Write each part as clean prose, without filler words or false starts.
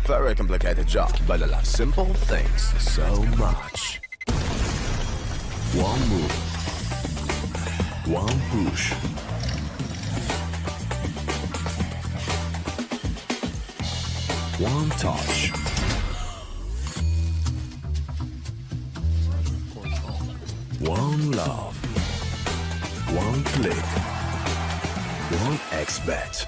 very complicated job, but I love simple things so much. One move, one push. One touch. One love. One click. One XBet.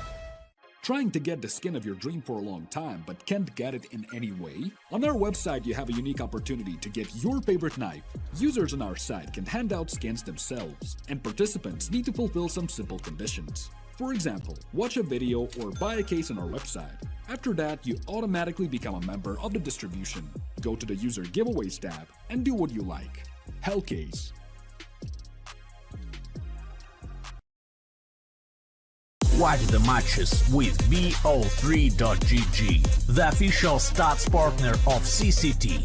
Trying to get the skin of your dream for a long time but can't get it in any way? On our website you have a unique opportunity to get your favorite knife. Users on our site can hand out skins themselves, and participants need to fulfill some simple conditions. For example, watch a video or buy a case on our website. After that, you automatically become a member of the distribution. Go to the user giveaways tab and do what you like. Hellcase. Watch the matches with BO3.GG, the official stats partner of CCT.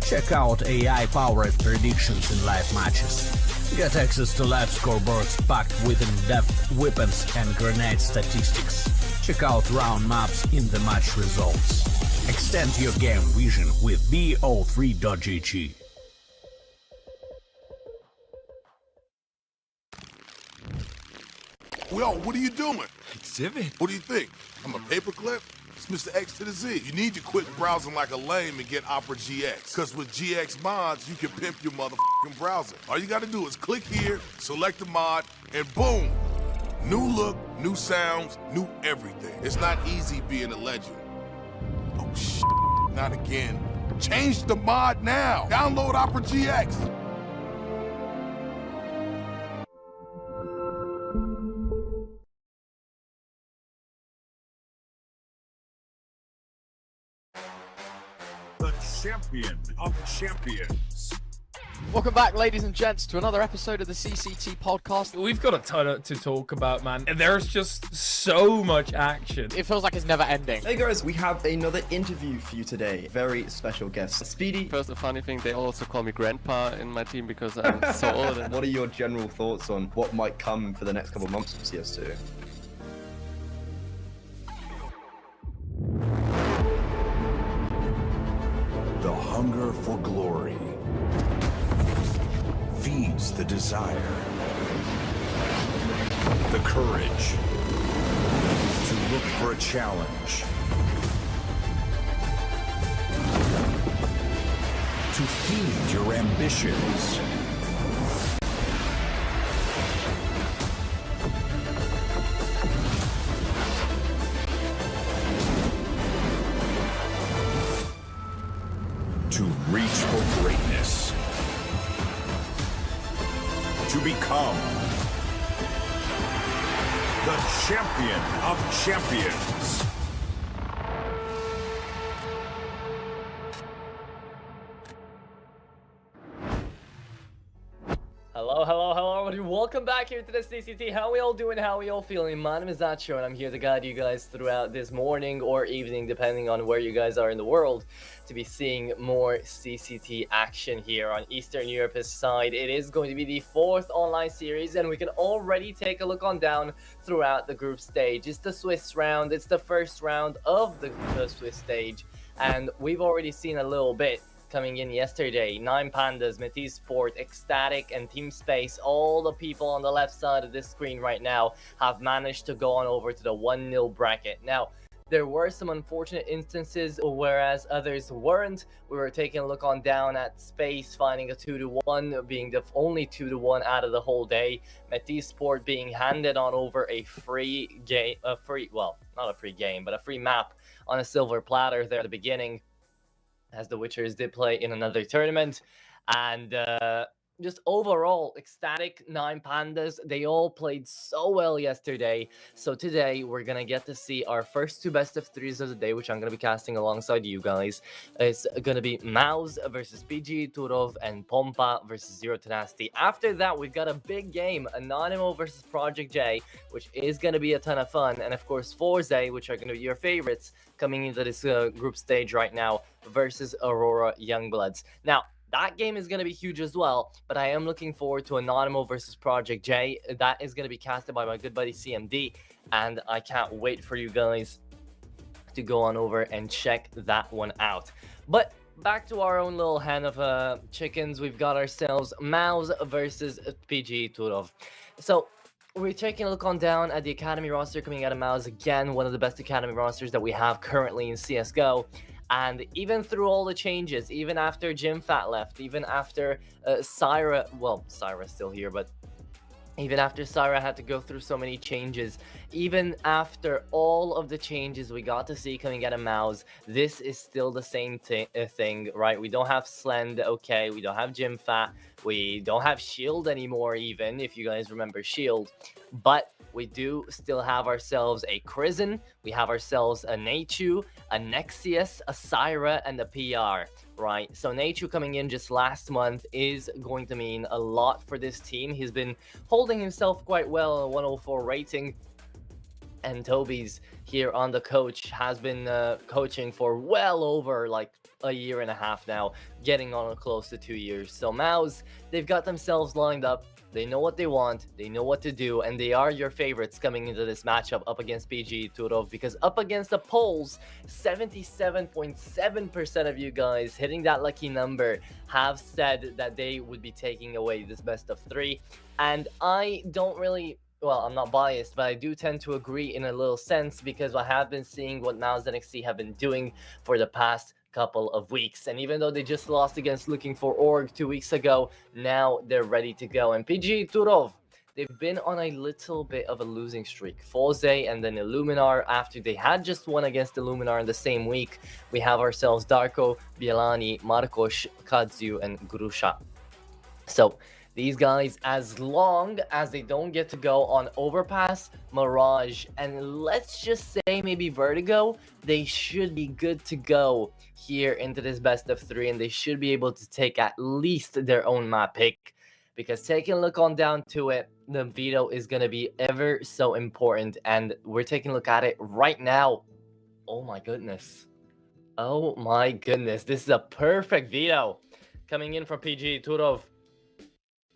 Check out AI-powered predictions in live matches. Get access to live scoreboards packed with in-depth weapons and grenade statistics. Check out round maps in the match results. Extend your game vision with BO3.GG. Yo, what are you doing? Exhibit. What do you think? I'm a paperclip? It's Mr. X to the Z. You need to quit browsing like a lame and get Opera GX. Because with GX mods, you can pimp your motherfucking browser. All you gotta do is click here, select the mod, and boom! New look, new sounds, new everything. It's not easy being a legend. Oh, shit. Not again. Change the mod now. Download Opera GX. The champion of champions. Welcome back, ladies and gents, to another episode of the CCT podcast. We've got a ton to talk about, man. There's just so much action. It feels like it's never ending. Hey guys, we have another interview for you today. Very special guest, Speedy. First, the funny thing, they also call me Grandpa in my team because I'm so old. What are your general thoughts on what might come for the next couple of months of CS2? The hunger for glory feeds the desire, the courage to look for a challenge, to feed your ambitions. To reach for greatness. To become The champion of champions. Hello, everybody. Welcome back here to the CCT. How we all doing? How we all feeling? My name is Acho, and I'm here to guide you guys throughout this morning or evening, depending on where you guys are in the world, to be seeing more CCT action here on Eastern Europe's side. It is going to be the 4th online series, and we can already take a look on down throughout the group stage. It's the Swiss round. It's the first round of the Swiss stage, and we've already seen a little bit coming in yesterday. 9 Pandas, Métis Sport, Ecstatic, and Team Space, all the people on the left side of this screen right now have managed to go on over to the 1-0 bracket. Now, there were some unfortunate instances, whereas others weren't. We were taking a look on down at Space, finding a 2-1, being the only 2-1 out of the whole day. Métis Sport being handed on over a free game, well, not a free game, but a free map on a silver platter there at the beginning, as the Witchers did play in another tournament. And just overall, Ecstatic, 9 Pandas, they all played so well yesterday. So today, we're going to get to see our first 2 best of 3s of the day, which I'm going to be casting alongside you guys. It's going to be Mouse versus PG, Turov, and Pompa versus Zero Tenacity. After that, we've got a big game, Anonymous versus Project J, which is going to be a ton of fun. And of course, Forze, which are going to be your favorites, coming into this group stage right now, versus Aurora Youngbloods. Now, that game is going to be huge as well, but I am looking forward to Anonymous versus Project J. That is going to be casted by my good buddy CMD, and I can't wait for you guys to go on over and check that one out. But back to our own little hen of chickens. We've got ourselves Mouse versus PG Turov. So we're taking a look on down at the Academy roster coming out of Mouse. Again, one of the best Academy rosters that we have currently in CSGO. And even through all the changes, even after Jim Fat left, even after Syra, well, Syra's still here, but even after Syra had to go through so many changes, even after all of the changes we got to see coming out of Mouse, this is still the same thing, right? We don't have Slend, okay, we don't have Jim Fat, we don't have Shield anymore even, if you guys remember Shield, but we do still have ourselves a Crizzen, we have ourselves a Nachu, a Nexius, a Syra, and a PR. Right, so Nachu coming in just last month is going to mean a lot for this team. He's been holding himself quite well, a 104 rating. And Toby's here on the coach has been coaching for well over like a year and a half now, getting on close to 2 years. So Mouse, they've got themselves lined up. They know what they want, they know what to do, and they are your favorites coming into this matchup up against PG Turov, because up against the polls, 77.7% of you guys hitting that lucky number have said that they would be taking away this best of 3. And I don't really, well, I'm not biased, but I do tend to agree in a little sense, because I have been seeing what Mouse NXT have been doing for the past couple of weeks, and even though they just lost against Looking for Org 2 weeks ago, now they're ready to go. And PG Turov, they've been on a little bit of a losing streak. Foze and then Illuminar, after they had just won against Illuminar in the same week, we have ourselves Darko, Bielani, Markos, Kazu, and Grusha. So these guys, as long as they don't get to go on Overpass, Mirage, and let's just say maybe Vertigo, they should be good to go here into this best of 3, and they should be able to take at least their own map pick. Because taking a look on down to it, the veto is going to be ever so important, and we're taking a look at it right now. Oh my goodness. Oh my goodness, this is a perfect veto coming in from PG Turov.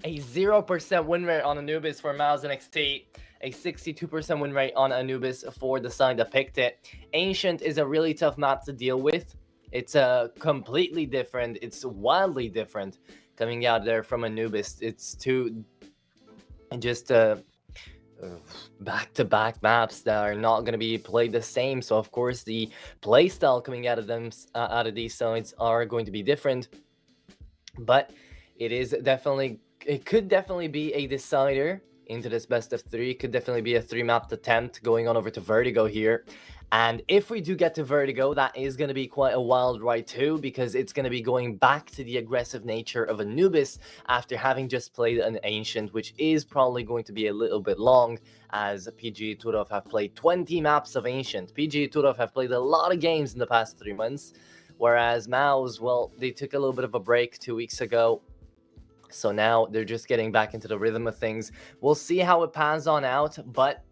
A 0% win rate on Anubis for Mouse NXT, a 62% win rate on Anubis for the side that picked it. Ancient is a really tough map to deal with. It's completely different. It's wildly different coming out there from Anubis. It's two just back-to-back maps that are not going to be played the same. So of course the playstyle coming out of them, out of these sides, are going to be different. But it is definitely. It could definitely be a decider into this best of 3. It could definitely be a 3-map attempt going on over to Vertigo here. And if we do get to Vertigo, that is going to be quite a wild ride too, because it's going to be going back to the aggressive nature of Anubis after having just played an Ancient, which is probably going to be a little bit long, as PG Turov have played 20 maps of Ancient. PG Turov have played a lot of games in the past 3 months, whereas Mouse, well, they took a little bit of a break 2 weeks ago. So now they're just getting back into the rhythm of things. We'll see how it pans on out, but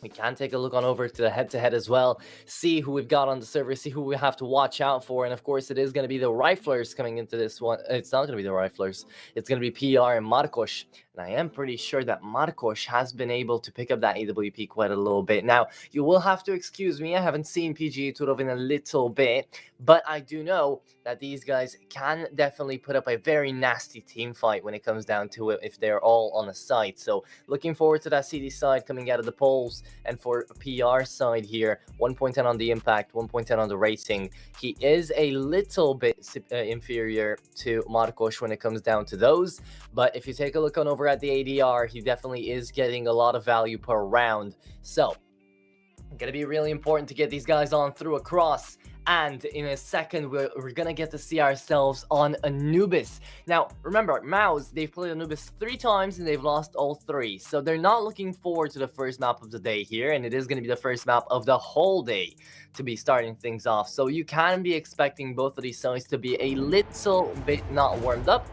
we can take a look on over to the head-to-head as well, see who we've got on the server, see who we have to watch out for. And of course, it is going to be the Riflers coming into this one. It's not going to be the Riflers. It's going to be PR and Markos. And I am pretty sure that Markos has been able to pick up that AWP quite a little bit. Now, you will have to excuse me. I haven't seen PG Turov in a little bit, but I do know that these guys can definitely put up a very nasty team fight when it comes down to it if they're all on a side. So looking forward to that CD side coming out of the polls. And for PR side here, 1.10 on the impact, 1.10 on the rating. He is a little bit inferior to Markos when it comes down to those. But if you take a look on over at the ADR, he definitely is getting a lot of value per round. So, gonna be really important to get these guys on through across. And in a second, we're gonna get to see ourselves on Anubis. Now, remember, Mouse, they've played Anubis 3 times and they've lost all 3. So they're not looking forward to the first map of the day here, and it is gonna be the first map of the whole day to be starting things off. So you can be expecting both of these sides to be a little bit not warmed up.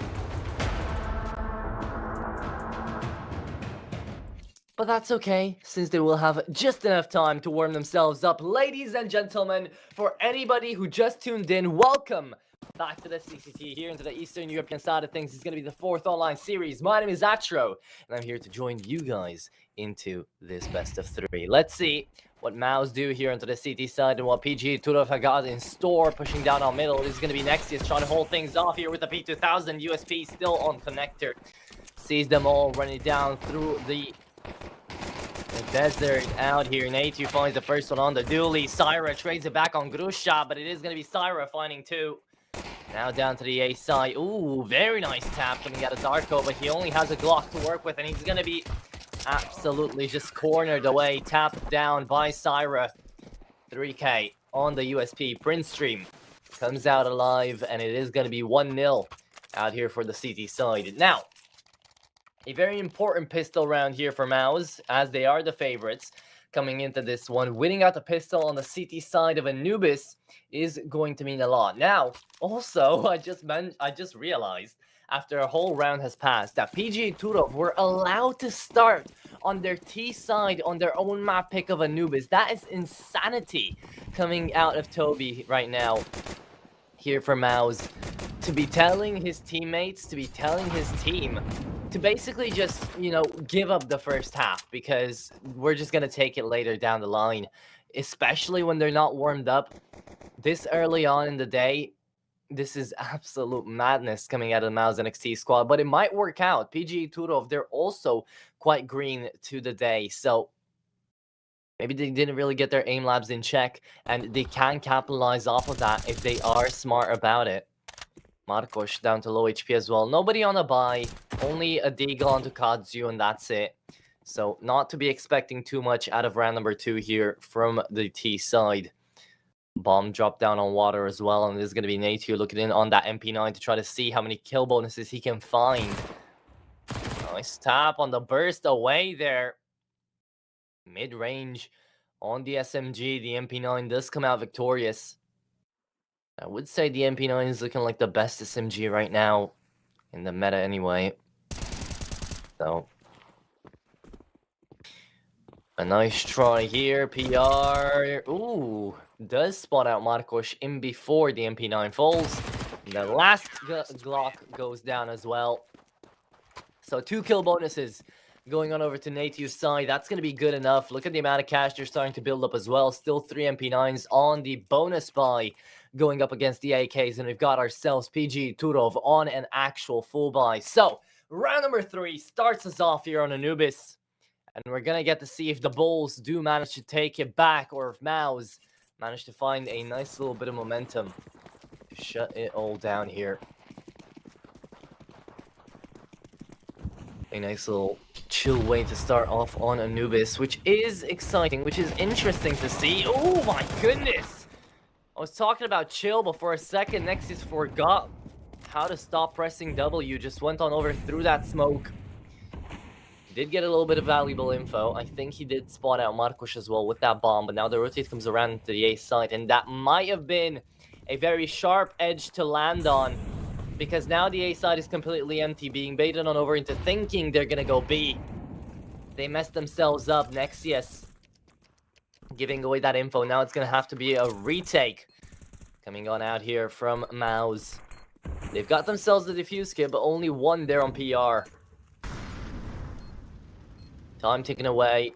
But that's okay, since they will have just enough time to warm themselves up. Ladies and gentlemen, for anybody who just tuned in, welcome back to the CCT here into the Eastern European side of things. It's going to be the 4th online series. My name is Atro, and I'm here to join you guys into this best of 3. Let's see what Mao's do here onto the CT side and what PG Turov have got in store, pushing down on middle. This is going to be Nexius trying to hold things off here with the P2000. USP still on connector. Sees them all running down through the desert out here. A2 finds the first one on the dually. Syra trades it back on Grusha, but it is going to be Syra finding 2. Now down to the A side. Ooh, very nice tap coming out of Darko, but he only has a Glock to work with, and he's going to be absolutely just cornered away. Tapped down by Syra. 3K on the USP. Prince Stream comes out alive, and it is going to be 1-0 out here for the CT side. Now, a very important pistol round here for Maus, as they are the favorites coming into this one. Winning out the pistol on the CT side of Anubis is going to mean a lot. Now, also, I just realized after a whole round has passed that PG and Turov were allowed to start on their T side on their own map pick of Anubis. That is insanity coming out of Toby right now here for Maus. To be telling his teammates, to be telling his team to basically just, you know, give up the first half because we're just going to take it later down the line, especially when they're not warmed up this early on in the day. This is absolute madness coming out of the Maus NXT squad, but it might work out. PG Turov, they're also quite green to the day, so maybe they didn't really get their aim labs in check, and they can capitalize off of that if they are smart about it. Marcos down to low HP as well. Nobody on a buy, only a Deagle onto Kazu, and that's it. So not to be expecting too much out of round number 2 here from the T side. Bomb drop down on water as well, and there's going to be Nate looking in on that MP9 to try to see how many kill bonuses he can find. Nice tap on the burst away there. Mid-range on the SMG. The MP9 does come out victorious. I would say the MP9 is looking like the best SMG right now in the meta anyway. So a nice try here. PR. Ooh, does spot out Marcos in before the MP9 falls. The last Glock goes down as well. So 2 kill bonuses going on over to Natu's side. That's going to be good enough. Look at the amount of cash they're starting to build up as well. Still 3 MP9s on the bonus buy going up against the AKs. And we've got ourselves PG Turov on an actual full buy. So round number 3 starts us off here on Anubis. And we're going to get to see if the Bulls do manage to take it back, or if Maus manage to find a nice little bit of momentum to shut it all down here. A nice little chill way to start off on Anubis, which is exciting, which is interesting to see. Oh my goodness! I was talking about chill, but for a second, Nexus forgot how to stop pressing W. Just went on over through that smoke. Did get a little bit of valuable info. I think he did spot out Marcos as well with that bomb, but now the rotate comes around to the A side, and that might have been a very sharp edge to land on, because now the A side is completely empty, being baited on over into thinking they're gonna go B. They messed themselves up. Nexius giving away that info. Now it's gonna have to be a retake coming on out here from Maus. They've got themselves the defuse kit, but only 1 there on PR. Time ticking away.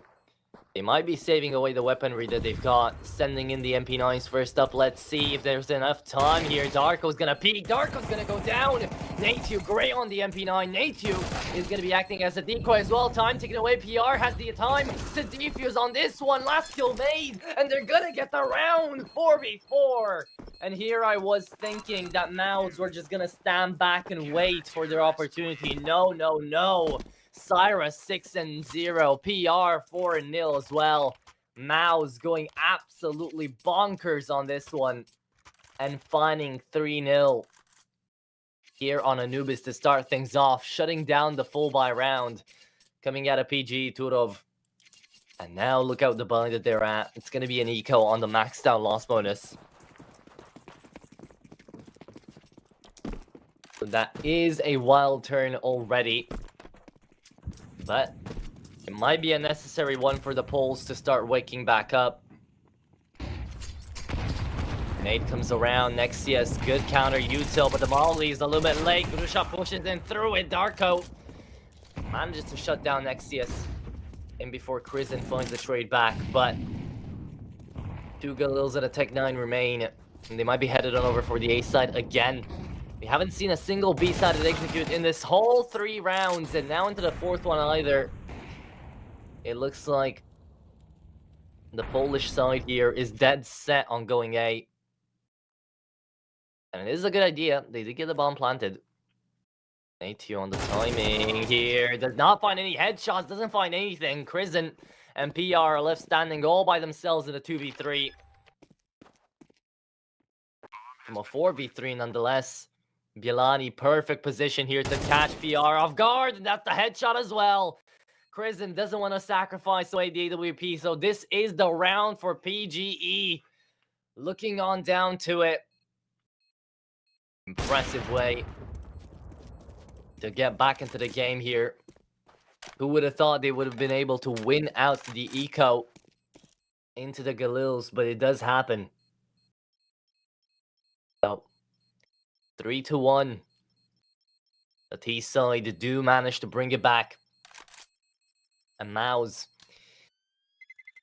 They might be saving away the weaponry that they've got. Sending in the MP9s first up. Let's see if there's enough time here. Darko's gonna peek. Darko's gonna go down. Natu, great on the MP9. Natu is gonna be acting as a decoy as well. Time ticking away. PR has the time to defuse on this one. Last kill made. And they're gonna get the round 4v4. And here I was thinking that Mouths were just gonna stand back and wait for their opportunity. No, no, no. Syra 6-0, PR 4-0 as well. Maus going absolutely bonkers on this one and finding 3-0 here on Anubis to start things off, shutting down the full buy round coming out of PG Turov. And now look out the buy that they're at. It's going to be an eco on the maxed out loss bonus. So that is a wild turn already. But it might be a necessary one for the Poles to start waking back up. Nate comes around. Nexius, good counter util, but the Molly is a little bit late. Grusha pushes in through it. Darko manages to shut down Nexius in before Krisen finds the trade back. But 2 Galils and a Tech 9 remain. And they might be headed on over for the A side again. We haven't seen a single B-sided execute in this whole 3 rounds, and now into the 4th one either. It looks like the Polish side here is dead set on going A. And it is a good idea. They did get the bomb planted. A2 on the timing here. Does not find any headshots. Doesn't find anything. Krizen and PR are left standing all by themselves in a 2v3. From a 4v3 nonetheless. Bielani, perfect position here to catch PR off guard. And that's the headshot as well. Krizen doesn't want to sacrifice away the AWP. So this is the round for PGE. Looking on down to it. Impressive way to get back into the game here. Who would have thought they would have been able to win out the eco into the Galils, but it does happen. So 3-1. The T side do manage to bring it back. And Mouse,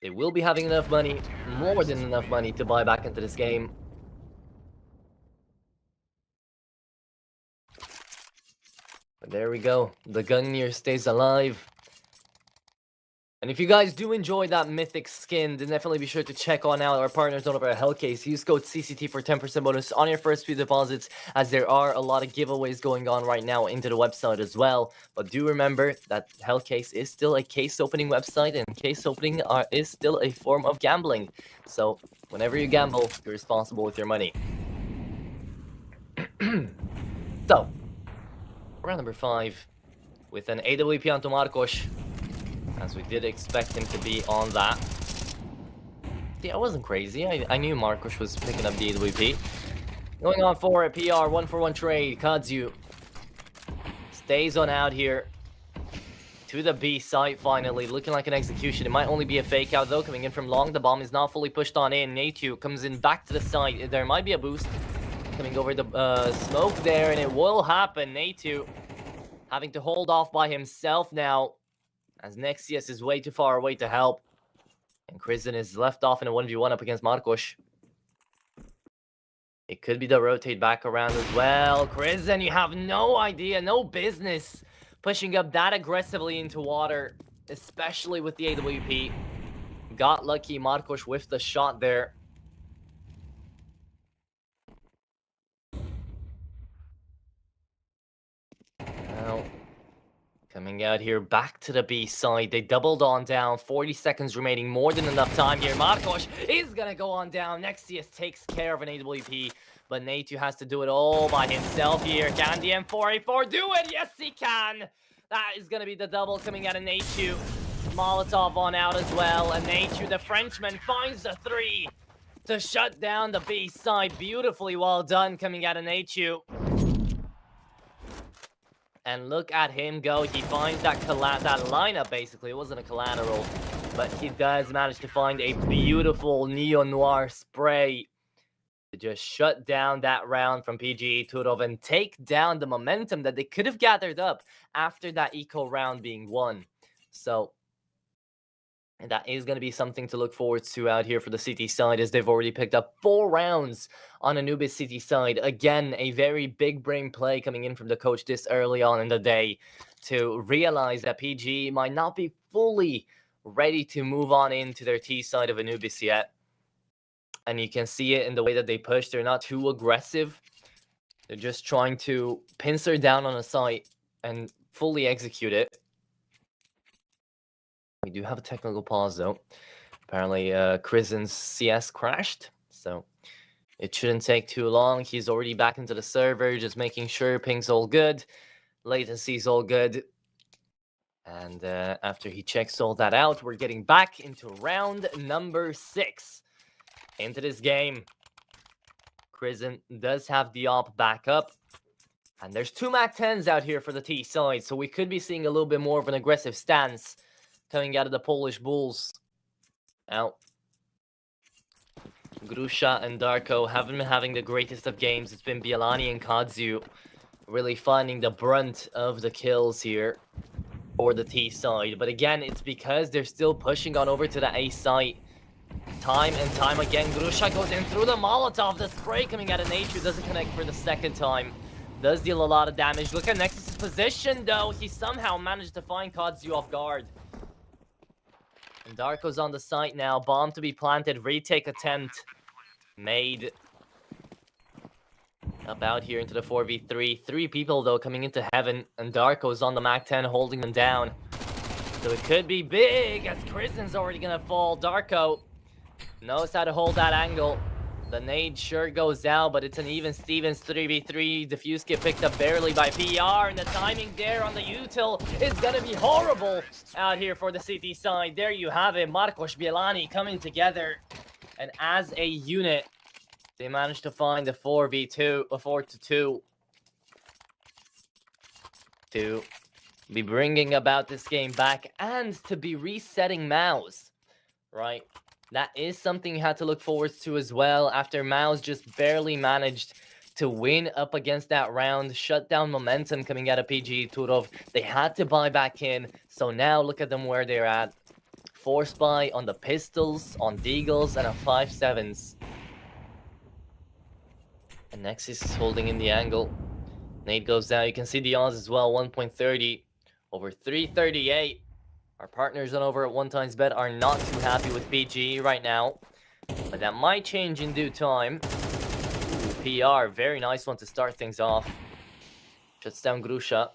they will be having enough money, more than enough money, to buy back into this game. But there we go. The Gungnir stays alive. And if you guys do enjoy that mythic skin, then definitely be sure to check on out our partners over at Hellcase. Use code CCT for 10% bonus on your first few deposits, as there are a lot of giveaways going on right now into the website as well. But do remember that Hellcase is still a case opening website, and case opening is still a form of gambling. So whenever you gamble, you're responsible with your money. So, round number 5 with an AWP onto Marcos, as we did expect him to be on that. Yeah, I wasn't crazy. I knew Marcos was picking up the AWP. Going on for a PR 1-for-1 trade. Kazu stays on out here to the B site finally. Looking like an execution. It might only be a fake out though. Coming in from long. The bomb is not fully pushed on in. Natu comes in back to the site. There might be a boost coming over the smoke there, and it will happen. Natu having to hold off by himself now, as Nexius is way too far away to help. And Krizen is left off in a 1v1 up against Marcos. It could be the rotate back around as well. Krizen, you have no idea, no business pushing up that aggressively into water, especially with the AWP. Got lucky, Marcos whiffed the shot there. Now, coming out here back to the B side. They doubled on down. 40 seconds remaining. More than enough time here. Marcos is going to go on down. Nexius takes care of an AWP. But Natu has to do it all by himself here. Can the M4A4 do it? Yes, he can. That is going to be the double coming out of Natu. Molotov on out as well. And Natu, the Frenchman, finds the 3 to shut down the B side. Beautifully well done coming out of Natu. And look at him go. He finds that lineup, basically. It wasn't a collateral, but he does manage to find a beautiful neo-noir spray to just shut down that round from PGE Turov and take down the momentum that they could have gathered up after that eco round being won. So, and that is going to be something to look forward to out here for the City side, as they've already picked up 4 rounds on Anubis City side. Again, a very big brain play coming in from the coach this early on in the day to realize that PG might not be fully ready to move on into their T side of Anubis yet. And you can see it in the way that they push. They're not too aggressive. They're just trying to pincer down on a site and fully execute it. We do have a technical pause though. Apparently Krizen's CS crashed, so it shouldn't take too long. He's already back into the server, just making sure ping's all good, latency's all good. And after he checks all that out, we're getting back into round number 6 into this game. Krizen does have the op back up. And there's 2 MAC-10s out here for the T side, so we could be seeing a little bit more of an aggressive stance coming out of the Polish Bulls. Now, Grusha and Darko haven't been having the greatest of games. It's been Bielani and Kazu really finding the brunt of the kills here for the T side. But again, it's because they're still pushing on over to the A site. Time and time again, Grusha goes in through the Molotov. The spray coming out of nature doesn't connect for the second time. Does deal a lot of damage. Look at Nexus's position, though. He somehow managed to find Kadzu off guard. And Darko's on the site now. Bomb to be planted. Retake attempt made. Up out here into the 4v3. 3 people, though, coming into heaven. And Darko's on the MAC-10 holding them down. So it could be big as Kristen's already going to fall. Darko knows how to hold that angle. The nade sure goes out, but it's an even Stevens 3v3. Defuse get picked up barely by PR, and the timing there on the util is gonna be horrible out here for the CT side. There you have it, Marcos Bielani coming together, and as a unit, they managed to find a 4v2, a 4-2 to be bringing about this game back and to be resetting Mouse, right? That is something you had to look forward to as well after Mouse just barely managed to win up against that round, shut down momentum coming out of PG Turov. They had to buy back in, so now look at them where they're at. 4 spy on the pistols, on Deagles, and a 5-7s. And Nexus is holding in the angle. Nade goes down. You can see the odds as well, 1.30 over 338. Our partners on over at 1xBet are not too happy with PG right now, but that might change in due time. Ooh, PR, very nice one to start things off. Shuts down Grusha.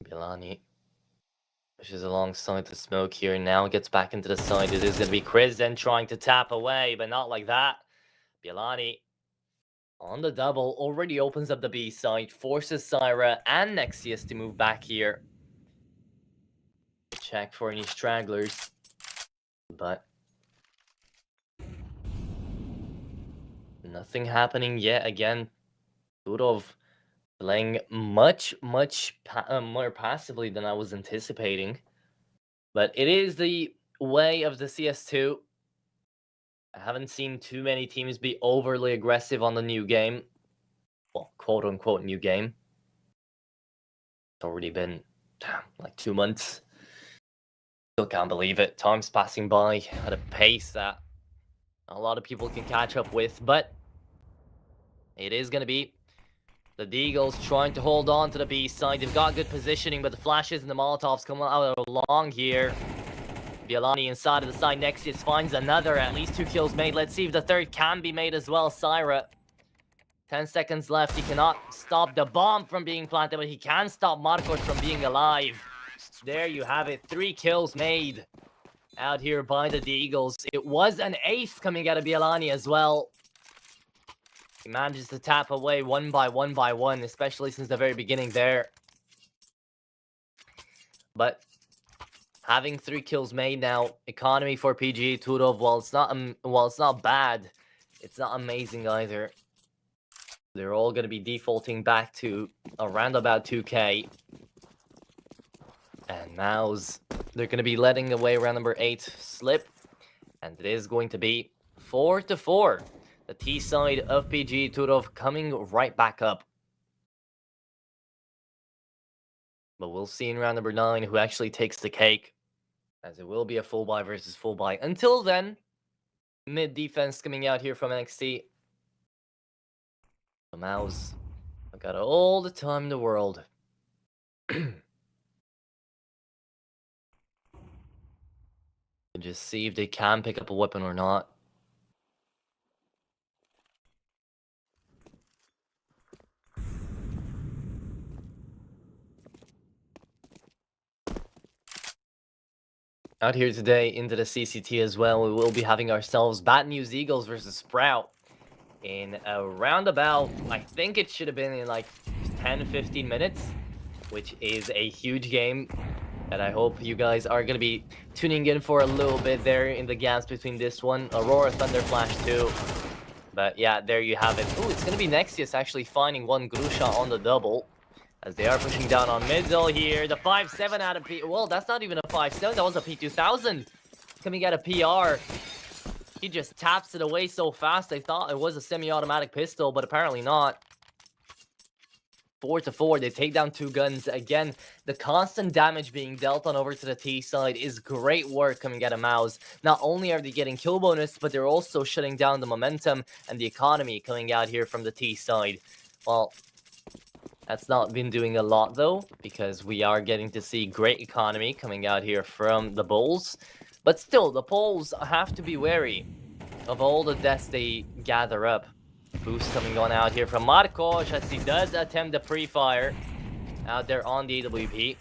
Bielani pushes alongside the smoke here, now gets back into the side. It is going to be Krizen trying to tap away, but not like that. Bielani on the double, already opens up the B side, forces Syra and Nexius to move back here. Check for any stragglers, but nothing happening yet. Again, Turov playing much more passively than I was anticipating, but it is the way of the CS2. I haven't seen too many teams be overly aggressive on the new game. Well, quote-unquote new game. It's already been, like 2 months. Still can't believe it. Time's passing by at a pace that a lot of people can catch up with, but it is going to be the Deagles trying to hold on to the B side. They've got good positioning, but the flashes and the Molotovs come out along here. Bielani inside of the side. Nexius finds another. At least 2 kills made. Let's see if the third can be made as well. Syra. 10 seconds left. He cannot stop the bomb from being planted, but he can stop Marcos from being alive. There you have it. 3 kills made out here by the Deagles. It was an ace coming out of Bielani as well. He manages to tap away one by one, especially since the very beginning there. But having 3 kills made now, economy for PG Turov, while it's not bad, it's not amazing either. They're all going to be defaulting back to around about 2k. And Mouse, they're going to be letting away round number 8 slip. And it is going to be 4-4. The T side of PG Turov coming right back up. But we'll see in round number 9 who actually takes the cake, as it will be a full buy versus full buy. Until then, mid defense coming out here from NXT. The Mouse, I've got all the time in the world. Just see if they can pick up a weapon or not. Out here today into the CCT as well, we will be having ourselves Bad News Eagles versus Sprout in a roundabout. I think it should have been in like 10-15 minutes, which is a huge game that I hope you guys are going to be tuning in for a little bit there in the gaps between this one. Aurora Thunder Flash too. But yeah, there you have it. Ooh, it's going to be Nexius actually finding one Grusha on the double, as they are pushing down on middle here. The 5-7 out of P... Well, that's not even a 5-7. That was a P2000 coming out of PR. He just taps it away so fast. I thought it was a semi-automatic pistol, but apparently not. 4-4. They take down 2 guns. Again, the constant damage being dealt on over to the T side is great work coming out of Mouse. Not only are they getting kill bonus, but they're also shutting down the momentum and the economy coming out here from the T side. Well, that's not been doing a lot though, because we are getting to see great economy coming out here from the Bulls. But still, the Poles have to be wary of all the deaths they gather up. Boost coming on out here from Marcos as he does attempt the pre-fire out there on the AWP.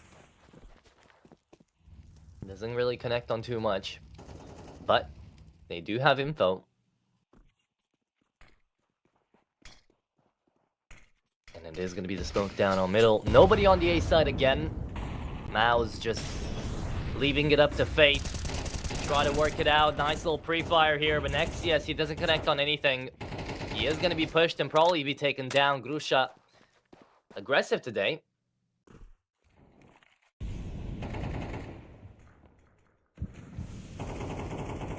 Doesn't really connect on too much, but they do have info. And it is going to be the smoke down on middle. Nobody on the A side again. Mao's just leaving it up to fate. Try to work it out. Nice little pre-fire here, but next, yes, he doesn't connect on anything. He is going to be pushed and probably be taken down. Grusha, aggressive today.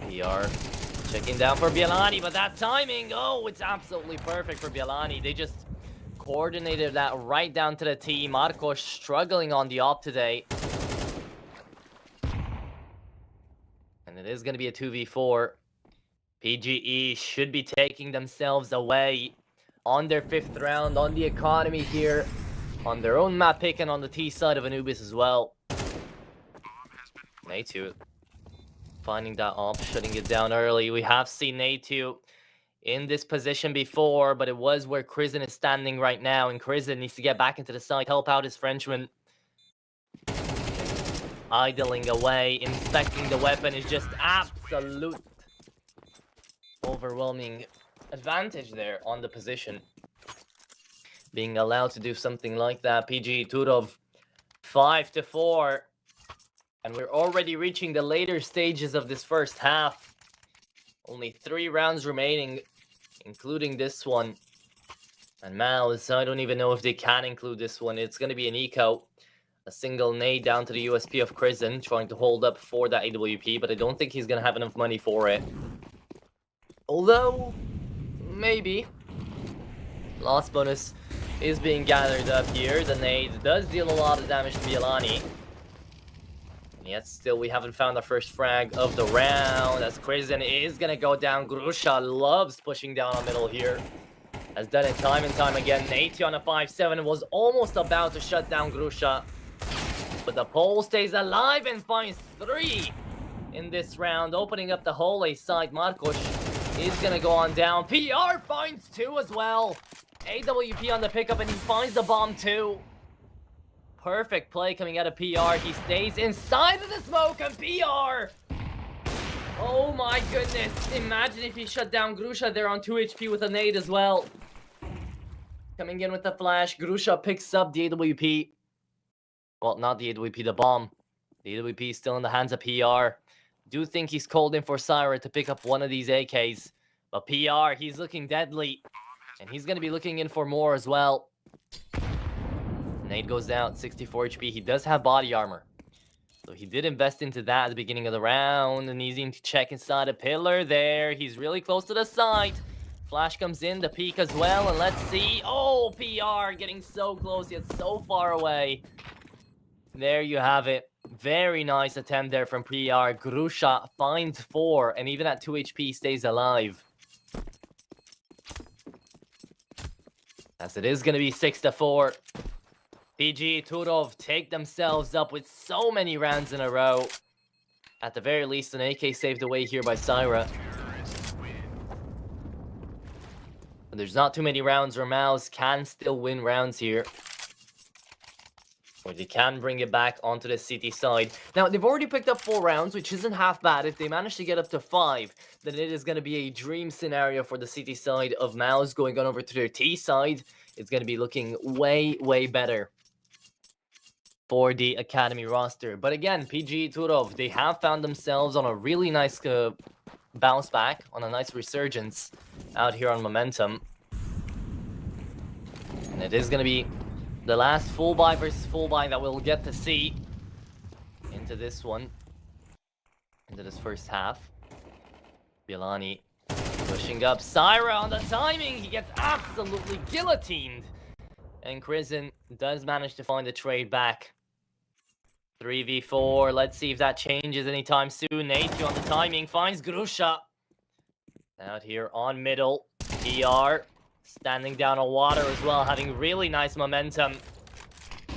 PR checking down for Bielani, but that timing, oh, it's absolutely perfect for Bielani. They just coordinated that right down to the T. Marcos struggling on the op today. And it is going to be a 2v4. PGE should be taking themselves away on their 5th round, on the economy here, on their own map pick, and on the T side of Anubis as well. Natu finding that op, shutting it down early. We have seen Natu in this position before, but it was where Crizzen is standing right now, and Crizzen needs to get back into the side, help out his Frenchman. Idling away, inspecting the weapon is just absolute overwhelming advantage there on the position. Being allowed to do something like that. PG Turov 5-4. And we're already reaching the later stages of this first half. Only 3 rounds remaining, including this one. And Mouse, I don't even know if they can include this one. It's going to be an eco. A single nade down to the USP of Crizzen, trying to hold up for that AWP, but I don't think he's going to have enough money for it. Although, maybe. Loss bonus is being gathered up here. The nade does deal a lot of damage to Bielani. And yet still we haven't found the first frag of the round. As Crizzen is going to go down. Grusha loves pushing down on middle here. Has done it time and time again. 80 on a 5-7 was almost about to shut down Grusha. But the pole stays alive and finds 3 in this round, opening up the whole A side. Marcos is going to go on down. PR finds 2 as well. AWP on the pickup, and he finds the bomb too. Perfect play coming out of PR. He stays inside of the smoke, and PR. Oh my goodness. Imagine if he shut down Grusha there on 2 HP with a nade as well. Coming in with the flash. Grusha picks up the AWP. Well, not the AWP, the bomb. The AWP is still in the hands of PR. Do think he's called in for Syra to pick up one of these AKs. But PR, he's looking deadly. And he's going to be looking in for more as well. Nade goes down, 64 HP. He does have body armor. So he did invest into that at the beginning of the round. And needing to check inside a pillar there. He's really close to the site. Flash comes in, the peek as well. And let's see. Oh, PR getting so close yet so far away. There you have it. Very nice attempt there from PR. Grusha finds 4. And even at 2 HP stays alive. As it is going to be 6-4. PG Turov take themselves up with so many rounds in a row. At the very least, an AK saved away here by Syra. But there's not too many rounds where Mouse can still win rounds here. Or they can bring it back onto the city side. Now, they've already picked up 4 rounds, which isn't half bad. If they manage to get up to 5, then it is going to be a dream scenario for the city side of Mouse going on over to their T side. It's going to be looking way, way better for the Academy roster. But again, PG Turov, they have found themselves on a really nice bounce back, on a nice resurgence out here on Momentum. And it is going to be the last full buy versus full buy that we'll get to see into this one, into this first half. Bielani pushing up. Syra on the timing. He gets absolutely guillotined And Crizin does manage to find the trade back. 3v4. Let's see if that changes anytime soon. Nate on the timing finds Grusha. Out here on middle. PR standing down on water as well, having really nice momentum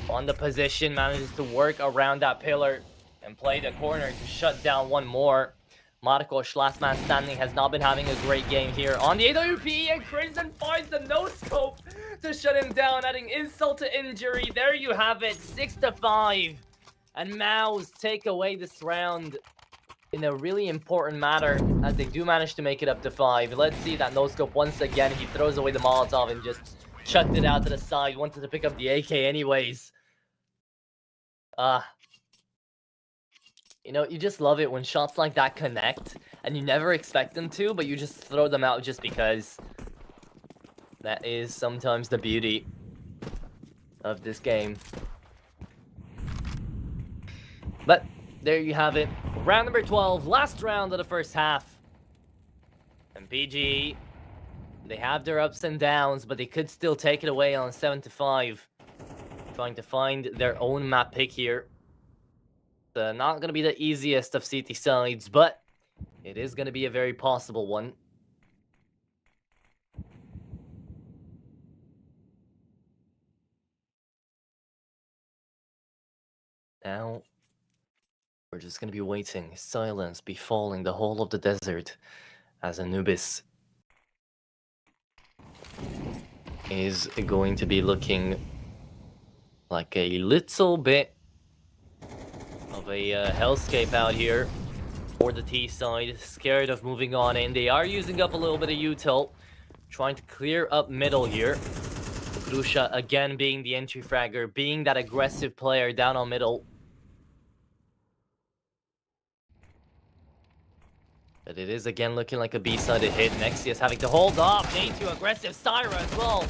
on the position. Manages to work around that pillar and play the corner to shut down one more. Marcos, last man standing, has not been having a great game here on the AWP, and Crimson finds the no-scope to shut him down, adding insult to injury. There you have it, 6-5. And Mouse take away this round in a really important matter, as they do manage to make it up to 5. Let's see that no-scope once again. He throws away the Molotov and just chucked it out to the side. Wanted to pick up the AK anyways. You know, you just love it when shots like that connect, and you never expect them to, but you just throw them out just because. That is sometimes the beauty of this game. But there you have it. Round number 12, last round of the first half. And PG, they have their ups and downs, but they could still take it away on 7-5. Trying to find their own map pick here. Not going to be the easiest of CT sides, but it is going to be a very possible one. Now, we're just going to be waiting. Silence befalling the whole of the desert as Anubis is going to be looking like a little bit of a hellscape out here for the T side. Scared of moving on in. They are using up a little bit of util, trying to clear up middle here. Grusha again being the entry fragger, being that aggressive player down on middle. But it is again looking like a B-sided hit. Nexius having to hold off. Nate to aggressive Syra as well.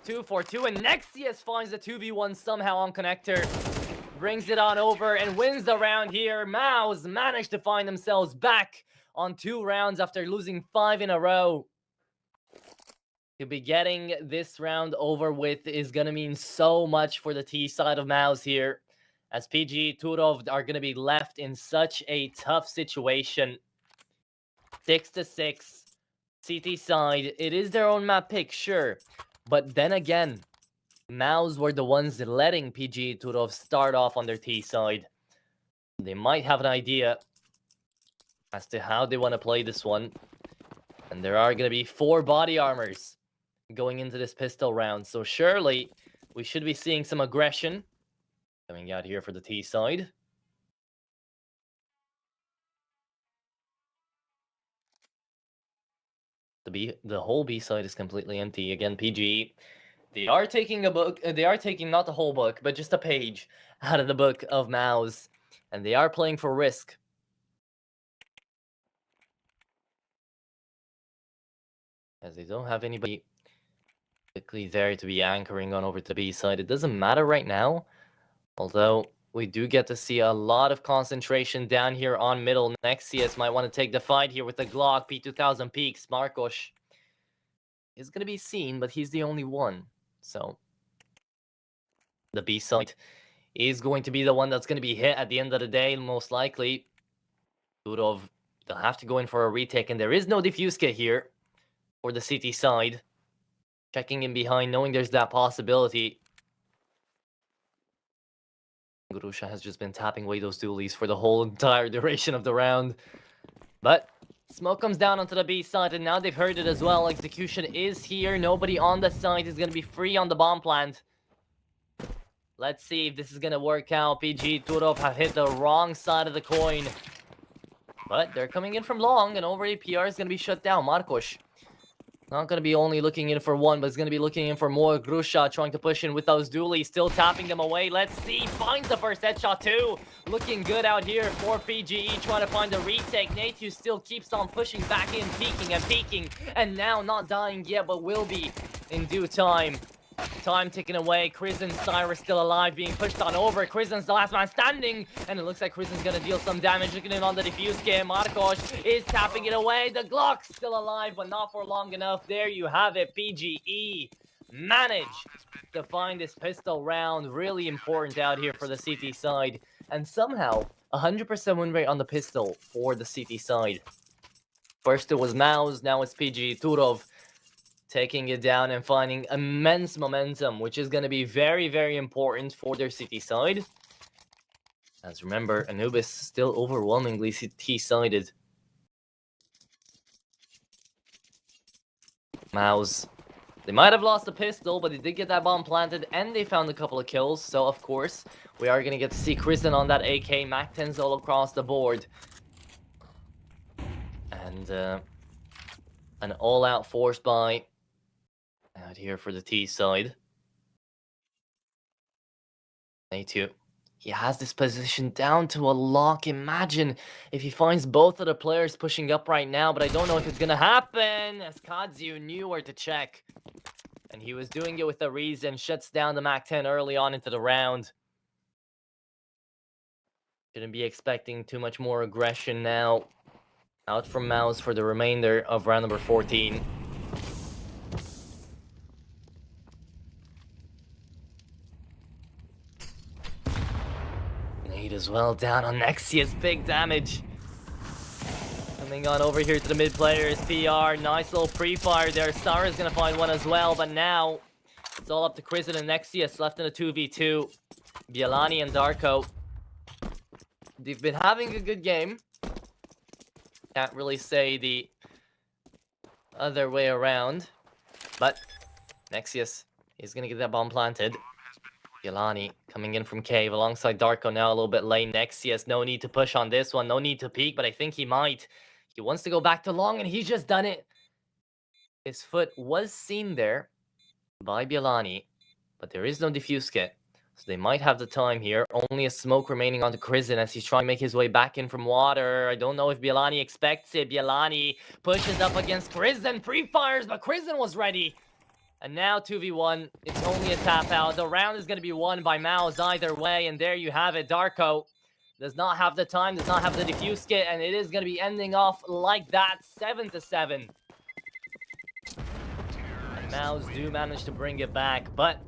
2-4-2, and Nexius finds the 2v1 somehow on connector. Brings it on over and wins the round here. Mouse managed to find themselves back on 2 rounds after losing 5 in a row. To be getting this round over with is going to mean so much for the T side of Mouse here, as PG Turov are going to be left in such a tough situation. 6-6. CT side, it is their own map pick, sure. But then again, Mouse were the ones letting PG Turov start off on their T side. They might have an idea as to how they want to play this one. And there are going to be 4 body armors going into this pistol round. So surely we should be seeing some aggression coming out here for the T side. The whole B side is completely empty. Again, PG. They are taking a book. They are taking not the whole book, but just a page out of the book of Mouse, and they are playing for risk. As they don't have anybody quickly there to be anchoring on over to the B side. It doesn't matter right now, although we do get to see a lot of concentration down here on middle. Nexius might want to take the fight here with the Glock. P2000 peaks. Marcos is going to be seen, but he's the only one. So the B side is going to be the one that's going to be hit at the end of the day, most likely. They'll have to go in for a retake, and there is no defuse kit here for the CT side. Checking in behind, knowing there's that possibility. Grusha has just been tapping away those dualies for the whole entire duration of the round. But smoke comes down onto the B side, and now they've heard it as well. Execution is here. Nobody on the side is going to be free on the bomb plant. Let's see if this is going to work out. PG Turov have hit the wrong side of the coin. But they're coming in from long, and already PR is going to be shut down. Marcos not going to be only looking in for one, but it's going to be looking in for more. Grusha trying to push in with those dualies, still tapping them away. Let's see, finds the first headshot too. Looking good out here for PGE, trying to find the retake. Natu still keeps on pushing back in, peeking and peeking, and now not dying yet, but will be in due time. Time ticking away. Crizin, Cyrus still alive, being pushed on over. Crizin's the last man standing, and it looks like Crizin's gonna deal some damage. Looking in on the defuse kit. Marcos is tapping it away. The Glock's still alive, but not for long enough. There you have it. PGE manage to find this pistol round. Really important out here for the CT side. And somehow, 100% win rate on the pistol for the CT side. First it was Maus, now it's PG Turov taking it down and finding immense momentum, which is going to be very, very important for their CT side. As remember, Anubis still overwhelmingly CT-sided. Maus. They might have lost the pistol, but they did get that bomb planted, and they found a couple of kills. So, of course, we are going to get to see Kristen on that AK, Mac-10s all across the board. And an all-out force buy out here for the T side. A2. He has this position down to a lock. Imagine if he finds both of the players pushing up right now, but I don't know if it's going to happen, as Kadziu knew where to check. And he was doing it with a reason. Shuts down the Mac-10 early on into the round. Shouldn't be expecting too much more aggression now. Out from Maus for the remainder of round number 14. Nade as well down on Nexius. Big damage. Coming on over here to the mid players. PR. Nice little pre-fire there. Sara's going to find one as well. But now it's all up to Kristen and Nexius left in a 2v2. Bielani and Darko. They've been having a good game. Can't really say the other way around. But Nexius is going to get that bomb planted. Bielani coming in from cave alongside Darko now a little bit late. Nexius, no need to push on this one. No need to peek, but I think he might. He wants to go back to long, and he's just done it. His foot was seen there by Bielani, but there is no defuse kit. So they might have the time here. Only a smoke remaining on the Kristen as he's trying to make his way back in from water. I don't know if Bielani expects it. Bielani pushes up against Kristen. Pre-fires, but Kristen was ready. And now 2v1. It's only a tap out. The round is going to be won by Maus either way. And there you have it. Darko does not have the time, does not have the defuse kit. And it is going to be ending off like that. 7-7. And Maus do manage to bring it back. But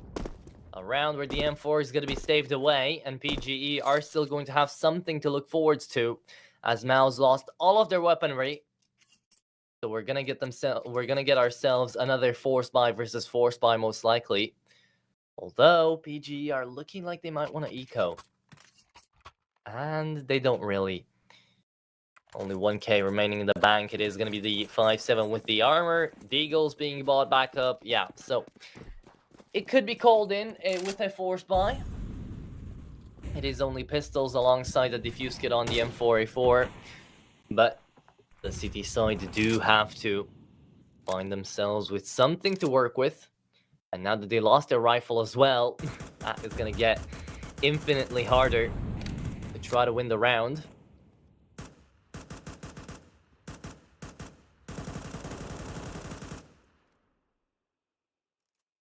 a round where the M4 is going to be staved away, and PGE are still going to have something to look forwards to, as Maus lost all of their weaponry. So we're gonna get ourselves another force buy versus force buy most likely. Although PGE are looking like they might want to eco, and they don't really. Only 1k remaining in the bank. It is gonna be the 5-7 with the armor. Deagle's being bought back up. Yeah, so it could be called in with a force buy. It is only pistols alongside the defuse kit on the M4A4. But the CT side do have to find themselves with something to work with. And now that they lost their rifle as well, that is going to get infinitely harder to try to win the round.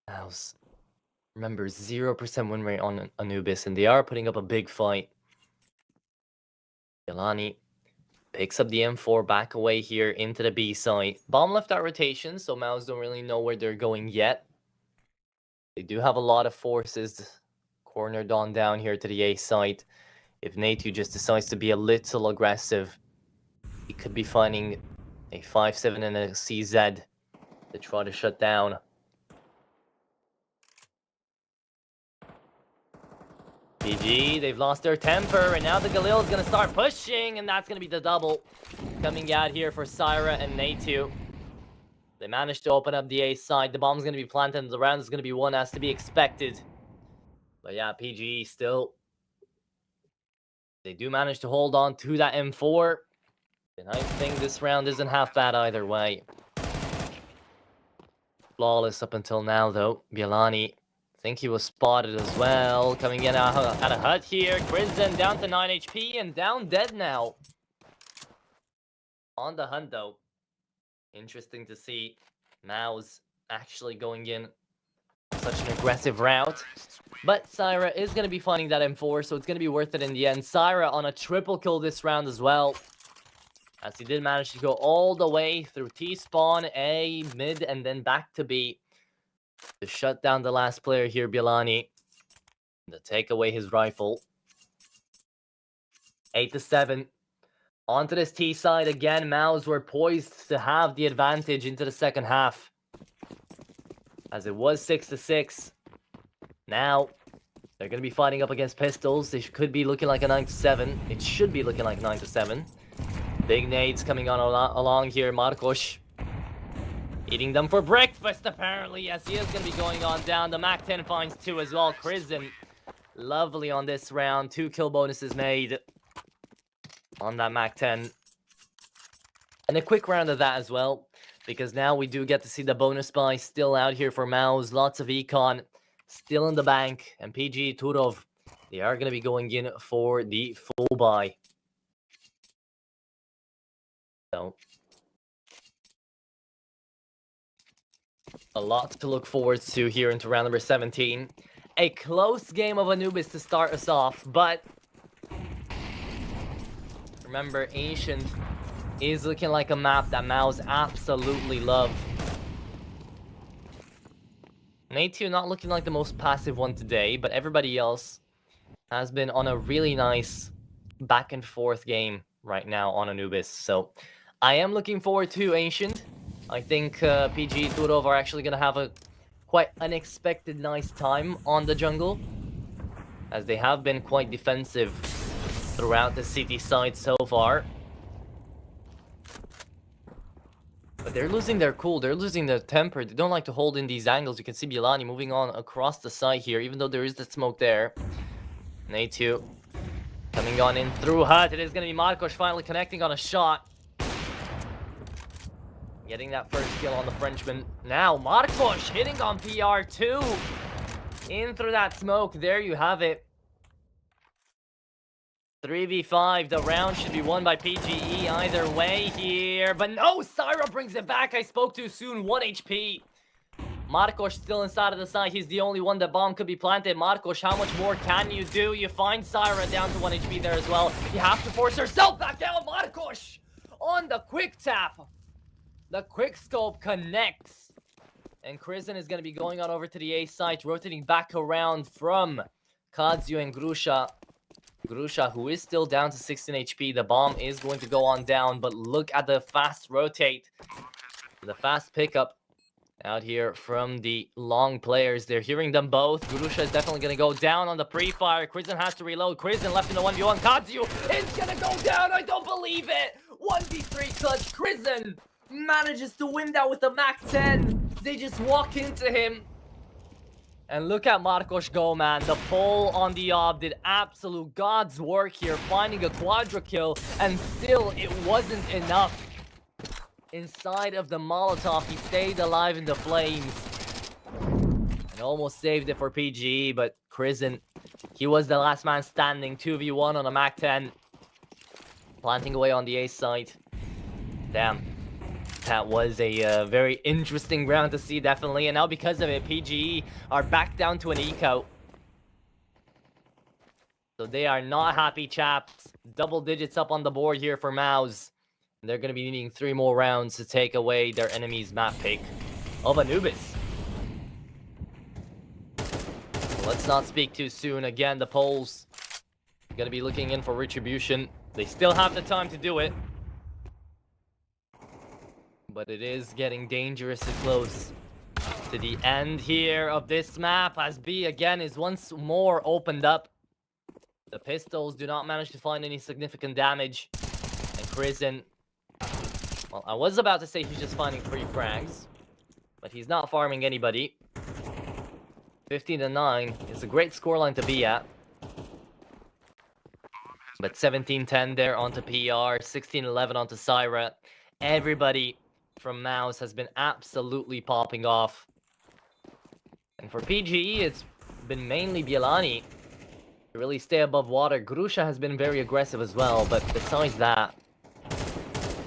Mouse. Remember, 0% win rate on Anubis, and they are putting up a big fight. Bielani picks up the M4 back away here into the B side. Bomb left out rotation, so Maus don't really know where they're going yet. They do have a lot of forces cornered on down here to the A side. If Natu just decides to be a little aggressive, he could be finding a 5-7 and a CZ to try to shut down. GG, they've lost their temper, and now the Galil is going to start pushing, and that's going to be the double coming out here for Syra and Natu. They managed to open up the A side. The bomb's going to be planted, and the round is going to be won as to be expected. But yeah, PGE still, they do manage to hold on to that M4. And I think this round isn't half bad either way. Flawless up until now, though. Bielani, I think he was spotted as well. Coming in at a hut here. Kristen down to 9 HP and down dead now. On the hunt, though. Interesting to see Maus actually going in such an aggressive route. But Syra is going to be finding that M4, so it's going to be worth it in the end. Syra on a triple kill this round as well, as he did manage to go all the way through T-spawn, A, mid, and then back to B. to shut down the last player here, Bielani. To take away his rifle. 8-7. Onto this T side again. Maus were poised to have the advantage into the second half. As it was 6-6. Now, they're going to be fighting up against Pistols. They could be looking like a 9-7. It should be looking like 9-7. Big nades coming on along here. Marcos eating them for breakfast, apparently. Yes, he is going to be going on down. The MAC-10 finds 2 as well. Kristen, lovely on this round. 2 kill bonuses made on that MAC-10. And a quick round of that as well, because now we do get to see the bonus buy still out here for Maus. Lots of econ still in the bank. And PG Turov, they are going to be going in for the full buy. So, a lot to look forward to here into round number 17. A close game of Anubis to start us off, but remember, Ancient is looking like a map that Maus absolutely love. A2 not looking like the most passive one today, but everybody else has been on a really nice back and forth game right now on Anubis. So I am looking forward to Ancient. I think PG Turov are actually going to have a quite unexpected nice time on the jungle, as they have been quite defensive throughout the city side so far. But they're losing their cool, they're losing their temper. They don't like to hold in these angles. You can see Bielani moving on across the side here, even though there is the smoke there. And A2 coming on in through Hut. It is going to be Marcos finally connecting on a shot. Getting that first kill on the Frenchman. Now Marcos hitting on PR2. In through that smoke. There you have it. 3v5. The round should be won by PGE either way here. But no, Syra brings it back. I spoke too soon. 1 HP. Marcos still inside of the side. He's the only one that bomb could be planted. Marcos, how much more can you do? You find Syra down to 1 HP there as well. You have to force yourself back down. Marcos on the quick tap. The quick scope connects. And Kristen is going to be going on over to the A site, rotating back around from Kazuo and Grusha. Grusha, who is still down to 16 HP. The bomb is going to go on down, but look at the fast rotate. The fast pickup out here from the long players. They're hearing them both. Grusha is definitely going to go down on the pre-fire. Kristen has to reload. Kristen left in the 1v1. Kazuo is going to go down. I don't believe it. 1v3 clutch. Kristen manages to win that with the MAC-10. They just walk into him. And look at Marcos go, man. The pole on the ob did absolute God's work here, finding a quadra kill, and still it wasn't enough. Inside of the Molotov, he stayed alive in the flames. And almost saved it for PGE, but Kristen, he was the last man standing. 2v1 on a MAC-10. Planting away on the A site. Damn. That was a very interesting round to see, definitely. And now because of it, PGE are back down to an eco. So they are not happy, chaps. Double digits up on the board here for Maus. They're going to be needing 3 more rounds to take away their enemy's map pick of Anubis. Let's not speak too soon. Again, the Poles going to be looking in for retribution. They still have the time to do it. But it is getting dangerously close to the end here of this map, as B again is once more opened up. The pistols do not manage to find any significant damage. And Kristen, well, I was about to say he's just finding 3 frags, but he's not farming anybody. 15-9 is a great scoreline to be at. But 17-10 there onto PR, 16-11 onto Syra. Everybody from Maus has been absolutely popping off. And for PGE, it's been mainly Bielani to really stay above water. Grusha has been very aggressive as well, but besides that,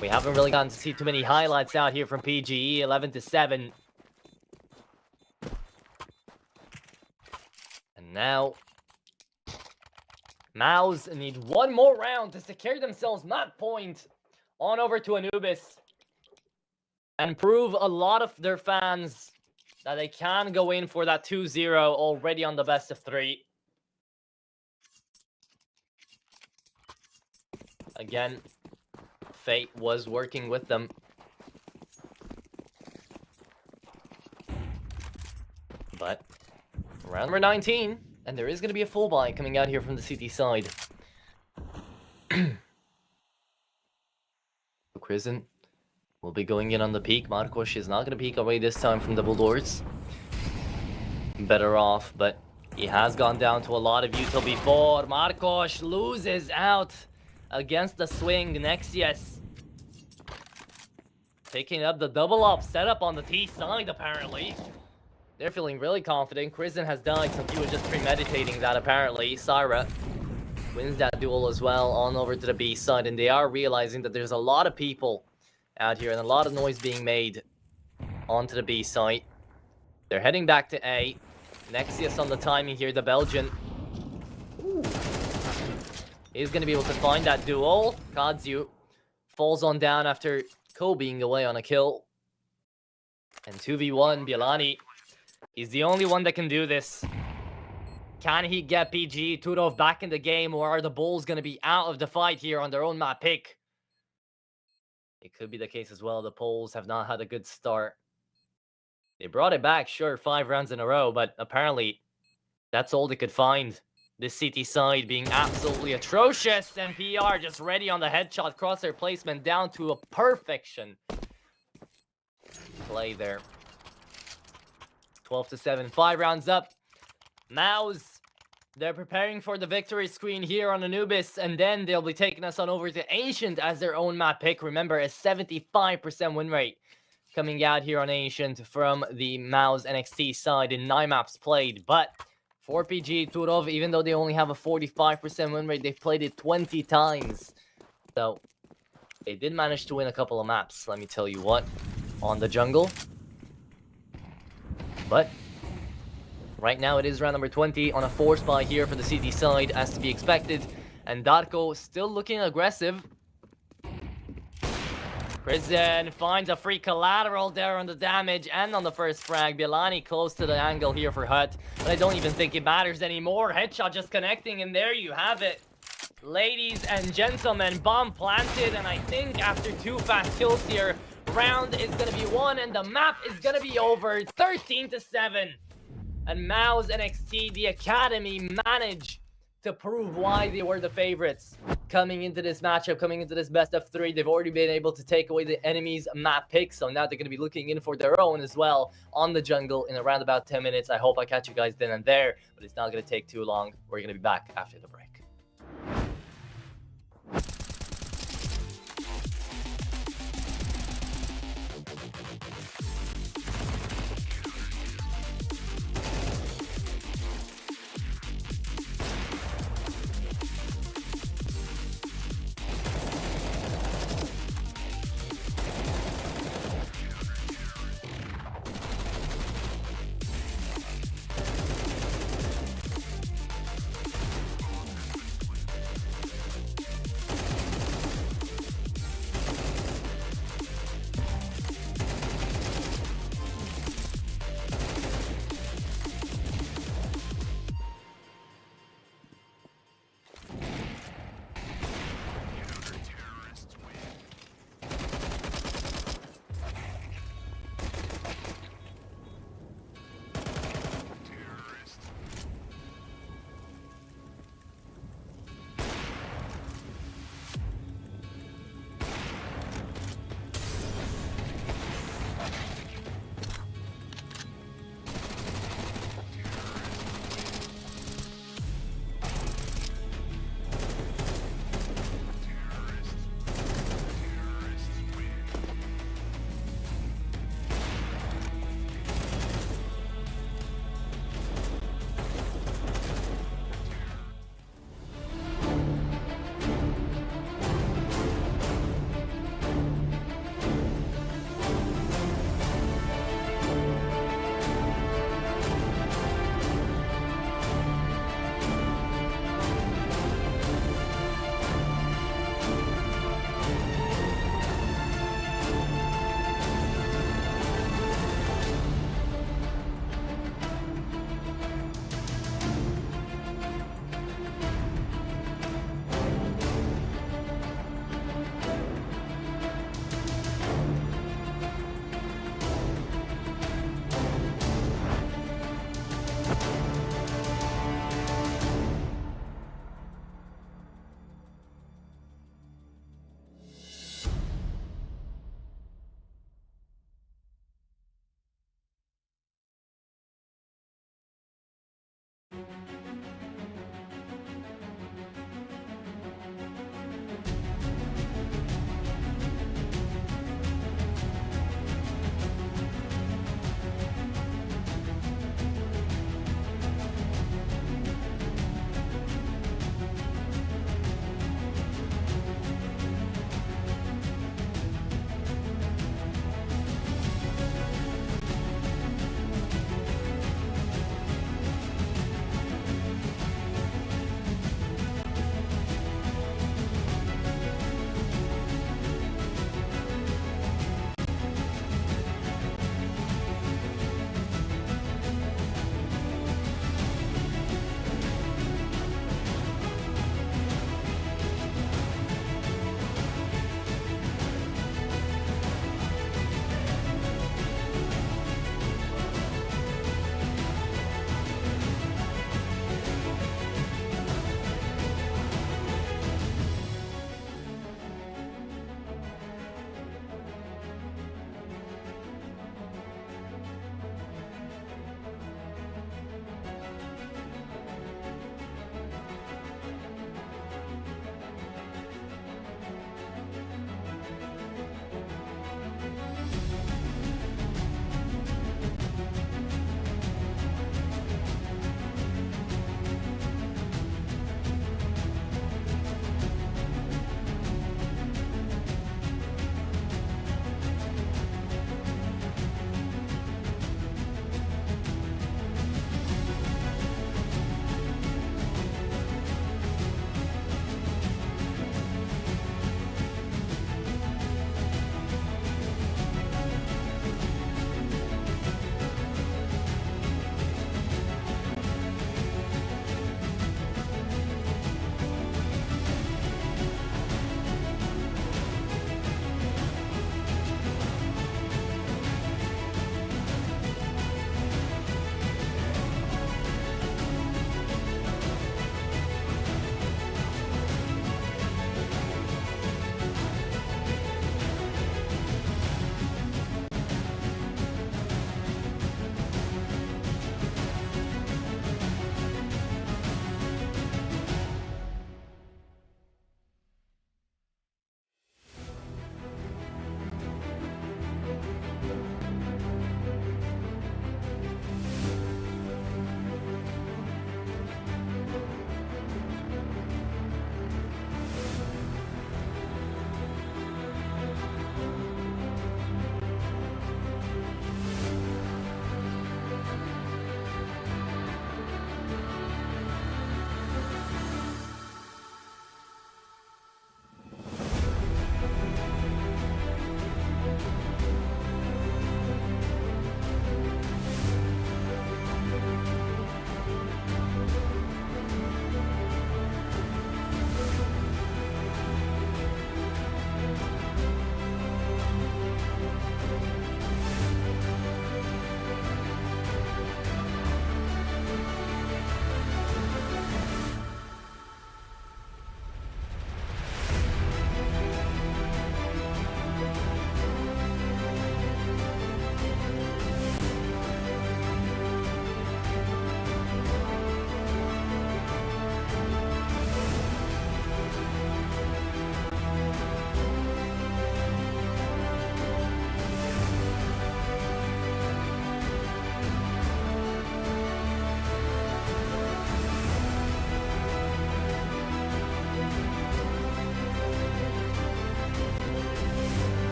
we haven't really gotten to see too many highlights out here from PGE. 11-7. And now Maus need 1 more round to secure themselves map point on over to Anubis and prove a lot of their fans that they can go in for that 2-0 already on the best of 3. Again, fate was working with them. But round number 19, and there is going to be a full buy coming out here from the CT side. Crimson will be going in on the peak. Marcos is not going to peek away this time from double doors. Better off, but he has gone down to a lot of util before. Marcos loses out against the swing. Nexius picking up the double up setup on the T side, apparently. They're feeling really confident. Crimson has died, so he was just premeditating that, apparently. Syra wins that duel as well on over to the B side, and they are realizing that there's a lot of people out here and a lot of noise being made onto the B side. They're heading back to A. Nexius on the timing here, the Belgian. Ooh. He's going to be able to find that duel. Kazu falls on down after being away on a kill. And 2v1, Bielani. He's the only one that can do this. Can he get PG Turov back in the game, or are the Bulls going to be out of the fight here on their own map pick? It could be the case as well. The Poles have not had a good start. They brought it back, sure, 5 rounds in a row, but apparently that's all they could find. This CT side being absolutely atrocious, and PR just ready on the headshot crosshair placement down to a perfection. Play there. 12-7, 5 rounds up. Mouse, they're preparing for the victory screen here on Anubis, and then they'll be taking us on over to Ancient as their own map pick. Remember, a 75% win rate coming out here on Ancient from the Mouse NXT side in 9 maps played. But for PG Turov, even though they only have a 45% win rate, they've played it 20 times. So they did manage to win a couple of maps, let me tell you what, on the jungle. But right now it is round number 20 on a force buy here for the CT side, as to be expected. And Darko still looking aggressive. Prison finds a free collateral there on the damage and on the first frag. Bielani close to the angle here for Hut, but I don't even think it matters anymore. Headshot just connecting, and there you have it. Ladies and gentlemen, bomb planted, and I think after 2 fast kills here, round is going to be won, and the map is going to be over 13-7. And Mouse NXT, the Academy, managed to prove why they were the favorites coming into this matchup, coming into this best of 3. They've already been able to take away the enemy's map pick, so now they're going to be looking in for their own as well on the jungle in around about 10 minutes. I hope I catch you guys then and there, but it's not going to take too long. We're going to be back after the break.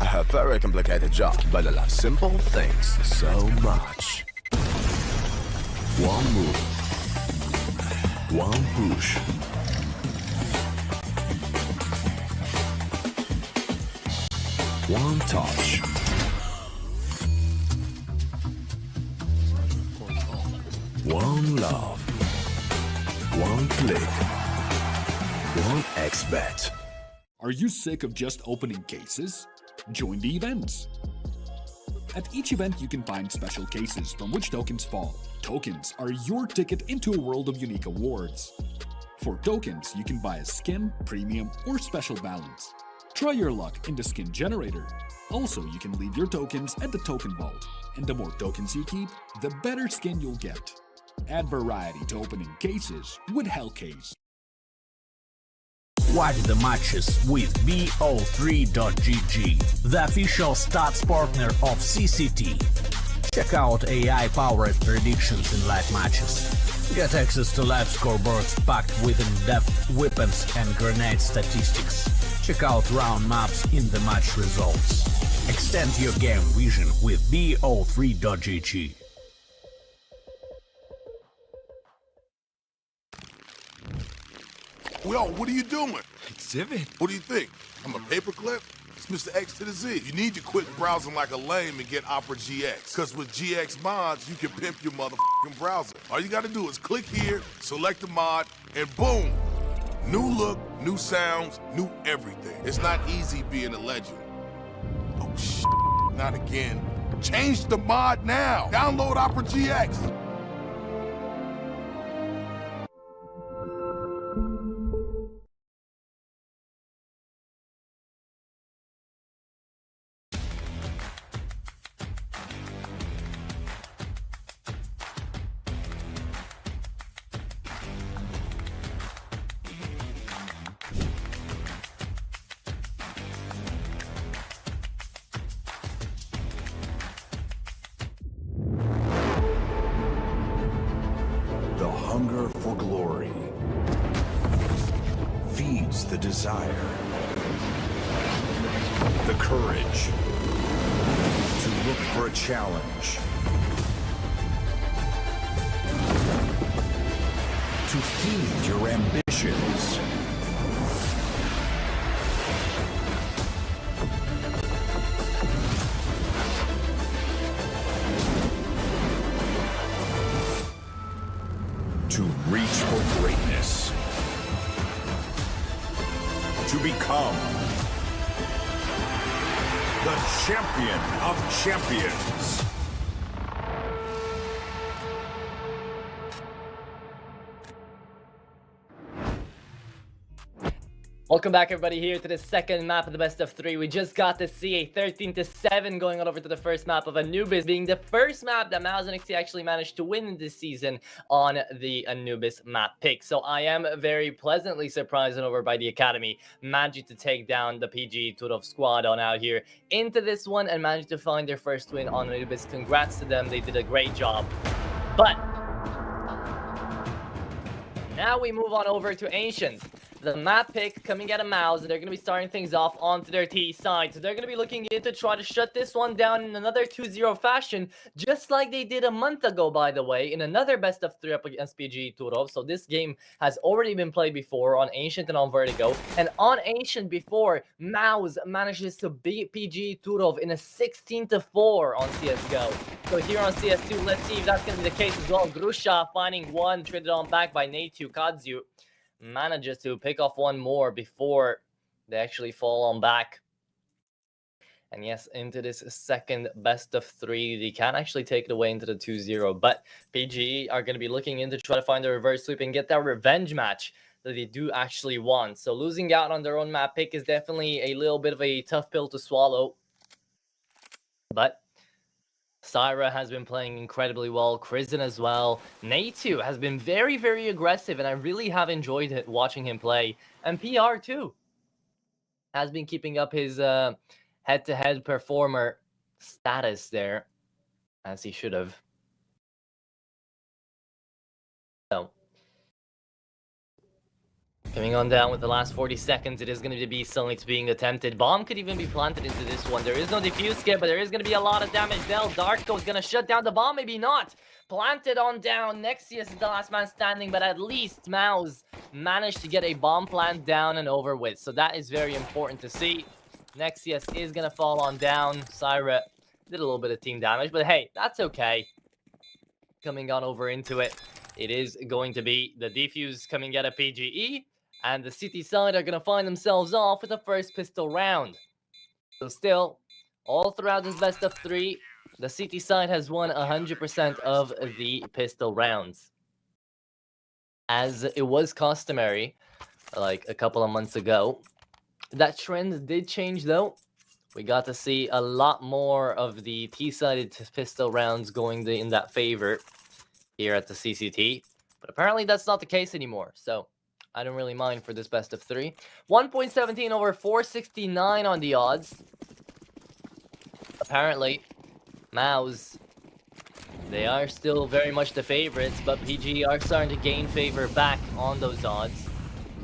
A very complicated job, but I love simple things so much. One move, one push. One touch. One love. One click. One XBet. Are you sick of just opening cases? Join the events. At each event, you can find special cases from which tokens fall. Tokens are your ticket into a world of unique awards. For tokens, you can buy a skin, premium, or special balance. Try your luck in the skin generator. Also, you can leave your tokens at the token vault. And the more tokens you keep, the better skin you'll get. Add variety to opening cases with Hellcase. Watch the matches with bo3.gg, the official stats partner of CCT. Check out AI-powered predictions in live matches. Get access to live scoreboards packed with in-depth weapons and grenade statistics. Check out round maps in the match results. Extend your game vision with bo3.gg. Yo, what are you doing? Exhibit. What do you think? I'm a paperclip? It's Mr. X to the Z. You need to quit browsing like a lame and get Opera GX. Because with GX mods, you can pimp your motherfucking browser. All you gotta do is click here, select the mod, and boom! New look, new sounds, new everything. It's not easy being a legend. Oh, not again. Change the mod now. Download Opera GX. The hunger for glory feeds the desire, the courage to look for a challenge, to feed your ambitions. To reach for greatness. To become the champion of champions. Welcome back, everybody, here to the second map of the best of 3. We just got to see a 13-7 going on over to the first map of Anubis, being the first map that Mouse and XT actually managed to win this season on the Anubis map pick. So I am very pleasantly surprised and over by the Academy, managing to take down the PG Turov squad on out here into this one and managed to find their first win on Anubis. Congrats to them, they did a great job. But now we move on over to Ancient. The map pick coming out of Mouse, and they're going to be starting things off onto their T side. So they're going to be looking in to try to shut this one down in another 2-0 fashion, just like they did a month ago, by the way, in another best of 3 up against PG Turov. So this game has already been played before on Ancient and on Vertigo. And on Ancient before, Mouse manages to beat PG Turov in a 16-4 on CSGO. So here on CS2, let's see if that's going to be the case as well. Grusha finding one, traded on back by Nate2. Kadzu manages to pick off one more before they actually fall on back. And yes, into this second best of 3, they can actually take it away into the 2-0. But PGE are going to be looking in to try to find a reverse sweep and get that revenge match that they do actually want. So losing out on their own map pick is definitely a little bit of a tough pill to swallow. But Syra has been playing incredibly well. Kristen as well. Nate2 has been very, very aggressive, and I really have enjoyed it watching him play. And PR too has been keeping up his head-to-head performer status there, as he should have. So coming on down with the last 40 seconds, it is going to be Sunlight's being attempted. Bomb could even be planted into this one. There is no defuse kit, but there is going to be a lot of damage. Del Darko is going to shut down the bomb, maybe not. Planted on down. Nexius is the last man standing, but at least Mouse managed to get a bomb plant down and over with. So that is very important to see. Nexius is going to fall on down. Syra did a little bit of team damage, but hey, that's okay. Coming on over into it, it is going to be the defuse coming out of PGE. And the City side are going to find themselves off with the first pistol round. So still, all throughout this best of 3, the City side has won 100% of the pistol rounds. As it was customary, like a couple of months ago. That trend did change though. We got to see a lot more of the T-sided pistol rounds going in that favor here at the CCT. But apparently that's not the case anymore. So I don't really mind for this best of 3. 1.17 over 469 on the odds. Apparently, Mouse, they are still very much the favorites, but PG are starting to gain favor back on those odds,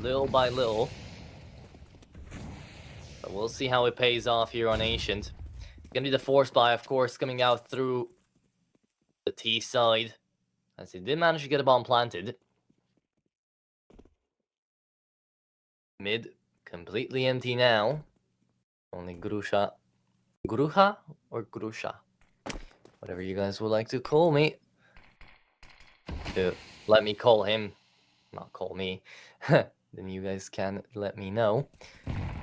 little by little. But we'll see how it pays off here on Ancient. Gonna be the force buy, of course, coming out through the T side, as he did manage to get a bomb planted. Mid completely empty now. Only Grusha. Gruha or Grusha? Whatever you guys would like to call me. Let me call him. Not call me. Then you guys can let me know.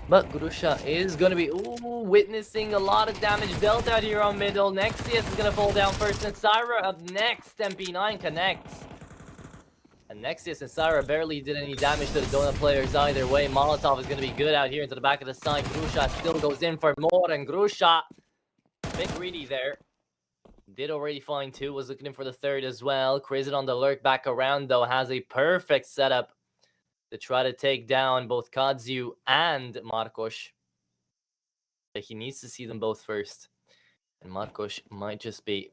But Grusha is going to be witnessing a lot of damage dealt out here on middle. Nexius is going to fall down first, and Syra up next. MP9 connects. And Nexius and Syra barely did any damage to the Donut players either way. Molotov is going to be good out here into the back of the side. Grusha still goes in for more, and Grusha, a bit greedy there. Did already find 2, was looking in for the 3rd as well. Crazy on the lurk back around, though, has a perfect setup to try to take down both Kadzu and Marcos. But he needs to see them both first. And Marcos might just be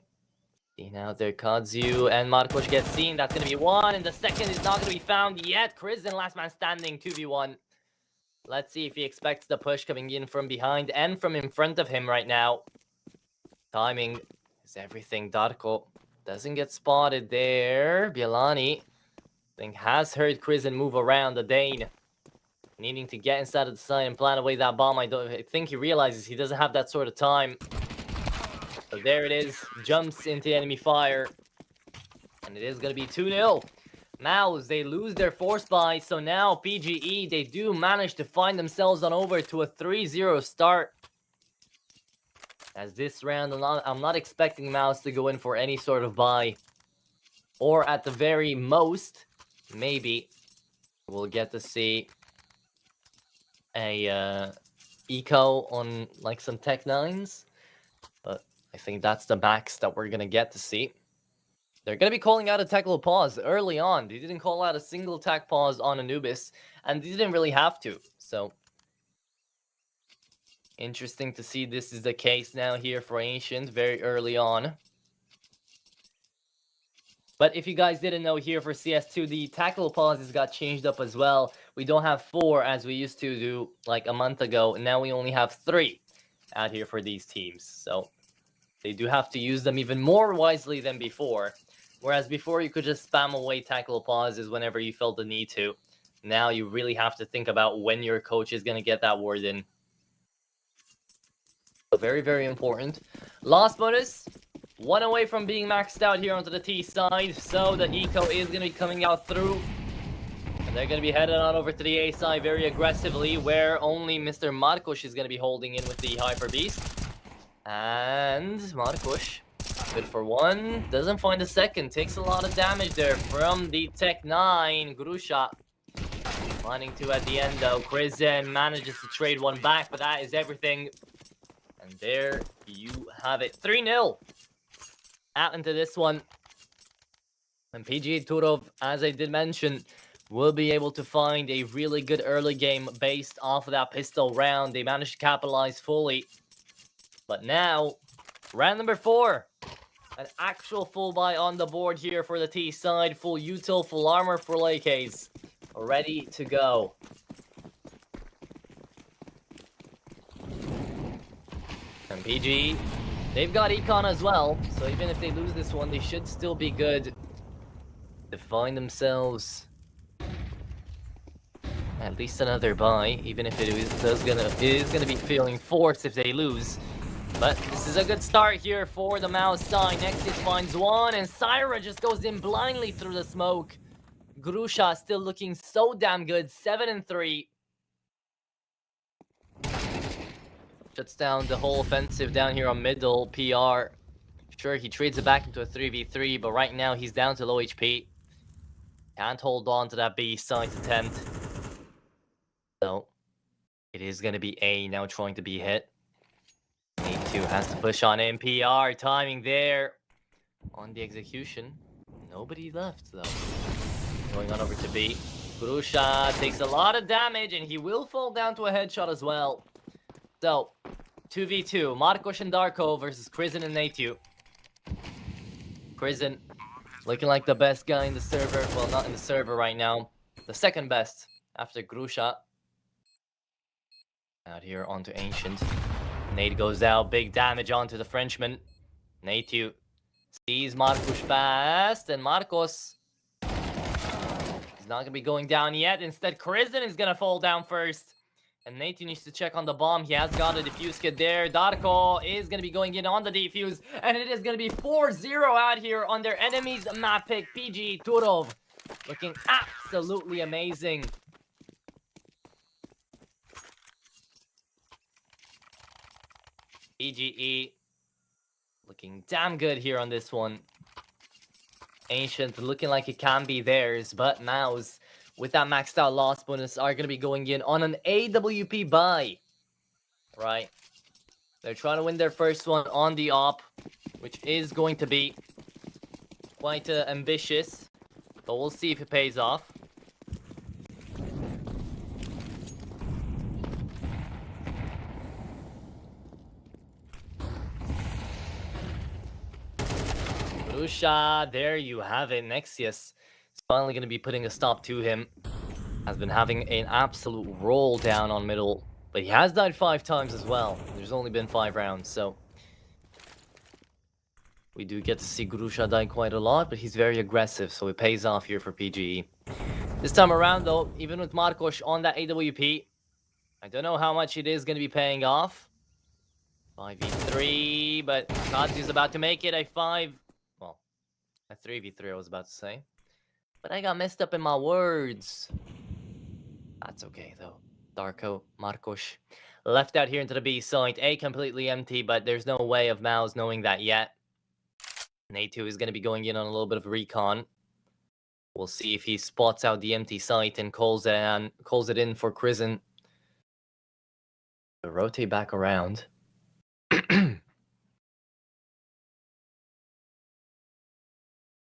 seen out there. Kadzu and Marcos get seen. That's going to be 1. And the second is not going to be found yet. Kristen, last man standing, 2v1. Let's see if he expects the push coming in from behind and from in front of him right now. Timing is everything. Darko doesn't get spotted there. Bielani, I think, has heard Kristen move around. The Dane needing to get inside of the side and plan away that bomb. I think he realizes he doesn't have that sort of time. So there it is. Jumps into enemy fire. And it is going to be 2-0. Mouse, they lose their force buy. So now PGE, they do manage to find themselves on over to a 3-0 start. As this round, I'm not expecting Mouse to go in for any sort of buy. Or at the very most, maybe we'll get to see a eco on like some Tech 9s, but I think that's the max that we're gonna get to see. They're gonna be calling out a tactical pause early on. They didn't call out a single tac pause on Anubis, and they didn't really have to. So interesting to see this is the case now here for Ancient very early on. But if you guys didn't know, here for CS2, the tactical pauses got changed up as well. We don't have 4 as we used to do like a month ago. And now we only have 3 out here for these teams. So they do have to use them even more wisely than before. Whereas before you could just spam away tactical pauses whenever you felt the need to. Now you really have to think about when your coach is going to get that word in. So very, very important. Lost bonus. 1 away from being maxed out here onto the T side, so the eco is going to be coming out through. And they're going to be headed on over to the A side very aggressively, where only Mr. Marcos is going to be holding in with the Hyper Beast. And Marcos, good for 1, doesn't find a second, takes a lot of damage there from the Tech 9. Grusha finding 2 at the end though. Krizen manages to trade 1 back, but that is everything. And there you have it, 3-0. Out into this one. And PG Turov, as I did mention, will be able to find a really good early game based off of that pistol round. They managed to capitalize fully. But now, round number 4. An actual full buy on the board here for the T side. Full util, full armor for Lakes. Ready to go. And PG, they've got Econ as well, so even if they lose this one, they should still be good to find themselves at least another buy, even if it is gonna be feeling forced if they lose. But this is a good start here for the Mouse side. Nexus finds 1, and Syra just goes in blindly through the smoke. Grusha still looking so damn good, 7-3. Shuts down the whole offensive down here on middle. PR, sure, he trades it back into a 3v3, but right now he's down to low HP. Can't hold on to that B side attempt. So it is going to be A now trying to be hit. A2 has to push on him. PR timing there on the execution. Nobody left though. Going on over to B. Grusha takes a lot of damage, and he will fall down to a headshot as well. So, 2v2, Marcos and Darko versus Krizen and A2. Krizen looking like the best guy in the server. Well, not in the server right now. The second best after Grusha. Out here onto Ancient. Nade goes out, big damage onto the Frenchman. A2 sees Marcos fast, and Marcos is not going to be going down yet. Instead, Krizen is going to fall down first. And Nate needs to check on the bomb. He has got a defuse kit there. Darko is going to be going in on the defuse. And it is going to be 4-0 out here on their enemy's map pick. PG Turov looking absolutely amazing. PGE looking damn good here on this one. Ancient looking like it can be theirs. But Mouse, with that maxed out loss bonus, are going to be going in on an AWP buy. Right. They're trying to win their first one on the op, which is going to be quite ambitious. But we'll see if it pays off. Grusha, there you have it. Nexius is finally going to be putting a stop to him. Has been having an absolute roll down on middle, but he has died 5 times as well. There's only been 5 rounds, so we do get to see Grusha die quite a lot, but he's very aggressive, so it pays off here for PGE. This time around, though, even with Marcos on that AWP, I don't know how much it is going to be paying off. 5v3, but Kazu's about to make it a 3v3 I was about to say. But I got messed up in my words. That's okay, though. Darko, Marcos, left out here into the B side. A completely empty, but there's no way of Mouse knowing that yet. And A2 is going to be going in on a little bit of recon. We'll see if he spots out the empty site and calls it in for Krizen. Rotate back around.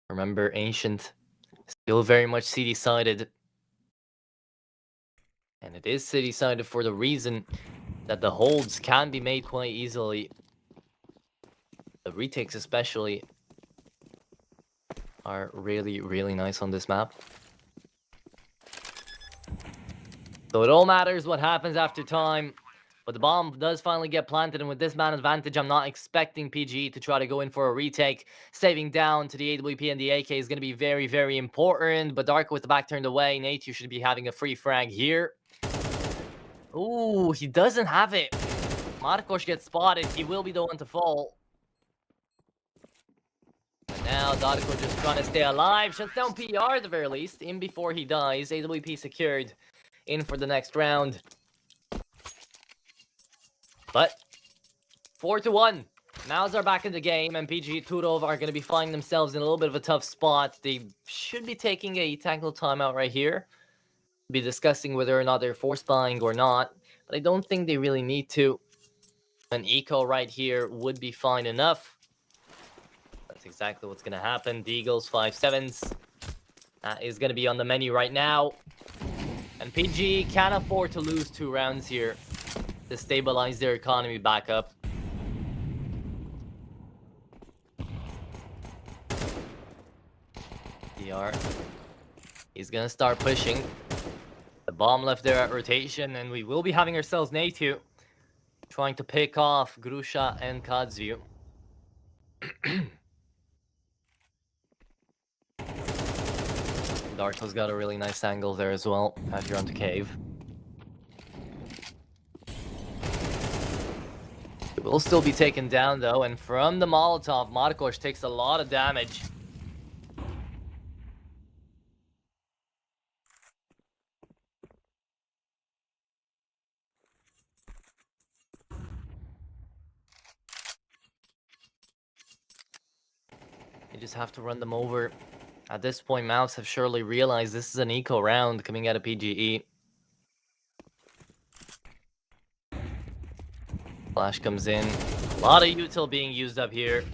Remember, Ancient still very much city-sided. And it is city-sided for the reason that the holds can be made quite easily. The retakes especially are really, really nice on this map. So it all matters what happens after time. But the bomb does finally get planted, and with this man advantage, I'm not expecting PGE to try to go in for a retake. Saving down to the AWP and the AK is going to be very, very important. But Darko with the back turned away. Nate, you should be having a free frag here. Ooh, he doesn't have it. Marcos gets spotted. He will be the one to fall. And now Darko just trying to stay alive. Shuts down PR at the very least. In before he dies. AWP secured. In for the next round. But 4-1. Mals are back in the game, and PG Turov are going to be finding themselves in a little bit of a tough spot. They should be taking a tactical timeout right here. Be discussing whether or not they're force buying or not, but I don't think they really need to. An eco right here would be fine enough. That's exactly what's going to happen. The Eagles 5-7s. That is going to be on the menu right now. And PG can't afford to lose 2 rounds here to stabilize their economy back up. DR. He's gonna start pushing. The bomb left there at rotation, and we will be having ourselves Natu trying to pick off Grusha and Kazu. Darko's got a really nice angle there as well, as you're onto cave. It will still be taken down though, and from the Molotov, Marcos takes a lot of damage. You just have to run them over. At this point, Mouse have surely realized this is an eco round coming out of PGE. Flash comes in. A lot of util being used up here.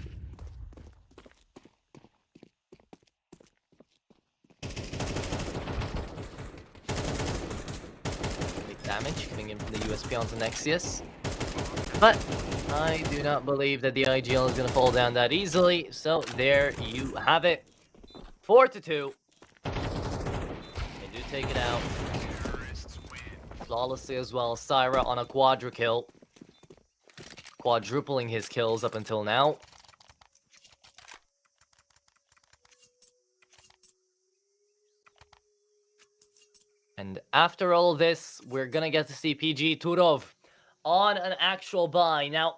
Big damage coming in from the USP onto Nexius. But I do not believe that the IGL is going to fall down that easily. So there you have it. 4-2. They do take it out. Flawlessly as well. Syra on a quadra kill. Quadrupling his kills up until now. And after all this, we're gonna get to see PG Turov on an actual buy. Now,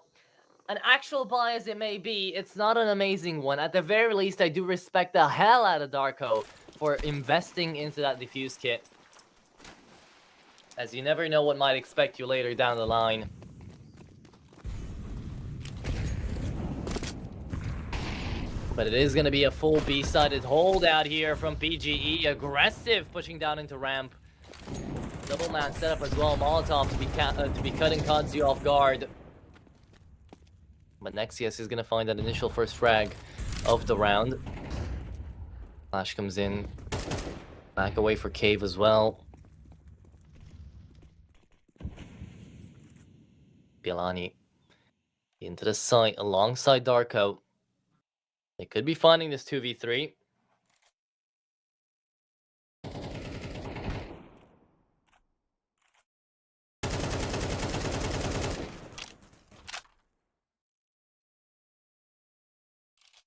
an actual buy as it may be, it's not an amazing one. At the very least, I do respect the hell out of Darko for investing into that defuse kit, as you never know what might expect you later down the line. But it is going to be a full B-sided hold out here from PGE. Aggressive, pushing down into ramp. Double man setup as well. Molotov to be cutting Kazu off guard. But Nexius is going to find that initial first frag of the round. Flash comes in. Back away for Cave as well. Bielani into the site alongside Darko. They could be finding this 2v3.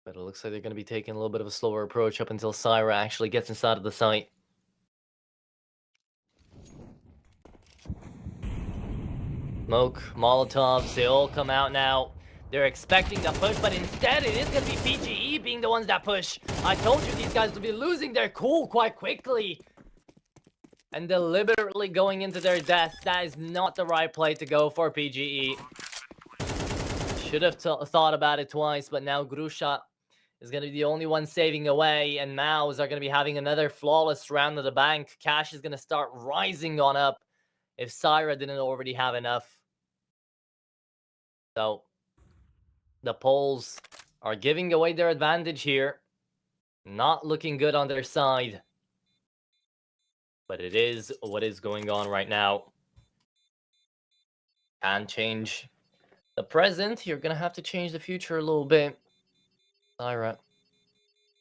But it looks like they're going to be taking a little bit of a slower approach up until Syra actually gets inside of the site. Smoke, Molotovs, they all come out now. They're expecting the push, but instead it is going to be PGE being the ones that push. I told you these guys would be losing their cool quite quickly. And deliberately going into their death. That is not the right play to go for PGE. Should have thought about it twice, but now Grusha is going to be the only one saving away. And Maus are going to be having another flawless round of the bank. Cash is going to start rising on up if Syra didn't already have enough. So the Poles are giving away their advantage here. Not looking good on their side. But it is what is going on right now. Can't change the present. You're going to have to change the future a little bit. Lyra,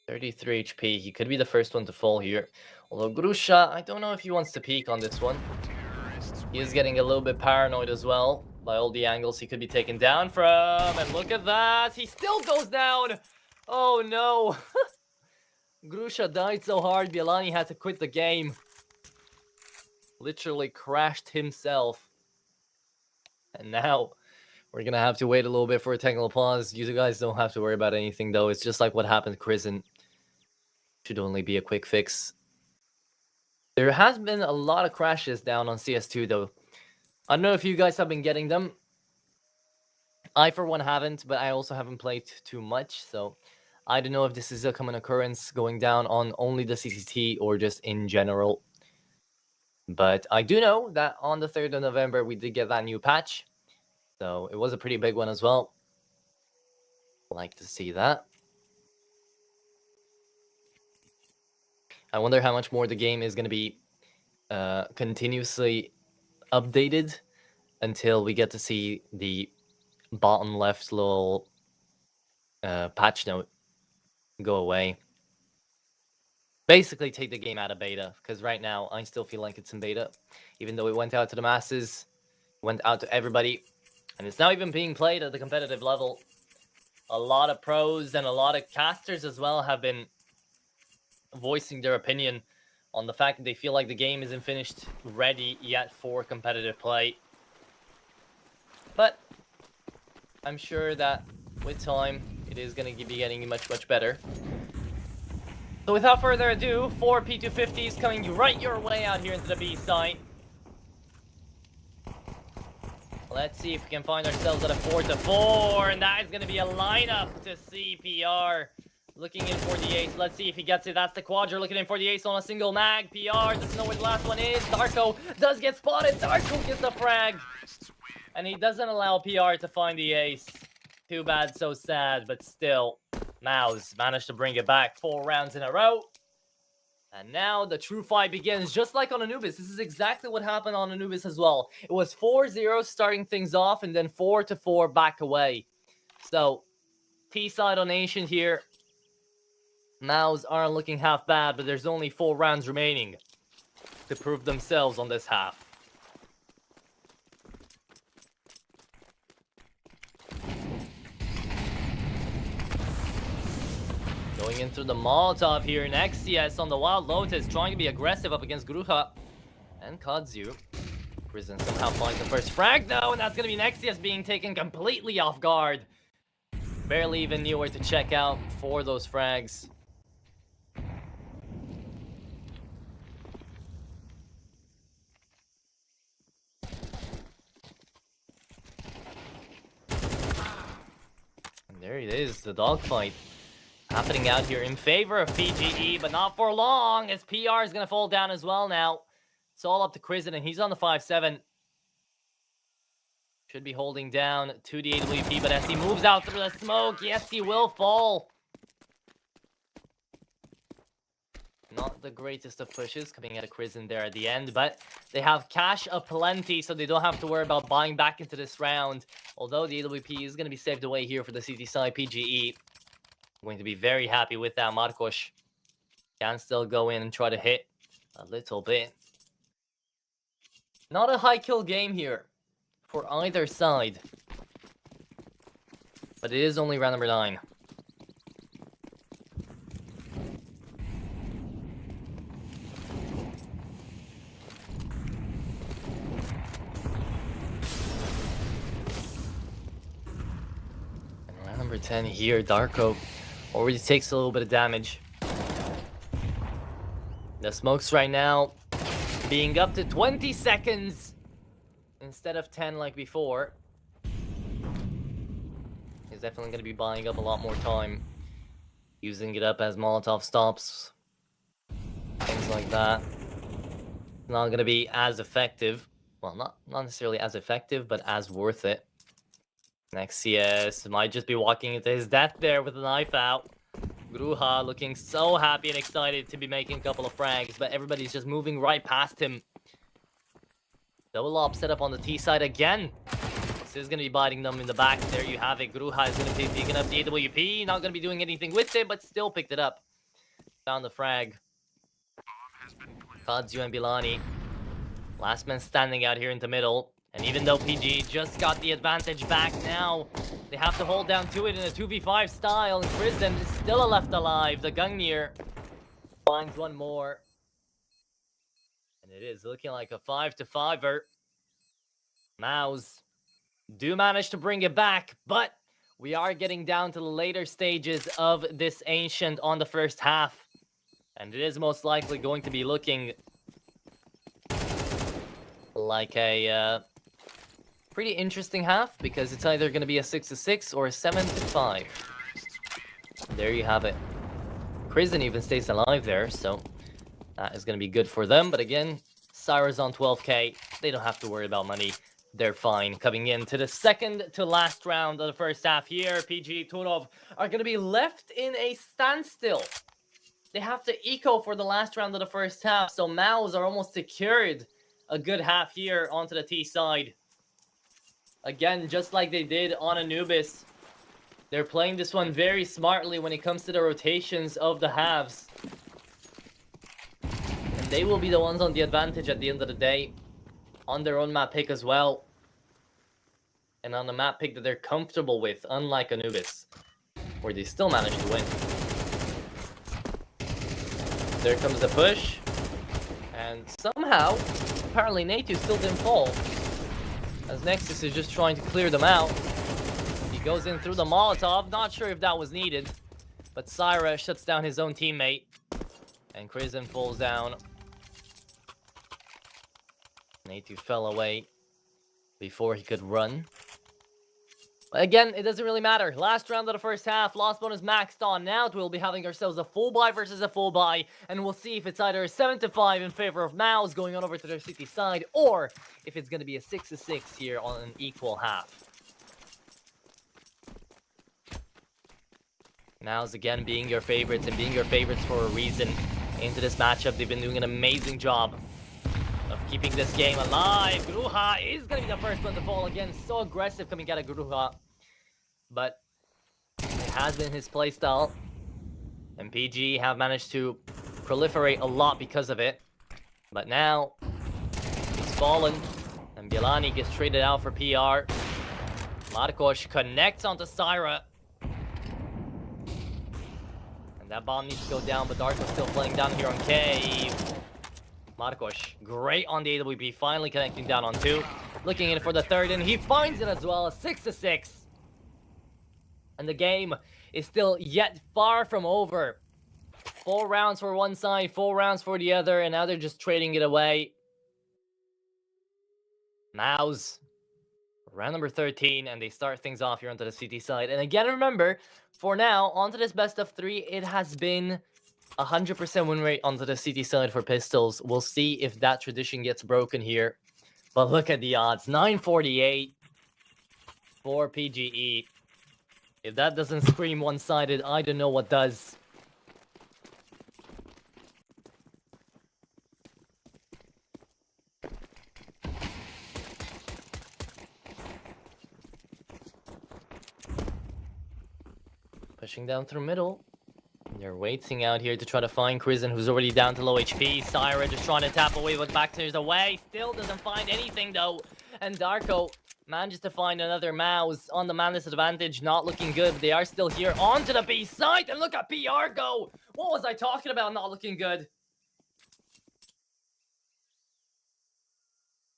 33 HP. He could be the first one to fall here. Although Grusha, I don't know if he wants to peek on this one. He is getting a little bit paranoid as well by all the angles he could be taken down from. And look at that. He still goes down. Oh, no. Grusha died so hard, Bielani had to quit the game. Literally crashed himself. And now we're going to have to wait a little bit for a technical pause. You guys don't have to worry about anything, though. It's just like what happened to Krisen. Should only be a quick fix. There has been a lot of crashes down on CS2, though. I don't know if you guys have been getting them. I, for one, haven't, but I also haven't played too much, so I don't know if this is a common occurrence going down on only the CCT or just in general. But I do know that on the 3rd of November, we did get that new patch. So it was a pretty big one as well. Like to see that. I wonder how much more the game is going to be continuously updated until we get to see the bottom left little patch note go away. Basically take the game out of beta, because right now I still feel like it's in beta. Even though it went out to the masses, went out to everybody, and it's now even being played at the competitive level. A lot of pros and a lot of casters as well have been voicing their opinion on the fact that they feel like the game isn't finished ready yet for competitive play. But I'm sure that with time, it is going to be getting much, much better. So without further ado, 4 P250s coming right your way out here into the B site. Let's see if we can find ourselves at a 4-4, and that is going to be a lineup to CPR. Looking in for the ace. Let's see if he gets it. That's the Quadra looking in for the ace on a single mag. PR doesn't know where the last one is. Darko does get spotted. Darko gets the frag. And he doesn't allow PR to find the ace. Too bad, so sad, but still. Mouse managed to bring it back 4 rounds in a row. And now the true fight begins, just like on Anubis. This is exactly what happened on Anubis as well. It was 4-0 starting things off, and then 4-4 back away. So, T-side on Ancient here. Mouse aren't looking half bad, but there's only 4 rounds remaining to prove themselves on this half. Going into the Molotov here, Nexius on the Wild Lotus, trying to be aggressive up against Gruha and Kadzu. Prison somehow finds the first frag though, and that's going to be Nexius being taken completely off guard. Barely even knew where to check out for those frags. And there it is, the dogfight happening out here in favor of PGE, but not for long, as PR is going to fall down as well now. It's all up to Krisen, and he's on the 5-7. Should be holding down 2D AWP, but as he moves out through the smoke, yes, he will fall. Not the greatest of pushes coming out of Krisen there at the end, but they have cash aplenty, so they don't have to worry about buying back into this round. Although the AWP is going to be saved away here for the CT side PGE. Going to be very happy with that. Marcos can still go in and try to hit a little bit. Not a high kill game here for either side, but it is only round number 9. And round number 10 here, Darko already takes a little bit of damage. The smokes right now being up to 20 seconds instead of 10 like before. He's definitely going to be buying up a lot more time. Using it up as Molotov stops. Things like that. Not going to be as effective. Well, not necessarily as effective, but as worth it. Nexius might just be walking into his death there with a knife out. Gruha looking so happy and excited to be making a couple of frags, but everybody's just moving right past him. Double op set up on the T side again. This is going to be biting them in the back. There you have it. Gruha is going to be picking up the AWP. Not going to be doing anything with it, but still picked it up. Found the frag. Kazu and Bilani. Last man standing out here in the middle. And even though PG just got the advantage back now, they have to hold down to it in a 2v5 style. And Prison is still left alive. The Gungnir finds one more. And it is looking like a 5-5-er. Mouse do manage to bring it back, but we are getting down to the later stages of this Ancient on the first half. And it is most likely going to be looking like a pretty interesting half, because it's either going to be a 6-6 or a 7-5. There you have it. Prison even stays alive there, so that is going to be good for them. But again, Cyrus on 12k. They don't have to worry about money. They're fine. Coming into the second to last round of the first half here, PG Tunov are going to be left in a standstill. They have to eco for the last round of the first half, so Maus are almost secured a good half here onto the T side. Again, just like they did on Anubis, they're playing this one very smartly when it comes to the rotations of the halves. And they will be the ones on the advantage at the end of the day, on their own map pick as well. And on the map pick that they're comfortable with, unlike Anubis, where they still managed to win. There comes the push. And somehow, apparently Natu still didn't fall, as Nexus is just trying to clear them out. He goes in through the Molotov. Not sure if that was needed, but Syra shuts down his own teammate. And Crimson falls down. Natu fell away before he could run. But again, it doesn't really matter. Last round of the first half, lost bonus maxed on. Now we'll be having ourselves a full buy versus a full buy, and we'll see if it's either a 7-5 in favor of Maus going on over to their city side, or if it's going to be a 6-6 here on an equal half. Maus again being your favorites, and being your favorites for a reason into this matchup. They've been doing an amazing job of keeping this game alive. Gruha is going to be the first one to fall again. So aggressive coming out of Gruha. But it has been his playstyle. And PG have managed to proliferate a lot because of it. But now, he's fallen. And Bilani gets traded out for PR. Marcos connects onto Syra. And that bomb needs to go down, but Darko's still playing down here on Cave. Marcos, great on the AWP, finally connecting down on 2. Looking in for the third, and he finds it as well, 6-6. And the game is still yet far from over. 4 rounds for one side, 4 rounds for the other, and now they're just trading it away. Maus, round number 13, and they start things off here onto the CT side. And again, remember, for now, onto this best of 3, it has been 100% win rate onto the CT side for Pistols. We'll see if that tradition gets broken here. But look at the odds. 948 for PGE. If that doesn't scream one-sided, I don't know what does. Pushing down through middle. They're waiting out here to try to find Crimson, who's already down to low HP. Syra just trying to tap away, but back clears away. Still doesn't find anything, though. And Darko manages to find another Mouse on the man disadvantage. Not looking good. They are still here onto the B side. And look at PR go. What was I talking about not looking good?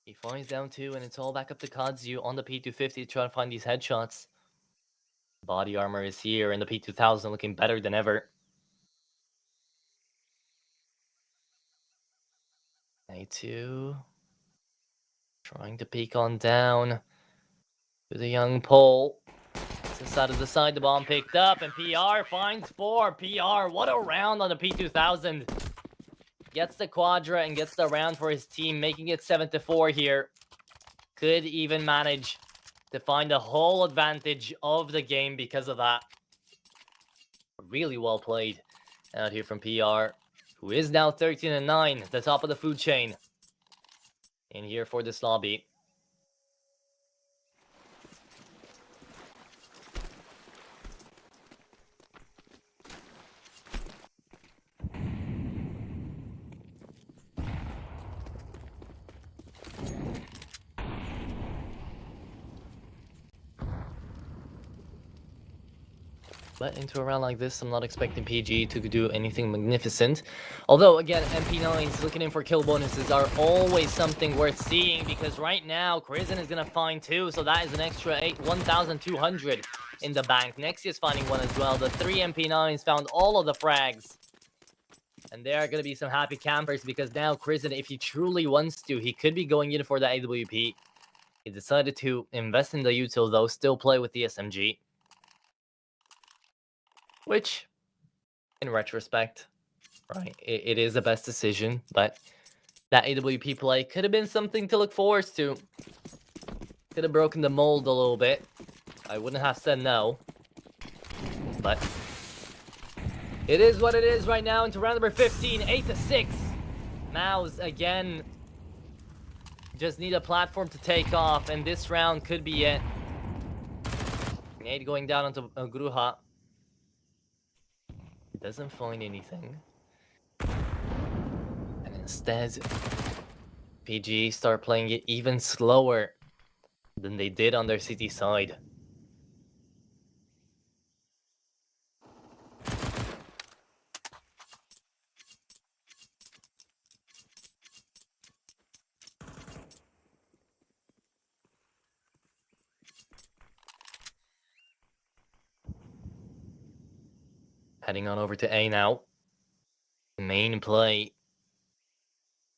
He finds down 2, and it's all back up to Kazu on the P250 to try to find these headshots. Body armor is here, and the P2000 looking better than ever. A2 trying to peek on down to the young Pole. Inside of the side, the bomb picked up, and PR finds 4. PR, what a round on the P2000. Gets the quadra and gets the round for his team, making it 7-4 here. Could even manage to find the whole advantage of the game because of that. Really well played out here from PR, who is now 13-9, the top of the food chain. In here for this lobby. But into a round like this, I'm not expecting PG to do anything magnificent. Although, again, MP9s looking in for kill bonuses are always something worth seeing, because right now, Crizzen is going to find 2, so that is an extra 1,200 in the bank. Nexi is finding 1 as well. The 3 MP9s found all of the frags. And there are going to be some happy campers, because now Crizzen, if he truly wants to, he could be going in for the AWP. He decided to invest in the util, though, still play with the SMG. Which, in retrospect, right, it is the best decision, but that AWP play could have been something to look forward to. Could have broken the mold a little bit. I wouldn't have said no. But it is what it is right now into round number 15, 8-6. Mouse, again, just need a platform to take off, and this round could be it. Nade going down onto Gruha. Doesn't find anything. And instead, PG start playing it even slower than they did on their city side. Heading on over to A now. Main play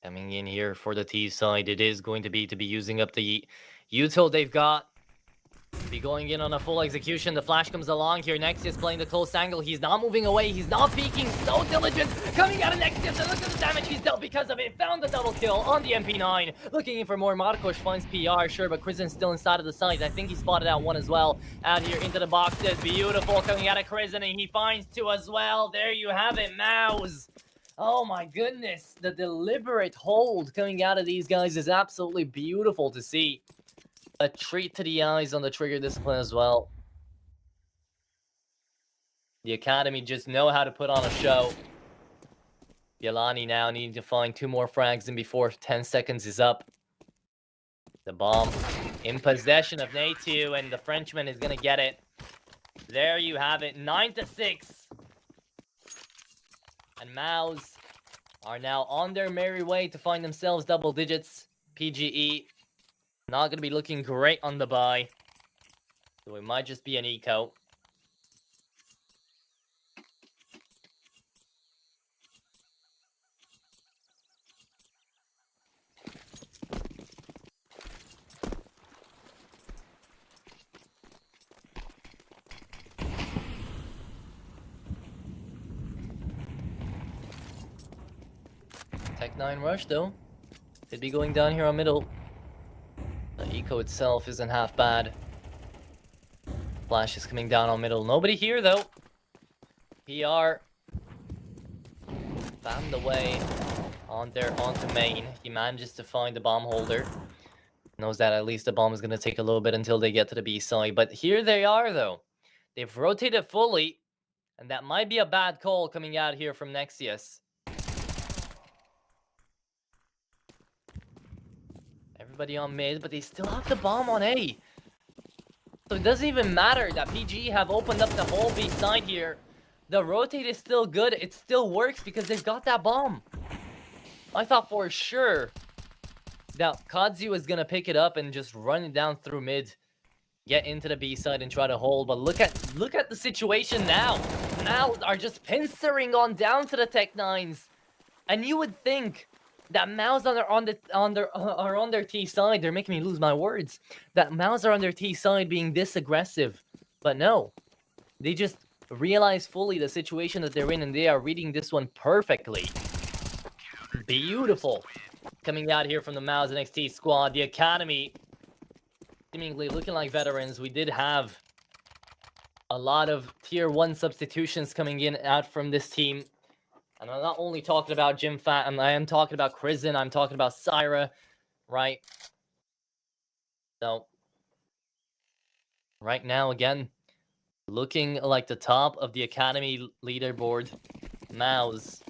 coming in here for the T side. It is going to be using up the util they've got. Be going in on a full execution. The flash comes along here. Nexus playing the close angle. He's not moving away. He's not peeking. So diligent. Coming out of Nexus. And look at the damage he's dealt because of it. Found the double kill on the MP9. Looking in for more. Markosh finds PR. Sure, but Crizzen's still inside of the site. I think he spotted out 1 as well. Out here into the boxes. Beautiful coming out of Crizzen. And he finds 2 as well. There you have it, Mouse. Oh my goodness. The deliberate hold coming out of these guys is absolutely beautiful to see. A treat to the eyes on the trigger discipline as well. The Academy just know how to put on a show. Yelani now needing to find 2 more frags in before 10 seconds is up. The bomb in possession of Natu, and the Frenchman is going to get it. There you have it, 9-6. And Mouse are now on their merry way to find themselves double digits. PGE not going to be looking great on the buy. So it might just be an eco. Tech-9 rush though. Could be going down here on middle. The eco itself isn't half bad. Flash is coming down on middle. Nobody here though. PR found the way on there onto main. He manages to find the bomb holder. Knows that at least the bomb is going to take a little bit until they get to the B side. But here they are though. They've rotated fully. And that might be a bad call coming out here from Nexius. Everybody on mid, but they still have the bomb on A. So it doesn't even matter that PG have opened up the whole B side here. The rotate is still good. It still works because they've got that bomb. I thought for sure that Kadzi was going to pick it up and just run it down through mid. Get into the B side and try to hold. But look at the situation now. Now are just pincering on down to the Tech-9s. And you would think that Mouse are on their T side. They're making me lose my words. That Mouse are on their T side being this aggressive. But no. They just realize fully the situation that they're in, and they are reading this one perfectly. Beautiful. Coming out here from the Mouse NXT squad. The Academy seemingly looking like veterans. We did have a lot of tier 1 substitutions coming in out from this team. And I'm not only talking about Jim Fat, I am talking about Krizen, I'm talking about Syra, right? So, right now, again, looking like the top of the Academy leaderboard. Mouse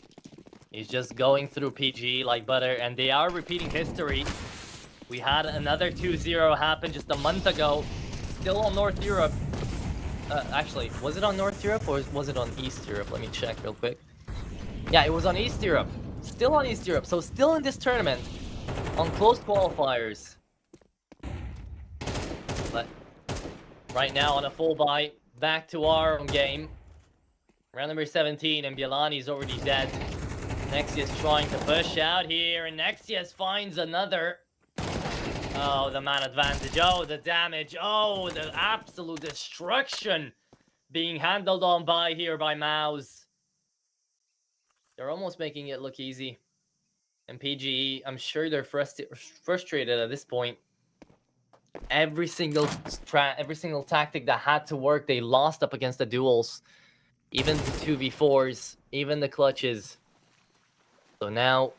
is just going through PG like butter, and they are repeating history. We had another 2-0 happen just a month ago, still on North Europe. Actually, was it on North Europe or was it on East Europe? Let me check real quick. Yeah, it was on East Europe. Still on East Europe, so still in this tournament on close qualifiers. But right now on a full buy, back to our own game. Round number 17, and Bielani's already dead. Nexius trying to push out here, and Nexius finds another. Oh, the man advantage. Oh, the damage. Oh, the absolute destruction being handled on by here by Mouse. They're almost making it look easy. And PGE, I'm sure they're frustrated at this point. Every single tactic that had to work, they lost up against the duels. Even the 2v4s, even the clutches. So now,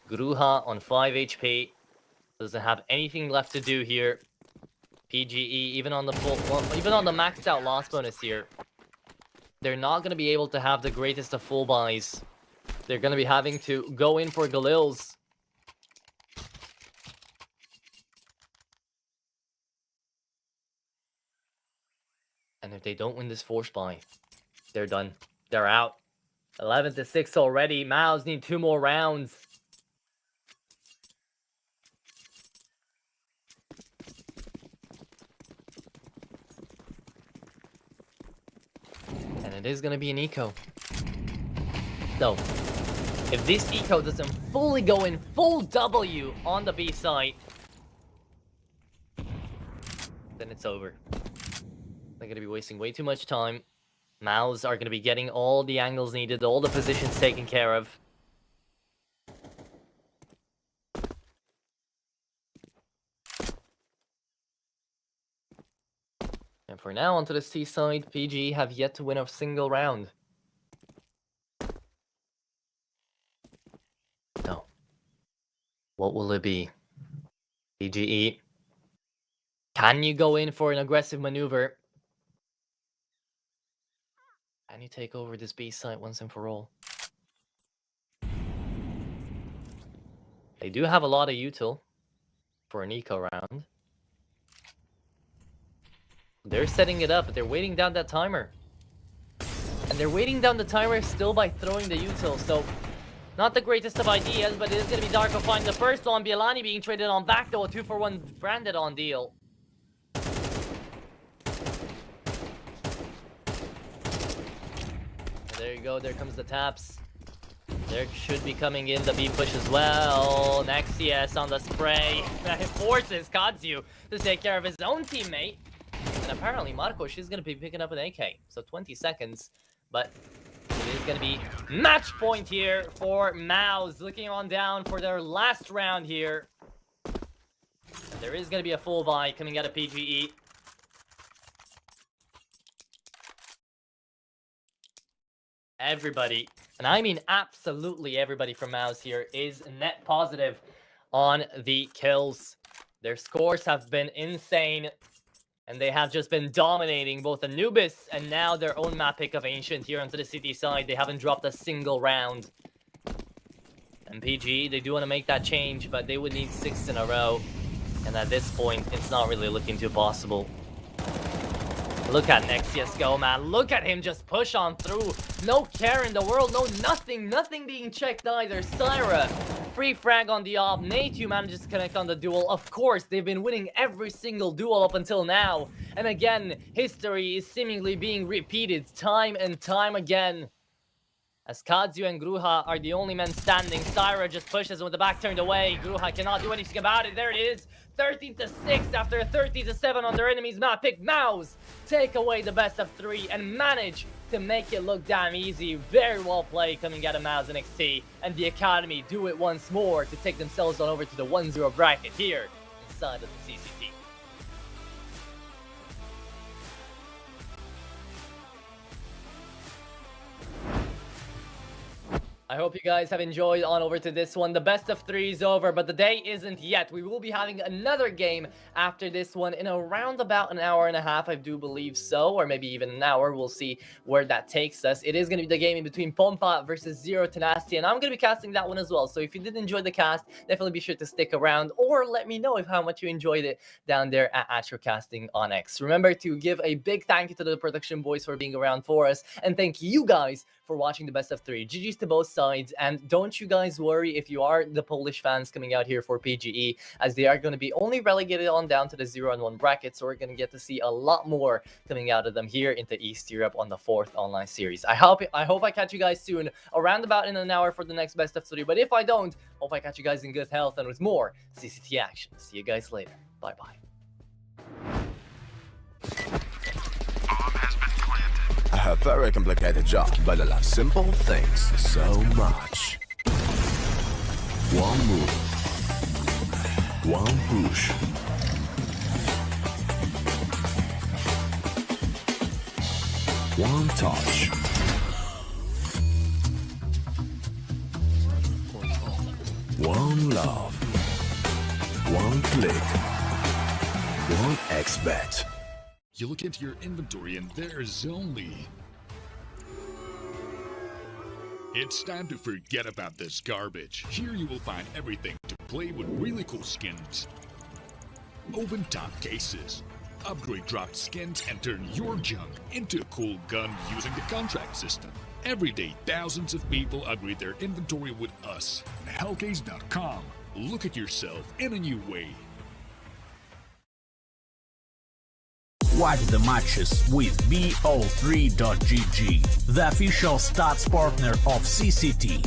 Gruha on 5 HP. Doesn't have anything left to do here. PGE, even on the even on the maxed out loss bonus here, they're not going to be able to have the greatest of full buys. They're going to be having to go in for Galils. And if they don't win this force buy, they're done. They're out. 11-6 already. Mouse need 2 more rounds. And it is going to be an eco. So, if this eco doesn't fully go in full W on the B side, then it's over. They're going to be wasting way too much time. Mouse are going to be getting all the angles needed, all the positions taken care of. And for now, onto the C side, PG have yet to win a single round. No. What will it be? PGE. Can you go in for an aggressive maneuver? Can you take over this B site once and for all? They do have a lot of util for an eco round. They're setting it up, but they're waiting down that timer. And they're waiting down the timer still by throwing the util, so not the greatest of ideas, but it is going to be Darko finding the first one. Bielani being traded on back, though, a 2-for-1 branded on deal. There you go, there comes the taps. There should be coming in the B push as well. Nexius on the spray. That forces Kazu to take care of his own teammate. And apparently Marco, she's going to be picking up an AK. So 20 seconds. But it is going to be match point here for Mouse. Looking on down for their last round here. And there is going to be a full buy coming out of PGE. Everybody, and I mean absolutely everybody from Mouse here, is net positive on the kills. Their scores have been insane, and they have just been dominating both Anubis and now their own map pick of Ancient here onto the city side. They haven't dropped a single round. And PG, they do want to make that change, but they would need 6 in a row. And at this point, it's not really looking too possible. Look at Nexius go, man. Look at him just push on through. No care in the world. No nothing. Nothing being checked either. Syra, free frag on the op. Natu manages to connect on the duel. Of course, they've been winning every single duel up until now. And again, history is seemingly being repeated time and time again. As Kazu and Gruha are the only men standing, Syra just pushes with the back turned away. Gruha cannot do anything about it. There it is. 13-6 after a 30-7 on their enemy's map pick. Mouse take away the best of 3 and manage to make it look damn easy. Very well played coming out of Mouse and XT. And the Academy do it once more to take themselves on over to the 1-0 bracket here inside of the CCT. I hope you guys have enjoyed on over to this one. The best of 3 is over, but the day isn't yet. We will be having another game after this one in around about an hour and a half, I do believe so, or maybe even an hour. We'll see where that takes us. It is going to be the game in between Pompa versus Zero Tenacity, and I'm going to be casting that one as well. So if you did enjoy the cast, definitely be sure to stick around, or let me know how much you enjoyed it down there at Astrocasting on X. Remember to give a big thank you to the production boys for being around for us, and thank you guys for watching the best of 3. GG's to both sides, and don't you guys worry if you are the Polish fans coming out here for PGE, as they are going to be only relegated on down to the 0-1 bracket, so we're going to get to see a lot more coming out of them here into East Europe on the 4th online series. I hope I catch you guys soon, around about in an hour for the next best of 3, but if I don't, hope I catch you guys in good health and with more CCT action. See you guys later. Bye-bye. A very complicated job, but I love simple things so much. One move, one push. One touch. One love. One click. One XBet. You look into your inventory and there's only... It's time to forget about this garbage. Here you will find everything to play with really cool skins. Open top cases. Upgrade dropped skins and turn your junk into a cool gun using the contract system. Every day, thousands of people upgrade their inventory with us. Hellcase.com. Look at yourself in a new way. Watch the matches with BO3.GG, the official stats partner of CCT.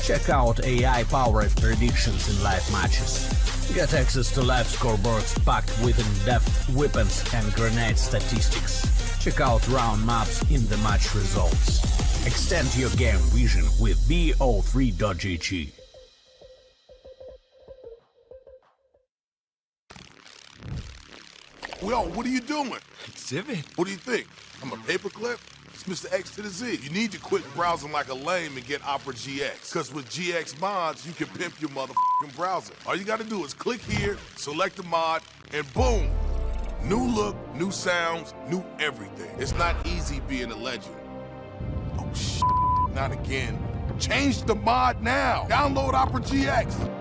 Check out AI-powered predictions in live matches. Get access to live scoreboards packed with in-depth weapons and grenade statistics. Check out round maps in the match results. Extend your game vision with BO3.GG. Yo, what are you doing? Exhibit. What do you think? I'm a paperclip? It's Mr. X to the Z. You need to quit browsing like a lame and get Opera GX. Because with GX mods, you can pimp your motherfucking browser. All you gotta do is click here, select the mod, and boom! New look, new sounds, new everything. It's not easy being a legend. Oh, shit. Not again. Change the mod now. Download Opera GX.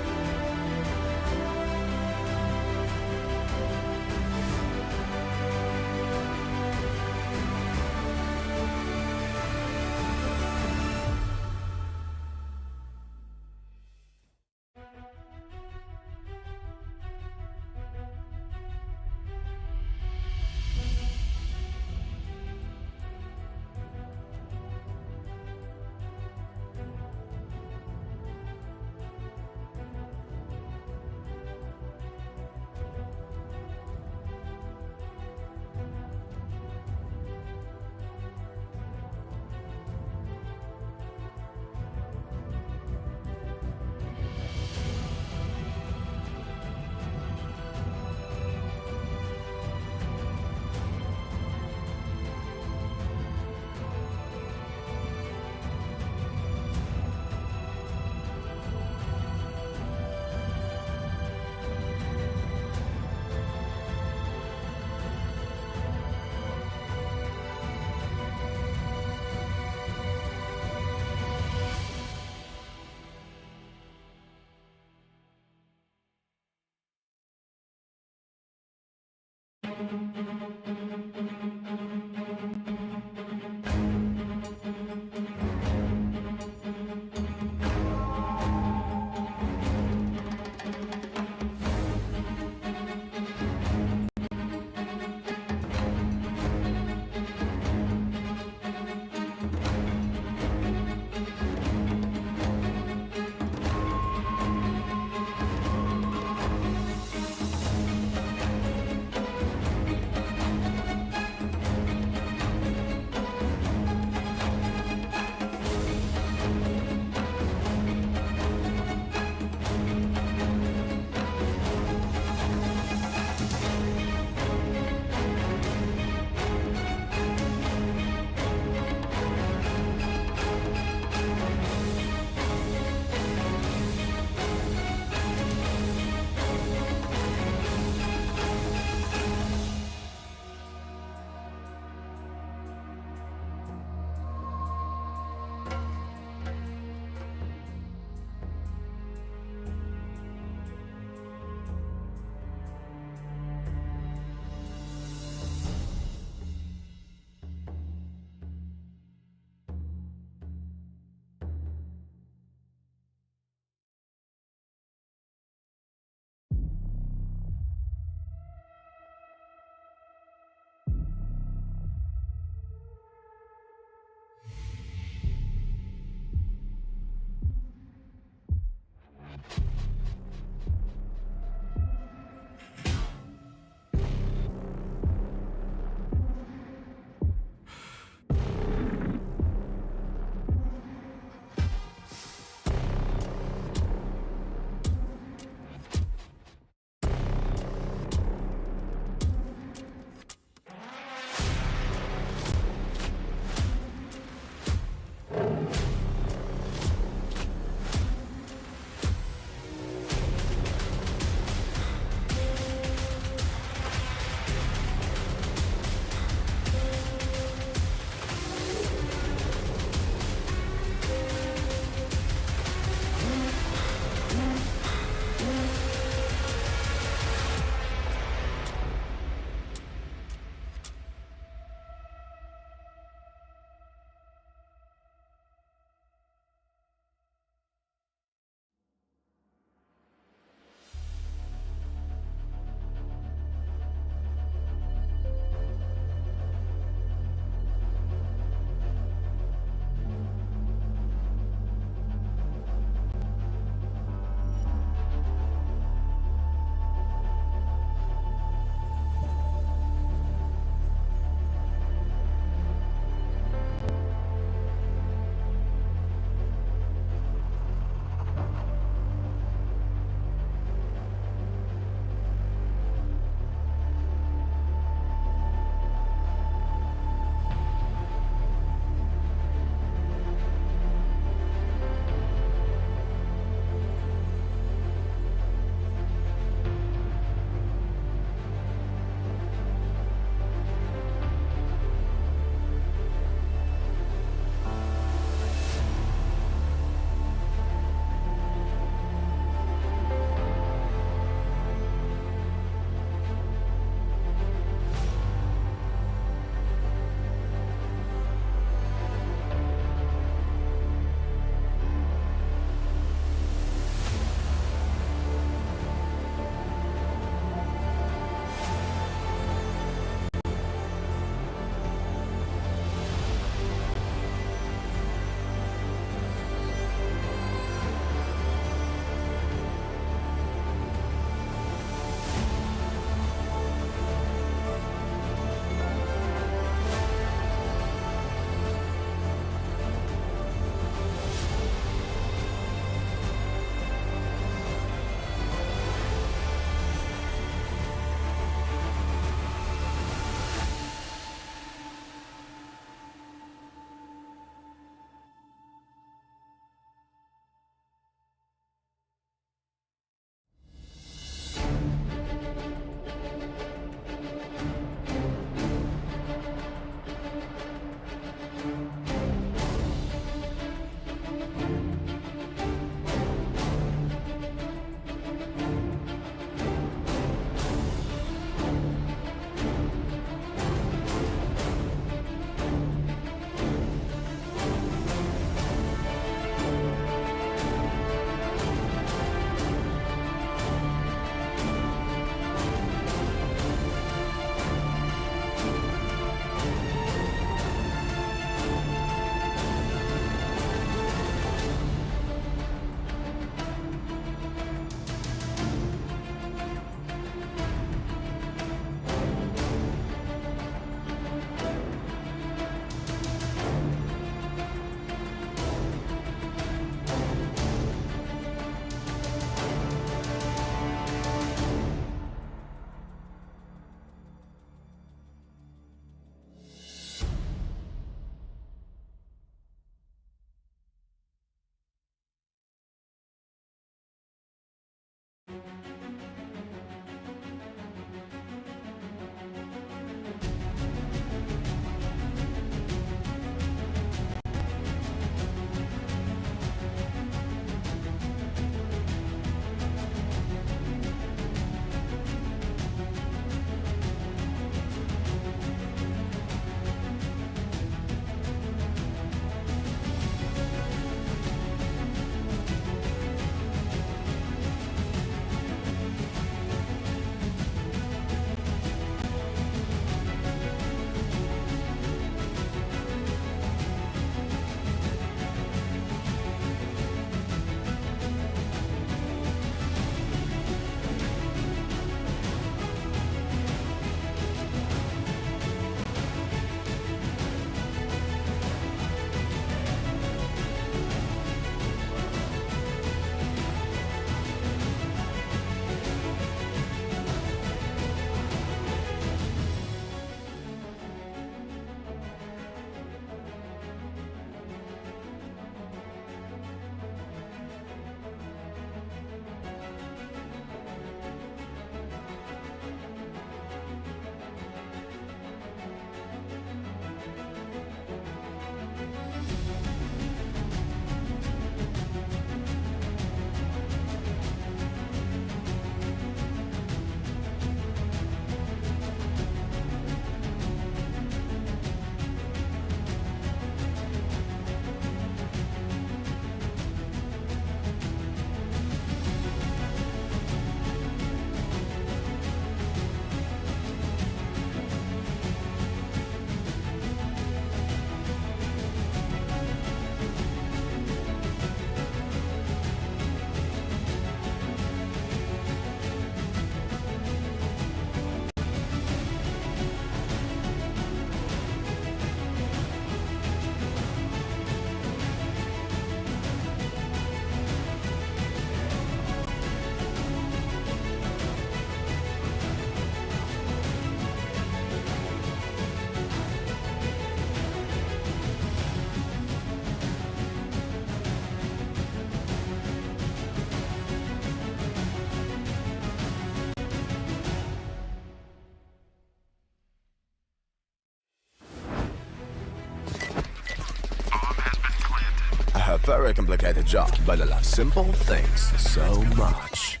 A very complicated job, but I love simple things so much.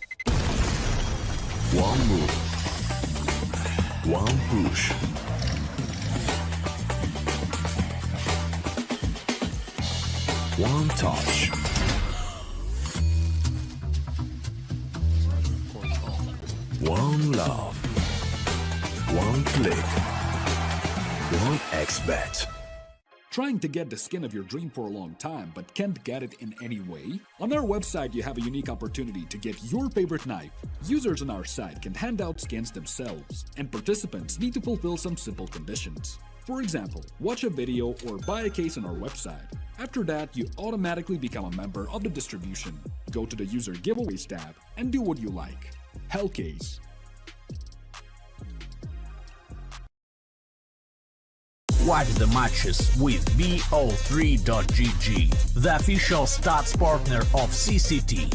One move, one push. One touch. One love. One click. One XBet. Trying to get the skin of your dream for a long time but can't get it in any way? On our website, you have a unique opportunity to get your favorite knife. Users on our site can hand out skins themselves, and participants need to fulfill some simple conditions. For example, watch a video or buy a case on our website. After that, you automatically become a member of the distribution. Go to the user giveaways tab and do what you like. Hellcase. Watch the matches with bo3.gg, the official stats partner of CCT.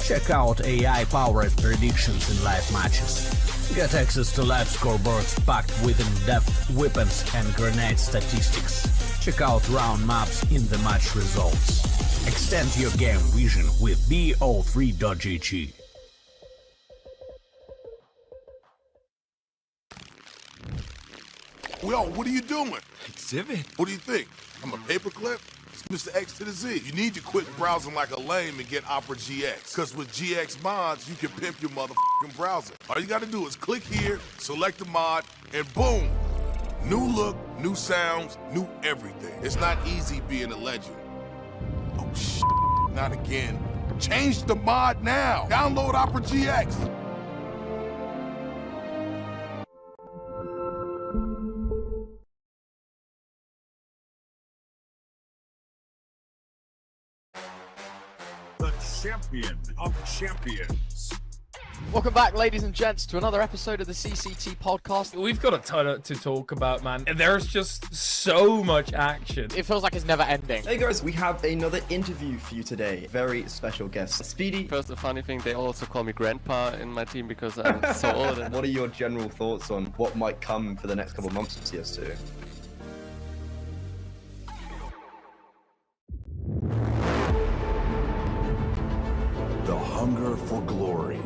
Check out AI-powered predictions in live matches. Get access to live scoreboards packed with in-depth weapons and grenade statistics. Check out round maps in the match results. Extend your game vision with bo3.gg. Yo, what are you doing? Exhibit. What do you think? I'm a paperclip? It's Mr. X to the Z. You need to quit browsing like a lame and get Opera GX. Because with GX mods, you can pimp your motherfucking browser. All you gotta do is click here, select the mod, and boom! New look, new sounds, new everything. It's not easy being a legend. Oh, shit. Not again. Change the mod now. Download Opera GX. The champion of champions. Welcome back, ladies and gents, to another episode of the CCT podcast. We've got a ton to talk about, man. There's just so much action. It feels like it's never ending. Hey guys, we have another interview for you today. Very special guest, Speedy. First, the funny thing, they also call me grandpa in my team because I'm so old. And What are your general thoughts on what might come for the next couple of months of CS2? The hunger for glory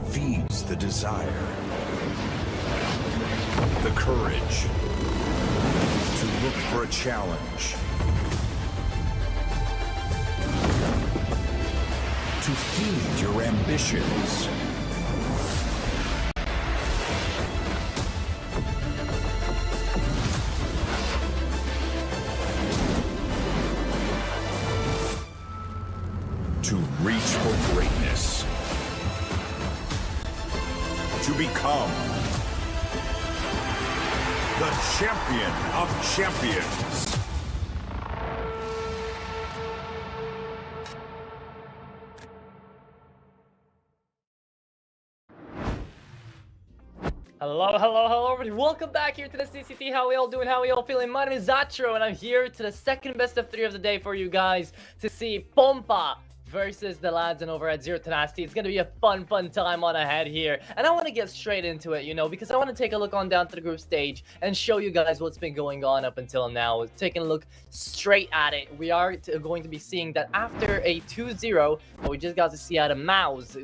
feeds the desire, the courage to look for a challenge, to feed your ambitions. To reach for greatness. To become the champion of champions. Hello, everybody. Welcome back here to the CCT. How we all doing? How we all feeling? My name is Zatro, and I'm here to the second best of 3 of the day for you guys to see Pompa versus the lads and over at Zero Tenacity. It's gonna be a fun time on ahead here, and I want to get straight into it, because I want to take a look on down to the group stage and show you guys what's been going on up until now. Taking a look straight at it, we are going to be seeing that after a 2-0 that we just got to see out of Mouse,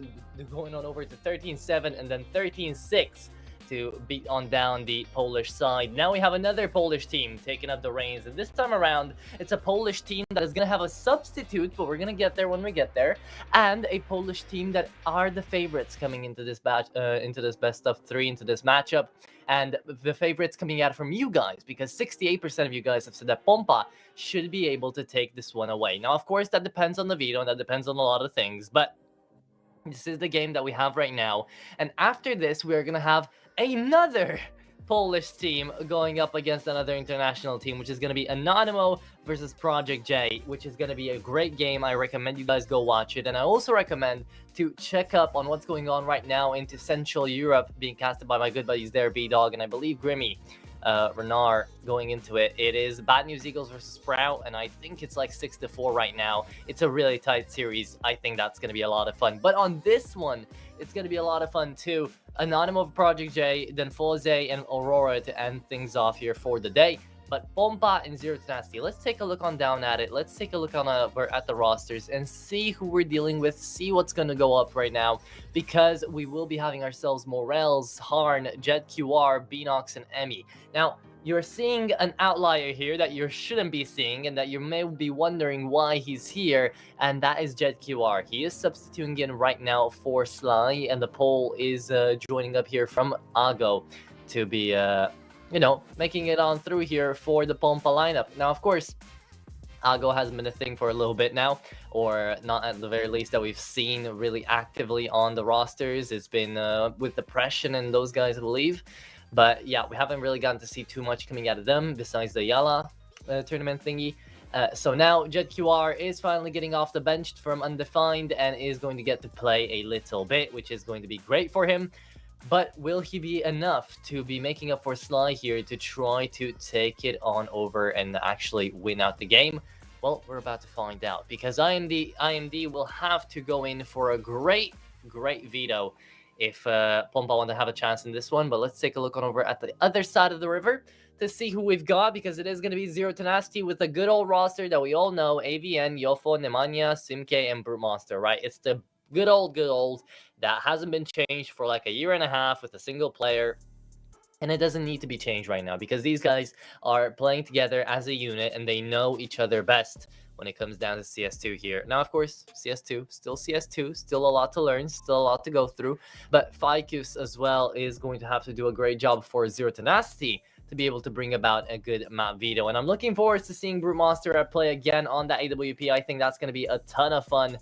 going on over to 13-7 and then 13-6 to beat on down the Polish side. Now we have another Polish team taking up the reins, and this time around it's a Polish team that is going to have a substitute, but we're going to get there when we get there, and a Polish team that are the favorites coming into this into this best of 3, into this matchup, and the favorites coming out from you guys, because 68% of you guys have said that Pompa should be able to take this one away. Now, of course, that depends on the veto, and that depends on a lot of things, but this is the game that we have right now, and after this we're going to have another Polish team going up against another international team, which is going to be Anonimo versus Project J, which is going to be a great game. I recommend you guys go watch it, and I also recommend to check up on what's going on right now into Central Europe, being casted by my good buddies there, B-Dog, and I believe Grimmy Renard going into it. It is Bad News Eagles versus Sprout, and I think it's like 6-4 right now. It's a really tight series. I think that's going to be a lot of fun. But on this one, it's going to be a lot of fun too. Anonymous of Project J, then Foze and Aurora to end things off here for the day. But Bomba and Zero Tenacity, let's take a look on down at it. Let's take a look on at the rosters and see who we're dealing with, see what's going to go up right now, because we will be having ourselves Morels, Harn, Jet QR, Beanox, and Emmy. Now, you're seeing an outlier here that you shouldn't be seeing and that you may be wondering why he's here, and that is Jet QR. He is substituting in right now for Sly, and the poll is joining up here from Ago to be, making it on through here for the Pompa lineup. Now, of course, Ago hasn't been a thing for a little bit now, or not at the very least that we've seen really actively on the rosters. It's been with depression and those guys, I believe. But yeah, we haven't really gotten to see too much coming out of them besides the Yala tournament thingy. So now Jet QR is finally getting off the bench from Undefined and is going to get to play a little bit, which is going to be great for him. But will he be enough to be making up for Sly here to try to take it on over and actually win out the game? Well, we're about to find out, because IMD will have to go in for a great veto if Pompa want to have a chance in this one. But let's take a look on over at the other side of the river to see who we've got, because it is going to be Zero Tenacity with a good old roster that we all know: AVN, Yofo, Nemanja, Simke, and Brute Monster, right? It's the good old that hasn't been changed for like a year and a half with a single player. And it doesn't need to be changed right now, because these guys are playing together as a unit and they know each other best when it comes down to CS2 here. Now, of course, CS2, still a lot to learn, still a lot to go through. But Ficus as well is going to have to do a great job for Zero Tenacity to be able to bring about a good map veto. And I'm looking forward to seeing Brute Monster at play again on that AWP. I think that's going to be a ton of fun.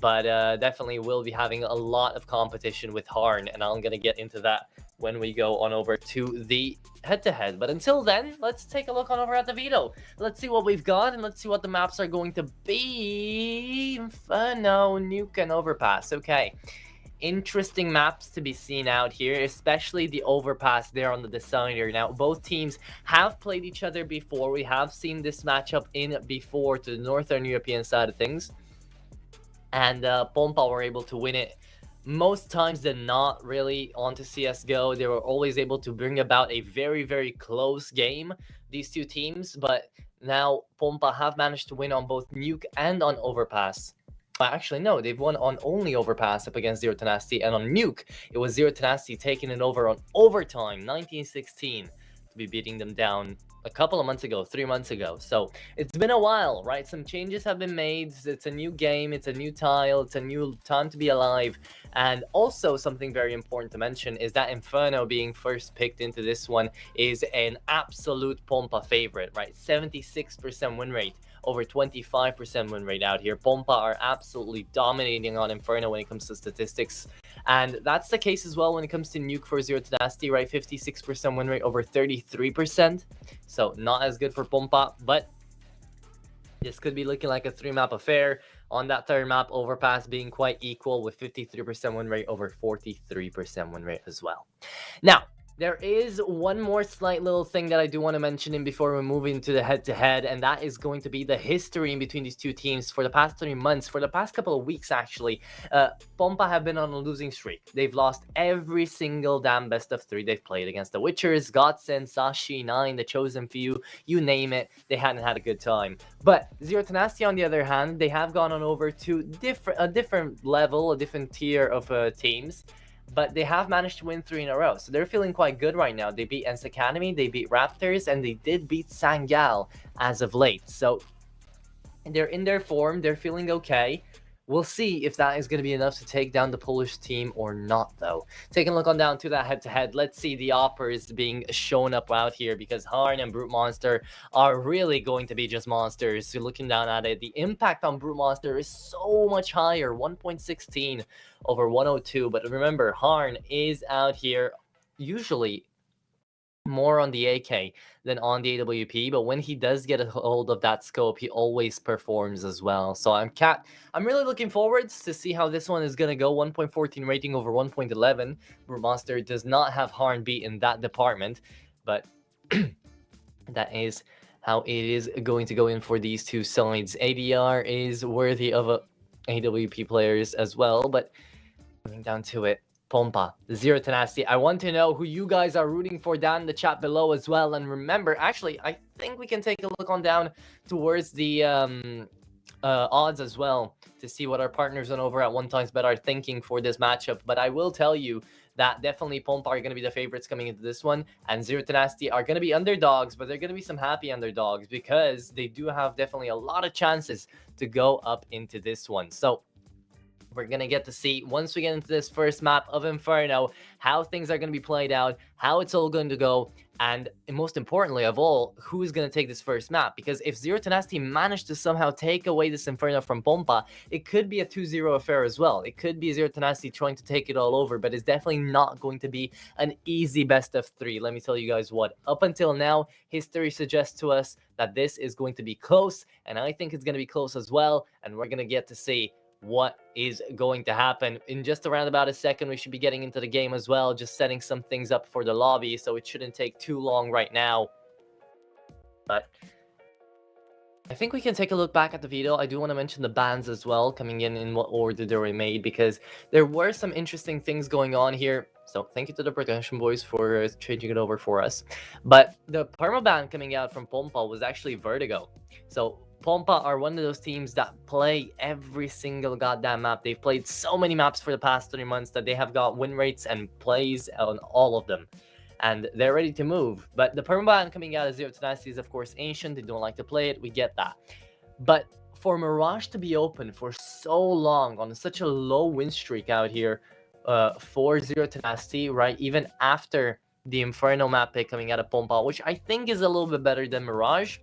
But definitely will be having a lot of competition with Harn, and I'm going to get into that when we go on over to the head-to-head. But until then, let's take a look on over at the veto. Let's see what we've got, and let's see what the maps are going to be. Inferno, Nuke, and Overpass. Okay. Interesting maps to be seen out here, especially the Overpass there on the decider. Now, both teams have played each other before. We have seen this matchup in before to the Northern European side of things. And Pompa were able to win it most times than not, really, onto CSGO. They were always able to bring about a very close game, these two teams. But now Pompa have managed to win on both Nuke and on Overpass. Actually, no, they've won on only Overpass up against Zero Tenacity, and on Nuke, it was Zero Tenacity taking it over on overtime, 1916, to be beating them down a couple of months ago, 3 months ago. So it's been a while, right? Some changes have been made. It's a new game, it's a new tile, it's a new time to be alive. And also something very important to mention is that Inferno being first picked into this one is an absolute Pompa favorite, right? 76% win rate, over 25% win rate out here. Pompa are absolutely dominating on Inferno when it comes to statistics. And that's the case as well when it comes to Nuke for Zero Tenacity, right? 56% win rate, over 33%. So not as good for Pompa, but this could be looking like a 3-map affair. On that third map, Overpass being quite equal with 53% win rate, over 43% win rate as well. Now, there is one more slight little thing that I do want to mention in before we move into the head-to-head, and that is going to be the history in between these two teams for the past 3 months, for the past couple of weeks, actually. Pompa have been on a losing streak. They've lost every single damn best of 3 they've played against the Witchers, Godsend, Sashi, 9, the Chosen Few, you name it. They hadn't had a good time. But Zero Tenacity, on the other hand, they have gone on over to a different level, a different tier of teams. But they have managed to win 3 in a row. So they're feeling quite good right now. They beat ENS Academy, they beat Raptors, and they did beat Sangal as of late. So they're in their form. They're feeling okay. We'll see if that is going to be enough to take down the Polish team or not, though. Taking a look on down to that head-to-head, let's see the Oppers being shown up out here, because Harn and Brute Monster are really going to be just monsters. So looking down at it, the impact on Brute Monster is so much higher, 1.16 over 102. But remember, Harn is out here usually more on the AK than on the AWP, but when he does get a hold of that scope, he always performs as well. So I'm really looking forward to see how this one is going to go. 1.14 rating over 1.11. Brute Monster does not have Harn beat in that department, but that is how it is going to go in for these two sides. ADR is worthy of AWP players as well, but coming down to it, Pompa, Zero Tenacity. I want to know who you guys are rooting for down in the chat below as well. And remember, actually, I think we can take a look on down towards the odds as well to see what our partners on over at One Times Bet are thinking for this matchup. But I will tell you that definitely Pompa are going to be the favorites coming into this one, and Zero Tenacity are going to be underdogs, but they're going to be some happy underdogs because they do have definitely a lot of chances to go up into this one. So we're going to get to see, once we get into this first map of Inferno, how things are going to be played out, how it's all going to go, and most importantly of all, who's going to take this first map. Because if Zero Tenacity managed to somehow take away this Inferno from Pompa, it could be a 2-0 affair as well. It could be Zero Tenacity trying to take it all over, but it's definitely not going to be an easy best of 3. Let me tell you guys what, up until now, history suggests to us that this is going to be close, and I think it's going to be close as well, and we're going to get to see what is going to happen. In just around about a second, we should be getting into the game as well, just setting some things up for the lobby, so it shouldn't take too long right now. But I think we can take a look back at the video. I do want to mention the bans as well, coming in what order they were made, because there were some interesting things going on here. So thank you to the production boys for changing it over for us. But the perma ban coming out from Pompa was actually Vertigo. So Pompa are one of those teams that play every single goddamn map. They've played so many maps for the past 3 months that they have got win rates and plays on all of them. And they're ready to move. But the permaban coming out of Zero Tenacity is, of course, ancient. They don't like to play it. We get that. But for Mirage to be open for so long on such a low win streak out here for Zero Tenacity, right? Even after the Inferno map pick coming out of Pompa, which I think is a little bit better than Mirage.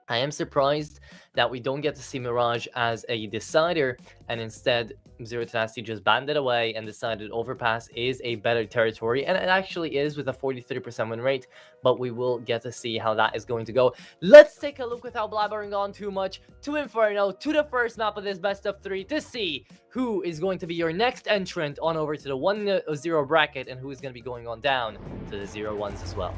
I am surprised that we don't get to see Mirage as a decider, and instead Zero Tenacity just banned it away and decided Overpass is a better territory, and it actually is with a 43% win rate, but we will get to see how that is going to go. Let's take a look without blabbering on too much to Inferno, to the first map of this best of 3 to see who is going to be your next entrant on over to the 1-0 bracket and who is going to be going on down to the 0-1s as well.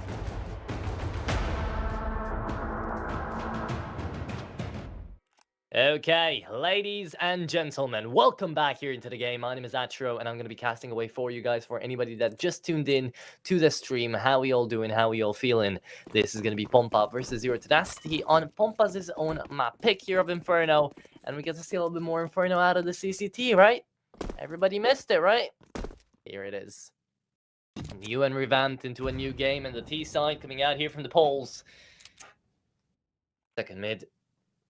Okay, ladies and gentlemen, welcome back here into the game. My name is Atro, and I'm going to be casting away for you guys. For anybody that just tuned in to the stream, how we all doing, how we all feeling? This is going to be Pompa versus Zero Tenacity on Pompa's own map pick here of Inferno, and we get to see a little bit more Inferno out of the CCT, right? Everybody missed it, right? Here it is. New and revamped into a new game, and the T side coming out here from the polls. Second mid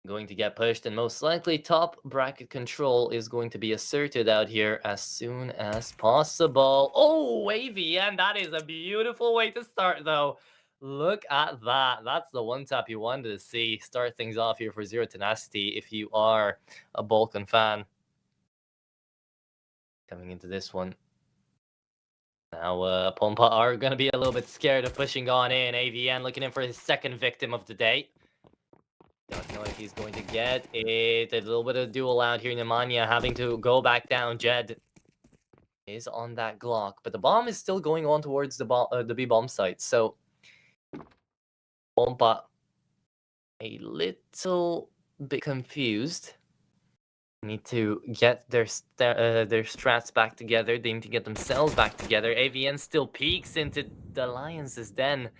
going to get pushed, and most likely top bracket control is going to be asserted out here as soon as possible. Oh, AVN, that is a beautiful way to start though. Look at that. That's the one tap you wanted to see start things off here for Zero Tenacity if you are a Balkan fan. Coming into this one. Now, Pompa are going to be a little bit scared of pushing on in. AVN looking in for his second victim of the day. Don't know if he's going to get it. A little bit of duel out here. Nemanja having to go back down. Jed is on that Glock, but the bomb is still going on towards the B bomb site. So Pompa a little bit confused. Need to get their strats back together. They need to get themselves back together. AVN still peeks into the Lion's den,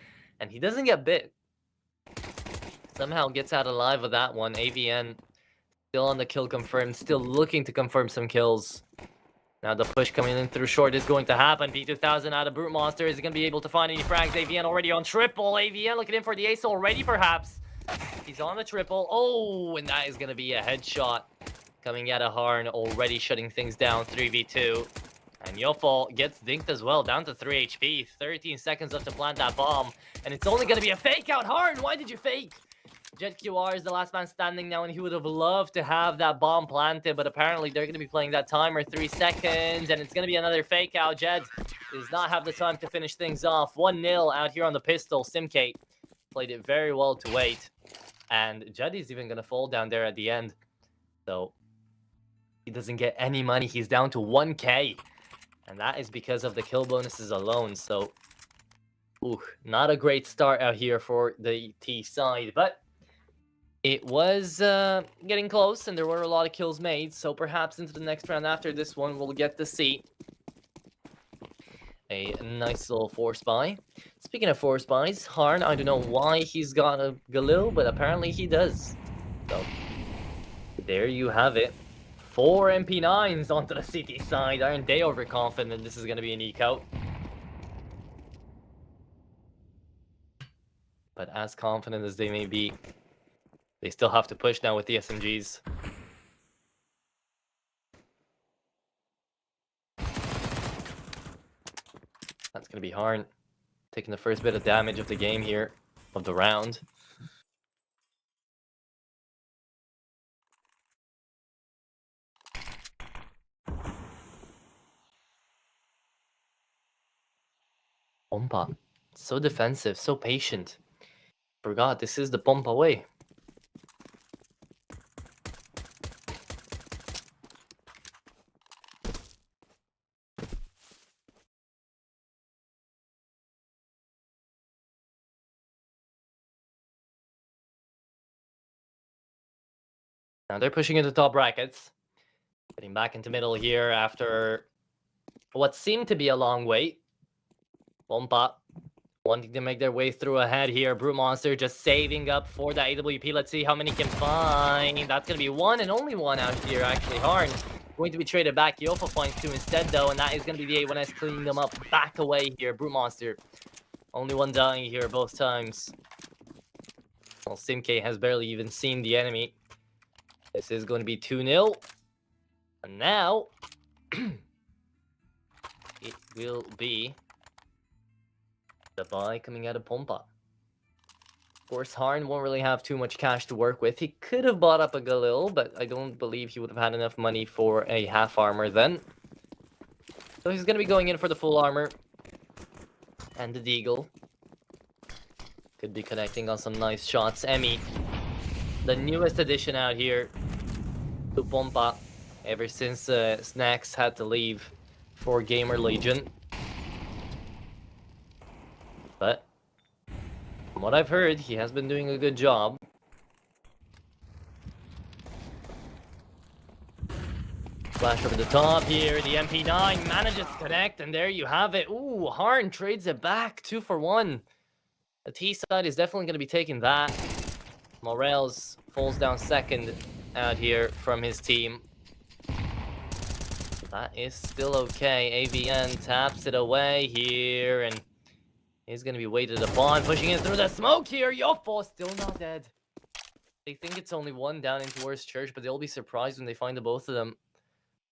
and he doesn't get bit. Somehow gets out alive with that one. AVN still on the kill confirmed, still looking to confirm some kills. Now the push coming in through short is going to happen. P2000 out of Brute Monster. Is he going to be able to find any frags? AVN already on triple. AVN looking in for the ace already, perhaps. He's on the triple. Oh, and that is going to be a headshot. Coming out of Harn, already shutting things down. 3v2. And Yofol gets dinked as well, down to 3 HP. 13 seconds left to plant that bomb. And it's only going to be a fake out. Harn, why did you fake? Jet QR is the last man standing now, and he would have loved to have that bomb planted, but apparently they're going to be playing that timer 3 seconds, and it's going to be another fake out. Jed does not have the time to finish things off. 1-0 out here on the pistol. Simcate played it very well to wait, and Jed is even going to fall down there at the end. So he doesn't get any money. He's down to 1k, and that is because of the kill bonuses alone. So, not a great start out here for the T side, but it was getting close, and there were a lot of kills made, so perhaps into the next round after this one, we'll get to see A nice little force buy. Speaking of force buys, Harn, I don't know why he's got a Galil, but apparently he does. So, there you have it. 4 MP9s onto the CT side. Aren't they overconfident this is going to be an eco? But as confident as they may be, they still have to push now with the SMGs. That's going to be Harn taking the first bit of damage of the game here, of the round. Pompa, so defensive, so patient. Forgot, this is the Pompa way. Now they're pushing into top brackets. Getting back into middle here after what seemed to be a long wait. Pompa wanting to make their way through ahead here. Brute Monster just saving up for the AWP. Let's see how many can find. That's going to be one and only one out here, actually. Harn going to be traded back. Yofa finds two instead, though, and that is going to be the A1S cleaning them up back away here. Brute Monster. Only one dying here both times. Well, Simk has barely even seen the enemy. This is going to be 2-0. And now, it will be the buy coming out of Pompa. Of course, Harn won't really have too much cash to work with. He could have bought up a Galil, but I don't believe he would have had enough money for a half armor then. So he's going to be going in for the full armor. And the Deagle. Could be connecting on some nice shots. Emmy, the newest addition out here to Pompa ever since Snacks had to leave for Gamer Legion. But from what I've heard, he has been doing a good job. Flash over the top here. The MP9 manages to connect, and there you have it. Ooh, Harn trades it back 2 for 1. The T side is definitely going to be taking that. Morels falls down second out here from his team. That is still okay. AVN taps it away here, and he's going to be waited upon. Pushing in through the smoke here. Yofo still not dead. They think it's only one down in towards Church, but they'll be surprised when they find the both of them.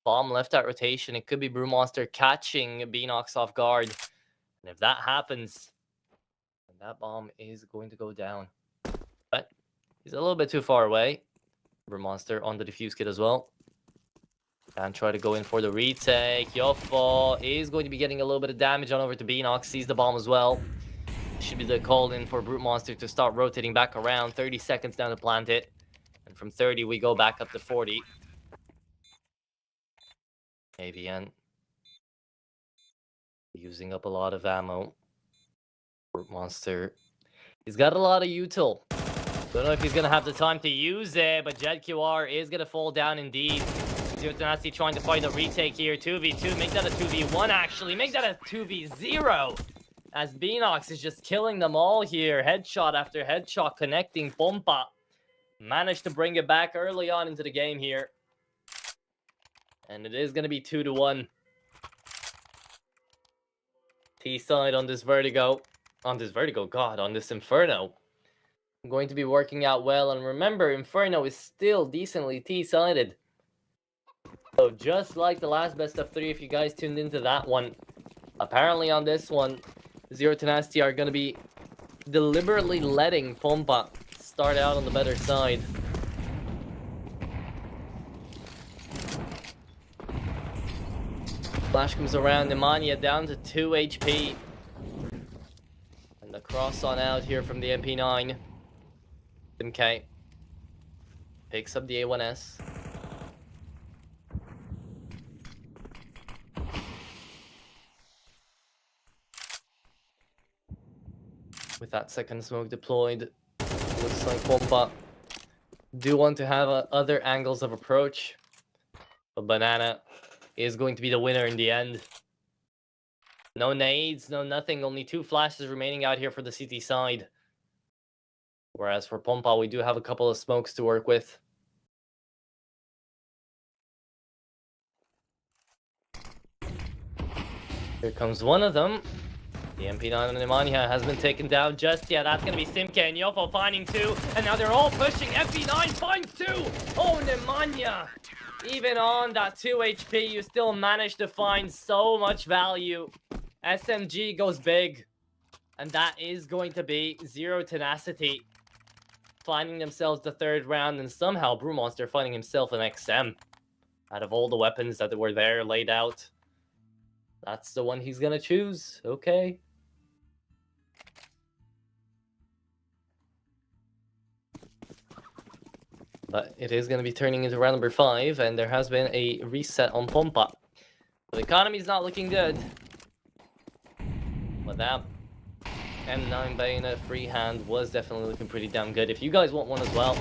Bomb left at rotation. It could be Brew Monster catching Beanox off guard. And if that happens, then that bomb is going to go down. But he's a little bit too far away. Brew Monster on the defuse kit as well. And try to go in for the retake. Yofo is going to be getting a little bit of damage on over to Beanox. Sees the bomb as well. Should be the call in for Brute Monster to start rotating back around. 30 seconds down to plant it. And from 30, we go back up to 40. AVN using up a lot of ammo. Brute Monster. He's got a lot of util. Don't know if he's going to have the time to use it, but Jet QR is going to fall down indeed. Zero Tenacity trying to find a retake here. 2v2. Make that a 2v1, actually. Make that a 2v0. As Beanox is just killing them all here. Headshot after headshot connecting. Pompa managed to bring it back early on into the game here. And it is going to be 2-1. T-side on this Vertigo. On this Inferno. Going to be working out well. And remember, Inferno is still decently T-sided. So just like the last best of 3, if you guys tuned into that one, apparently on this one, Zero Tenacity are going to be deliberately letting Pompa start out on the better side. Flash comes around, Nemanja down to 2 HP. And the cross on out here from the MP9. MK picks up the A1S. With that second smoke deployed, looks like Pompa do want to have other angles of approach. But Banana is going to be the winner in the end. No nades, no nothing. Only 2 flashes remaining out here for the CT side. Whereas for Pompa, we do have a couple of smokes to work with. Here comes one of them. The MP9 on Nemanja has been taken down just yet. That's going to be Simke and Yofo finding 2. And now they're all pushing. MP9 finds 2. Oh, Nemanja. Even on that 2 HP, you still manage to find so much value. SMG goes big. And that is going to be Zero Tenacity finding themselves the 3rd round. And somehow Brewmonster finding himself an XM. Out of all the weapons that were there laid out, that's the one he's going to choose. Okay. But it is going to be turning into round number 5, and there has been a reset on Pompa. The economy's not looking good. But that M9 bayonet freehand was definitely looking pretty damn good. If you guys want one as well,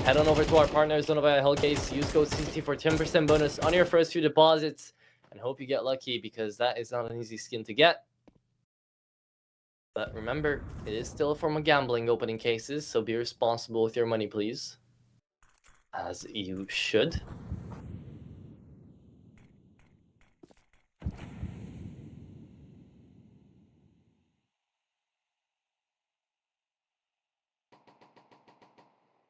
head on over to our partners, Zona by Hellcase. Use code CCT for 10% bonus on your first few deposits. And hope you get lucky, because that is not an easy skin to get. But remember, it is still a form of gambling opening cases, so be responsible with your money, please. As you should.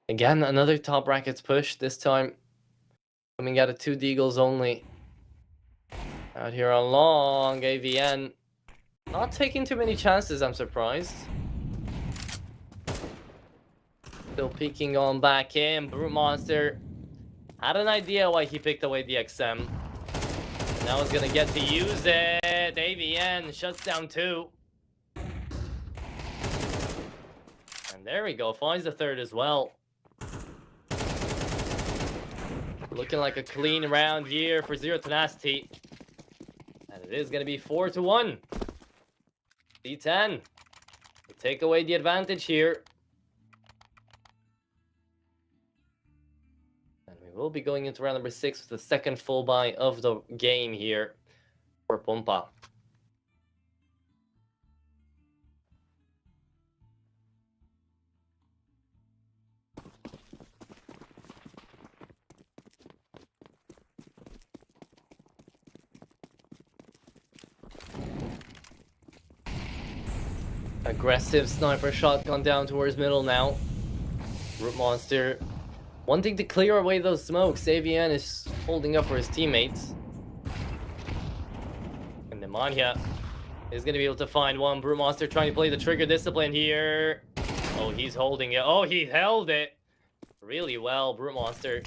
Again, another top brackets push, this time coming out of 2 deagles only. Out here on long, AVN. Not taking too many chances, I'm surprised. Still peeking on back in. Brewmonster had an idea why he picked away the XM. Now he's gonna get to use it. AVN shuts down 2. And there we go, finds the 3rd as well. Looking like a clean round here for Zero Tenacity. And it is gonna be 4-1. D10. Take away the advantage here. We'll be going into round number 6 with the 2nd full buy of the game here for Pompa. Aggressive sniper shotgun down towards middle now. Root Monster wanting to clear away those smokes. AVN is holding up for his teammates. And Nemanja is going to be able to find one. Brewmonster trying to play the trigger discipline here. Oh, he's holding it. Oh, he held it really well. Brewmonster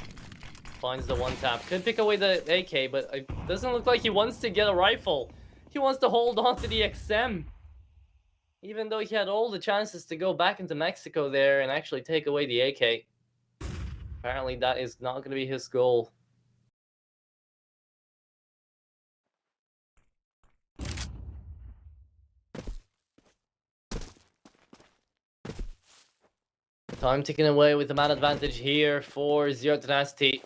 finds the 1-tap. Could pick away the AK, but it doesn't look like he wants to get a rifle. He wants to hold on to the XM. Even though he had all the chances to go back into Mexico there and actually take away the AK. Apparently that is not going to be his goal. Time ticking away with the man advantage here for Zero Tenacity.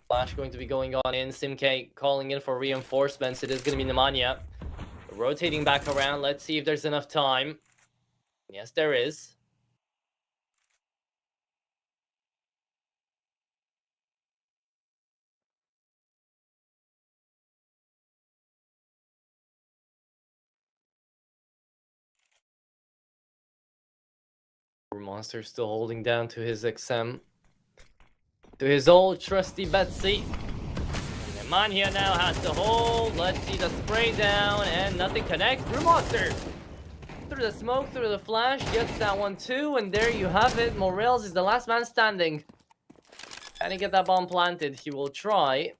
Flash going to be going on in. Simke calling in for reinforcements. It is going to be Nemanja. Rotating back around. Let's see if there's enough time. Yes, there is. Monster still holding down to his XM. To his old trusty Betsy. And Nemanja now has to hold. Let's see the spray down, and nothing connects. Brewmonster through the smoke, through the flash, gets that one too, and there you have it. Morels is the last man standing. Can he get that bomb planted? He will try.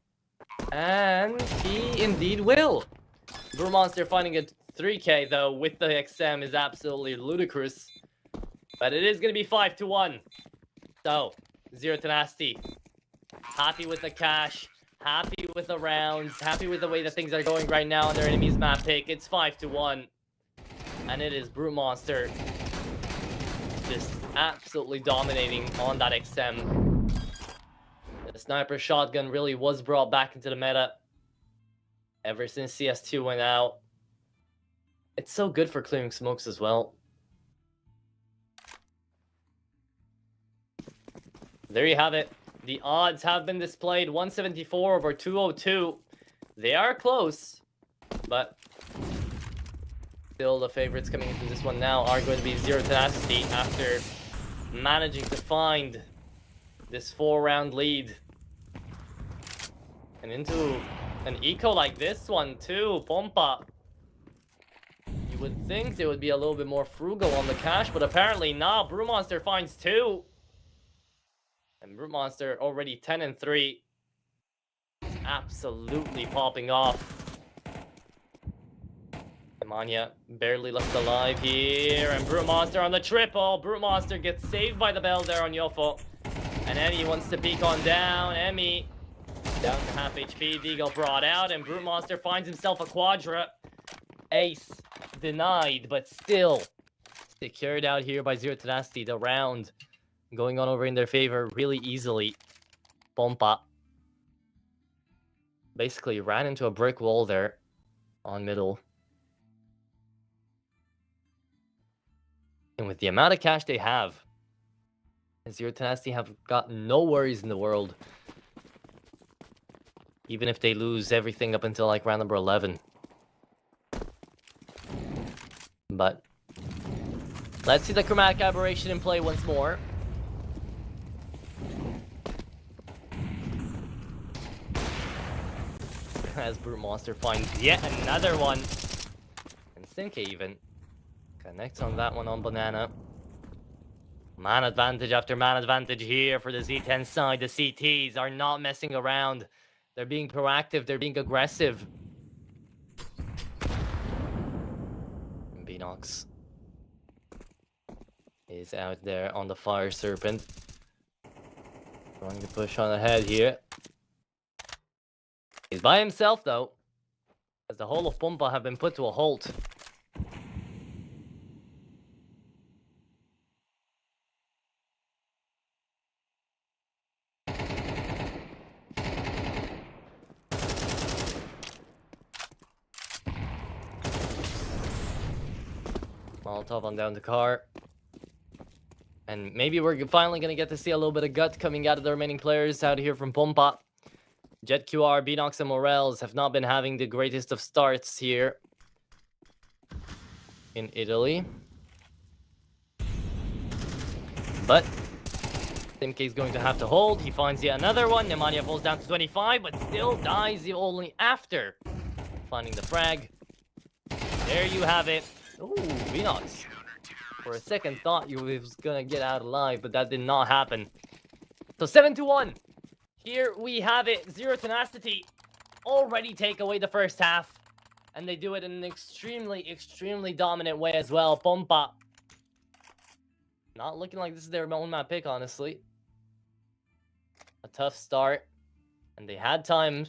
And he indeed will. Brewmonster finding a 3K though with the XM is absolutely ludicrous. But it is going to be 5-1. So, Zero Tenacity. Happy with the cash. Happy with the rounds. Happy with the way that things are going right now on their enemy's map pick. It's 5-1. And it is Brewmonster just absolutely dominating on that XM. The sniper shotgun really was brought back into the meta ever since CS2 went out. It's so good for clearing smokes as well. There you have it. The odds have been displayed. 174 over 202. They are close, but still the favorites coming into this one now are going to be Zero Tenacity after managing to find this 4-round lead. And into an eco like this one too, Pompa. You would think they would be a little bit more frugal on the cash, but apparently not. Brew Monster finds 2. And Brute Monster already 10 and 3. It's absolutely popping off. Nemanja barely left alive here. And Brute Monster on the triple. Brute Monster gets saved by the bell there on Yofo. And Emmy wants to peek on down. Emmy down to half HP. Deagle brought out. And Brute Monster finds himself a quadra. Ace denied, but still secured out here by Zero Tenacity. The round going on over in their favor really easily. Pompa basically ran into a brick wall there on middle. And with the amount of cash they have, Zero Tenacity have got no worries in the world. Even if they lose everything up until like round number 11. But let's see the chromatic aberration in play once more. As Brute Monster finds yet another one. And Sinke even connects on that one on Banana. Man advantage after man advantage here for the Z10 side. The CTs are not messing around. They're being proactive. They're being aggressive. And Beanox is out there on the Fire Serpent. Trying to push on ahead here. He's by himself though, as the whole of Pompa have been put to a halt. Molotov on down the car. And maybe we're finally going to get to see a little bit of gut coming out of the remaining players out here from Pompa. Jet QR, Beanox, and Morels have not been having the greatest of starts here in Italy. But Simke is going to have to hold. He finds yet another one. Nemanja falls down to 25, but still dies only after finding the frag. There you have it. Ooh, Beanox. For a second thought he was going to get out alive, but that did not happen. So 7-1. Here we have it. Zero Tenacity already take away the first half. And they do it in an extremely, extremely dominant way as well. Pompa. Not looking like this is their own map pick, honestly. A tough start. And they had time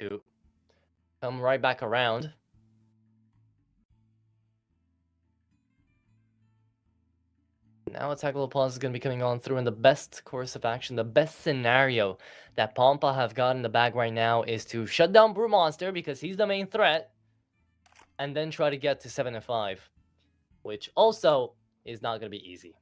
to come right back around. Now Attackable Pause is going to be coming on through, and the best course of action, the best scenario that Pompa have got in the bag right now is to shut down Brew Monster because he's the main threat, and then try to get to 7-5, which also is not going to be easy.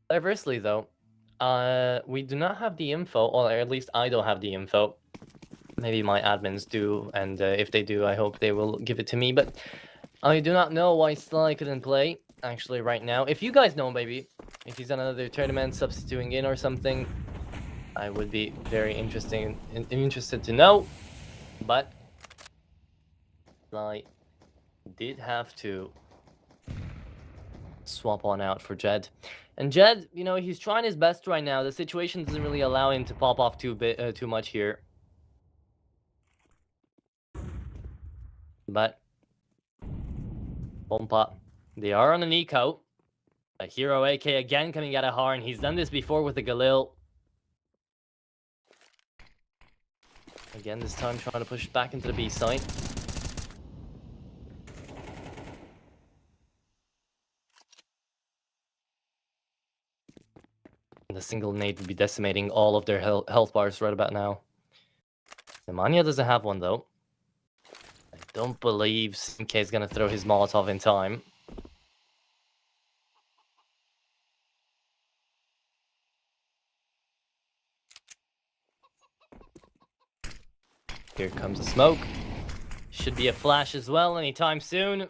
Diversely, though, we do not have the info, or at least I don't have the info. Maybe my admins do, and if they do, I hope they will give it to me. But I do not know why Sly couldn't play, actually, right now. If you guys know, maybe, if he's on another tournament, substituting in or something, I would be very interested to know. But Sly did have to swap on out for Jed. And Jed, you know, he's trying his best right now. The situation doesn't really allow him to pop off too much here. But Pompa, they are on an eco. A Hero AK again coming out of Harn. He's done this before with the Galil. Again, this time trying to push back into the B site. a single nade would be decimating all of their health bars right about now. Nemanja doesn't have one, though. I don't believe CK is going to throw his Molotov in time. Here comes the smoke. Should be a flash as well anytime soon.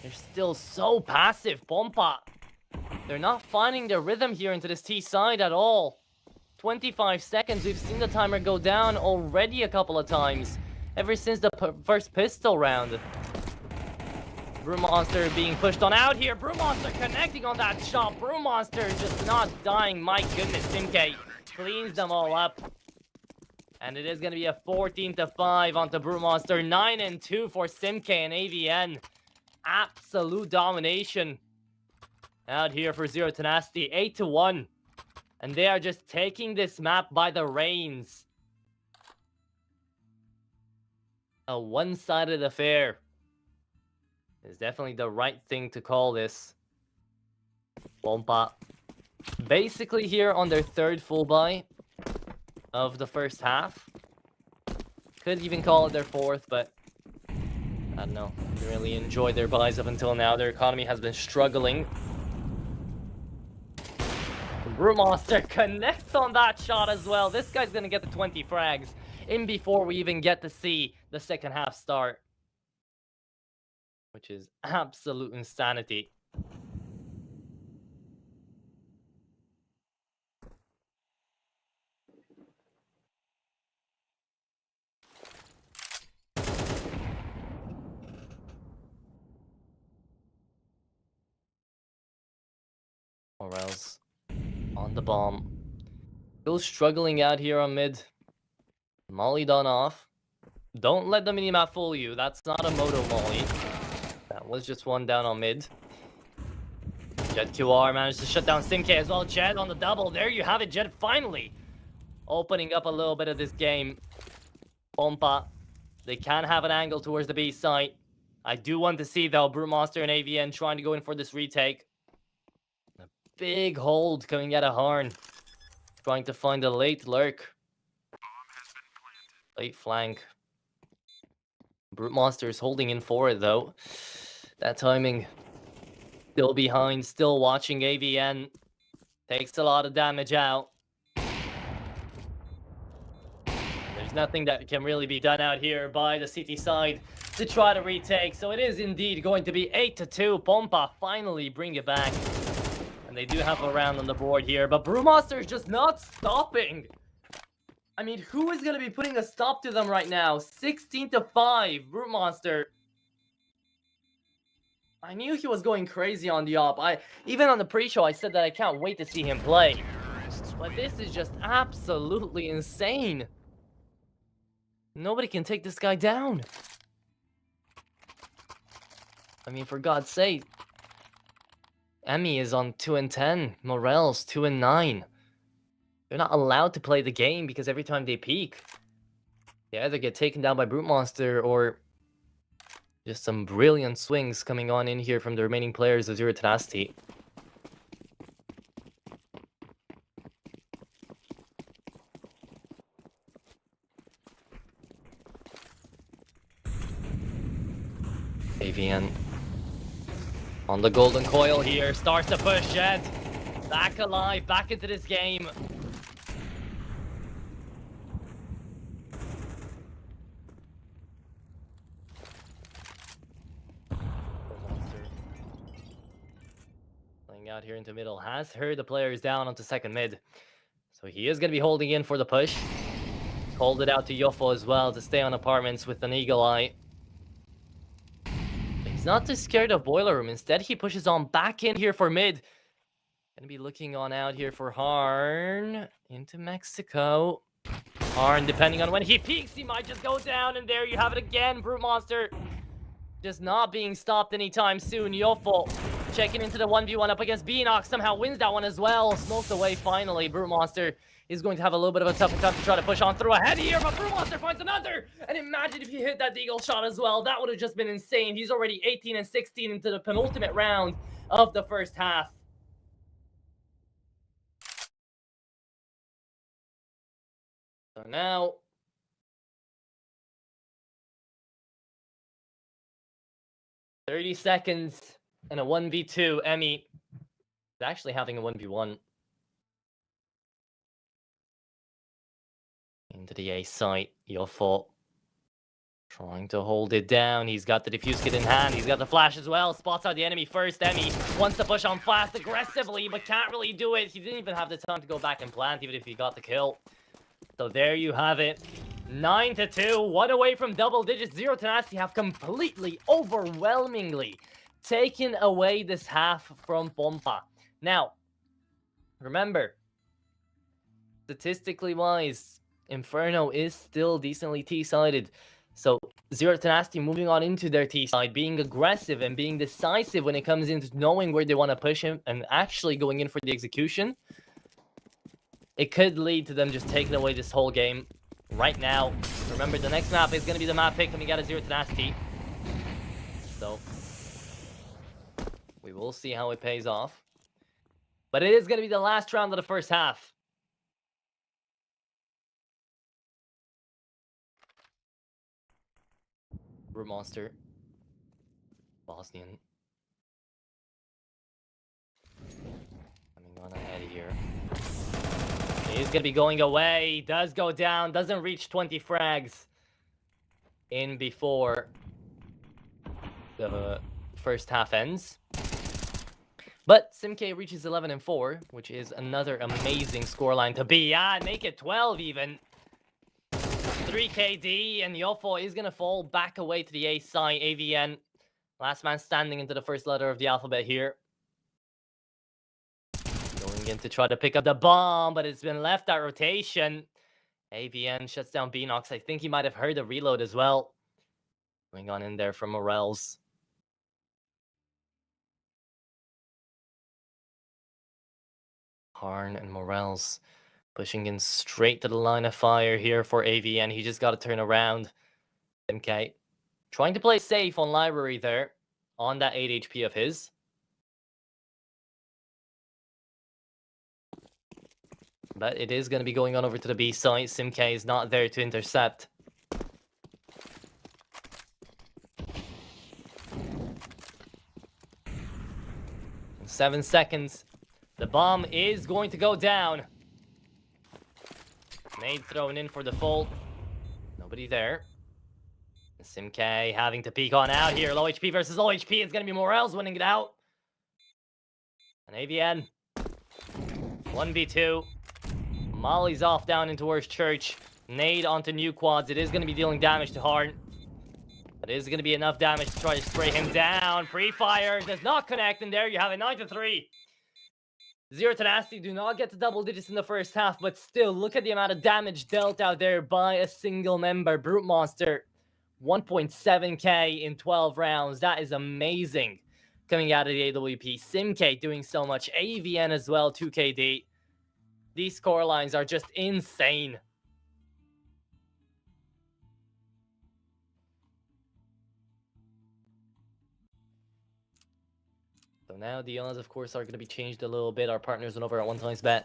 They're still so passive, Pompa. They're not finding their rhythm here into this T side at all. 25 seconds, we've seen the timer go down already a couple of times. Ever since the first pistol round. Brewmonster being pushed on out here. Brewmonster connecting on that shot. Brewmonster just not dying. My goodness, Simke cleans them all up. And it is going to be a 14-5 onto Brewmonster. 9-2 for Simke and AVN. Absolute domination out here for Zero Tenacity. 8-1. And they are just taking this map by the reins. A one-sided affair is definitely the right thing to call this. Pompa basically here on their third full buy of the first half. Could even call it their fourth, but I don't know. They really enjoyed their buys up until now. Their economy has been struggling. Brewmonster connects on that shot as well. This guy's gonna get the 20 frags in before we even get to see the second half start. Which is absolute insanity. Morels on the bomb. Still struggling out here on mid. Molly done off. Don't let the minimap fool you. That's not a moto molly. That was just one down on mid. Jet QR managed to shut down Simke as well. Jet on the double. There you have it. Jet finally opening up a little bit of this game. Pompa. They can have an angle towards the B site. I do want to see, though, Brewmonster and AVN trying to go in for this retake. A big hold coming out of Harn. Trying to find a late lurk. Late flank. Brewmonster is holding in for it, though. That timing. Still behind, still watching AVN. Takes a lot of damage out. There's nothing that can really be done out here by the CT side to try to retake. So it is indeed going to be 8-2. Pompa finally bring it back. And they do have a round on the board here. But Brewmonster is just not stopping. I mean, who is going to be putting a stop to them right now? 16-5, Brewmonster. I knew he was going crazy on the op. Even on the pre-show, I said that I can't wait to see him play. But this is just absolutely insane. Nobody can take this guy down. I mean, for God's sake. Emmy is on 2-10. Morel's 2-9. They're not allowed to play the game because every time they peek, they either get taken down by Brewmonster or just some brilliant swings coming on in here from the remaining players of Zero Tenacity. AVN on the golden coil here, starts to push Jet. Back alive, back into this game. Out here into middle, has heard the players down onto second mid, so he is going to be holding in for the push. Called it out to Yofo as well to stay on apartments with an eagle eye. He's not too scared of boiler room. Instead, he pushes on back in here for mid. Gonna be looking on out here for Harn into Mexico. Harn, depending on when he peaks, he might just go down, and there you have it again. Brewmonster just not being stopped anytime soon. Yofo checking into the 1v1 up against Beanox, somehow wins that one as well. Smoked away finally. Brewmonster is going to have a little bit of a tougher time to try to push on through ahead here, but Brewmonster finds another! And imagine if he hit that deagle shot as well. That would have just been insane. He's already 18-16 into the penultimate round of the first half. So now, "30 seconds and a 1v2. Emmy is actually having a 1v1. Into the A site, Yofo trying to hold it down. He's got the defuse kit in hand. He's got the flash as well. Spots out the enemy first. Emmy wants to push on fast aggressively, but can't really do it. He didn't even have the time to go back and plant, even if he got the kill. So there you have it. 9-2, one away from double digits. Zero Tenacity have completely, overwhelmingly taken away this half from Pompa. Now, remember, statistically wise, Inferno is still decently T-sided. So Zero Tenacity moving on into their T-side, being aggressive and being decisive when it comes into knowing where they want to push him and actually going in for the execution. It could lead to them just taking away this whole game right now. Remember, the next map is going to be the map pick coming out of Zero Tenacity. So we will see how it pays off. But it is going to be the last round of the first half. Monster. Bosnian. Coming on ahead here. He's going to be going away. Does go down. Doesn't reach 20 frags in before the first half ends. But SimK reaches 11-4, which is another amazing scoreline to be at. Make it 12 even. 3 KD, and Yofo is going to fall back away to the A side. AVN, last man standing into the first letter of the alphabet here. Going in to try to pick up the bomb, but it's been left at rotation. AVN shuts down Beanox. I think he might have heard the reload as well. Going on in there from Morels. Harn and Morels pushing in straight to the line of fire here for AVN. He just got to turn around. MK trying to play safe on Library there on that 8 HP of his. But it is going to be going on over to the B side. SimK is not there to intercept. In 7 seconds. The bomb is going to go down. Nade thrown in for default. Nobody there. SimK having to peek on out here. Low HP versus low HP. It's going to be Morels winning it out. And AVN. 1v2. Molly's off down in towards Church. Nade onto new quads. It is going to be dealing damage to Harn. But it is going to be enough damage to try to spray him down. Pre-fire does not connect. And there you have it. 9-3. Zero Tenacity do not get to double digits in the first half, but still, look at the amount of damage dealt out there by a single member. Brute Monster, 1.7k in 12 rounds. That is amazing coming out of the AWP. SimK doing so much. AVN as well, 2KD. These score lines are just insane. So now the odds, of course, are going to be changed a little bit. Our partners went over at 1xbet.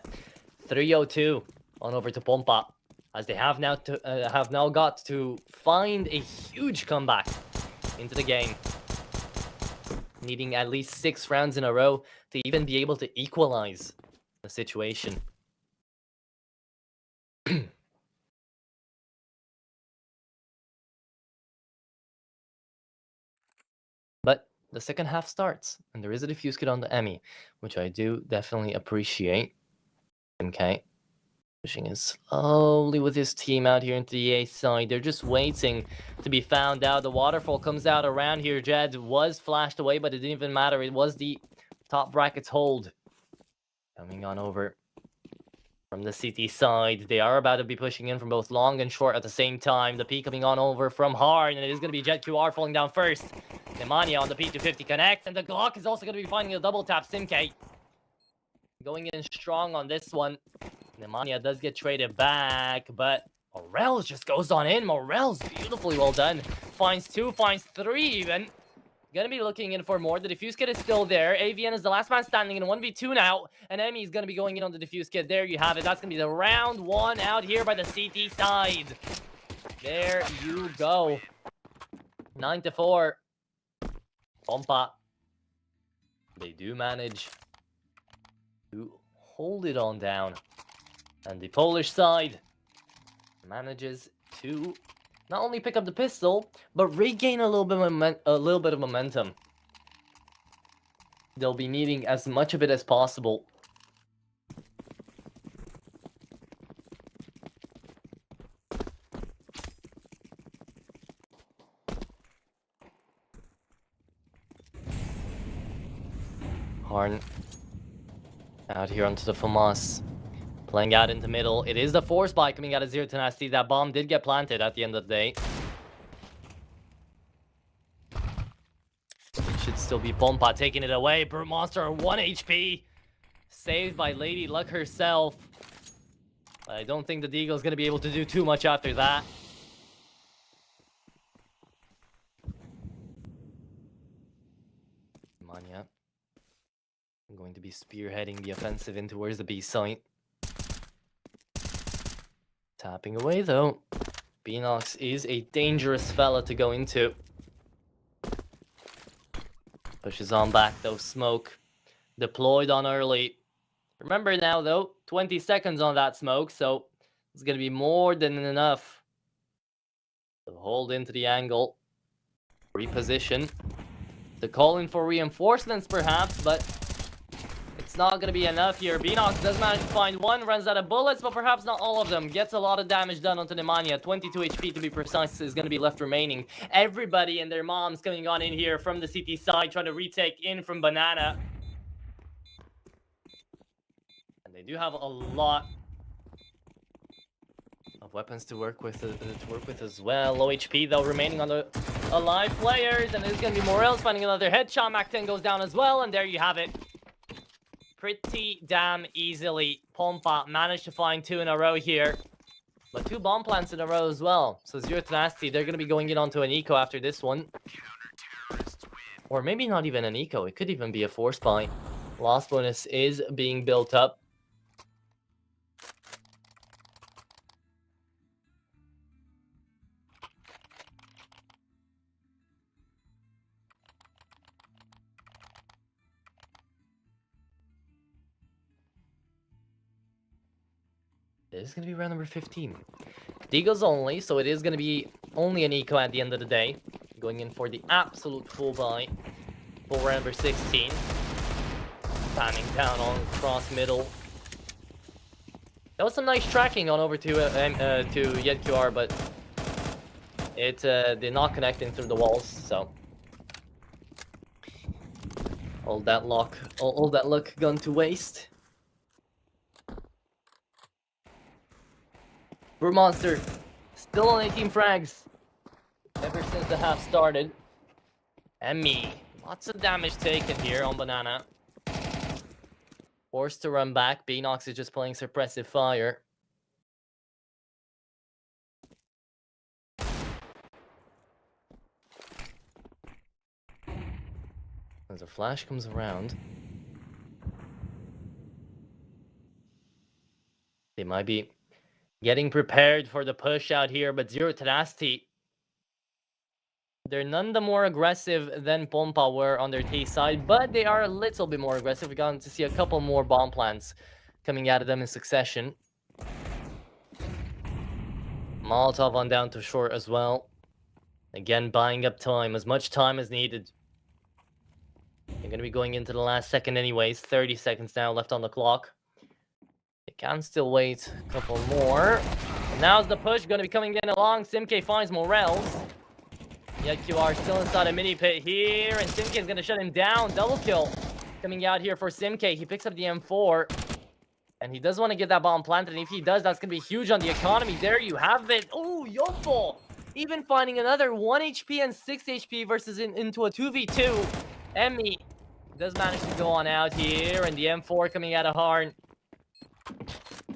302 on over to Pompa, as they have now got to find a huge comeback into the game, needing at least 6 rounds in a row to even be able to equalize the situation. But the second half starts, and there is a defuse kit on the Emmy, which I do definitely appreciate. MK pushing in slowly with his team out here into the A side. They're just waiting to be found out. The waterfall comes out around here. Jed was flashed away, but it didn't even matter. It was the top brackets hold. Coming on over from the CT side. They are about to be pushing in from both long and short at the same time. The P coming on over from Harn, and it is going to be Jet QR falling down first. Nemanja on the P250 connects, and the Glock is also going to be finding a double tap. SimK going in strong on this one. Nemanja does get traded back, but Morels just goes on in. Morels, beautifully well done. Finds 2, finds 3 even. Gonna be looking in for more. The defuse kit is still there. AVN is the last man standing in 1v2 now. And Emmy is gonna be going in on the defuse kit. There you have it. That's gonna be the round one out here by the CT side. There you go. 9-4. Pompa. They do manage to hold it on down. And the Polish side manages to not only pick up the pistol, but regain a little bit of momentum. They'll be needing as much of it as possible. Harn out here onto the FAMAS. Playing out into middle. It is the force buy coming out of Zero Tenacity. That bomb did get planted at the end of the day. It should still be Pompa taking it away. Brute Monster 1 HP. Saved by Lady Luck herself. But I don't think the Deagle's going to be able to do too much after that. Manya. I'm going to be spearheading the offensive in towards the B site. Tapping away though. Beanox is a dangerous fella to go into. Pushes on back though. Smoke deployed on early. Remember now though, 20 seconds on that smoke, so it's gonna be more than enough to hold into the angle. Reposition. To call in for reinforcements perhaps, but it's not going to be enough here. Beanox does manage to find one, runs out of bullets, but perhaps not all of them. Gets a lot of damage done onto Nemanja. 22 HP to be precise is going to be left remaining. Everybody and their moms coming on in here from the CT side, trying to retake in from Banana. And they do have a lot of weapons to work with as well. Low HP though remaining on the alive players, and there's going to be Morels finding another headshot. Mac 10 goes down as well, and there you have it. Pretty damn easily. Pompa managed to find 2 in a row here. But 2 bomb plants in a row as well. So Zero Tenacity, they're going to be going in onto an eco after this one. Or maybe not even an eco. It could even be a force buy. Loss bonus is being built up. This is going to be round number 15. Deagles only, so it is going to be only an eco at the end of the day. Going in for the absolute full buy for round number 16. Spamming down on cross middle. That was some nice tracking on over to YedQR, but it did not connect in through the walls, so all that luck gone to waste. Brute Monster still on 18 frags ever since the half started. Emmy, lots of damage taken here on Banana. Forced to run back. Beanox is just playing suppressive fire. As a flash comes around, they might be getting prepared for the push out here, but Zero Tenacity, they're none the more aggressive than Pompa were on their T side, but they are a little bit more aggressive. We've gotten to see a couple more bomb plants coming out of them in succession. Molotov on down to short as well. Again, buying up time, as much time as needed. They're going to be going into the last second anyways. 30 seconds now left on the clock. They can still wait a couple more. And now's the push going to be coming in along. Simk finds Morels. YedQR still inside a mini pit here, and Simk is going to shut him down. Double kill coming out here for Simk. He picks up the M4, and he does want to get that bomb planted, and if he does, that's going to be huge on the economy. There you have it. Oh, Yofo even finding another 1 HP and 6 HP versus into a 2v2. Emmy does manage to go on out here, and the M4 coming out of Harn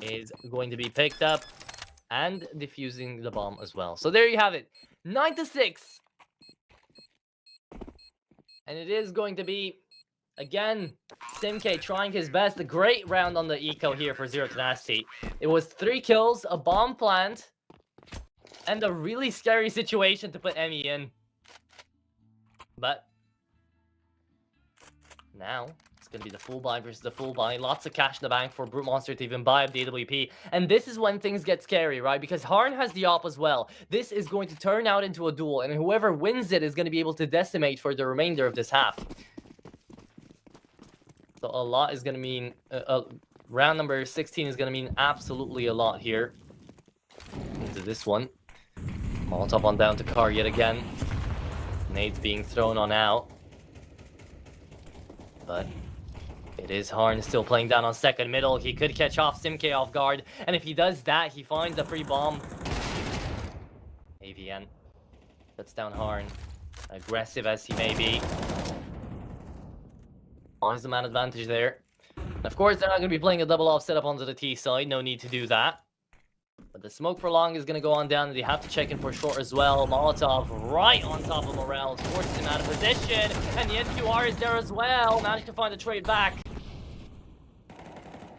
is going to be picked up and defusing the bomb as well. So there you have it. 9-6. And it is going to be, again, Simk trying his best. A great round on the eco here for Zero Tenacity. It was 3 kills, a bomb plant, and a really scary situation to put Emmy in. But now it's going to be the full buy versus the full buy. Lots of cash in the bank for Brute Monster to even buy up DWP. And this is when things get scary, right? Because Harn has the op as well. This is going to turn out into a duel. And whoever wins it is going to be able to decimate for the remainder of this half. So a lot is going to mean... round number 16 is going to mean absolutely a lot here. Into this one. Molotov on down to Car yet again. Nades being thrown on out. But it is Harn still playing down on second middle. He could catch off Simk off guard. And if he does that, he finds the free bomb. AVN shuts down Harn. Aggressive as he may be. Finds the man advantage there. And of course, they're not going to be playing a double off setup onto the T side. No need to do that. But the smoke for long is going to go on down. They have to check in for short as well. Molotov right on top of Morel. Forces him out of position. And the NQR is there as well. Managed to find the trade back.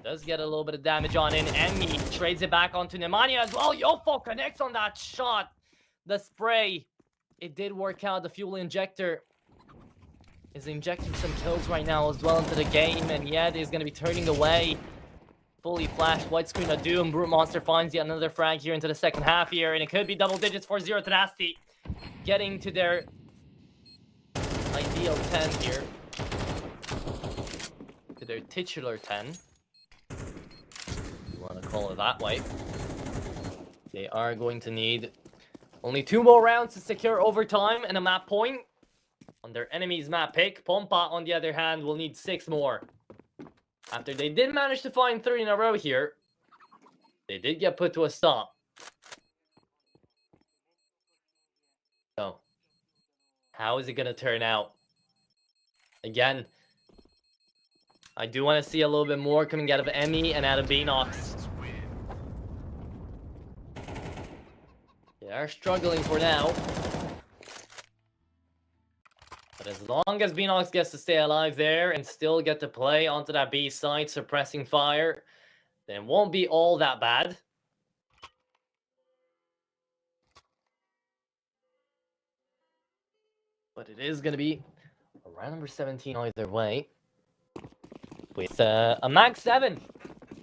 Does get a little bit of damage on in. Emmy trades it back onto Nemanja as well. Yofo connects on that shot. The spray. It did work out. The fuel injector is injecting some kills right now as well into the game. And yet is going to be turning away. Fully flashed, white screen of doom. Brute Monster finds yet another frag here into the second half here, and it could be double digits for Zero Tenacity, getting to their ideal 10 here, to their titular 10. If you want to call it that way. They are going to need only 2 more rounds to secure overtime and a map point on their enemy's map pick. Pompa, on the other hand, will need 6 more. After they did manage to find 3 in a row here, they did get put to a stop. So, how is it going to turn out? Again, I do want to see a little bit more coming out of Emmy and out of Beanox. They are struggling for now. But as long as Beanox gets to stay alive there and still get to play onto that B side, suppressing fire, then it won't be all that bad. But it is going to be round number 17 either way. With a Mag 7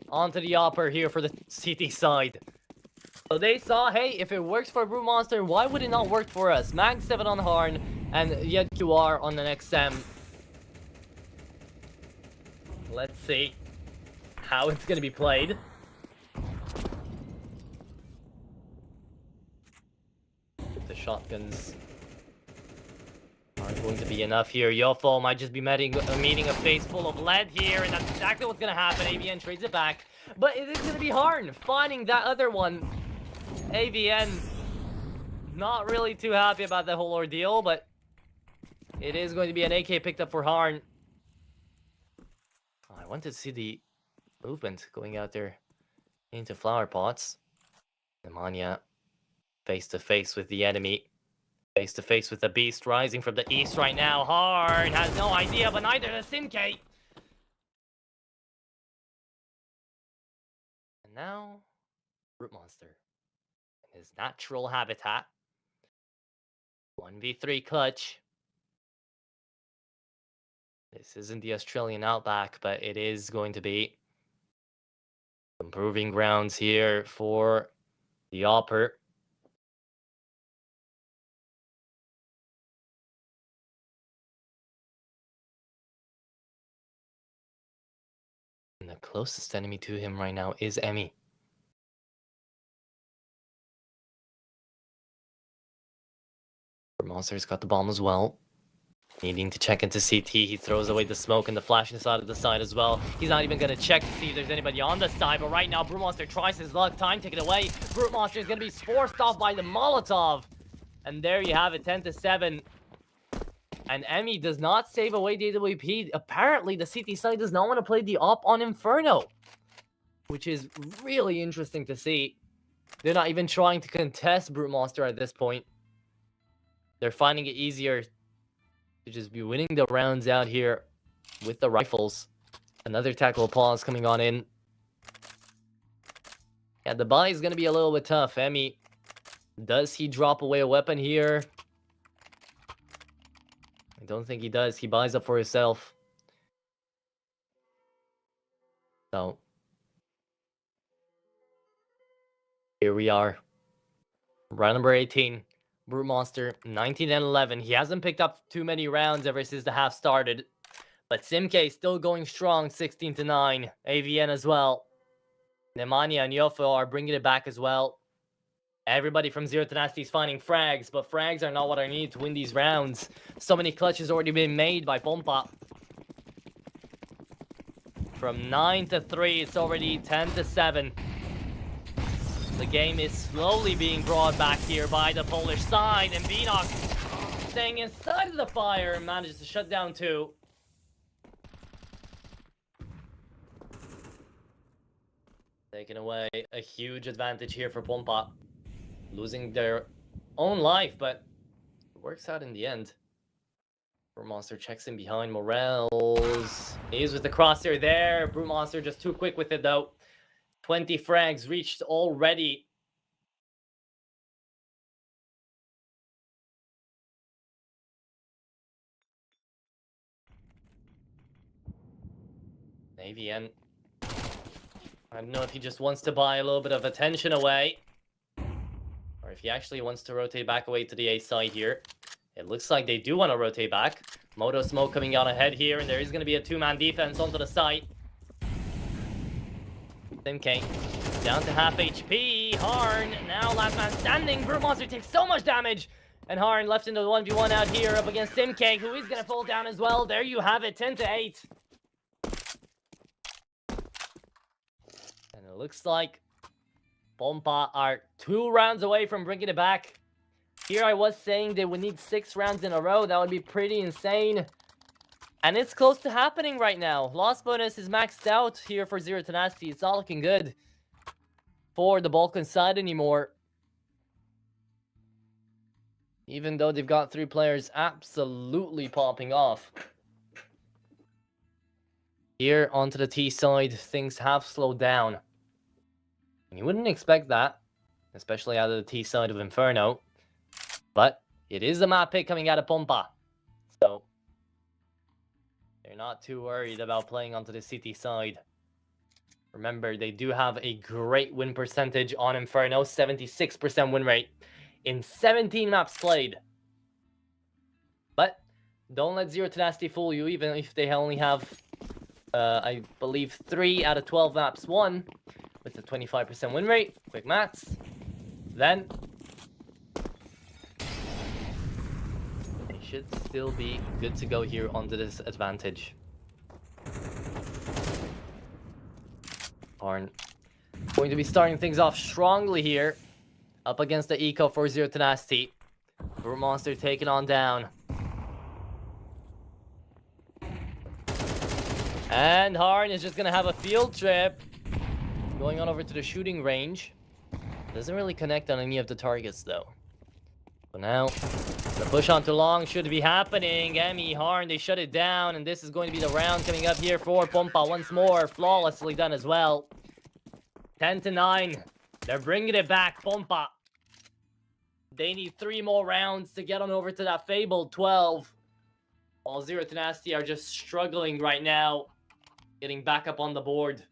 onto the Opper here for the CT side. So they saw, hey, if it works for Brute Monster, why would it not work for us? Mag 7 on Harn and yet QR on the next SEM. Let's see how it's going to be played. The shotguns aren't going to be enough here. Yofo might just be meeting a face full of lead here, and that's exactly what's going to happen. AVN trades it back. But it is going to be Harn finding that other one. AVN not really too happy about the whole ordeal, but it is going to be an AK picked up for Harn. Oh, I wanted to see the movement going out there into flower pots. Nemanja face to face with the enemy. Face to face with the beast rising from the east right now. Harn has no idea, but neither does Simk. And now, Brute Monster. In his natural habitat. 1v3 clutch. This isn't the Australian outback, but it is going to be some proving grounds here for the Opper. And the closest enemy to him right now is Emmy. Monster's got the bomb as well. Needing to check into CT, he throws away the smoke and the flash inside of the side as well. He's not even going to check to see if there's anybody on the side, but right now Brute Monster tries his luck. Time taken away. Brute Monster is going to be forced off by the Molotov. And there you have it, 10-7. And Emmy does not save away DWP. Apparently, the CT side does not want to play the op on Inferno, which is really interesting to see. They're not even trying to contest Brute Monster at this point. They're finding it easier to just be winning the rounds out here with the rifles. Another tackle pause coming on in. Yeah, the buy is going to be a little bit tough. Emmy, does he drop away a weapon here? I don't think he does. He buys up for himself. So, here we are. Round number 18. Brute Monster, 19 and 11. He hasn't picked up too many rounds ever since the half started. But Simk still going strong, 16 to 9. AVN as well. Nemanja and Yofo are bringing it back as well. Everybody from Zero Tenacity is finding frags, but frags are not what I need to win these rounds. So many clutches already been made by Pompa. From 9 to 3, it's already 10 to 7. The game is slowly being brought back here by the Polish side, and Vinox staying inside of the fire and manages to shut down 2. Taking away a huge advantage here for Pompa. Losing their own life, but it works out in the end. Brute Monster checks in behind Morels. He's with the crosshair there. Brute Monster just too quick with it though. 20 frags reached already. AVN. I don't know if he just wants to buy a little bit of attention away, or if he actually wants to rotate back away to the A side here. It looks like they do want to rotate back. Moto Smoke coming out ahead here, and there is going to be a 2-man defense onto the site. Simk down to half HP. Harn now last man standing. Brute Monster takes so much damage, and Harn left into the 1v1 out here up against Simk, who is going to fall down as well. There you have it, 10 to 8. And it looks like Pompa are 2 rounds away from bringing it back. Here I was saying they would need 6 rounds in a row. That would be pretty insane. And it's close to happening right now. Loss bonus is maxed out here for Zero Tenacity. It's not looking good for the Balkan side anymore. Even though they've got 3 players absolutely popping off. Here onto the T side, things have slowed down. And you wouldn't expect that, especially out of the T side of Inferno. But it is a map pick coming out of Pompa. So they're not too worried about playing onto the CT side. Remember, they do have a great win percentage on Inferno. 76% win rate in 17 maps played. But don't let Zero Tenacity fool you, even if they only have, I believe, 3 out of 12 maps won. With a 25% win rate. Quick maths. Then they should still be good to go here onto this advantage. Harn going to be starting things off strongly here. Up against the Eco for Zero Tenacity. Brute Monster taken on down. And Harn is just going to have a field trip. Going on over to the shooting range. Doesn't really connect on any of the targets though. So now, the push on too long should be happening. Emmy, Harn, they shut it down. And this is going to be the round coming up here for Pompa once more. Flawlessly done as well. 10 to 9. They're bringing it back, Pompa. They need 3 more rounds to get on over to that fabled 12. While Zero Tenacity are just struggling right now. Getting back up on the board.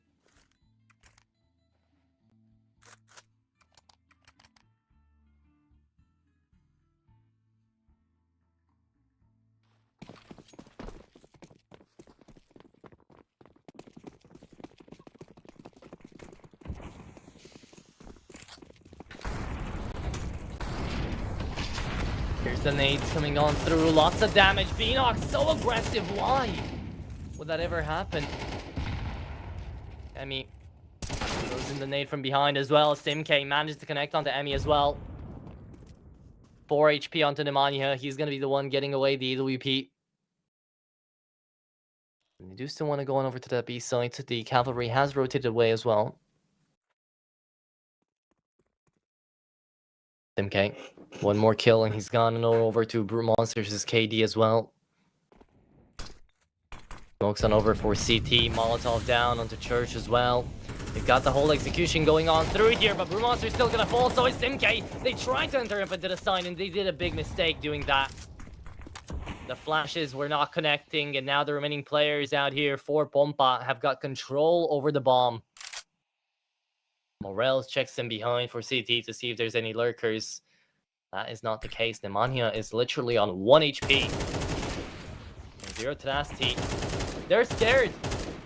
Here's the nades coming on through. Lots of damage. Vinox so aggressive. Why would that ever happen? Emmy goes in the nade from behind as well. Simk manages to connect onto Emmy as well. 4 HP onto Nemanja. He's going to be the one getting away the AWP. And they do still want to go on over to the B side. The cavalry has rotated away as well. Simk, 1 more kill and he's gone over to Brute Monsters' KD as well. Smokes on over for CT. Molotov down onto Church as well. They've got the whole execution going on through here, but Brewmonster's still gonna fall, so is Simke. They tried to enter up into the sign, and they did a big mistake doing that. The flashes were not connecting, and now the remaining players out here for Pompa have got control over the bomb. Morels checks in behind for CT to see if there's any lurkers. That is not the case. Nemanja is literally on 1 HP. And Zero Tenacity. They're scared.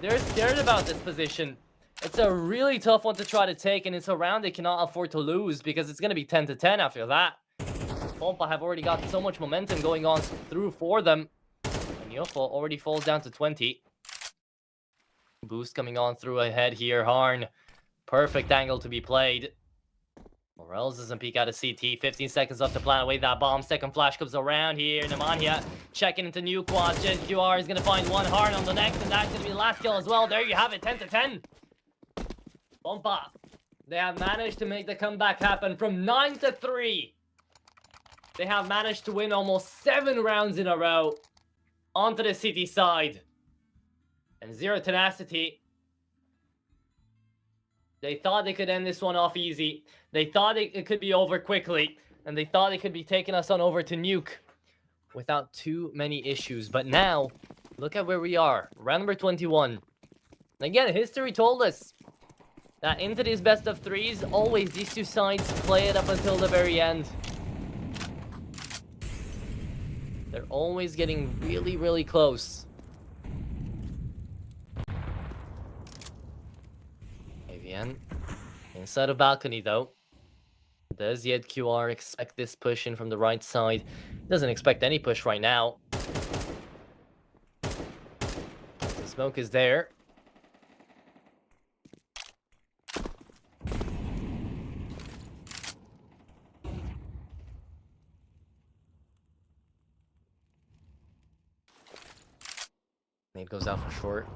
They're scared about this position. It's a really tough one to try to take, and it's a round they cannot afford to lose because it's going to be 10-10 after that. Pompa have already got so much momentum going on through for them. And Yofo already falls down to 20. Boost coming on through ahead here. Harn. Perfect angle to be played. Morels doesn't peek out of CT. 15 seconds left to plant away that bomb. Second flash comes around here. Nemanja checking into new quads. JetQR is going to find one Harn on the next, and that's going to be the last kill as well. There you have it, 10-10. Pompa, they have managed to make the comeback happen from 9-3. They have managed to win almost 7 rounds in a row onto the CT side. And Zero Tenacity, they thought they could end this one off easy. They thought it could be over quickly. And they thought they could be taking us on over to Nuke without too many issues. But now, look at where we are. Round number 21. Again, history told us that into these best of threes, always these two sides play it up until the very end. They're always getting really, really close. AVN inside of balcony though. Does JetQR expect this push in from the right side? Doesn't expect any push right now. The smoke is there. Nade goes out for short.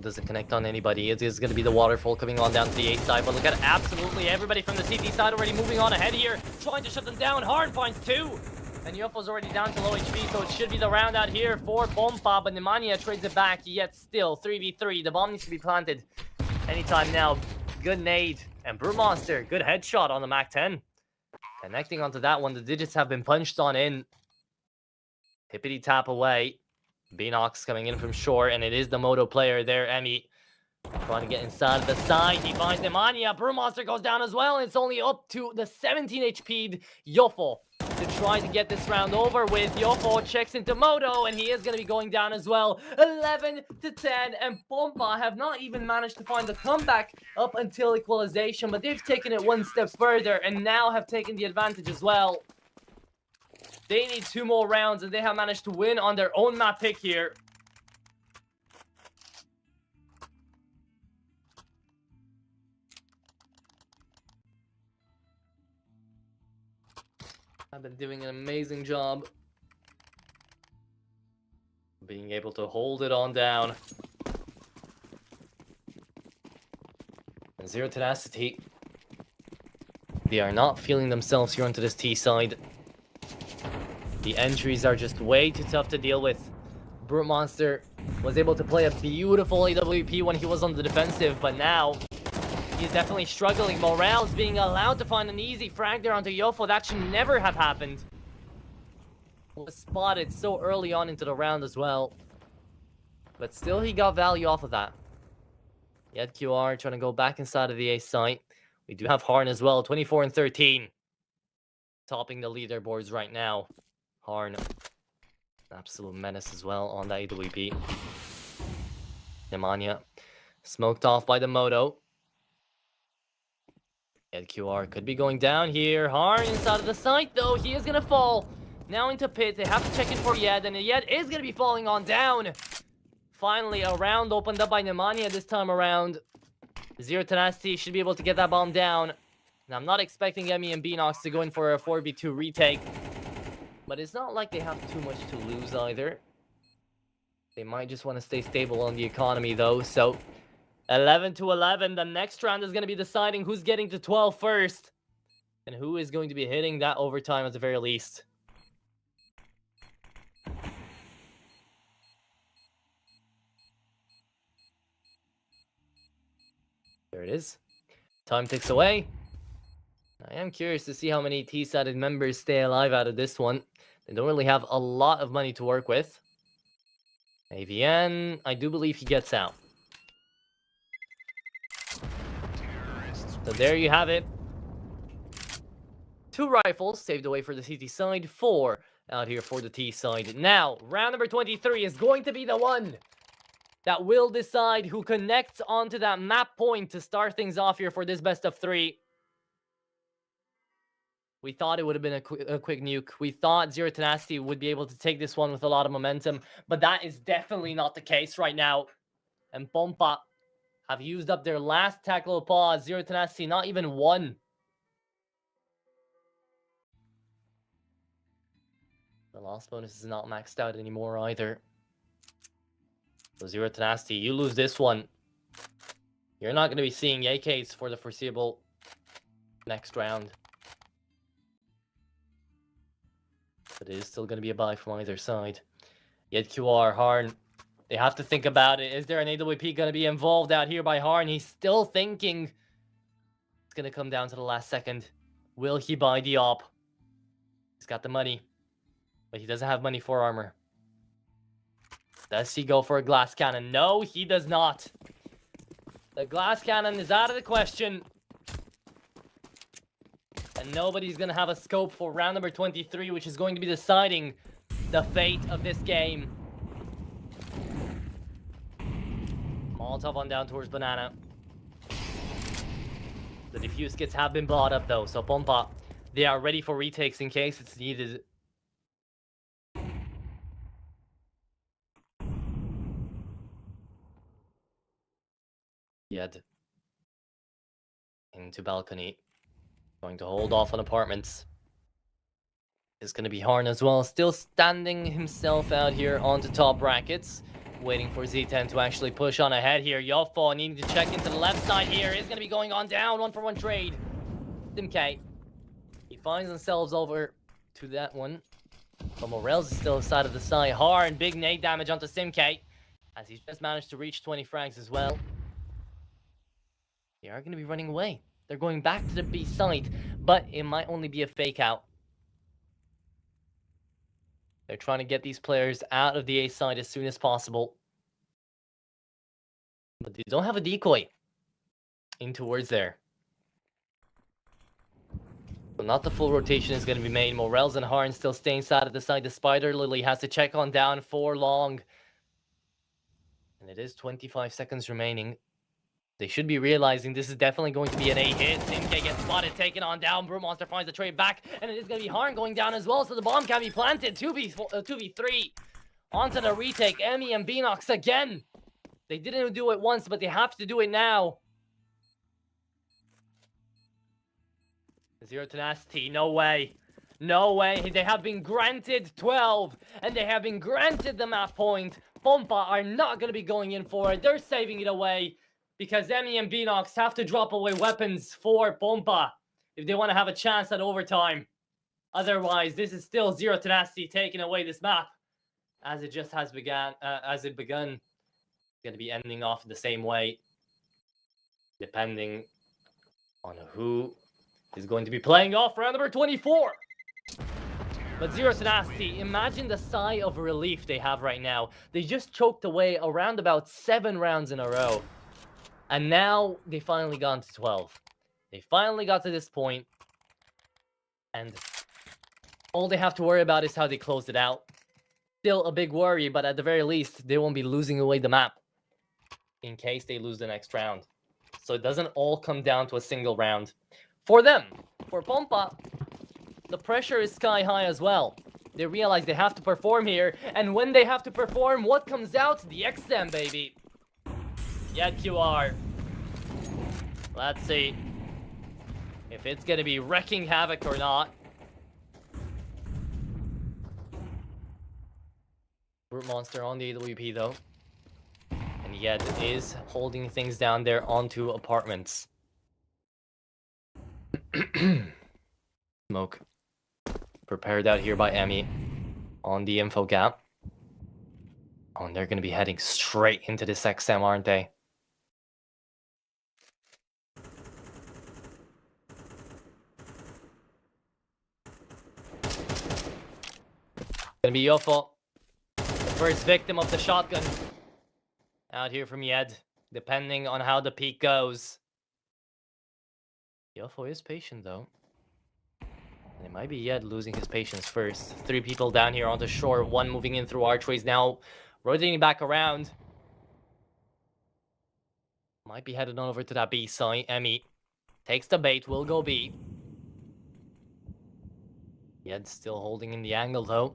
Doesn't connect on anybody. It is going to be the waterfall coming on down to the A side. But look at absolutely everybody from the CT side already moving on ahead here. Trying to shut them down. Harn finds 2. And Yofo's already down to low HP. So it should be the round out here for Pompa. But Nemanja trades it back. Yet still 3v3. The bomb needs to be planted anytime now. Good nade. And Brewmonster. Good headshot on the Mac 10. Connecting onto that one. The digits have been punched on in. Hippity tap away. Beanox coming in from shore, and it is the Moto player there, Emmy. Trying to get inside the side. He finds Nemanja. Brewmonster goes down as well, and it's only up to the 17 HP'd Yofo to try to get this round over with. Yofo checks into Moto, and he is going to be going down as well. 11-10, and Pompa have not even managed to find the comeback up until equalization, but they've taken it one step further, and now have taken the advantage as well. They need 2 more rounds, and they have managed to win on their own map pick here. I've been doing an amazing job being able to hold it on down. And Zero Tenacity, they are not feeling themselves here onto this T side. The entries are just way too tough to deal with. Brewmonster was able to play a beautiful AWP when he was on the defensive, but now he's definitely struggling. Morels being allowed to find an easy frag there onto Yofo. That should never have happened. Was spotted so early on into the round as well. But still, he got value off of that. JetQR trying to go back inside of the A site. We do have Harn as well, 24-13. Topping the leaderboards right now. Harn, absolute menace as well on that AWP. Nemanja, smoked off by the Moto. JetQR could be going down here. Harn inside of the site though. He is going to fall. Now into pit. They have to check in for Yed, and Yed is going to be falling on down. Finally, a round opened up by Nemanja this time around. Zero Tenacity should be able to get that bomb down. Now, I'm not expecting Emmy and Beanox to go in for a 4v2 retake. But it's not like they have too much to lose either. They might just want to stay stable on the economy though. So 11-11. The next round is going to be deciding who's getting to 12 first. And who is going to be hitting that overtime at the very least. it is. Time ticks away. I am curious to see how many T-sided members stay alive out of this one. They don't really have a lot of money to work with. AVN, I do believe he gets out. So there you have it. 2 rifles saved away for the CT side, 4 out here for the T side. Now, round number 23 is going to be the one that will decide who connects onto that map point to start things off here for this best of 3. We thought it would have been a quick nuke. We thought Zero Tenacity would be able to take this one with a lot of momentum, but that is definitely not the case right now. And Pompa have used up their last tackle pause. Zero Tenacity, not even one. The loss bonus is not maxed out anymore either. So Zero Tenacity, you lose this one. You're not going to be seeing AKs for the foreseeable next round. But it is still going to be a buy from either side. Yet QR, Harn, they have to think about it. Is there an AWP going to be involved out here by Harn? He's still thinking. It's going to come down to the last second. Will he buy the op? He's got the money, but he doesn't have money for armor. Does he go for a glass cannon? No, he does not. The glass cannon is out of the question. And nobody's going to have a scope for round number 23, which is going to be deciding the fate of this game. Molotov on down towards Banana. The defuse kits have been bought up, though. So Pompa, they are ready for retakes in case it's needed. Yed. Into balcony. Going to hold off on apartments. It's going to be Harn as well. Still standing himself out here onto top brackets. Waiting for Z10 to actually push on ahead here. Yoffo needing to check into the left side here. Is going to be going on down. 1-for-1 trade. Simk. He finds themselves over to that one. But Morels is still inside of the side. Harn, big nade damage onto Simk. As he's just managed to reach 20 frags as well. They are going to be running away. They're going back to the B side, but it might only be a fake out. They're trying to get these players out of the A side as soon as possible. But they don't have a decoy in towards there. So not the full rotation is going to be made. Morels and Harn still stay inside of the side. The Spider Lily has to check on down for long. And it is 25 seconds remaining. They should be realizing this is definitely going to be an A hit. Simk gets spotted, taken on down. Brewmonster finds the trade back, and it is going to be Harn going down as well, so the bomb can be planted. 2v3 onto the retake. Emmy and Beanox again. They didn't do it once, but they have to do it now. Zero Tenacity, no way. No way. They have been granted 12, and they have been granted the map point. Pompa are not going to be going in for it. They're saving it away. Because Emmy and Beanox have to drop away weapons for Pompa if they want to have a chance at overtime. Otherwise, this is still Zero Tenacity taking away this map. As it just has begun. It's going to be ending off the same way. Depending on who is going to be playing off round number 24. But Zero Tenacity, imagine the sigh of relief they have right now. They just choked away around about 7 rounds in a row. And now they finally got to 12. They finally got to this point. And all they have to worry about is how they close it out. Still a big worry, but at the very least, they won't be losing away the map in case they lose the next round. So it doesn't all come down to a single round. For them, for Pompa, the pressure is sky high as well. They realize they have to perform here. And when they have to perform, what comes out? The XM, baby. Yeah, QR. Let's see if it's going to be wrecking havoc or not. Brute Monster on the AWP though. And yet it is holding things down there onto apartments. Smoke. Prepared out here by Emmy on the info gap. Oh, and they're going to be heading straight into this XM, aren't they? Gonna be Yofo, the first victim of the shotgun. Out here from Yed, depending on how the peak goes. Yofo is patient though. And it might be Yed losing his patience first. 3 people down here on the shore, 1 moving in through archways now, rotating back around. Might be headed on over to that B side. Emmy takes the bait, will go B. Yed still holding in the angle though.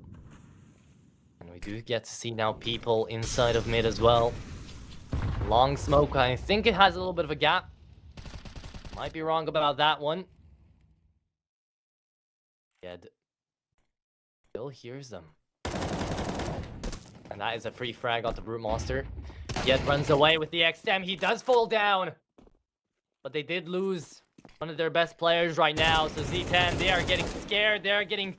And we do get to see now people inside of mid as well. Long smoke, I think it has a little bit of a gap. Might be wrong about that one. Yed still hears them. And that is a free frag off the Brute Monster. Yed runs away with the XM. He does fall down. But they did lose one of their best players right now. So Z10, they are getting scared. They are getting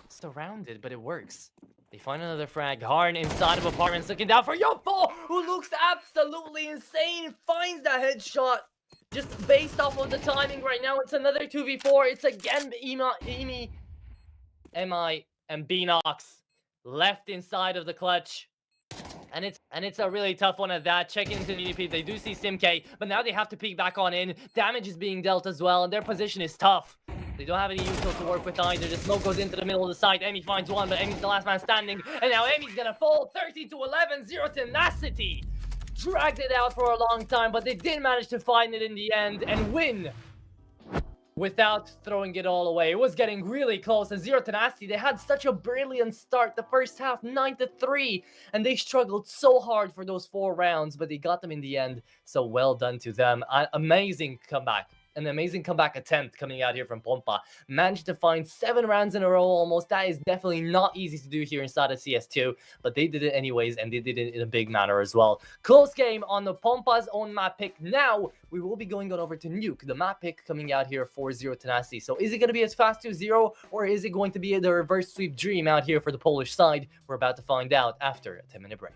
surrounded, but it works. They find another frag. Harn inside of apartments looking down for Yofo, who looks absolutely insane. Finds that headshot just based off of the timing right now. It's another 2v4. It's again Emi, MI, and Beanox left inside of the clutch. And it's a really tough one at that. Checking into the EDP. They do see Simk, but now they have to peek back on in. Damage is being dealt as well, and their position is tough. They don't have any util to work with either. The smoke goes into the middle of the site. Emmy finds one, but Emmy's the last man standing. And now Emmy's gonna fall 13-11, 0 tenacity. Dragged it out for a long time, but they did manage to find it in the end and win without throwing it all away. It was getting really close, and 0 tenacity, they had such a brilliant start. The first half, 9-3, and they struggled so hard for those 4 rounds, but they got them in the end. So well done to them. Amazing comeback. An amazing comeback attempt coming out here from Pompa. Managed to find 7 rounds in a row almost. That is definitely not easy to do here inside of CS2, but they did it anyways, and they did it in a big manner as well. Close game on the Pompa's own map pick. Now, we will be going on over to Nuke, the map pick coming out here for 0 tenacity. So is it going to be as fast to 0, or is it going to be the reverse sweep dream out here for the Polish side? We're about to find out after a 10-minute break.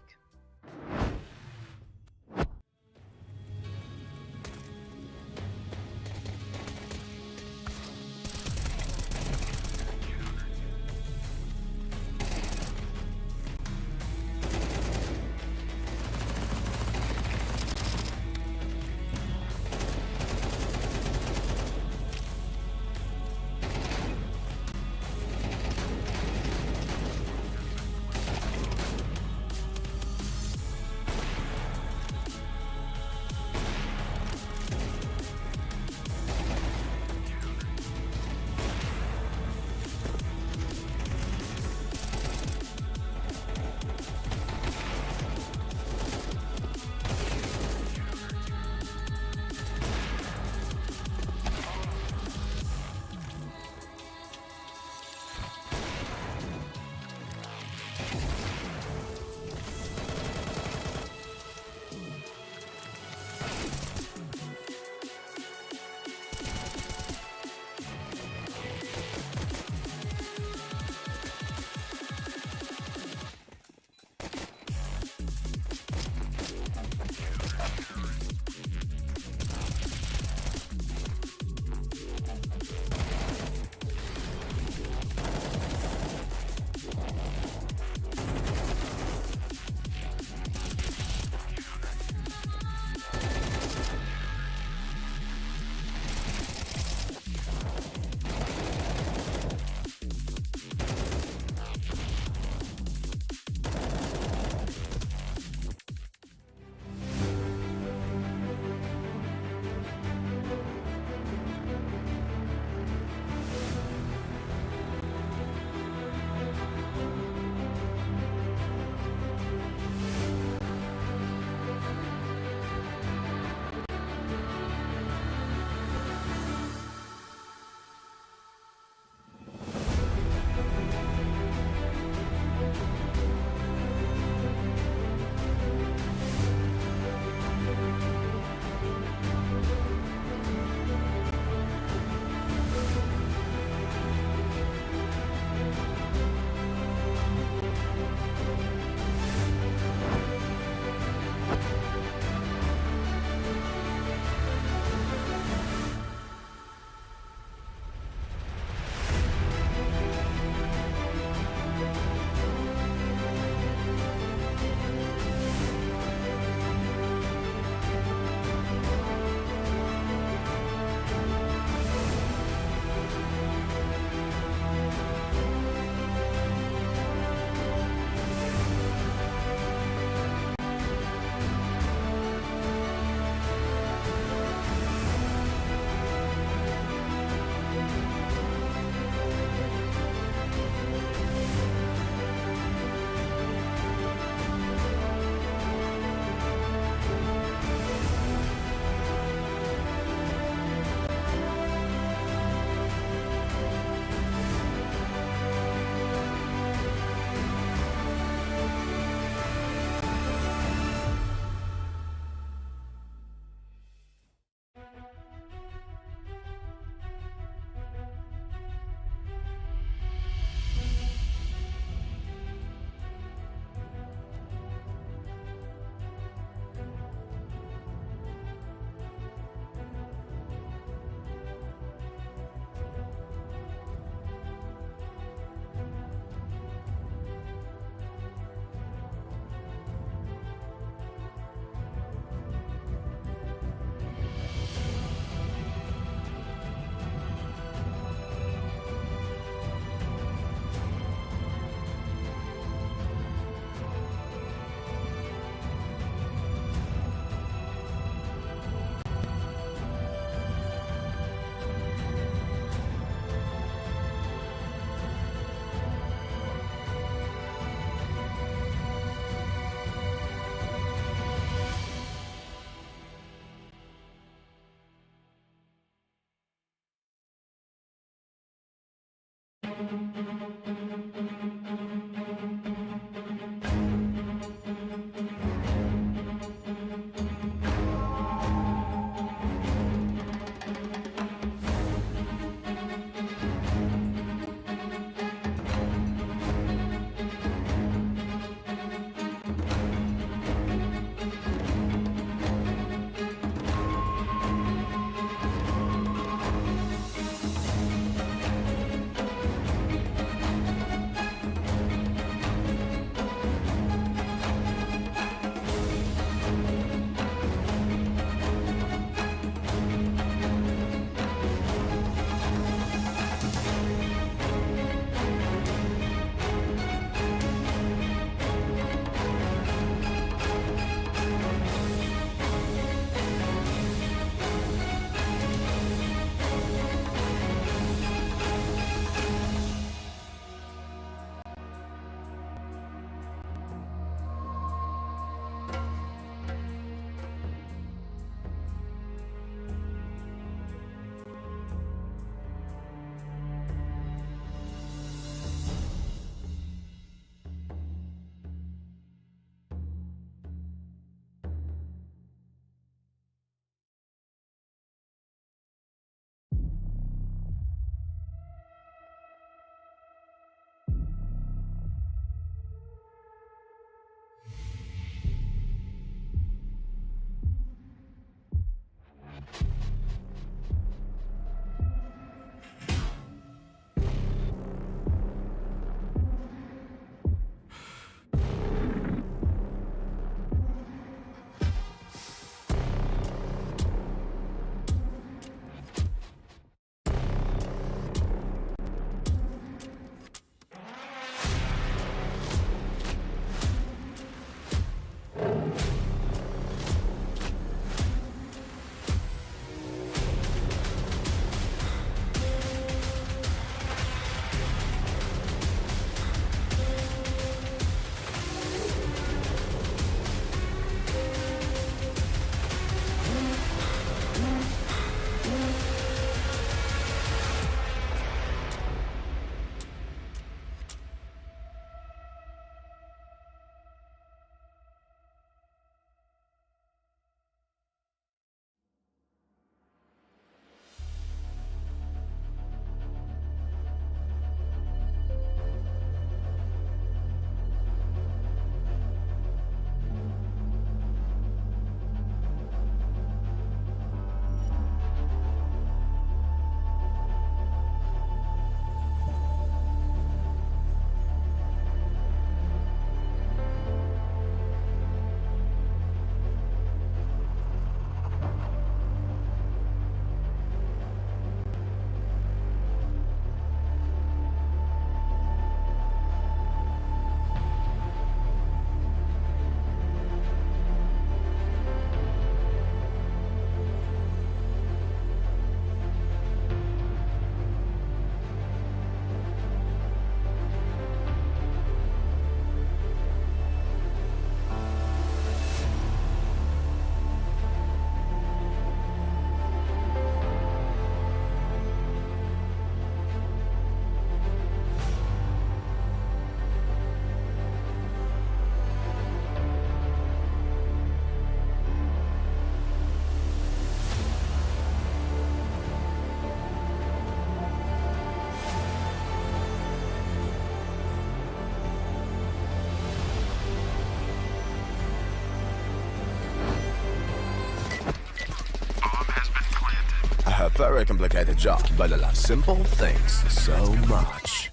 A very complicated job, but I love simple things so much.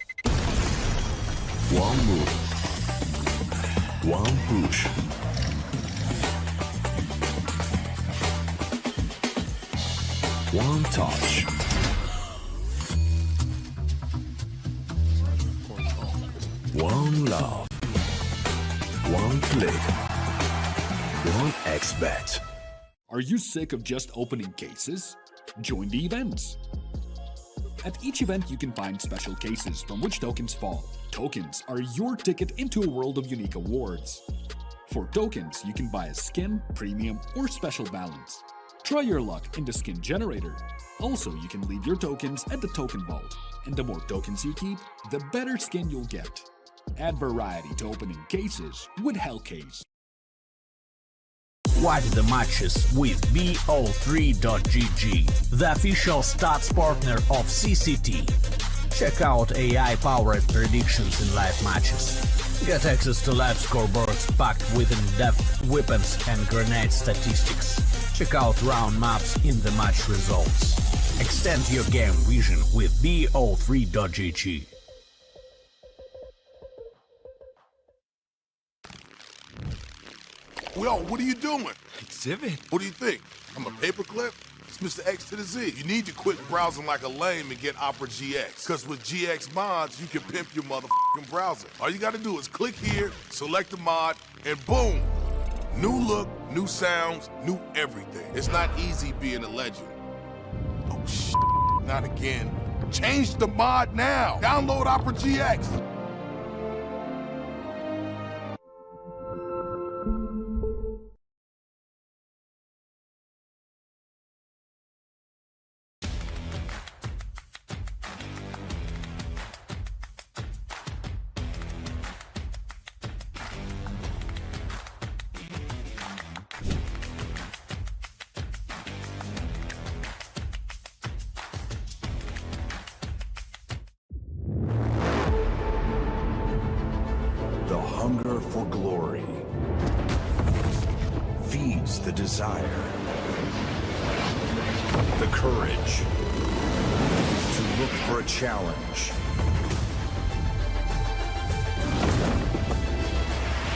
One move, one push. One touch. One love. One click. One XBet. Are you sick of just opening cases? Join the events. At each event, you can find special cases from which tokens fall. Tokens are your ticket into a world of unique awards. For tokens, you can buy a skin, premium, or special balance. Try your luck in the skin generator. Also, you can leave your tokens at the token vault. And the more tokens you keep, the better skin you'll get. Add variety to opening cases with Hellcase. Watch the matches with BO3.GG, the official stats partner of CCT. Check out AI-powered predictions in live matches. Get access to live scoreboards packed with in-depth weapons and grenade statistics. Check out round maps in the match results. Extend your game vision with BO3.GG. Yo, what are you doing? Exhibit. What do you think? I'm a paperclip? It's Mr. X to the Z. You need to quit browsing like a lame and get Opera GX. Because with GX mods, you can pimp your motherfucking browser. All you gotta do is click here, select the mod, and boom! New look, new sounds, new everything. It's not easy being a legend. Oh, shit. Not again. Change the mod now. Download Opera GX. The hunger for glory feeds the desire, the courage to look for a challenge,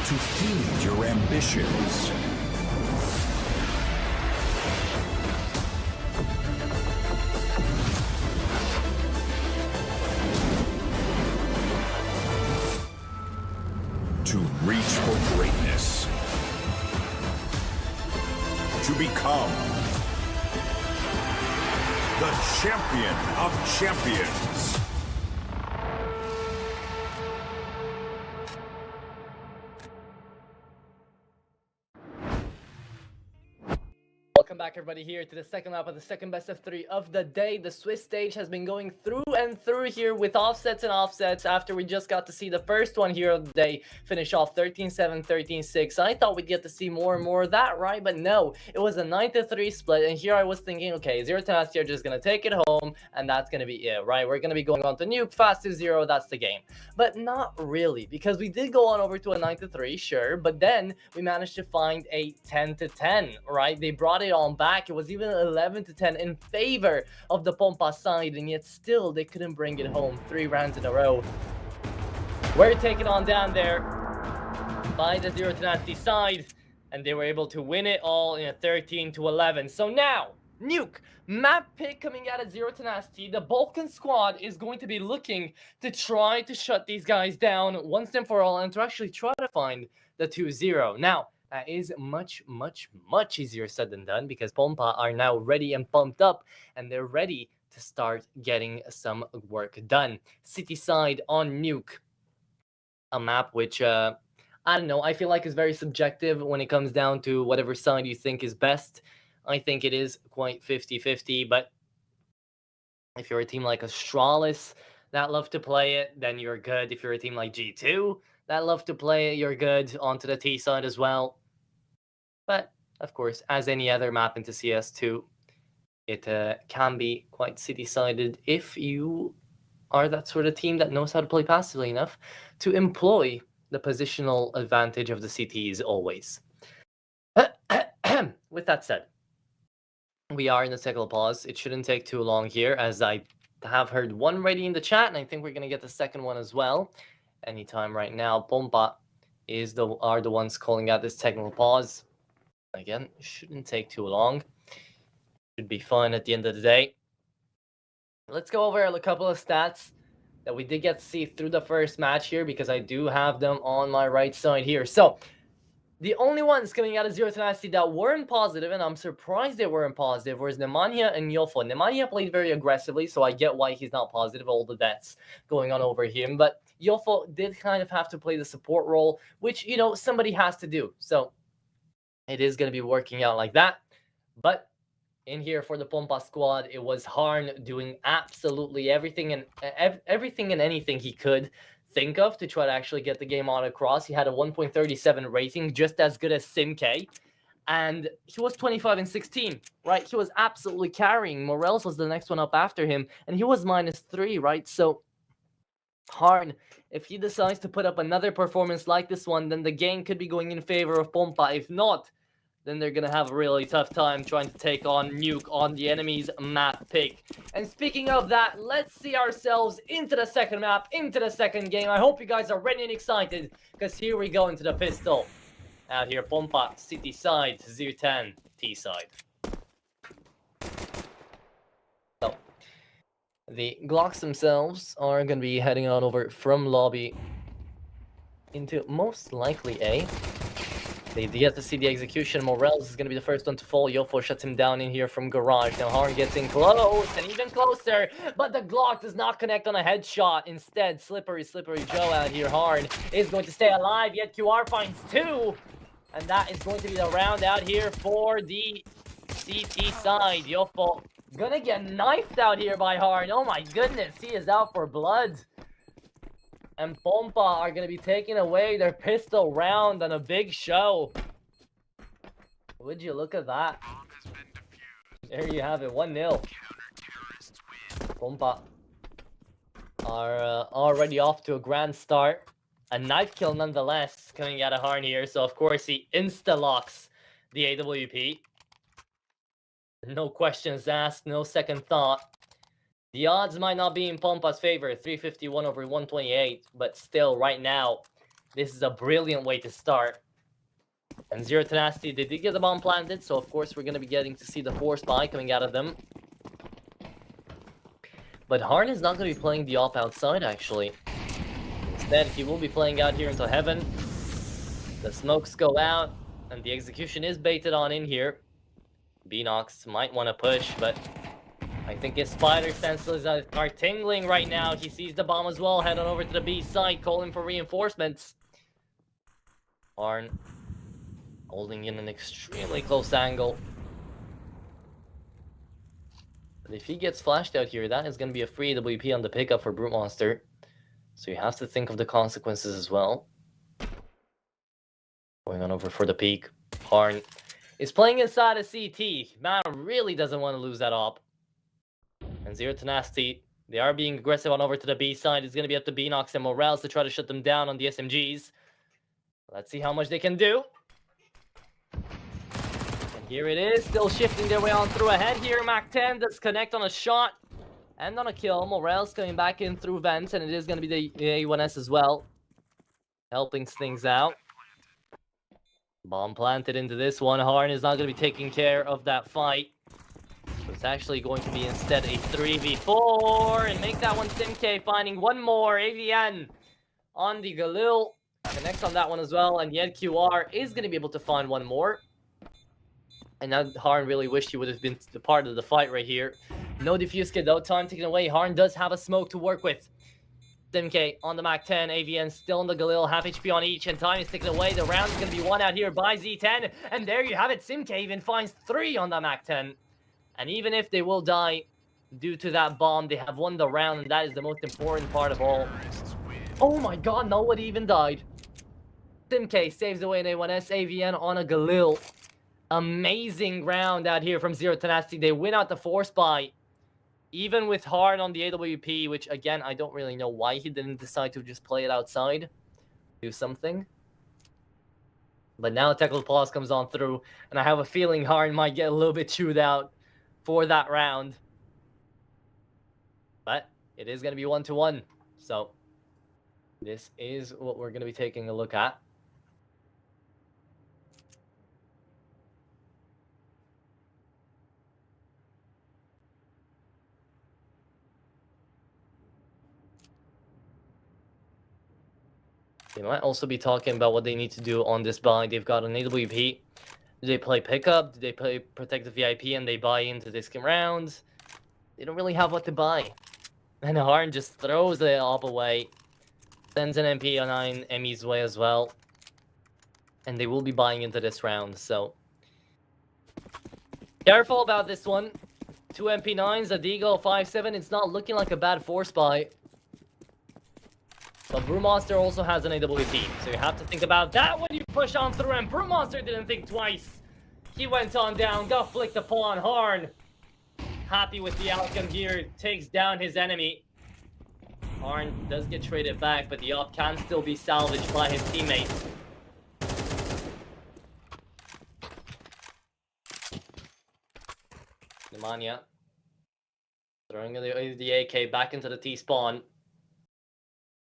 to feed your ambitions. To reach for greatness. To become the champion of champions. Welcome back, everybody, here to the second lap of the second best of 3 of the day. The Swiss stage has been going through and through here with offsets and offsets after we just got to see the first one here of the day finish off 13-7, 13-6. I thought we'd get to see more and more of that, right? But no, it was a 9-3 split, and here I was thinking, okay, Zero Tenacity are just going to take it home, and that's going to be it, right? We're going to be going on to Nuke, fast to 0, that's the game. But not really, because we did go on over to a 9-3, sure, but then we managed to find a 10-10, right? They brought it on back. It was even 11-10 in favor of the Pompa side, and yet still they couldn't bring it home 3 rounds in a row. We're taken on down there by the Zero Tenacity side, and they were able to win it all in a 13-11. So now, Nuke, map pick coming out of Zero Tenacity. The Balkan squad is going to be looking to try to shut these guys down once and for all, and to actually try to find the 2-0. Now, that is much, much, much easier said than done, because Pompa are now ready and pumped up, and they're ready to start getting some work done. City side on Nuke, a map which, I don't know, I feel like is very subjective when it comes down to whatever side you think is best. I think it is quite 50-50, but if you're a team like Astralis that love to play it, then you're good. If you're a team like G2 that love to play it, you're good. Onto the T side as well. But, of course, as any other map into CS2, it can be quite city-sided if you are that sort of team that knows how to play passively enough to employ the positional advantage of the CTs always. With that said, we are in the technical pause. It shouldn't take too long here, as I have heard one ready in the chat, and I think we're going to get the second one as well anytime right now. Pompa are the ones calling out this technical pause. Again, shouldn't take too long. Should be fun at the end of the day. Let's go over a couple of stats that we did get to see through the first match here, because I do have them on my right side here. So, the only ones coming out of Zero Tenacity that weren't positive, and I'm surprised they weren't positive, was Nemanja and Yofo. Nemanja played very aggressively, so I get why he's not positive, all the deaths going on over him. But Yofo did kind of have to play the support role, which, you know, somebody has to do. So, it is going to be working out like that. But in here for the Pompa squad, it was Harn doing absolutely everything and anything he could think of to try to actually get the game on across. He had a 1.37 rating, just as good as SimK. And he was 25 and 16, right? He was absolutely carrying. Morels was the next one up after him, and he was -3, right? So Harn, if he decides to put up another performance like this one, then the game could be going in favor of Pompa. If not, then they're gonna have a really tough time trying to take on Nuke on the enemy's map pick. And speaking of that, let's see ourselves into the second map, into the second game. I hope you guys are ready and excited, because here we go into the pistol. Out here, Pompa, city side, 010, T side. So, the Glocks themselves are going to be heading on over from lobby into most likely A. They get to see the execution. Morels is going to be the first one to fall. Yofo shuts him down in here from garage. Now Harn gets in close and even closer, but the Glock does not connect on a headshot. Instead, Slippery Joe out here. Harn is going to stay alive, yet QR finds 2. And that is going to be the round out here for the CT side. Yofo gonna get knifed out here by Harn. Oh my goodness, he is out for blood. And Pompa are going to be taking away their pistol round on a big show. Would you look at that? There you have it, 1-0. Pompa are already off to a grand start. A knife kill nonetheless coming out of Harn here. So of course he insta-locks the AWP. No questions asked, no second thought. The odds might not be in Pompa's favor, 351 over 128, but still, right now, this is a brilliant way to start. And Zero Tenacity, they did get the bomb planted, so of course we're going to be getting to see the force buy coming out of them. But Harn is not going to be playing the off outside, actually. Instead, he will be playing out here until heaven. The smokes go out, and the execution is baited on in here. Beanox might want to push, but I think his spider senses are tingling right now. He sees the bomb as well. Head on over to the B side, calling for reinforcements. Harn holding in an extremely close angle. But if he gets flashed out here, that is going to be a free WP on the pickup for Brute Monster. So you have to think of the consequences as well. Going on over for the peak. Harn is playing inside a CT. Man really doesn't want to lose that op. And Zero Tenacity, they are being aggressive on over to the B side. It's going to be up to Beanox and Morels to try to shut them down on the SMGs. Let's see how much they can do. And here it is, still shifting their way on through ahead here. Mac 10 does connect on a shot and on a kill. Morels coming back in through vents, and it is going to be the A1S as well, helping things out. Bomb planted into this one. Harn is not going to be taking care of that fight. So it's actually going to be instead a 3v4 and make that one SimK, finding one more. AVN on the Galil. Connects on that one as well, and yet QR is going to be able to find one more. And now Harn really wished he would have been the part of the fight right here. No defuse kit though, time taken away. Harn does have a smoke to work with. SimK on the Mac 10, AVN still on the Galil, half HP on each, and time is taken away. The round is going to be won out here by Z10, and there you have it. SimK even finds 3 on the Mac 10. And even if they will die due to that bomb, they have won the round, and that is the most important part of all. Oh my god, nobody even died. SimK saves away an A1S, AVN on a Galil. Amazing round out here from Zero Tenacity. They win out the force buy. Even with Harn on the AWP, which again, I don't really know why he didn't decide to just play it outside. Do something. But now Technical Pause comes on through, and I have a feeling Harn might get a little bit chewed out for that round. But it is going to be 1-1. So this is what we're going to be taking a look at. They might also be talking about what they need to do on this buy. They've got an AWP. Do they play pickup? Do they play protect the VIP and they buy into this round? They don't really have what to buy. And Harn just throws the op away. Sends an MP09 Emmy's way as well. And they will be buying into this round, so... Careful about this one. 2 MP9s, a Deagle 5.7. It's not looking like a bad force buy. But Brewmaster also has an AWP, so you have to think about that when you push on through, and Brewmaster didn't think twice. He went on down, got flicked upon Harn. Happy with the outcome here, takes down his enemy. Harn does get traded back, but the op can still be salvaged by his teammates. Nemanja throwing the AK back into the T-spawn.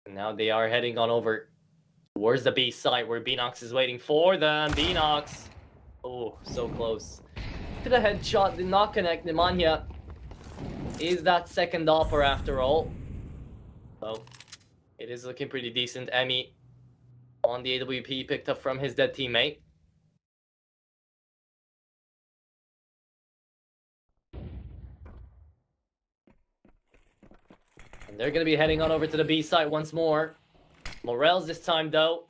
And now they are heading on over towards the B site where Beanox is waiting for them. Beanox. Oh, so close. To the headshot, did not connect. Nemanja is that second opper after all. So it is looking pretty decent. Emmy on the AWP picked up from his dead teammate. And they're going to be heading on over to the B site once more. Morels this time, though,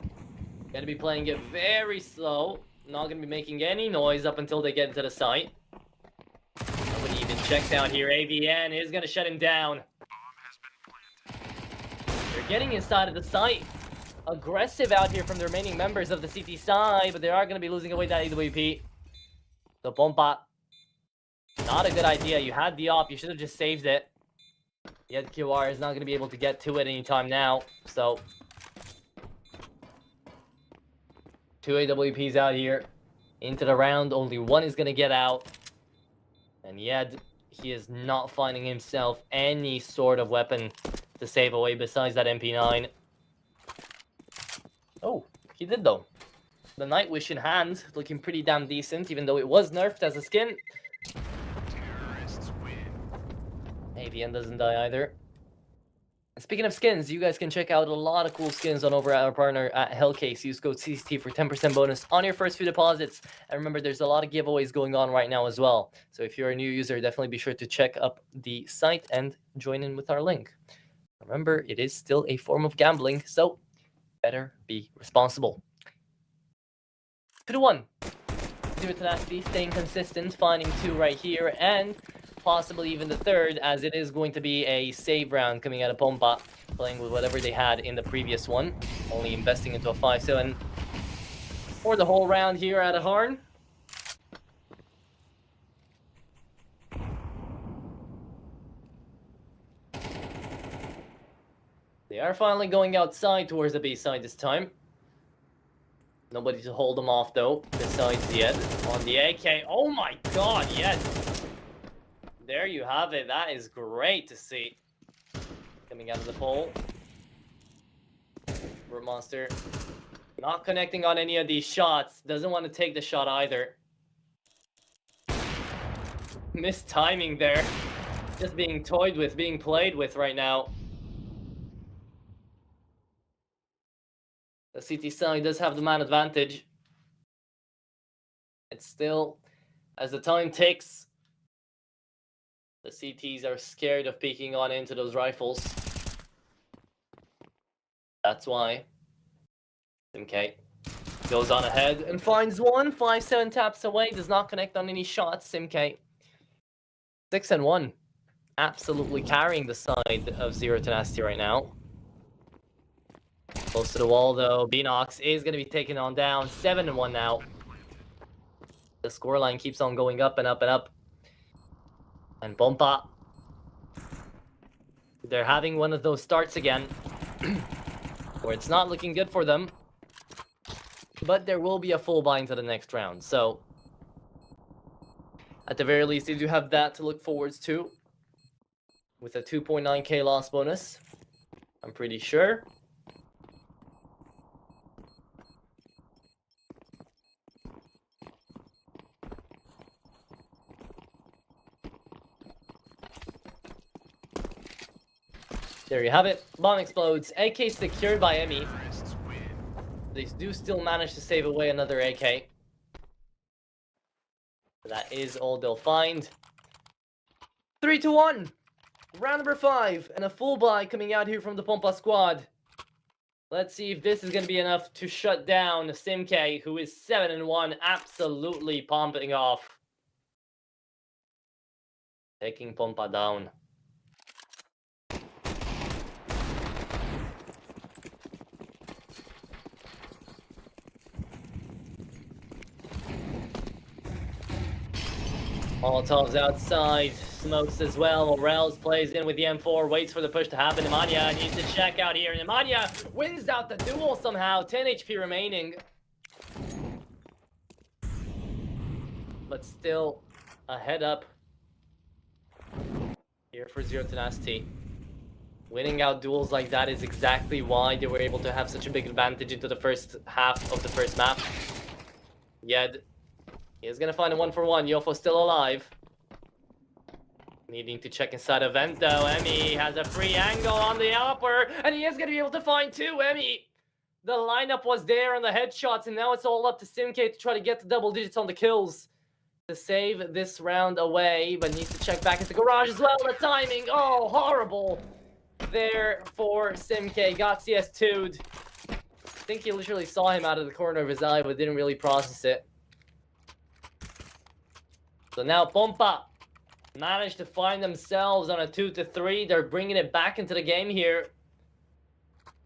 going to be playing it very slow. Not going to be making any noise up until they get into the site. Nobody even checks out here. AVN is going to shut him down. They're getting inside of the site. Aggressive out here from the remaining members of the CT side, but they are going to be losing away that AWP. The bomba. Not a good idea. You had the op. You should have just saved it. Yet QR is not going to be able to get to it anytime now, so 2 AWPs out here into the round. Only one is going to get out, and yet he is not finding himself any sort of weapon to save away besides that MP9. Oh, he did though. The Nightwish in hand, looking pretty damn decent, even though it was nerfed as a skin. AVN doesn't die either. Speaking of skins, you guys can check out a lot of cool skins on over at our partner at Hellcase. Use code CCT for 10% bonus on your first few deposits. And remember, there's a lot of giveaways going on right now as well. So if you're a new user, definitely be sure to check up the site and join in with our link. Remember, it is still a form of gambling, so better be responsible. 2-1. 0 tenacity, staying consistent, finding 2 right here, and possibly even the third, as it is going to be a save round coming out of Bomba, playing with whatever they had in the previous one, only investing into a 5-7 for the whole round here at a Harn. They are finally going outside towards the B side this time. Nobody to hold them off though, besides Yed on the AK. Oh my god, Yed! There you have it. That is great to see. Coming out of the pole. Monster not connecting on any of these shots. Doesn't want to take the shot either. Missed timing there. Just being toyed with, being played with right now. The CT side does have the man advantage. It's still, as the time ticks, the CTs are scared of peeking on into those rifles. That's why. MK goes on ahead and finds one. 5-7 taps away. Does not connect on any shots. Simk 6-1. Absolutely carrying the side of Zero Tenacity right now. Close to the wall though. Beanox is going to be taken on down. 7-1 now. The scoreline keeps on going up and up and up. And Bomba. They're having one of those starts again. Where it's not looking good for them. But there will be a full buy into the next round. So, at the very least, they do have that to look forwards to. With a 2.9k loss bonus. I'm pretty sure. There you have it. Bomb explodes. AK secured by Emmy. They do still manage to save away another AK. That is all they'll find. 3-1. Round number 5. And a full buy coming out here from the Pompa squad. Let's see if this is going to be enough to shut down Simk, who is 7-1. Absolutely pumping off. taking Pompa down. Molotov's outside, smokes as well. Morels plays in with the M4, waits for the push to happen. Nemanja needs to check out here. Nemanja wins out the duel somehow, 10 HP remaining. But still a head up here for Zero Tenacity. Winning out duels like that is exactly why they were able to have such a big advantage into the first half of the first map. Yet, he is gonna find a 1-for-1. Yofo still alive. Needing to check inside a vent though. Emmy has a free angle on the upper, and he is gonna be able to find two. Emmy, the lineup was there on the headshots, and now it's all up to Simk to try to get the double digits on the kills to save this round away, but needs to check back into garage as well. The timing, oh, horrible there for Simk. Got CS2'd. I think he literally saw him out of the corner of his eye, but didn't really process it. So now Pompa managed to find themselves on a 2-3. They're bringing it back into the game here.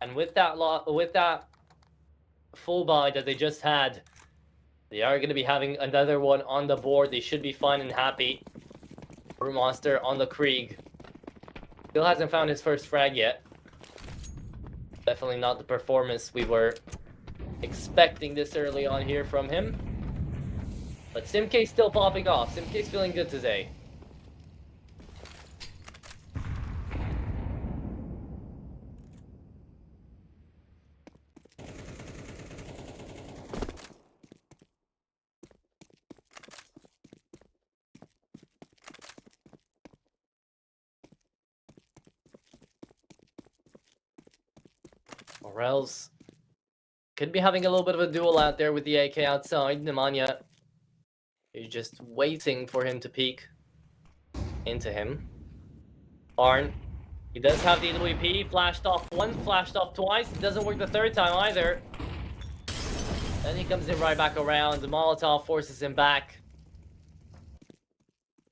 And with that full buy that they just had, they are going to be having another one on the board. They should be fine and happy. Brewmonster on the Krieg. Still hasn't found his first frag yet. Definitely not the performance we were expecting this early on here from him. But Simk's still popping off. Simk's feeling good today. Morels could be having a little bit of a duel out there with the AK outside. Nemanja is just waiting for him to peek into him. Arn, he does have the AWP, flashed off once, flashed off twice. It doesn't work the third time either. Then he comes in right back around. The Molotov forces him back.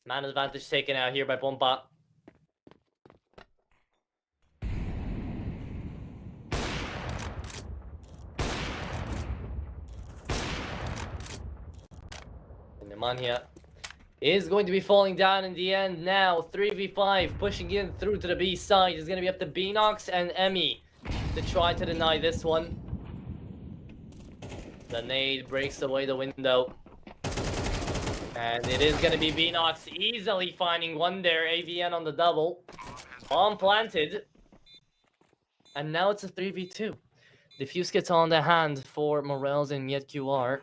Man advantage taken out here by Pompa. Nemanja is going to be falling down in the end now. 3v5, pushing in through to the B side. It's going to be up to Beanox and Emmy to try to deny this one. The nade breaks away the window. And it is going to be Beanox easily finding one there. AVN on the double. Bomb planted. And now it's a 3v2. Diffuse gets on the hand for Morels and Yet QR.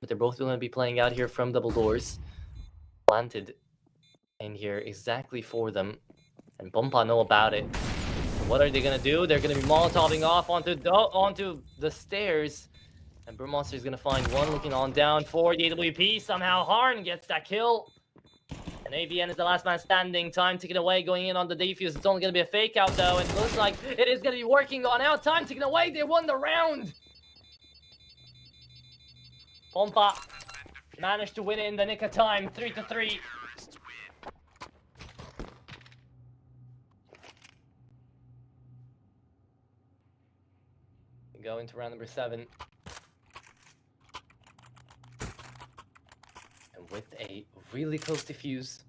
But they're both going to be playing out here from double doors. Planted in here exactly for them. And Pompa know about it. What are they going to do? They're going to be Molotoving off onto the stairs. And Brewmonster is going to find one looking on down for the AWP. Somehow Harn gets that kill. And AVN is the last man standing. Time ticking away, going in on the defuse. It's only going to be a fake out though. And it looks like it is going to be working on out. Time ticking away. They won the round. Pompa managed to win it in the nick of time. 3-3. We go into round number 7. And with a really close defuse,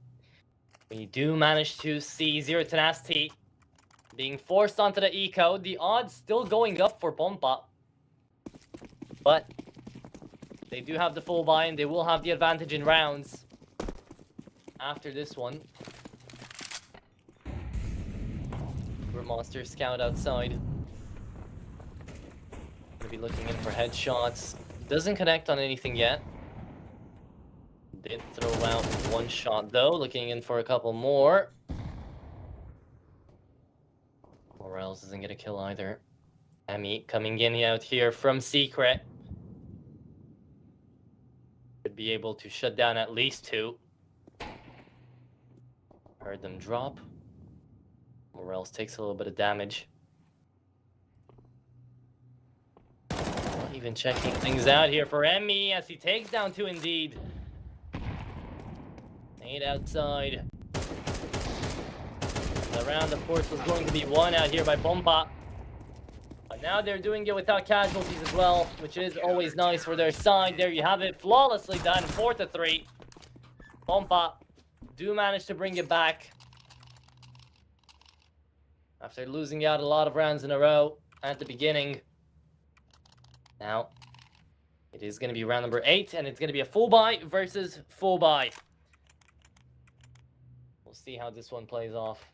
we do manage to see Zero Tenacity being forced onto the eco. The odds still going up for Pompa. But they do have the full buy and they will have the advantage in rounds after this one. Monster scout outside. Gonna be looking in for headshots. Doesn't connect on anything yet. Did throw out one shot though, looking in for a couple more. Morels doesn't get a kill either. Emmy coming in out here from Secret. Should be able to shut down at least 2. Heard them drop. Morels takes a little bit of damage. Not even checking things out here for Emmy as he takes down 2 indeed. Nade outside. The round, of course, was going to be won out here by Bomba. But now they're doing it without casualties as well, which is always nice for their side. There you have it, flawlessly done, 4-3. Bomba do manage to bring it back after losing out a lot of rounds in a row at the beginning. Now, it is going to be round number 8, and it's going to be a full buy versus full buy. We'll see how this one plays off.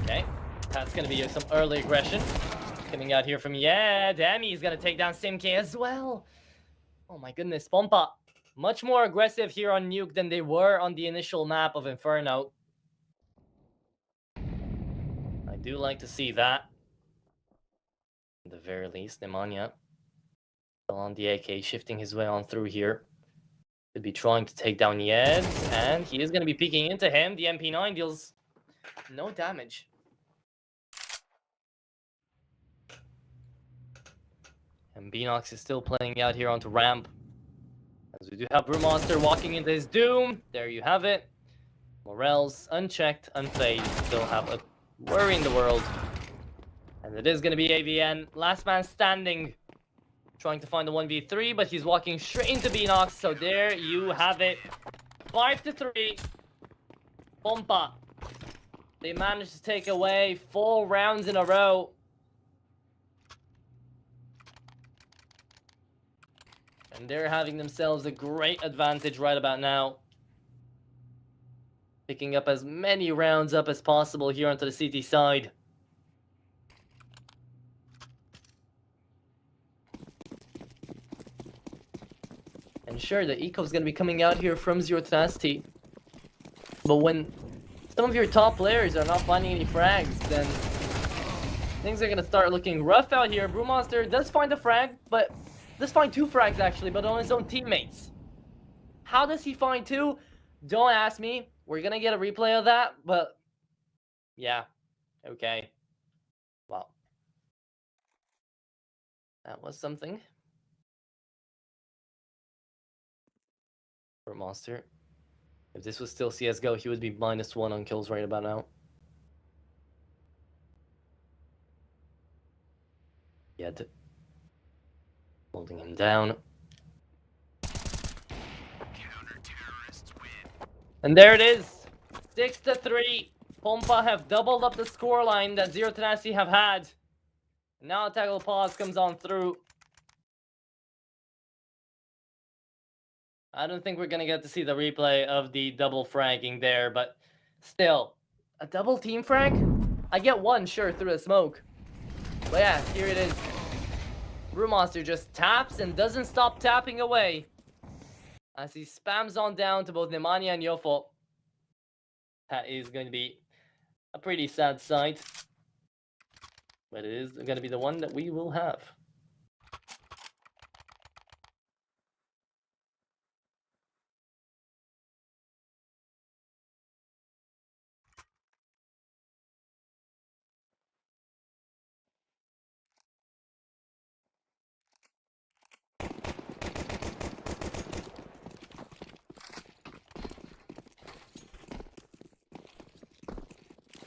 Okay, that's going to be some early aggression coming out here from, yeah, Demi is going to take down Simk as well. Oh my goodness, Pompa much more aggressive here on Nuke than they were on the initial map of Inferno. I do like to see that. At the very least, Nemanja still on the AK, shifting his way on through here. Could be trying to take down Yeds, and he is going to be peeking into him. The MP9 deals no damage. And Beanox is still playing out here onto ramp. As we do have Brewmaster walking into his doom. There you have it. Morels, unchecked, unfazed, still have a worry in the world. And it is going to be AVN, last man standing, trying to find the 1v3, but he's walking straight into Beanox, so there you have it. 5-3. Pompa. They managed to take away 4 rounds in a row. And they're having themselves a great advantage right about now. Picking up as many rounds up as possible here onto the CT side. And sure, the eco's going to be coming out here from Zero Tenacity. But when some of your top players are not finding any frags, then things are going to start looking rough out here. Brewmaster does find a frag, but does find 2 frags actually, but on his own teammates. How does he find 2? Don't ask me. We're going to get a replay of that, but yeah, okay. Wow. That was something. For Monster. If this was still CSGO, he would be -1 on kills right about now. Yet. Holding him down. And there it is. 6-3. Pompa have doubled up the scoreline that Zero Tenacity have had. Now Tackle Pause comes on through. I don't think we're gonna get to see the replay of the double fragging there, but still, a double team frag? I get 1, sure, through the smoke. But yeah, here it is. Brewmaster just taps and doesn't stop tapping away as he spams on down to both Nemanja and Yofo. That is going to be a pretty sad sight, but it is going to be the one that we will have.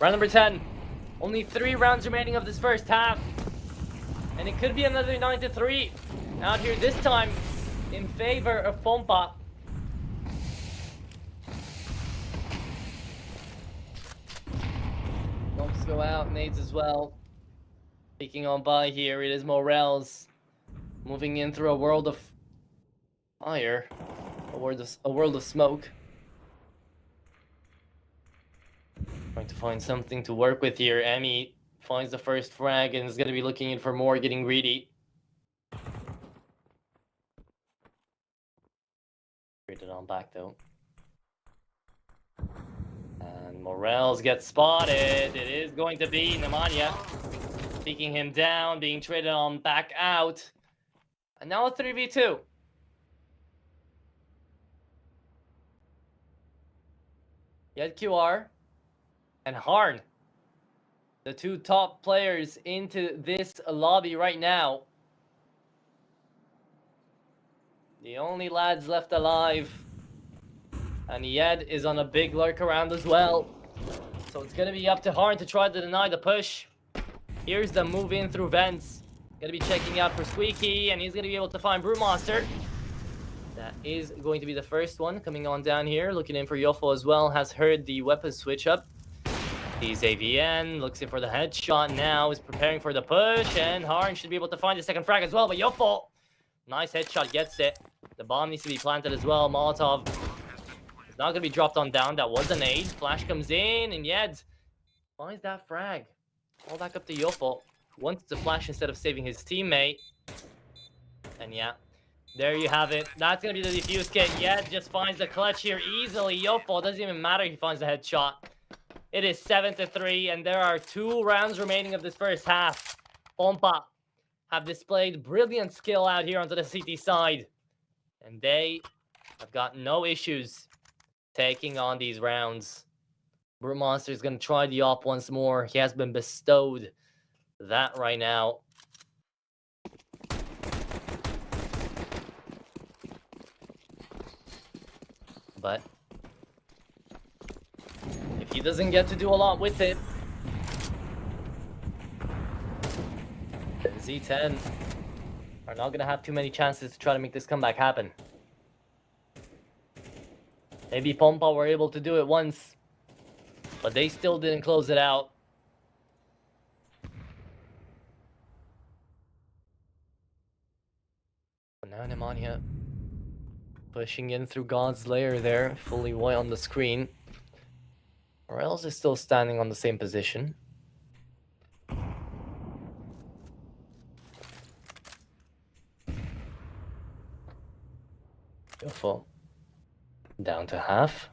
Round number 10. Only 3 rounds remaining of this first half. And it could be another 9-3 out here this time in favor of Pompa. Smokes go out, nades as well. Peeking on by here, it is Morels. Moving in through a world of fire. A world of smoke. Trying to find something to work with here. Emmy finds the first frag and is going to be looking in for more, getting greedy. Traded on back though. And Morels gets spotted. It is going to be Nemanja. Taking him down, being traded on back out. And now a 3v2. Yet QR and Harn, the two top players into this lobby right now. The only lads left alive. And Yed is on a big lurk around as well. So it's going to be up to Harn to try to deny the push. Here's the move in through vents. Going to be checking out for Squeaky, and he's going to be able to find Brewmaster. That is going to be the first one coming on down here. Looking in for Yofo as well. Has heard the weapon switch up. He's AVN. Looks in for the headshot now. Is preparing for the push. And Harn should be able to find the second frag as well. But Yofo, nice headshot, gets it. The bomb needs to be planted as well. Molotov is not going to be dropped on down. That was a nade. Flash comes in. And Yed finds that frag. All back up to Yofo. Wants to flash instead of saving his teammate. And yeah. There you have it. That's going to be the defuse kit. Yet just finds the clutch here easily. Yofo, doesn't even matter if he finds the headshot. It is 7-3, and there are 2 rounds remaining of this first half. Pompa have displayed brilliant skill out here onto the CT side. And they have got no issues taking on these rounds. Brewmonster is going to try the op once more. He has been bestowed that right now. But if he doesn't get to do a lot with it, then Z10 are not going to have too many chances to try to make this comeback happen. Maybe Pompa were able to do it once, but they still didn't close it out. But now Nemanja pushing in through God's lair there, fully white on the screen. Morels is still standing on the same position. Beautiful. Down to half.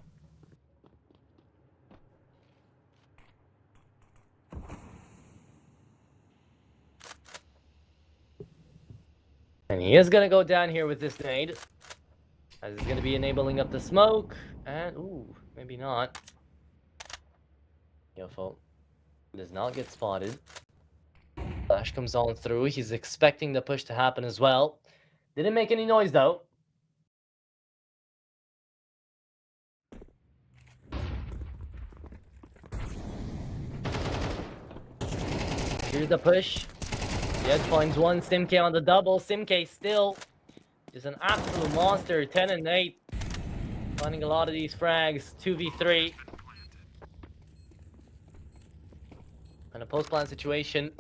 And he is going to go down here with this nade. As he's going to be enabling up the smoke. And, ooh, maybe not. Yofo does not get spotted. Flash comes on through. He's expecting the push to happen as well. Didn't make any noise, though. Here's the push. Yed finds one. Simk on the double. Simk still is an absolute monster. 10 and 8. Finding a lot of these frags. 2v3. In a post-plan situation.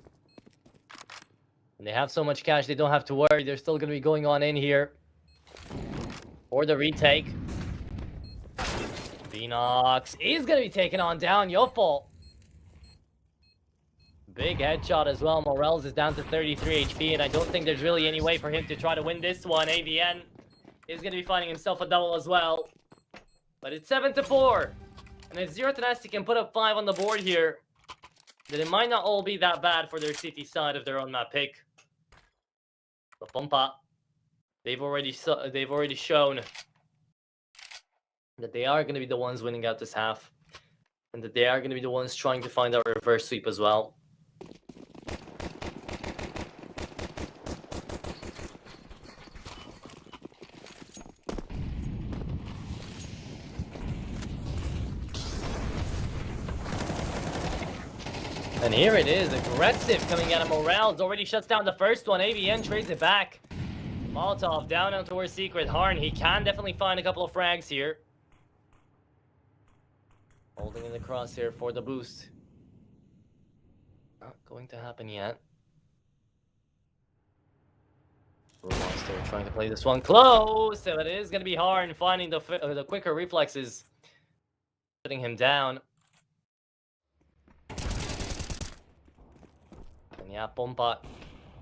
And they have so much cash, they don't have to worry. They're still going to be going on in here. For the retake. Vinox is going to be taken on down. Yofo. Big headshot as well. Morels is down to 33 HP, and I don't think there's really any way for him to try to win this one. AVN is going to be finding himself a double as well. But it's 7-4. And if Zero Tenacity can put up 5 on the board here, then it might not all be that bad for their city side of their own map pick. But Pompa, they've already shown that they are going to be the ones winning out this half. And that they are going to be the ones trying to find out a reverse sweep as well. And here it is, aggressive coming out of Morels. Already shuts down the first one. AVN trades it back. Molotov down on towards Secret. Harn, he can definitely find a couple of frags here. Holding in the crosshair for the boost. Not going to happen yet. Monster trying to play this one close. So it is going to be Harn finding the quicker reflexes. Putting him down. And yeah, Pompa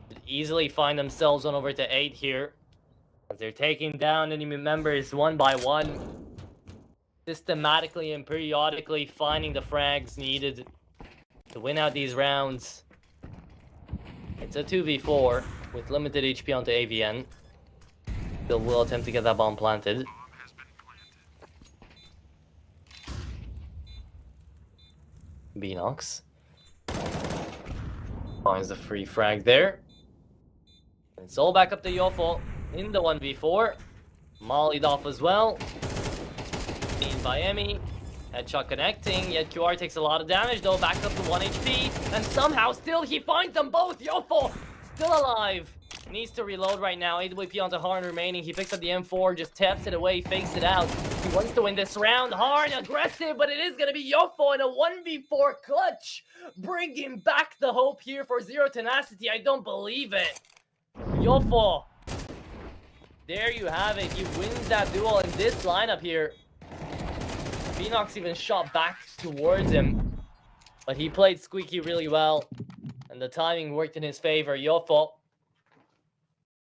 could easily find themselves on over to 8 here. As they're taking down enemy members one by one. Systematically and periodically finding the frags needed to win out these rounds. It's a 2v4 with limited HP onto AVN. Still will attempt to get that bomb planted. Beanox finds the free frag there. It's all back up to Yofo in the 1v4. Mollied off as well. Seen by Emmy. Headshot connecting, yet QR takes a lot of damage though, back up to 1 HP. And somehow still he finds them both! Yofo still alive. Needs to reload right now. AWP onto Harn remaining. He picks up the M4, just taps it away, fakes it out. He wants to win this round. Harn aggressive, but it is going to be Yofo in a 1v4 clutch. Bringing back the hope here for Zero Tenacity. I don't believe it. Yofo. There you have it. He wins that duel in this lineup here. Beanox even shot back towards him. But he played Squeaky really well. And the timing worked in his favor. Yofo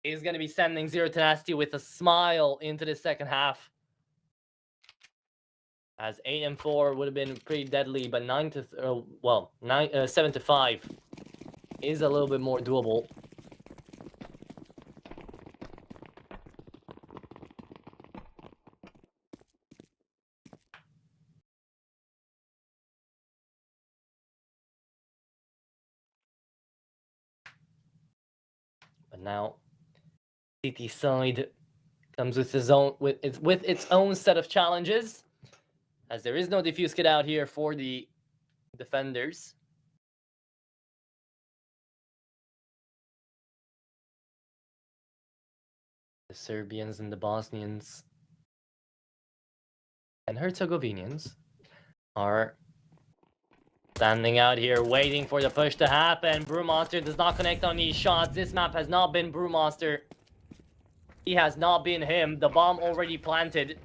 is going to be sending Zero Tenacity with a smile into the second half. As 8 and 4 would have been pretty deadly, but 7 to 5 is a little bit more doable. But now CT side comes with its own set of challenges, as there is no defuse kit out here for the defenders. The Serbians and the Bosnians and Herzegovinians are standing out here, waiting for the push to happen. Brewmaster does not connect on these shots. This map has not been Brewmaster. He has not been him. The bomb already planted.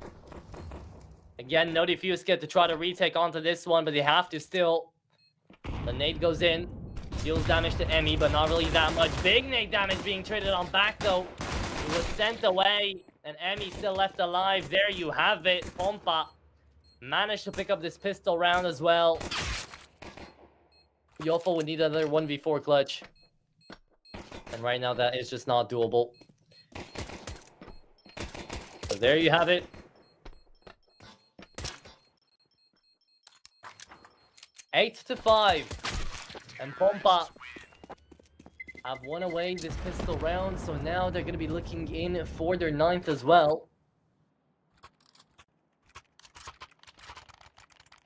Again, no defuse kit to try to retake onto this one, but they have to still. The nade goes in. Deals damage to Emmy, but not really that much. Big nade damage being traded on back, though. He was sent away, and Emmy still left alive. There you have it. Pompa managed to pick up this pistol round as well. Yofo would need another 1v4 clutch. And right now that is just not doable. So there you have it. 8 to 5. And Pompa have won away this pistol round. So now they're going to be looking in for their 9th as well.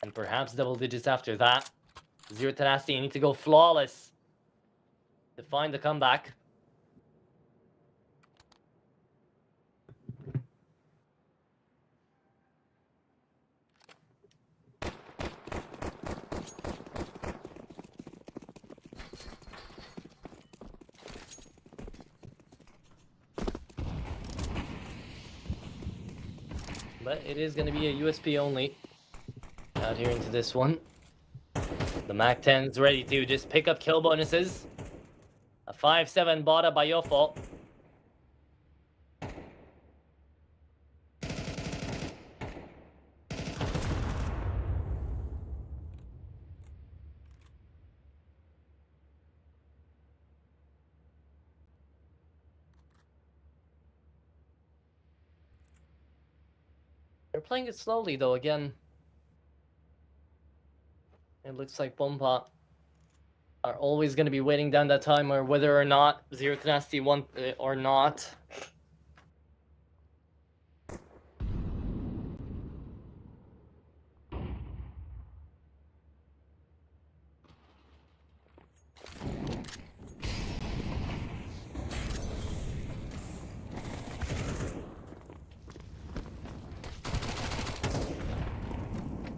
And perhaps double digits after that. Zero Tenacity need to go flawless to find the comeback. But it is going to be a USP only out here into this one. The MAC-10's ready to just pick up kill bonuses. A 5-7 bought up by Yofo. They're playing it slowly though again. It looks like Pompa are always going to be waiting down that timer, whether or not Zero Tenacity won or not.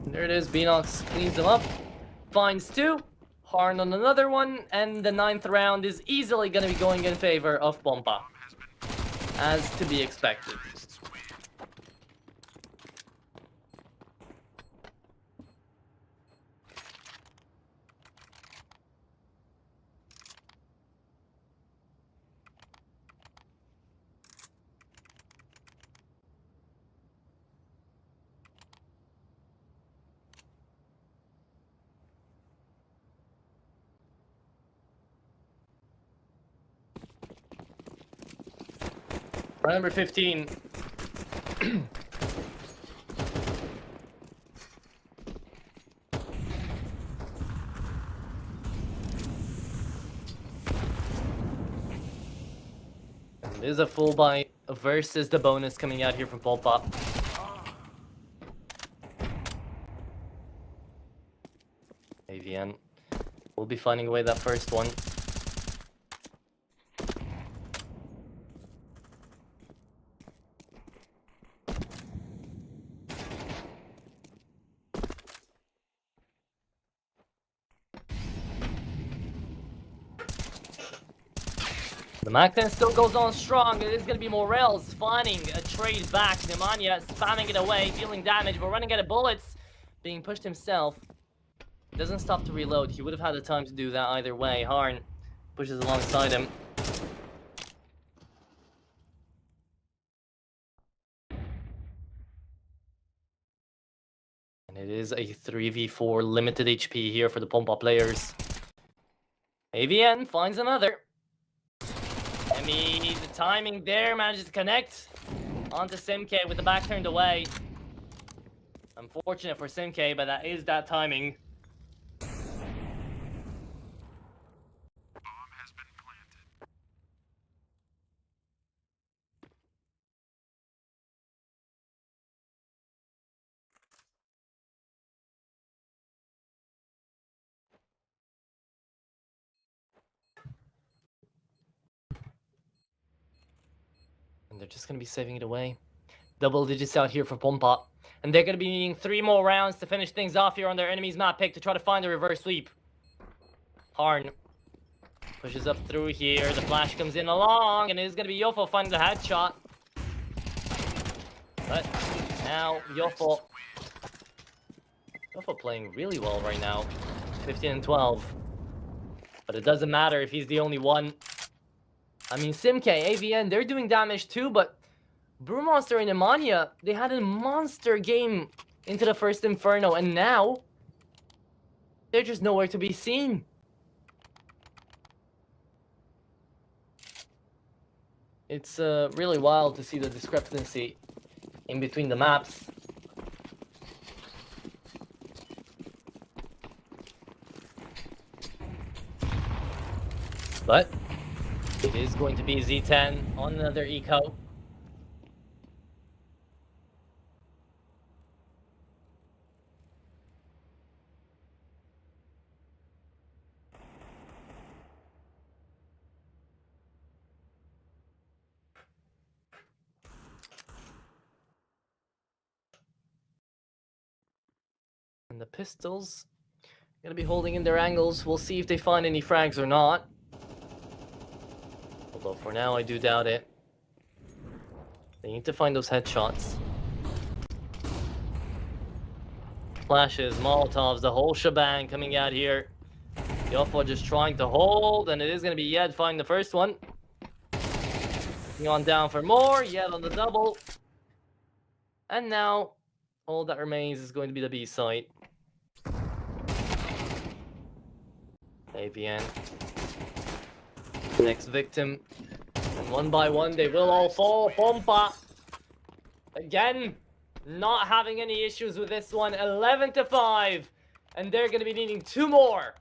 There it is, Beanox cleans them up. Finds 2, Harn on another one, and the 9th round is easily going to be going in favor of Pompa, as to be expected. Number 15. It is a full buy versus the bonus coming out here from Pompa. AVN will be finding away that first one. The Mactan still goes on strong. It is going to be Morels finding a trade back. Nemanja spamming it away, dealing damage, but running out of bullets. Being pushed himself. Doesn't stop to reload. He would have had the time to do that either way. Harn pushes alongside him. And it is a 3v4 limited HP here for the Pompa players. AVN finds another. Emi, the timing there, manages to connect onto Simk with the back turned away. Unfortunate for Simk, but that is that timing. And they're just going to be saving it away. Double digits out here for Pompa. And they're going to be needing 3 more rounds to finish things off here on their enemy's map pick to try to find a reverse sweep. Harn pushes up through here. The flash comes in along, and it is going to be Yofo finding the headshot. But now Yofo playing really well right now. 15 and 12. But it doesn't matter if he's the only one. I mean, Simk, AVN, they're doing damage too, but Brewmonster and Nemanja, they had a monster game into the first Inferno, and now they're just nowhere to be seen. It's really wild to see the discrepancy in between the maps. But it is going to be Z10 on another eco. And the pistols gonna be holding in their angles. We'll see if they find any frags or not. Although for now, I do doubt it. They need to find those headshots. Flashes, Molotovs, the whole shebang coming out here. Yofo just trying to hold, and it is going to be Yed finding the first one. Looking on down for more, Yed on the double. And now, all that remains is going to be the B site. AVN. Next victim. And one by one, they will all fall. Pompa. Again, not having any issues with this one. 11-5. And they're going to be needing 2 more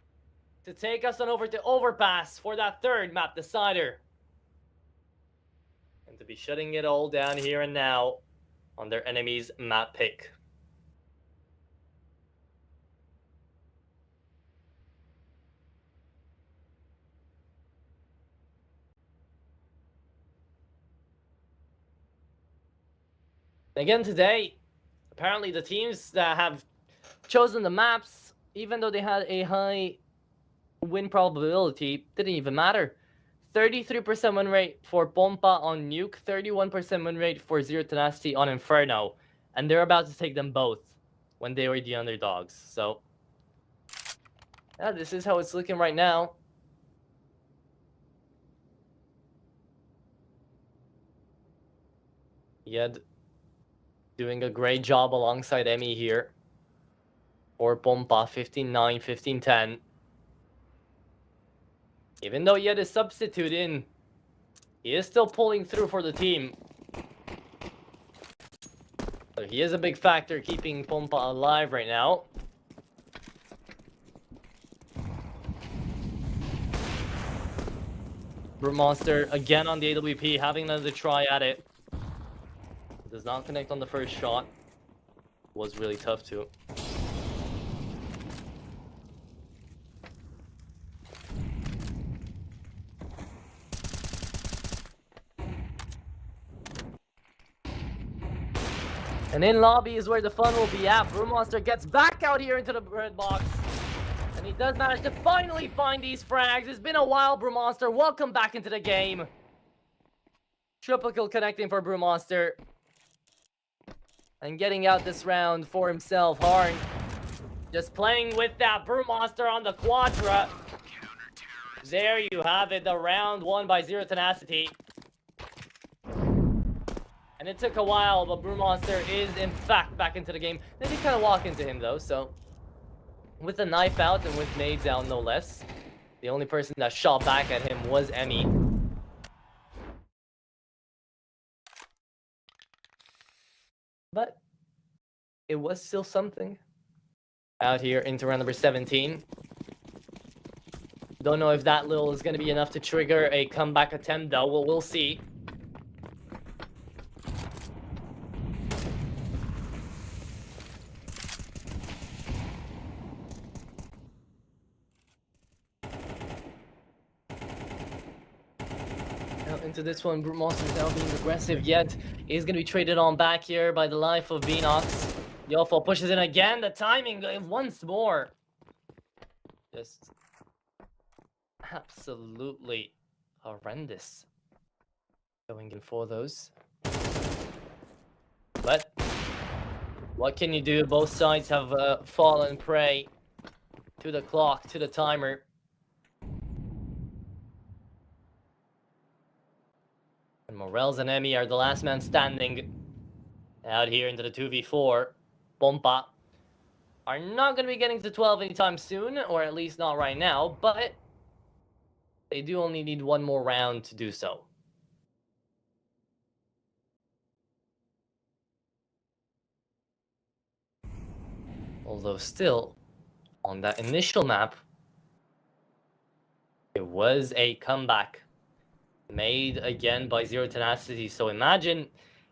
to take us on over to Overpass for that third map decider. And to be shutting it all down here and now on their enemy's map pick. Again today, apparently the teams that have chosen the maps, even though they had a high win probability, didn't even matter. 33% win rate for Pompa on Nuke, 31% win rate for Zero Tenacity on Inferno. And they're about to take them both when they were the underdogs. So, yeah, this is how it's looking right now. Yed doing a great job alongside Emi here. For Pompa, 15-9, 15-10. Even though Yed is substitute in, he is still pulling through for the team. So he is a big factor keeping Pompa alive right now. Brute Monster again on the AWP, having another try at it. Does not connect on the first shot. Was really tough too. And in lobby is where the fun will be at. Brewmonster gets back out here into the red box. And he does manage to finally find these frags. It's been a while, Brewmonster. Welcome back into the game. Triple kill connecting for Brewmonster. And getting out this round for himself. Harn just playing with that Brewmonster on the Quadra. There you have it. The round won by Zero Tenacity. And it took a while, but Brewmonster is in fact back into the game. They did kind of walk into him though, so with the knife out and with nades out no less. The only person that shot back at him was Emmy. But it was still something. Out here into round number 17. Don't know if that little is going to be enough to trigger a comeback attempt though. Well, we'll see. Into this one, Brewmonster is now being aggressive, yet is going to be traded on back here by the life of Beanox. Yofo pushes in again, the timing once more. Just absolutely horrendous going in for those. But what can you do? Both sides have fallen prey to the clock, to the timer. And Morels and Emmy are the last man standing out here into the 2v4. Pompa are not going to be getting to 12 anytime soon, or at least not right now, but they do only need one more round to do so. Although still, on that initial map, it was a comeback made again by Zero Tenacity. So imagine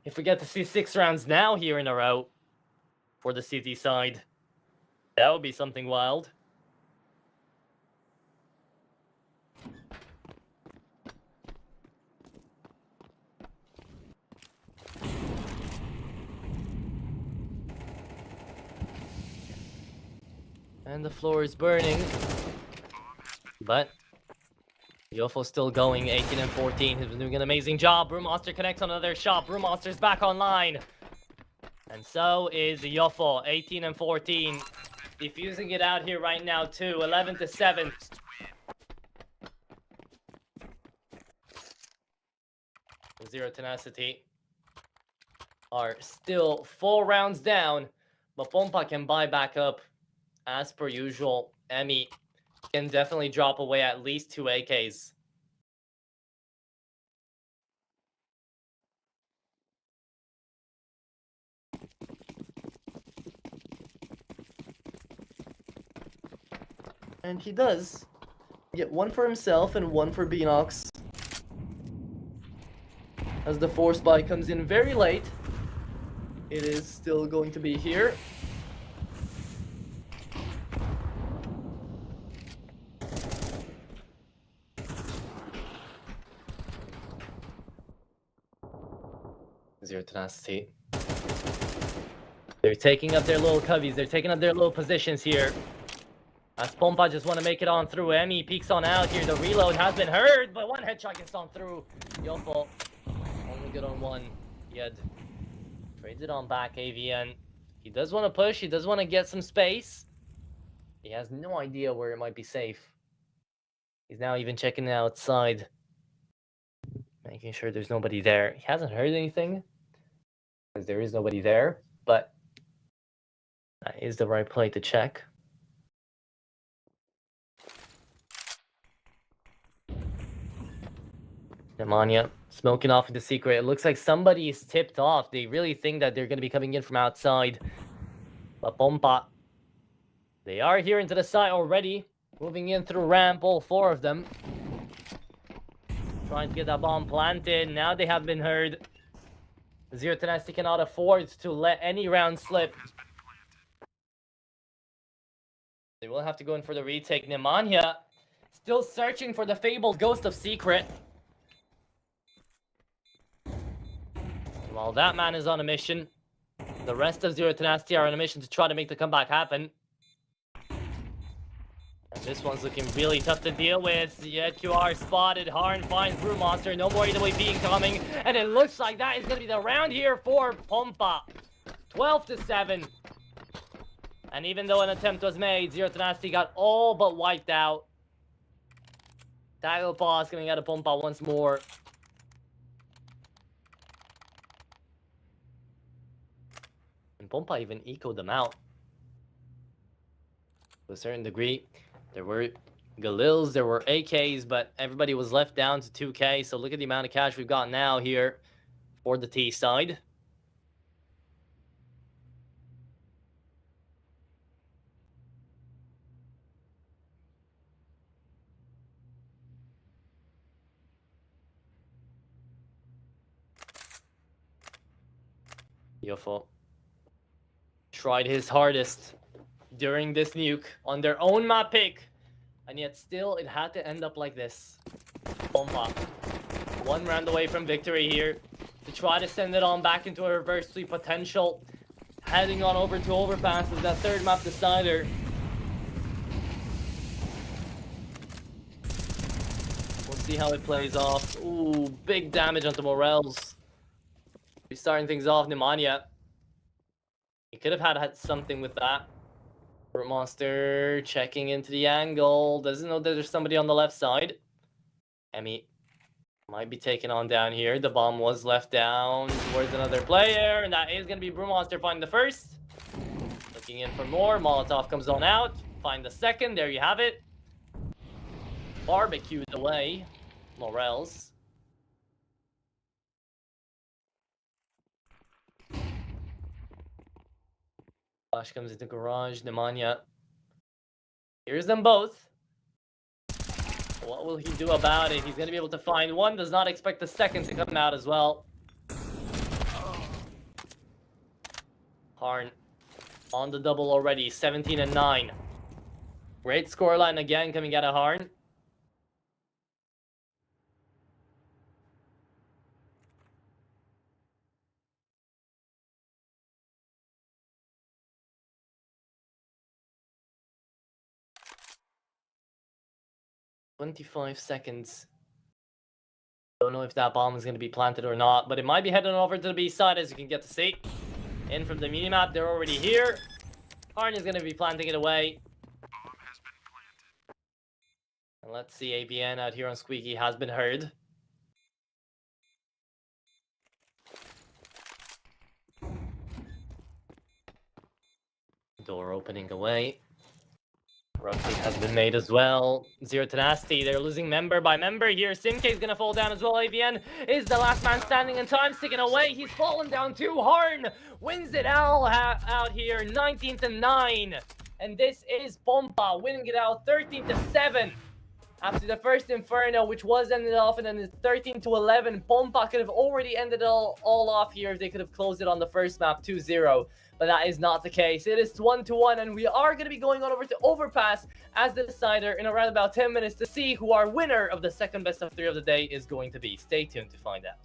if we get to see 6 rounds now here in a row for the CT side. That would be something wild. And the floor is burning. But Yofo still going, 18 and 14. He's been doing an amazing job. Brewmonster connects on another shot. Brewmonster's back online. And so is Yofo, 18 and 14. Defusing it out here right now too, 11 to 7. Zero Tenacity are still 4 rounds down, but Pompa can buy back up as per usual. Emmy can definitely drop away at least 2 AKs. And he does get one for himself and one for Beanox. As the force buy comes in very late, it is still going to be here. Zero Tenacity. They're taking up their little coveys. They're taking up their little positions here. As Pompa just want to make it on through. Emmy peeks on out here. The reload has been heard, but one headshot gets on through. Yofo only good on one. Yed trades it on back. AVN. He does want to push. He does want to get some space. He has no idea where it might be safe. He's now even checking outside, making sure there's nobody there. He hasn't heard anything, because there is nobody there, but that is the right play to check. Nemanja smoking off into secret. It looks like somebody is tipped off. They really think that they're going to be coming in from outside. But Pompa, they are here into the side already. Moving in through ramp, all 4 of them. trying to get that bomb planted. Now they have been heard. Zero Tenacity cannot afford to let any round slip. They will have to go in for the retake. Nemanja still searching for the fabled Ghost of Secret. While that man is on a mission, the rest of Zero Tenacity are on a mission to try to make the comeback happen. And this one's looking really tough to deal with. The QR spotted. Harn finds Brewmonster. No more either way being coming. And it looks like that is going to be the round here for Pompa. 12-7. And even though an attempt was made, Zero Tenacity got all but wiped out. Tackle pass coming out of Pompa once more. And Pompa even ecoed them out. To a certain degree. There were Galils, there were AKs, but everybody was left down to 2k. So look at the amount of cash we've got now here for the T side. Yofo tried his hardest during this nuke on their own map pick, and yet still it had to end up like this. Pompa, one round away from victory here to try to send it on back into a reverse sweep potential. Heading on over to Overpass as that third map decider. We'll see how it plays off. Ooh, big damage onto Morels. Restarting things off, Nemanja. He could have had something with that. Monster checking into the angle. Doesn't know that there's somebody on the left side. Emmy might be taken on down here. The bomb was left down towards another player. And that is going to be Brewmonster finding the first. Looking in for more. Molotov comes on out. Find the second. There you have it. Barbecued away. Morels. Flash comes into garage. Nemanja hears them both. What will he do about it? He's going to be able to find one. Does not expect the second to come out as well. Harn on the double already. 17-9. Great scoreline again coming out of Harn. "25 seconds. Don't know if that bomb is going to be planted or not, but it might be heading over to the B side, as you can get to see. In from the minimap, they're already here. Harn is going to be planting it away. And let's see, ABN out here on Squeaky has been heard. Door opening away. Rotate has been made as well. Zero Tenacity, they're losing member by member here. Simk is gonna fall down as well. AVN is the last man standing in time, sticking away. He's fallen down too. Harn wins it all out here, 19-9. And this is Pompa winning it out 13-7. After the first Inferno, which was ended off, and then it's 13-11. Pompa could have already ended it all off here if they could have closed it on the first map, 2-0. But that is not the case. It is 1-1, and we are going to be going on over to Overpass as the decider in around about 10 minutes to see who our winner of the second best of 3 of the day is going to be. Stay tuned to find out.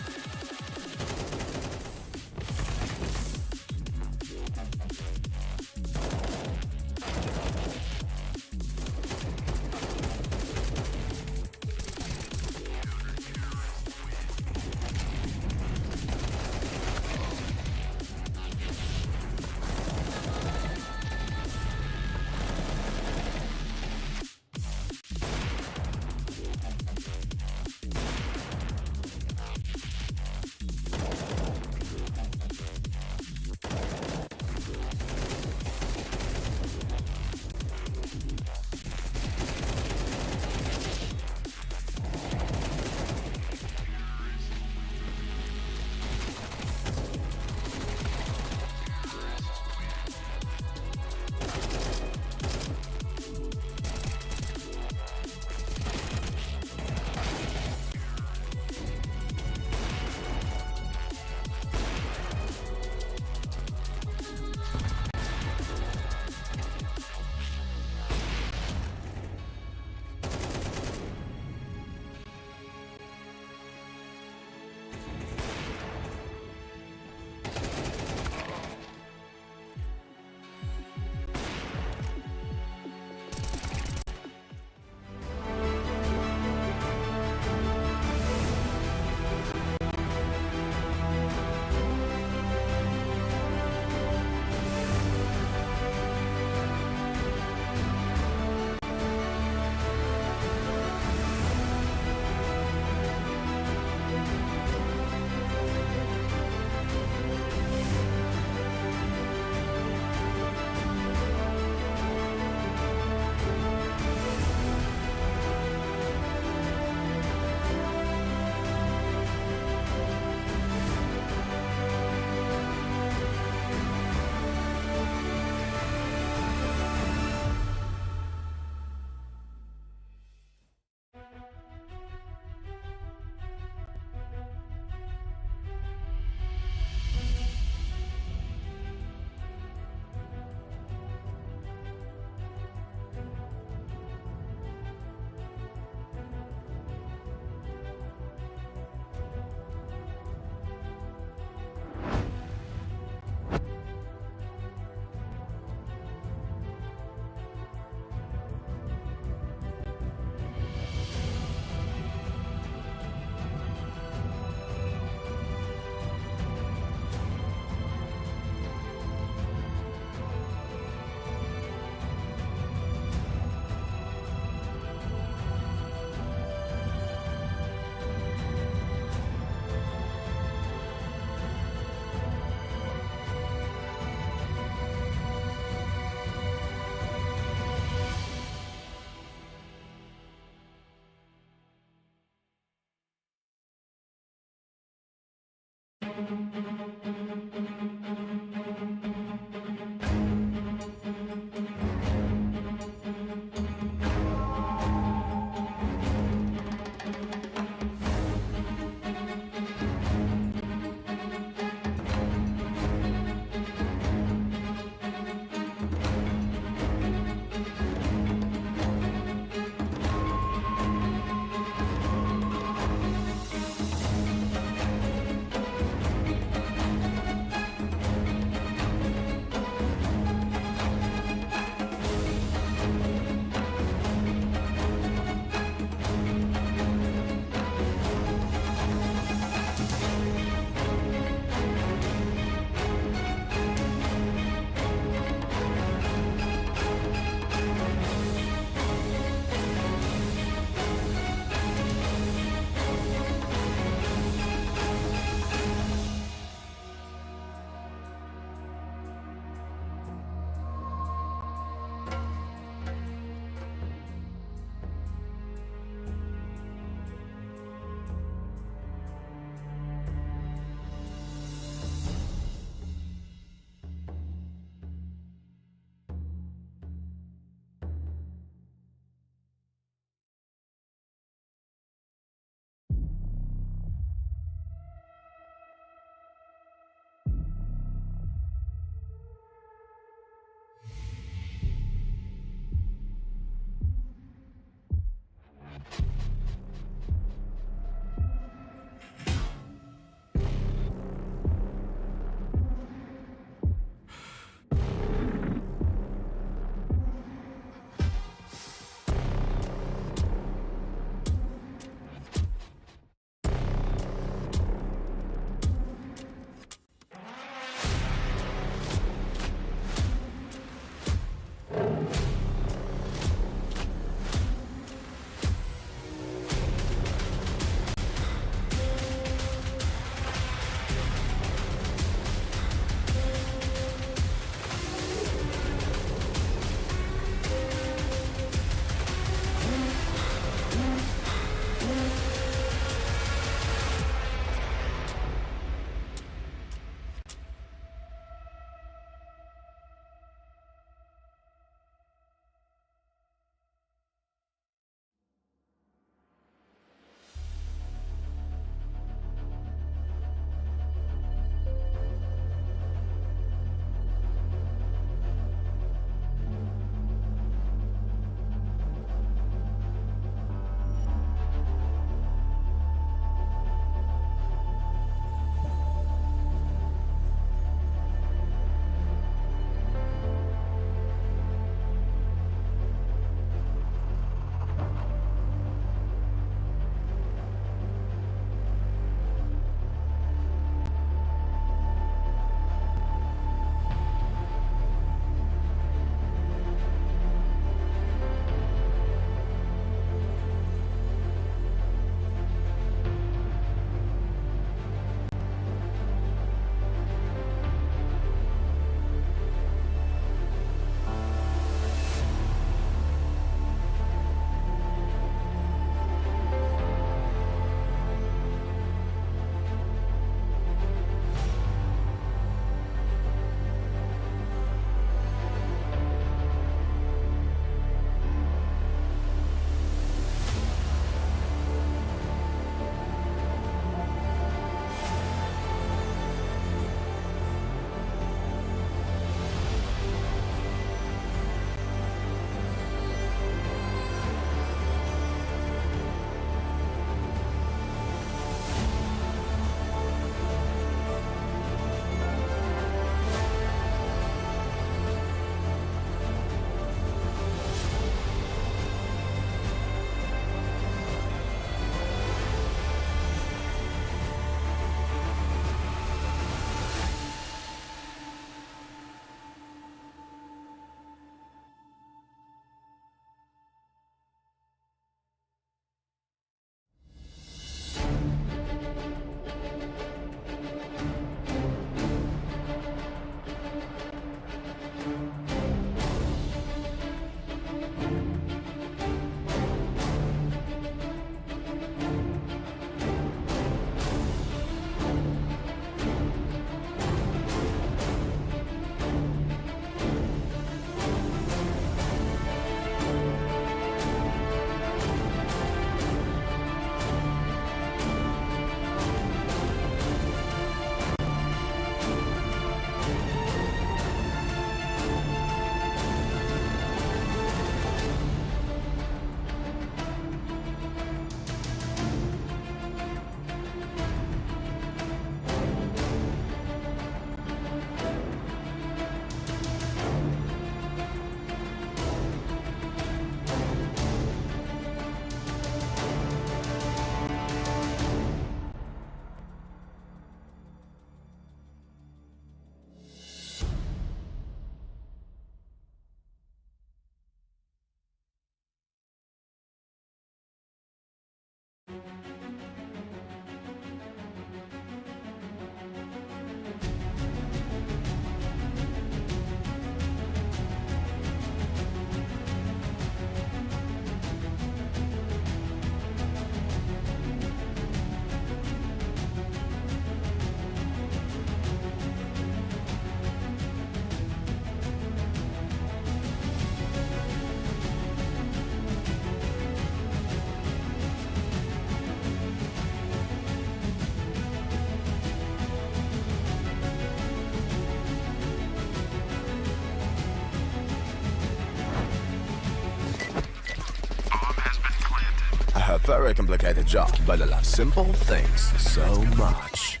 very complicated job, but I love simple things so much.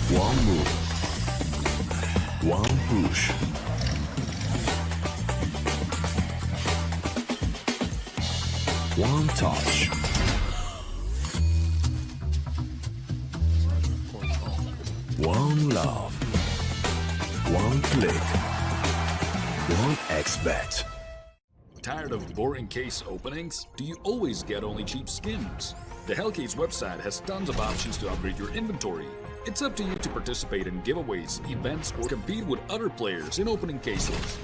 One move, one push. One touch. One love. One click. One expert. Tired of boring case openings? Do you always get only cheap skins? The Hellcase website has tons of options to upgrade your inventory. It's up to you to participate in giveaways, events, or compete with other players in opening cases.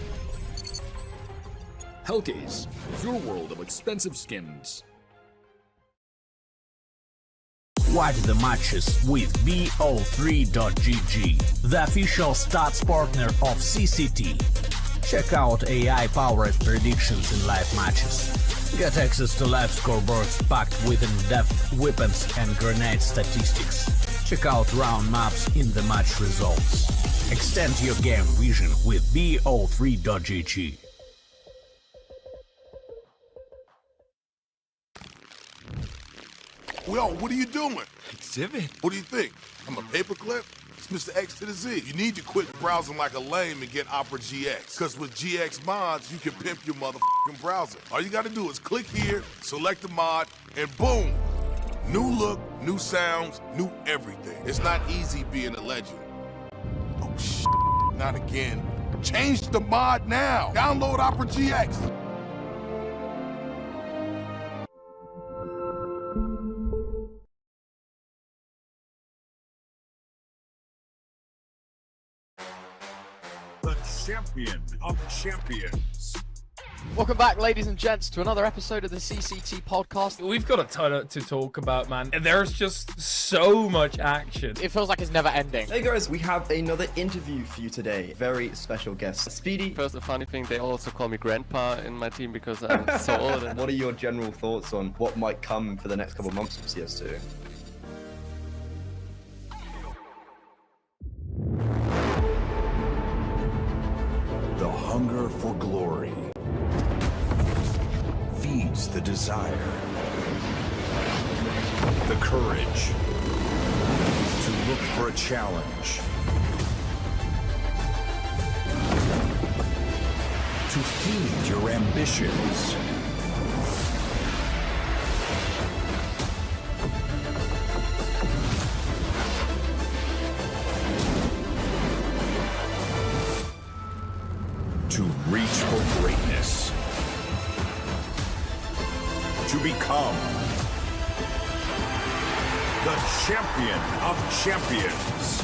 Hellcase, your world of expensive skins. Watch the matches with bo3.gg, the official stats partner of CCT. Check out AI-powered predictions in live matches. Get access to live scoreboards packed with in-depth weapons and grenade statistics. Check out round maps in the match results. Extend your game vision with bo3.gg. Yo, what are you doing? Exhibit. What do you think? I'm a paperclip? It's Mr. X to the Z. You need to quit browsing like a lame and get Opera GX. Because with GX mods, you can pimp your motherfucking browser. All you gotta do is click here, select the mod, and boom! New look, new sounds, new everything. It's not easy being a legend. Oh, not again. Change the mod now. Download Opera GX. The champion of champions. Welcome back, ladies and gents, to another episode of the CCT podcast. We've got a ton to talk about, man. There's just so much action. It feels like it's never ending. Hey guys, we have another interview for you today. Very special guest, Speedy. First, a funny thing, they also call me Grandpa in my team because I'm so old. What are your general thoughts on what might come for the next couple of months of CS2? The hunger for glory feeds the desire, the courage to look for a challenge, to feed your ambitions. To reach for greatness. To become the champion of champions.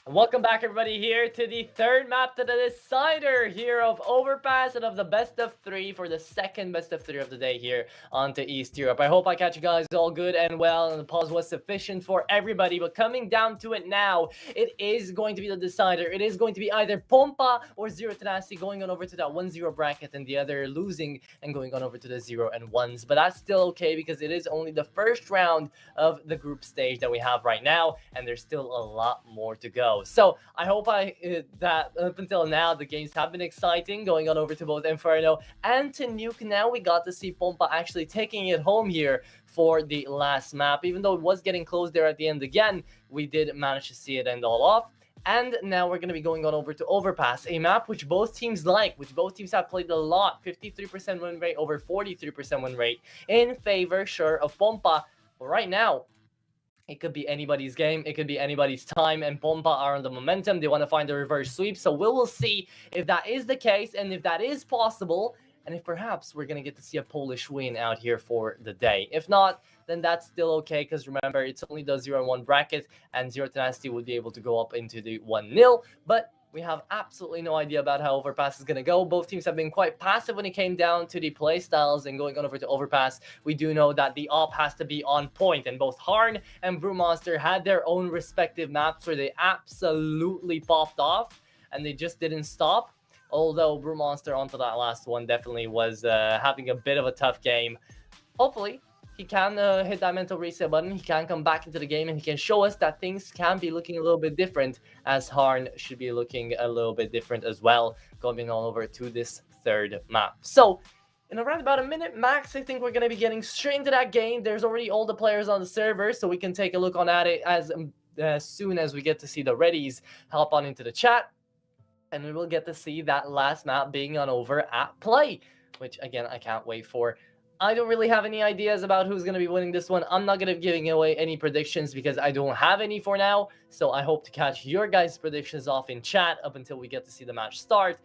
Welcome back, everybody, here to the third map to the decider here of Overpass and of the best of three for the second best of three of the day here onto East Europe. I hope I catch you guys all good and well, and the pause was sufficient for everybody. But coming down to it now, it is going to be the decider. It is going to be either Pompa or Zero Tenacity going on over to that 1-0 bracket, and the other losing and going on over to the 0 and 1s. But that's still okay because it is only the first round of the group stage that we have right now, and there's still a lot more to go. So I hope that up until now the games have been exciting, going on over to both Inferno and to Nuke. Now we got to see Pompa actually taking it home here for the last map. Even though it was getting close there at the end again, we did manage to see it end all off. And now we're going to be going on over to Overpass, a map which both teams like, which both teams have played a lot. 53% win rate over 43% win rate in favor, sure, of Pompa. But right now, it could be anybody's game. It could be anybody's time. And Pompa are on the momentum. They want to find the reverse sweep. So we will see if that is the case and if that is possible. And if perhaps we're going to get to see a Polish win out here for the day. If not, then that's still okay. Because remember, it's only the 0 and 1 bracket. And Zero Tenacity would be able to go up into the 1-0. But we have absolutely no idea about how Overpass is going to go. Both teams have been quite passive when it came down to the play styles, and going on over to Overpass, we do know that the op has to be on point, and both Harn and Brewmonster had their own respective maps where they absolutely popped off, and they just didn't stop. Although Brewmonster onto that last one definitely was having a bit of a tough game. Hopefully, he can hit that mental reset button. He can come back into the game, and he can show us that things can be looking a little bit different, as Harn should be looking a little bit different as well, going on over to this third map. So in around about a minute max, I think we're going to be getting straight into that game. There's already all the players on the server, so we can take a look on at it as soon as we get to see the readies hop on into the chat. And we will get to see that last map being on over at play, which again, I can't wait for. I don't really have any ideas about who's going to be winning this one. I'm not going to be giving away any predictions because I don't have any for now. So I hope to catch your guys' predictions off in chat up until we get to see the match start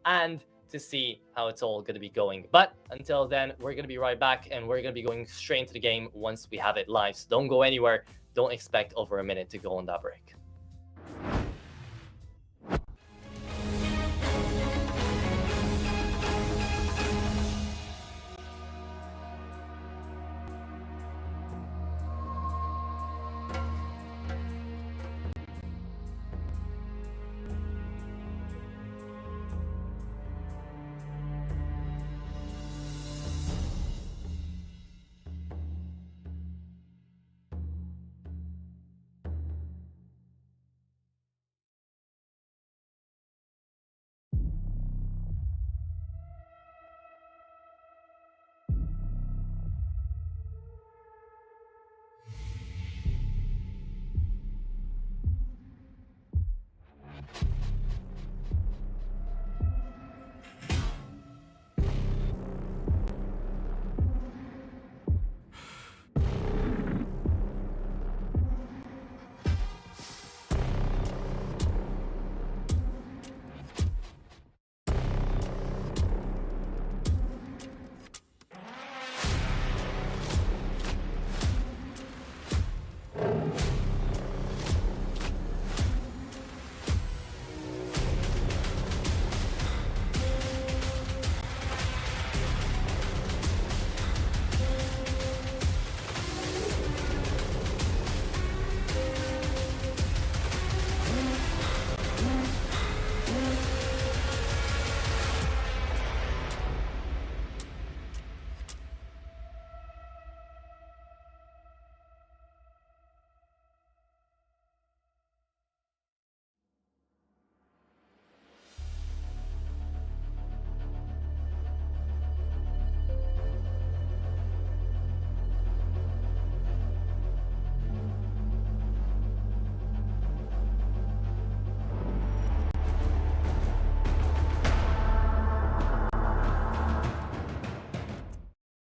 and to see how it's all going to be going. But until then, we're going to be right back and we're going to be going straight into the game once we have it live. So don't go anywhere. Don't expect over a minute to go on that break.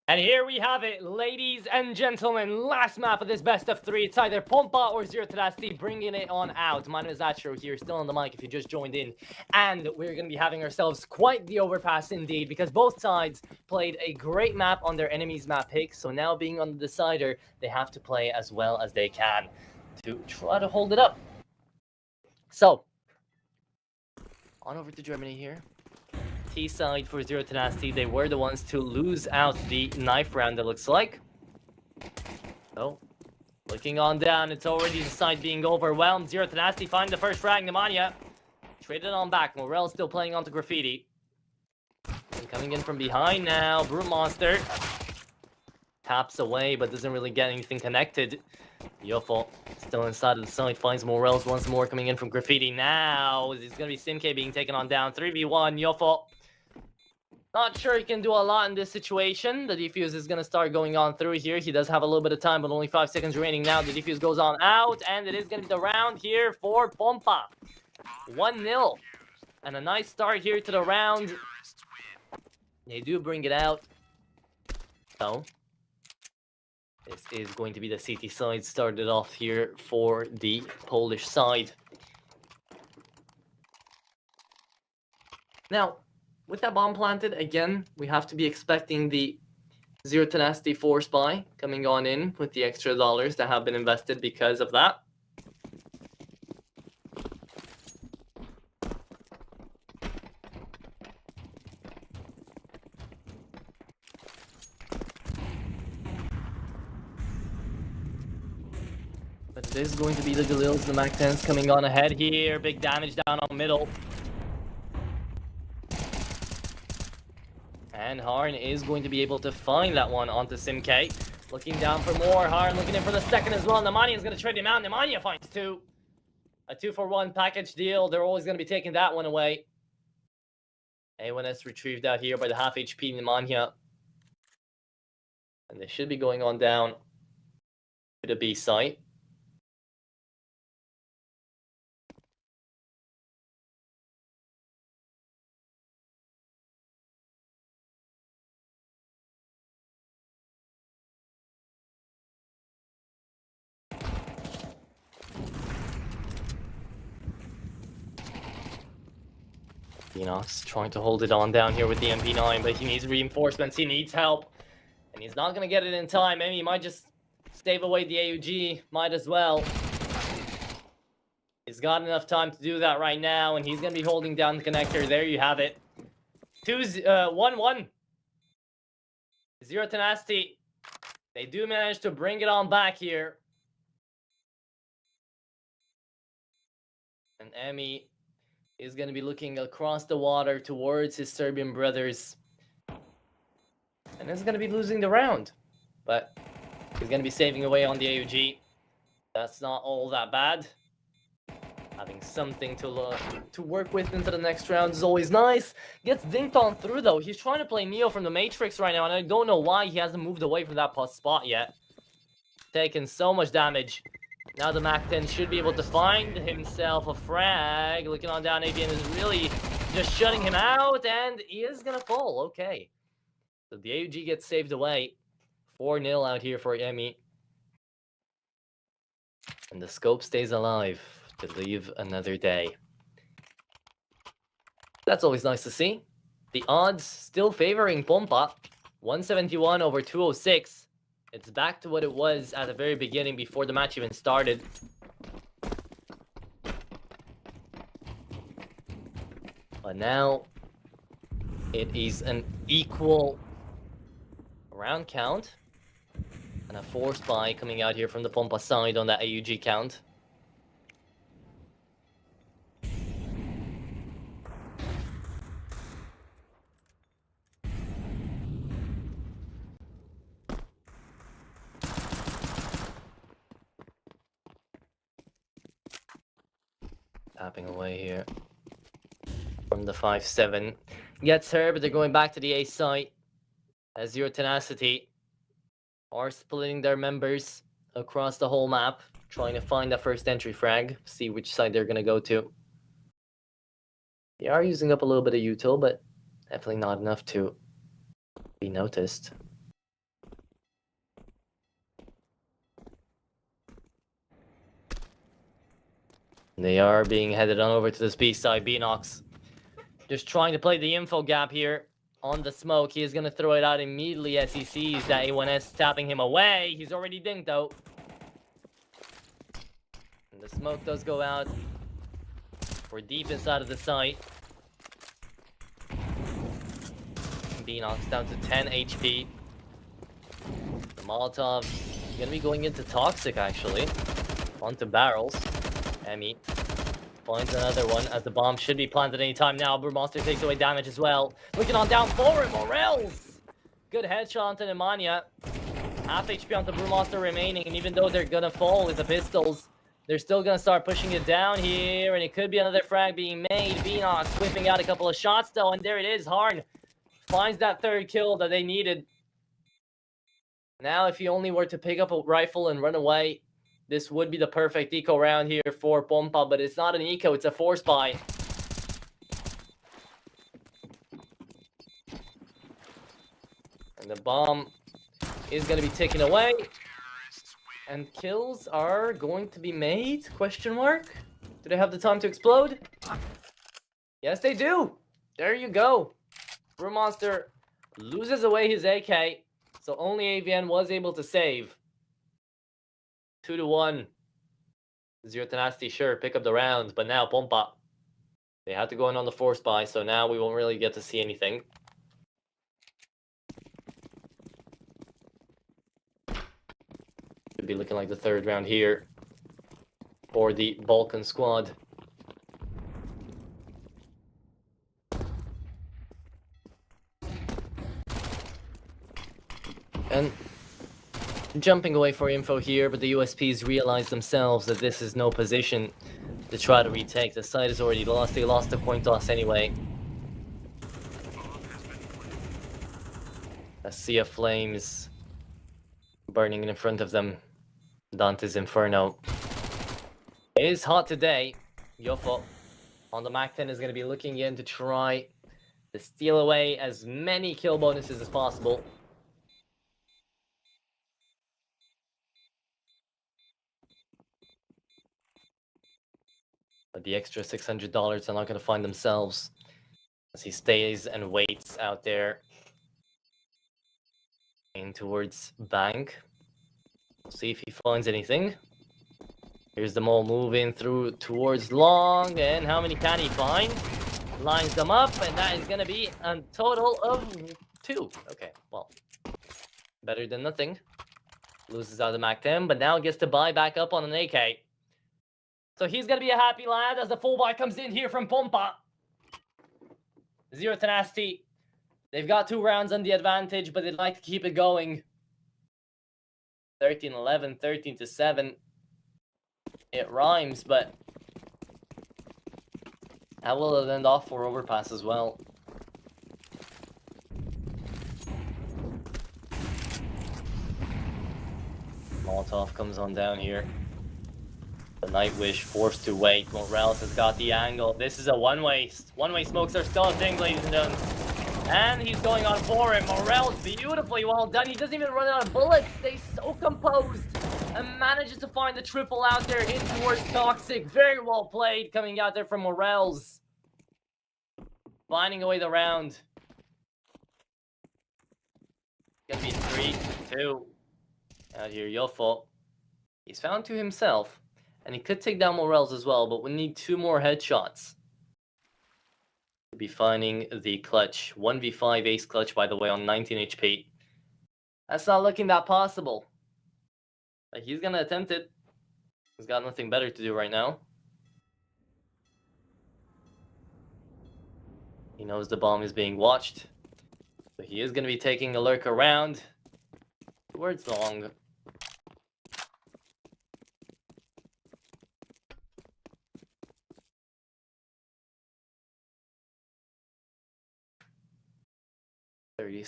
And here we have it, ladies and gentlemen, last map of this best of three. It's either Pompa or Zero Tenacity bringing it on out. My name is Achiro here, still on the mic if you just joined in. And we're going to be having ourselves quite the overpass indeed, because both sides played a great map on their enemy's map pick. So now being on the decider, they have to play as well as they can to try to hold it up. So, on over to Germany here. T side for Zero Tenacity, they were the ones to lose out the knife round, it looks like. So, looking on down, it's already the side being overwhelmed. Zero Tenacity find the first frag, Nemanja. Traded on back, Morel still playing onto Graffiti. And coming in from behind now, Brute Monster. Taps away, but doesn't really get anything connected. Yofo still inside of the side, finds Morels once more coming in from Graffiti. Now, it's going to be Simk being taken on down. 3v1, Yofo. Not sure he can do a lot in this situation. The defuse is going to start going on through here. He does have a little bit of time, but only 5 seconds remaining now. The defuse goes on out, and it is going to be the round here for Pompa. 1-0. And a nice start here to the round. They do bring it out. So, this is going to be the CT side started off here for the Polish side. Now, with that bomb planted, again, we have to be expecting the Zero Tenacity force buy coming on in with the extra dollars that have been invested because of that. But it is going to be the Galils, the Mac 10s coming on ahead here. Big damage down on middle. And Harn is going to be able to find that one onto Simk. Looking down for more. Harn looking in for the second as well. Nemanja is going to trade him out. Nemanja finds 2. A 2-for-1 package deal. They're always going to be taking that one away. A1S retrieved out here by the half HP Nemanja. And they should be going on down to the B site. Enox trying to hold it on down here with the MP9, but he needs reinforcements, he needs help. And he's not going to get it in time. Maybe he might just stave away the AUG. Might as well. He's got enough time to do that right now, and he's going to be holding down the connector. There you have it. 1-1. Zero Tenacity. They do manage to bring it on back here. And Emmy is going to be looking across the water towards his Serbian brothers. And is going to be losing the round. But he's going to be saving away on the AUG. That's not all that bad. Having something to work with into the next round is always nice. Gets dinked on through though. He's trying to play Neo from the Matrix right now, and I don't know why he hasn't moved away from that spot yet. Taking so much damage. Now the Mac-10 should be able to find himself a frag. Looking on down, AVN is really just shutting him out, and he is gonna fall. Okay. So the AUG gets saved away. 4-0 out here for Emmy. And the scope stays alive to live another day. That's always nice to see. The odds still favoring Pompa. 171 over 206. It's back to what it was at the very beginning before the match even started. But now it is an equal round count. And a 4 spy coming out here from the Pompa side on that AUG count. Tapping away here from the 5-7. Gets her, but they're going back to the A site. As Zero Tenacity are splitting their members across the whole map, trying to find that first entry frag, see which side they're going to go to. They are using up a little bit of util, but definitely not enough to be noticed. They are being headed on over to this B side. Beanox just trying to play the info gap here on the smoke. He is going to throw it out immediately as he sees that A1S tapping him away. He's already dinked though. And the smoke does go out. We're deep inside of the site. Beanox down to 10 HP. The Molotov going to be going into Toxic actually. Onto barrels. Emmy finds another one as the bomb should be planted anytime now. Brewmaster takes away damage as well. Looking on down forward, Morels! Good headshot onto Nemanja. Half HP onto Brewmaster remaining, and even though they're gonna fall with the pistols, they're still gonna start pushing it down here, and it could be another frag being made. Beanox whipping out a couple of shots though, and there it is. Harn finds that third kill that they needed. Now if he only were to pick up a rifle and run away, this would be the perfect eco round here for Pompa, but it's not an eco, it's a 4 spy. And the bomb is going to be taken away. And kills are going to be made? Question mark? Do they have the time to explode? Yes, they do. There you go. Brewmonster loses away his AK, so only AVN was able to save. 2-1. Zero Tenacity, sure, pick up the round, but now Pompa. They had to go in on the 4 spy, so now we won't really get to see anything. Should be looking like the 3rd round here for the Balkan squad. And jumping away for info here, but the USPs realize themselves that this is no position to try to retake. The side is already lost. They lost the coin toss anyway. A sea of flames burning in front of them. Dante's Inferno is hot today. Yofo on the Mac-10 is going to be looking in to try to steal away as many kill bonuses as possible. But the extra $600 are not going to find themselves as he stays and waits out there. In towards bank. We'll see if he finds anything. Here's the mole moving through towards long, and how many can he find? Lines them up, and that is going to be a total of 2. Okay, well, better than nothing. Loses out of the Mac-10, but now gets to buy back up on an AK. So he's going to be a happy lad as the full buy comes in here from Pompa. Zero Tenacity. They've got 2 rounds on the advantage, but they'd like to keep it going. 13-11, 13-7. It rhymes, but that will end off for overpass as well. Molotov comes on down here. The Nightwish forced to wait. Morales has got the angle. This is a one-way. One-way smokes are still a thing, ladies and gentlemen. And he's going on for it. Morales, beautifully well done. He doesn't even run out of bullets. Stays so composed and manages to find the triple out there in towards Toxic. Very well played coming out there from Morales. Finding away the round. Gonna be 3-2. Out here, Yofo. He's found 2 himself. And he could take down Morales as well, but we need 2 more headshots. To be finding the clutch. 1v5 ace clutch, by the way, on 19 HP. That's not looking that possible. But he's gonna attempt it. He's got nothing better to do right now. He knows the bomb is being watched. So he is gonna be taking a lurk around towards long.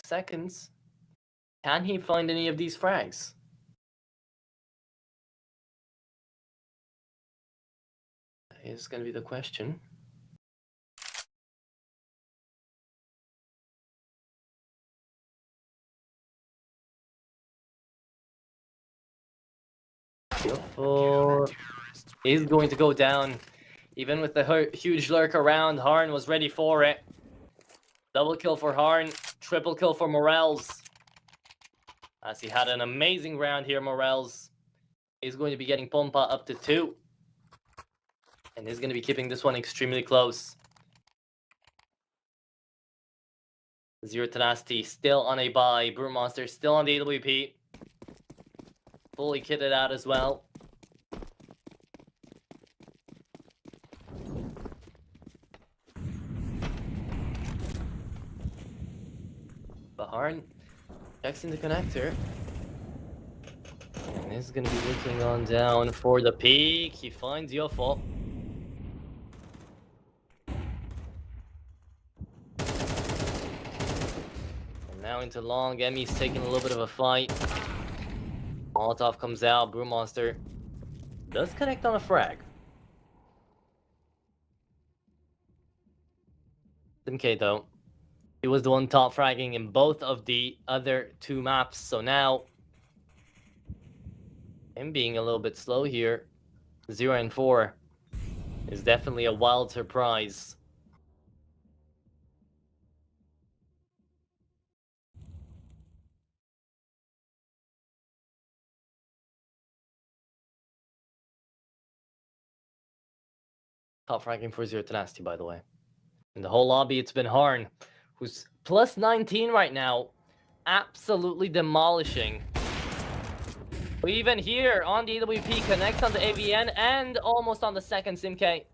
Seconds. Can he find any of these frags? Is going to be the question. Is going to go down. Even with the huge lurk around, Harn was ready for it. Double kill for Harn, triple kill for Morales. As he had an amazing round here, Morales is going to be getting Pompa up to 2. And is going to be keeping this one extremely close. Zero Tenacity still on a buy. Brewmonster still on the AWP. Fully kitted out as well. Harn checks in the connector. And is going to be looking on down for the peak. He finds Yofo. And now into long. Emmy's taking a little bit of a fight. Molotov comes out. Brewmonster does connect on a frag. MK though. He was the one top fragging in both of the other 2 maps. So now, him being a little bit slow here, 0 and 4, is definitely a wild surprise. Top fragging for Zero Tenacity, by the way. In the whole lobby, it's been Harn, who's plus 19 right now, absolutely demolishing. But even here on the AWP, connects on the AVN and almost on the second Simk.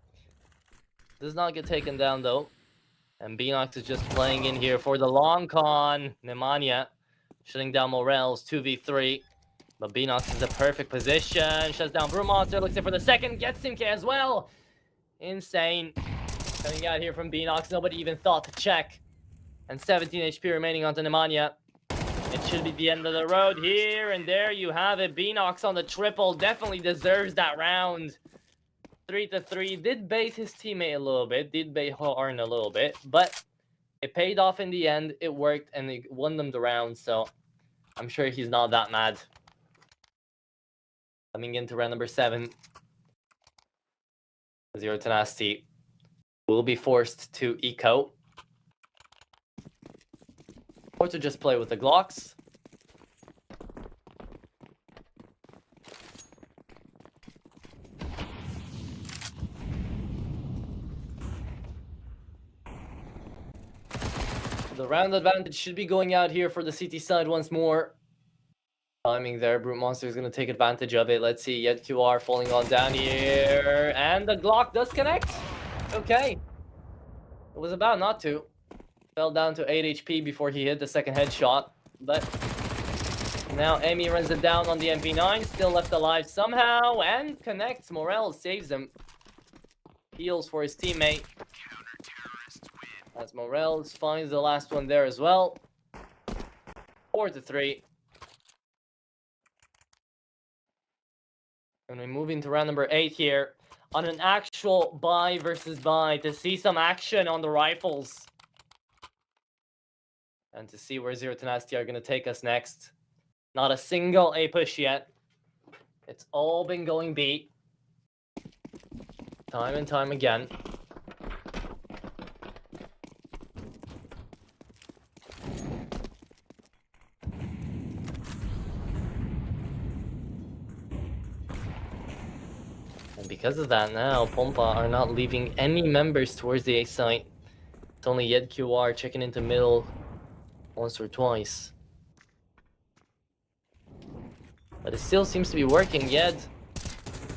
Does not get taken down though. And Beanox is just playing in here for the long con. Nemanja shutting down Morales, 2v3. But Beanox is the perfect position. Shuts down Brewmonster. Looks in for the second. Gets Simk as well. Insane. Coming out here from Beanox. Nobody even thought to check. And 17 HP remaining onto Nemanja. It should be the end of the road here. And there you have it. Beanox on the triple. Definitely deserves that round. 3-3. Did bait his teammate a little bit. Did bait Harn a little bit. But it paid off in the end. It worked. And it won them the round. So I'm sure he's not that mad. Coming into round number 7. Zero Tenacity will be forced to eco. Or to just play with the Glocks. The round advantage should be going out here for the CT side once more. Timing there, Brute Monster is going to take advantage of it. Let's see, Yet QR falling on down here. And the Glock does connect. Okay. It was about not to. Fell down to 8 HP before he hit the second headshot. But now Amy runs it down on the MP9. Still left alive somehow. And connects. Morel saves him. Heals for his teammate. As Morel finds the last one there as well. 4-3. And we move into round number 8 here on an actual buy versus buy to see some action on the rifles. And to see where Zero Tenacity are going to take us next. Not a single A push yet. It's all been going B. Time and time again. And because of that now, Pompa are not leaving any members towards the A site. It's only Yed QR checking into middle once or twice. But it still seems to be working. Yed,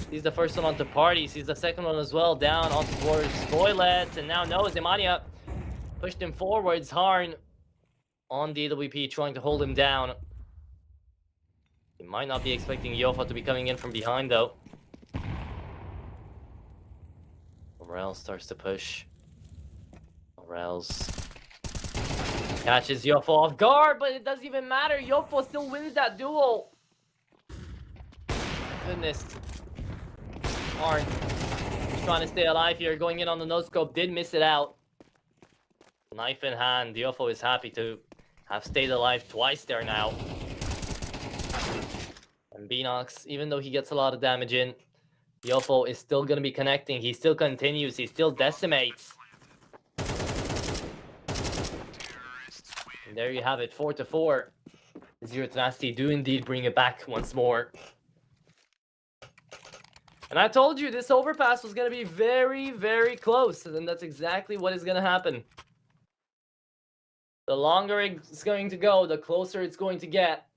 he's the first one onto parties. He's the second one as well, down onto towards toilet. And now knows Nemanja pushed him forwards. Harn on the AWP trying to hold him down. He might not be expecting Yofa to be coming in from behind though. Morel starts to push. Morel's catches Yofa off guard, but it doesn't even matter. Yofa still wins that duel. Goodness. Arn trying to stay alive here, going in on the no-scope, did miss it out. Knife in hand, Yofa is happy to have stayed alive twice there now. And Beanox, even though he gets a lot of damage in, Yofa is still going to be connecting. He still continues, he still decimates. And there you have it, 4-4. Zero Tenacity do indeed bring it back once more. And I told you this overpass was going to be very, very close. And that's exactly what is going to happen. The longer it's going to go, the closer it's going to get.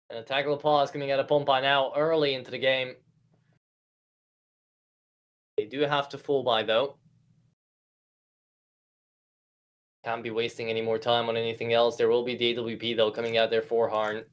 And a tackle pause coming out of Pompa now early into the game. They do have to full buy though. Can't be wasting any more time on anything else. There will be the AWP though coming out there for Harn.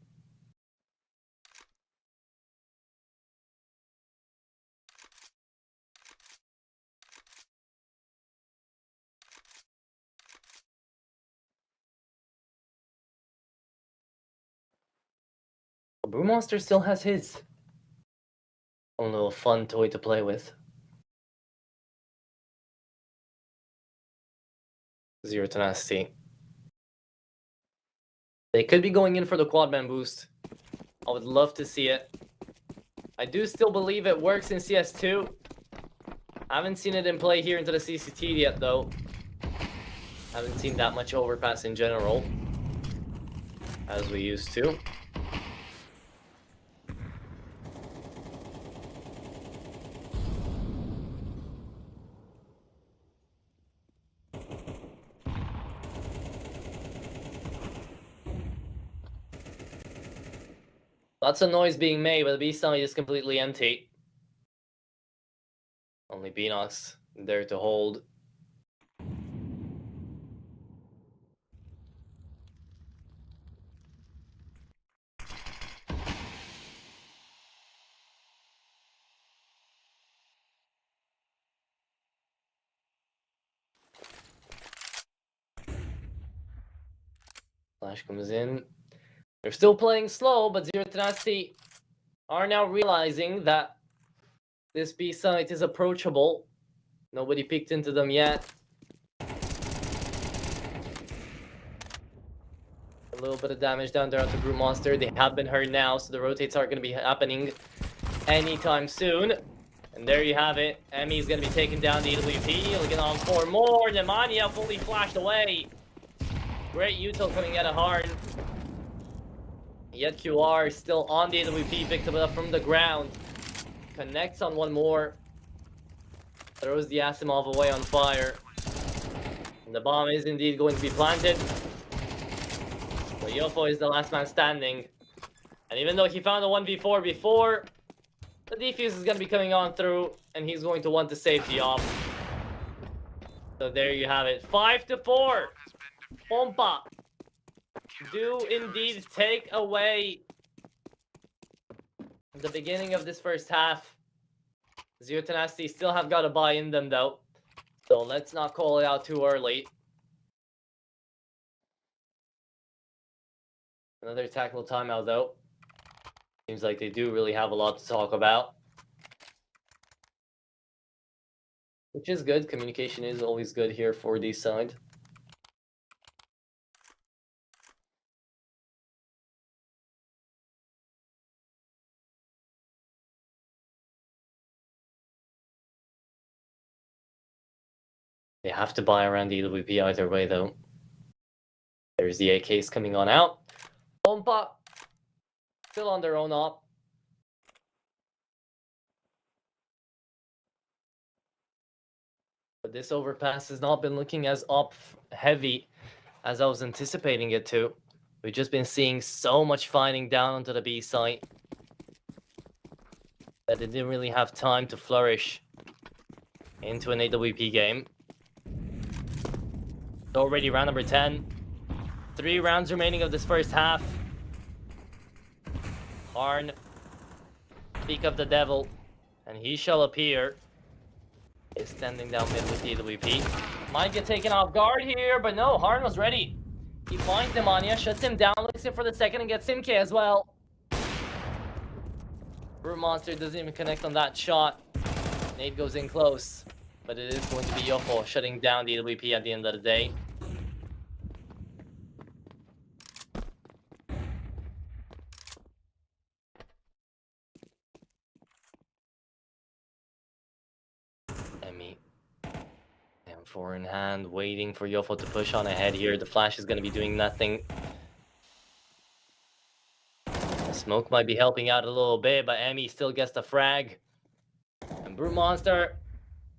Brewmonster still has his own little fun toy to play with. Zero Tenacity. They could be going in for the quad man boost. I would love to see it. I do still believe it works in CS2. I haven't seen it in play here into the CCT yet though. Haven't seen that much overpass in general as we used to. Lots of noise being made, but the B side is completely empty. Only Beanox there to hold. Flash comes in. They're still playing slow, but Zero Tenacity are now realizing that this B site is approachable. Nobody peeked into them yet. A little bit of damage down there onto Brute Monster. They have been hurt now, so the rotates aren't going to be happening anytime soon. And there you have it. Emmy's going to be taking down the EWP. Looking on for more. Nemanja fully flashed away. Great util coming out of Harn. Yet QR still on the AWP, picked it up from the ground. Connects on one more. Throws the Asimov away on fire. And the bomb is indeed going to be planted. But Yofo is the last man standing. And even though he found a 1v4 before, the defuse is going to be coming on through, and he's going to want to save the op. So there you have it. 5-4. Pompa do indeed take away the beginning of this first half. Zero Tenacity still have got to buy in them though, so let's not call it out too early. Another tactical timeout though. Seems like they do really have a lot to talk about, which is good. Communication is always good here for this side. They have to buy around the EWP either way, though. There's the AKs coming on out. Pompa still on their own op. But this overpass has not been looking as op heavy as I was anticipating it to. We've just been seeing so much fighting down onto the B site that they didn't really have time to flourish into an AWP game. Already round number 10. 3 rounds remaining of this first half. Harn, speak of the devil, and he shall appear. Is standing down mid with the AWP. Might get taken off guard here, but no, Harn was ready. He finds Nemanja, shuts him down, looks in for the second, and gets Simke as well. Brute Monster doesn't even connect on that shot. Nade goes in close, but it is going to be Yofo shutting down the AWP at the end of the day. M4 in hand, waiting for Yofo to push on ahead here. The flash is going to be doing nothing. The smoke might be helping out a little bit, but Emmy still gets the frag. And Brute Monster,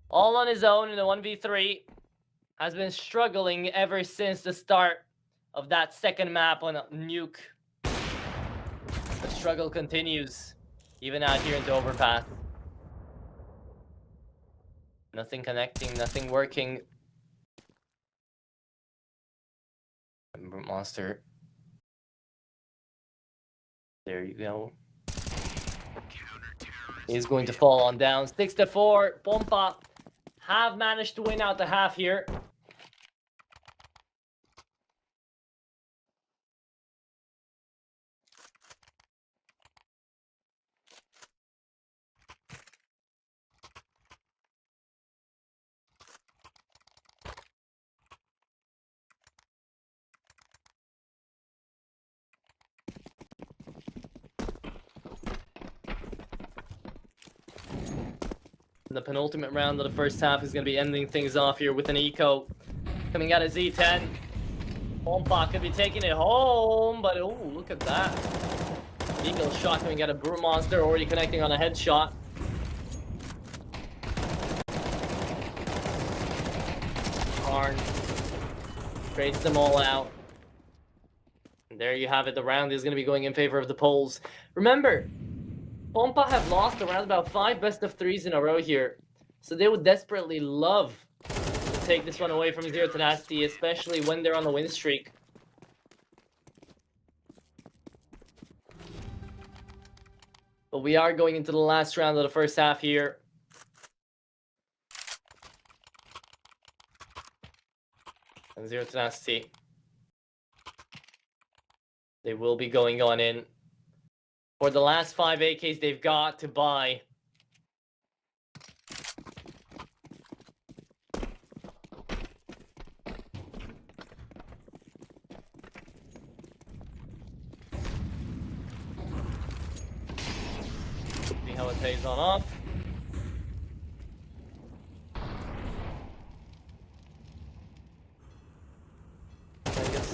all on his own in a 1v3, has been struggling ever since the start of that second map on Nuke. The struggle continues, even out here into Overpass. Nothing connecting, nothing working. Monster. There you go. He's going to fall on down. 6-4. Pompa have managed to win out the half here. The penultimate round of the first half is going to be ending things off here with an eco coming out of Z10. Pompa could be taking it home, but oh, look at that. Eagle shot coming out of Brute Monster, already connecting on a headshot. Harn trades them all out. And there you have it. The round is going to be going in favor of the Poles. Remember, Pompa have lost around about 5 best-of-3s in a row here, so they would desperately love to take this one away from Zero Tenacity, especially when they're on the win streak. But we are going into the last round of the first half here. And Zero Tenacity They will be going on in. For the last 5 AKs they've got to buy. See how it pays on off.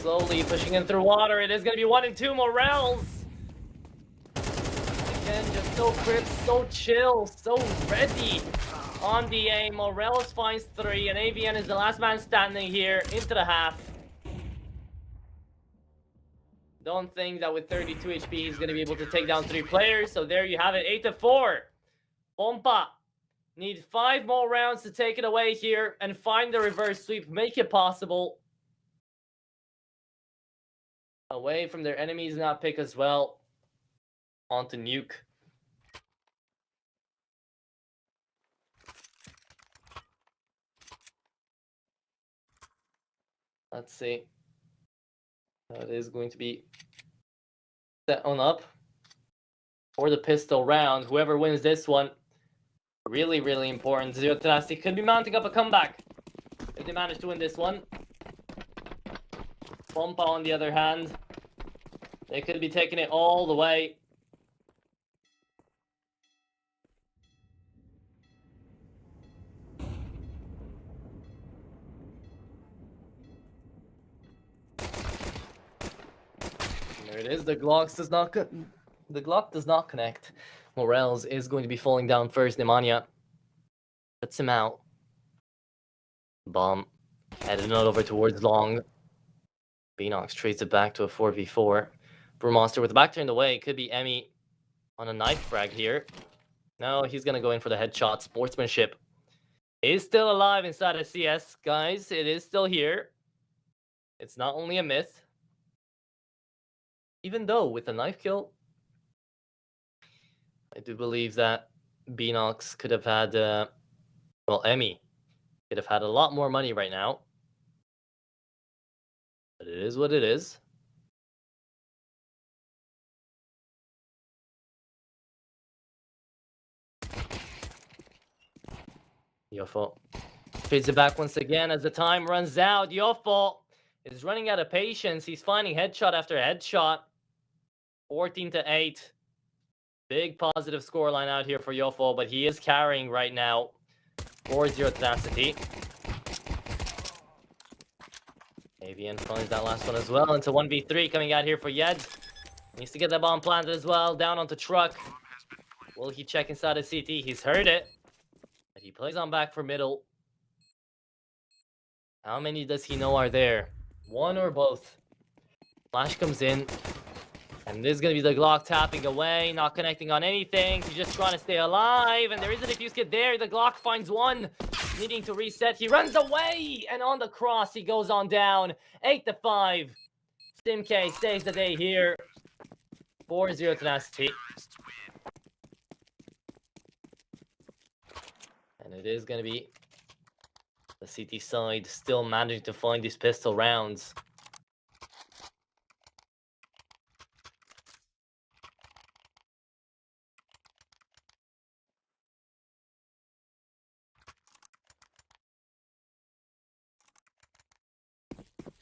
Slowly pushing in through water. It is going to be 1 and 2 Morels. Again, just so crisp, so chill, so ready on the aim. Morels finds 3, and AVN is the last man standing here into the half. Don't think that with 32 HP he's going to be able to take down 3 players. So there you have it, 8-4. Pompa need 5 more rounds to take it away here and find the reverse sweep, make it possible. Away from their enemies, not pick as well. Onto nuke. Let's see. That is going to be set on up for the pistol round. Whoever wins this one, really, really important. Zero Tenacity could be mounting up a comeback if they manage to win this one. Pompa, on the other hand, they could be taking it all the way. There it is. The Glock does not connect. Morels is going to be falling down first. Nemanja cuts him out. Bomb headed on over towards long. Beanox trades it back to a 4v4. Brewmonster with the back turned away. Could be Emmy on a knife frag here. No, he's going to go in for the headshot. Sportsmanship is still alive inside of CS, guys. It is still here. It's not only a myth. Even though with a knife kill, I do believe that Beanox could have had, well, Emmy could have had a lot more money right now. But it is what it is. Yofo trades it back once again as the time runs out. Yofo is running out of patience. He's finding headshot after headshot. 14-8. Big positive scoreline out here for Yofo, but he is carrying right now. 4-0 Tenacity. AVN finds that last one as well. Into 1v3 coming out here for Yed. Needs to get that bomb planted as well. Down onto truck. Will he check inside of CT? He's heard it. But he plays on back for middle. How many does he know are there? One or both? Flash comes in. And this is going to be the Glock tapping away. Not connecting on anything. He's just trying to stay alive. And there is a defuse kit there. The Glock finds one. Needing to reset. He runs away. And on the cross, he goes on down. 8-5. SimK saves the day here. 4-0 Tenacity. And it is going to be the CT side still managing to find these pistol rounds.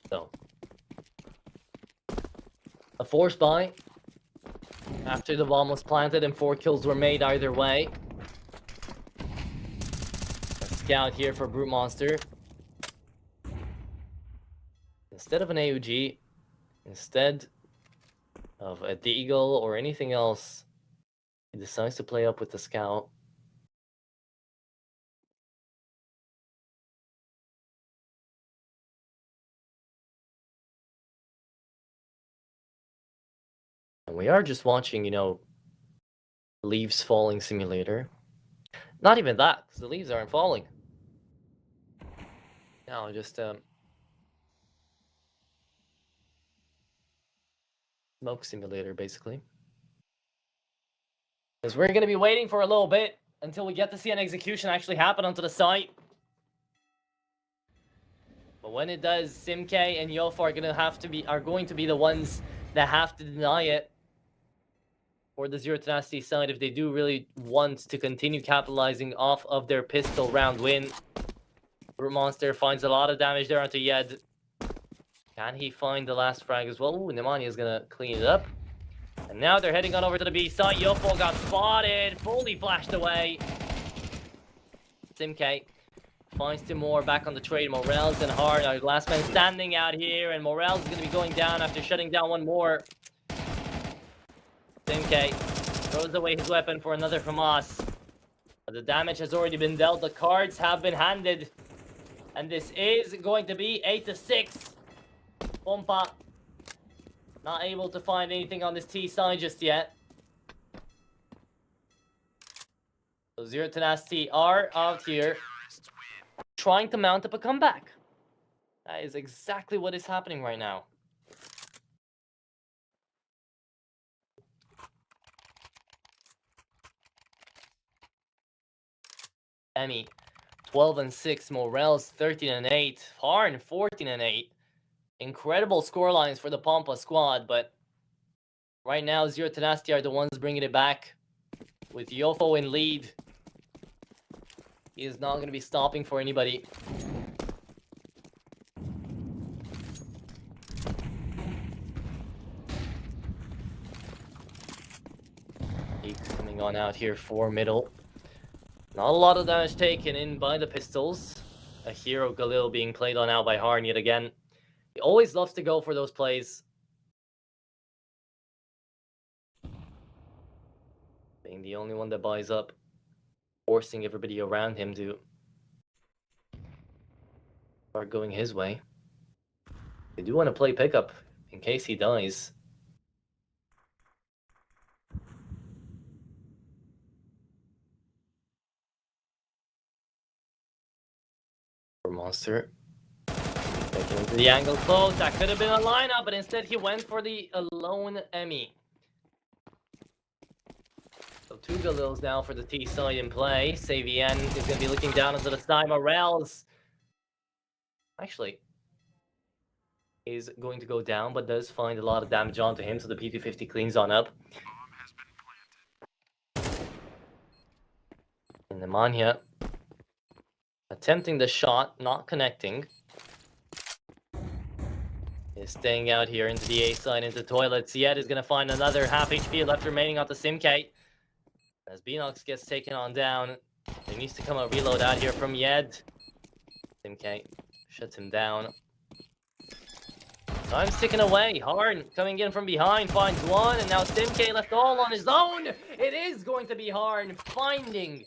So, a force buy after the bomb was planted and 4 kills were made either way. A scout here for Brute Monster. Instead of an AUG, instead of a Deagle or anything else, he decides to play up with the scout. And we are just watching, you know, leaves falling simulator. Not even that, because the leaves aren't falling. No, just smoke simulator, basically. Because we're going to be waiting for a little bit until we get to see an execution actually happen onto the site. But when it does, SimK and Yofo are going to be the ones they have to deny it for the Zero Tenacity side if they do really want to continue capitalizing off of their pistol round win. Brute Monster finds a lot of damage there onto Yed. Can he find the last frag as well? Ooh, Nemanja is gonna clean it up. And now they're heading on over to the B side. Yofo got spotted, fully flashed away. Simk finds two more back on the trade. Morels and Hard are the last man standing out here, and Morels is going to be going down after shutting down one more. Simk throws away his weapon for another FAMAS. But the damage has already been dealt. The cards have been handed. And this is going to be 8-6. Pompa not able to find anything on this T side just yet. So Zero Tenacity are out here trying to mount up a comeback. That is exactly what is happening right now. Emmy, 12-6. Morels, 13-8. Harn, 14-8. Incredible scorelines for the Pampa squad, but right now Zero Tenacity are the ones bringing it back. With Yofo in lead, he is not going to be stopping for anybody. He's coming on out here for middle. Not a lot of damage taken in by the pistols. A hero Galil being played on out by Harn yet again. He always loves to go for those plays. Being the only one that buys up. Forcing everybody around him to start going his way. They do want to play pickup in case he dies. For Monster. Taking into the angle close. That could have been a lineup, but instead he went for the alone Emmy. So two Galils now for the T side in play. Savien is going to be looking down into the side. Morels actually is going to go down, but does find a lot of damage onto him, so the P250 cleans on up. And Nemanja attempting the shot, not connecting. Is staying out here into the A side, into toilets. Yet is going to find another half HP left remaining onto Simk. As Beanox gets taken on down, there needs to come a reload out here from Yed. Simk shuts him down. Time's ticking away. Harn coming in from behind, finds one, and now Simk left all on his own. It is going to be Harn finding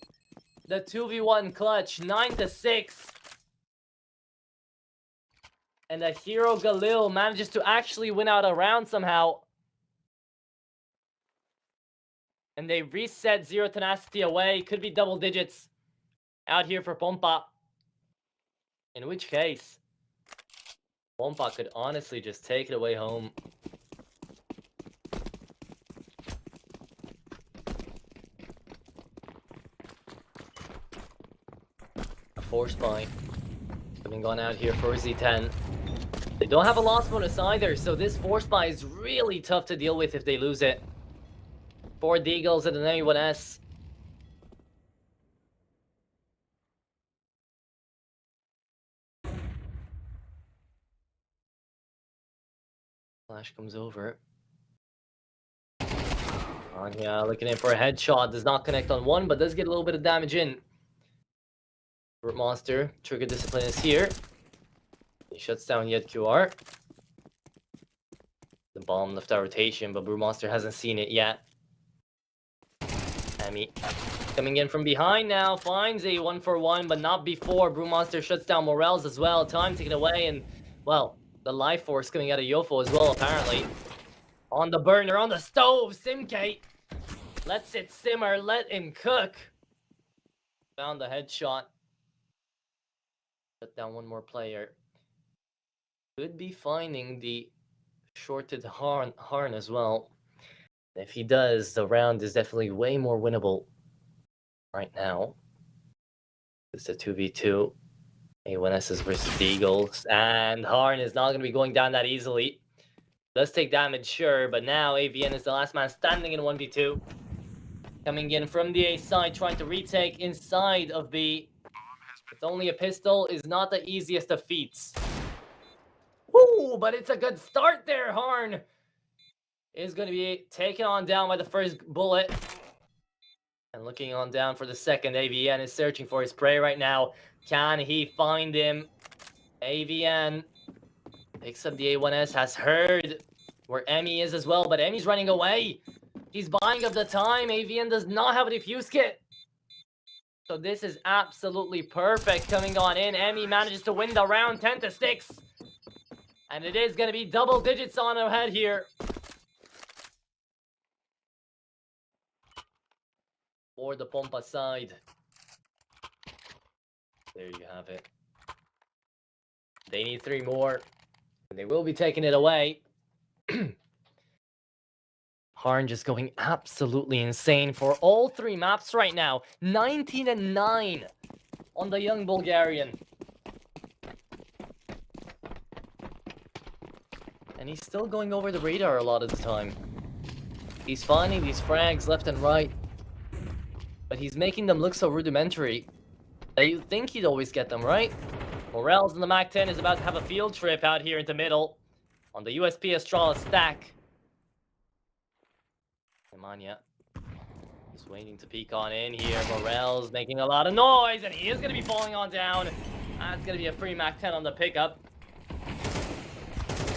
the 2v1 clutch, 9-6. And a hero Galil manages to actually win out a round somehow. And they reset Zero Tenacity away. Could be double digits out here for Pompa. In which case, Pompa could honestly just take it away home. A force buy. Having gone out here for Z10. They don't have a loss bonus either, so this force buy is really tough to deal with if they lose it. 4 Deagles and an A1S. Flash comes over. Yeah, looking in for a headshot. Does not connect on one, but does get a little bit of damage in. Brute Monster, Trigger Discipline is here. He shuts down Yed QR. The bomb left our rotation, but Brute Monster hasn't seen it yet. Emmy coming in from behind now, finds a 1-for-1, but not before Brute Monster shuts down Morels as well. Time taken away, and, well, the life force coming out of Yofo as well, apparently. On the burner, on the stove, Simk lets it simmer, let him cook. Found the headshot. Shut down one more player. Could be finding the shorted Harn as well. If he does, the round is definitely way more winnable right now. It's a 2v2. A1S is versus the Eagles. And Harn is not going to be going down that easily. Does take damage, sure, but now AVN is the last man standing in 1v2. Coming in from the A side, trying to retake inside of B. It's only a pistol, is not the easiest of feats. Woo, but it's a good start there. Harn is going to be taken on down by the first bullet. And looking on down for the second, AVN is searching for his prey right now. Can he find him? AVN picks up the A1S, has heard where Emmy is as well, but Emmy's running away. He's buying up the time. AVN does not have a defuse kit. So this is absolutely perfect coming on in. Emmy manages to win the round 10-6. And it is going to be double digits on ahead here. For the Pompa side. There you have it. They need 3 more. And they will be taking it away. Harn just going absolutely insane for all 3 maps right now. 19-9 on the young Bulgarian. And he's still going over the radar a lot of the time. He's finding these frags left and right. But he's making them look so rudimentary that you'd think he'd always get them, right? Morels in the MAC-10 is about to have a field trip out here in the middle on the USP Astrala stack. Nemanja just waiting to peek on in here. Morels making a lot of noise, and he is going to be falling on down. That's going to be a free MAC-10 on the pickup.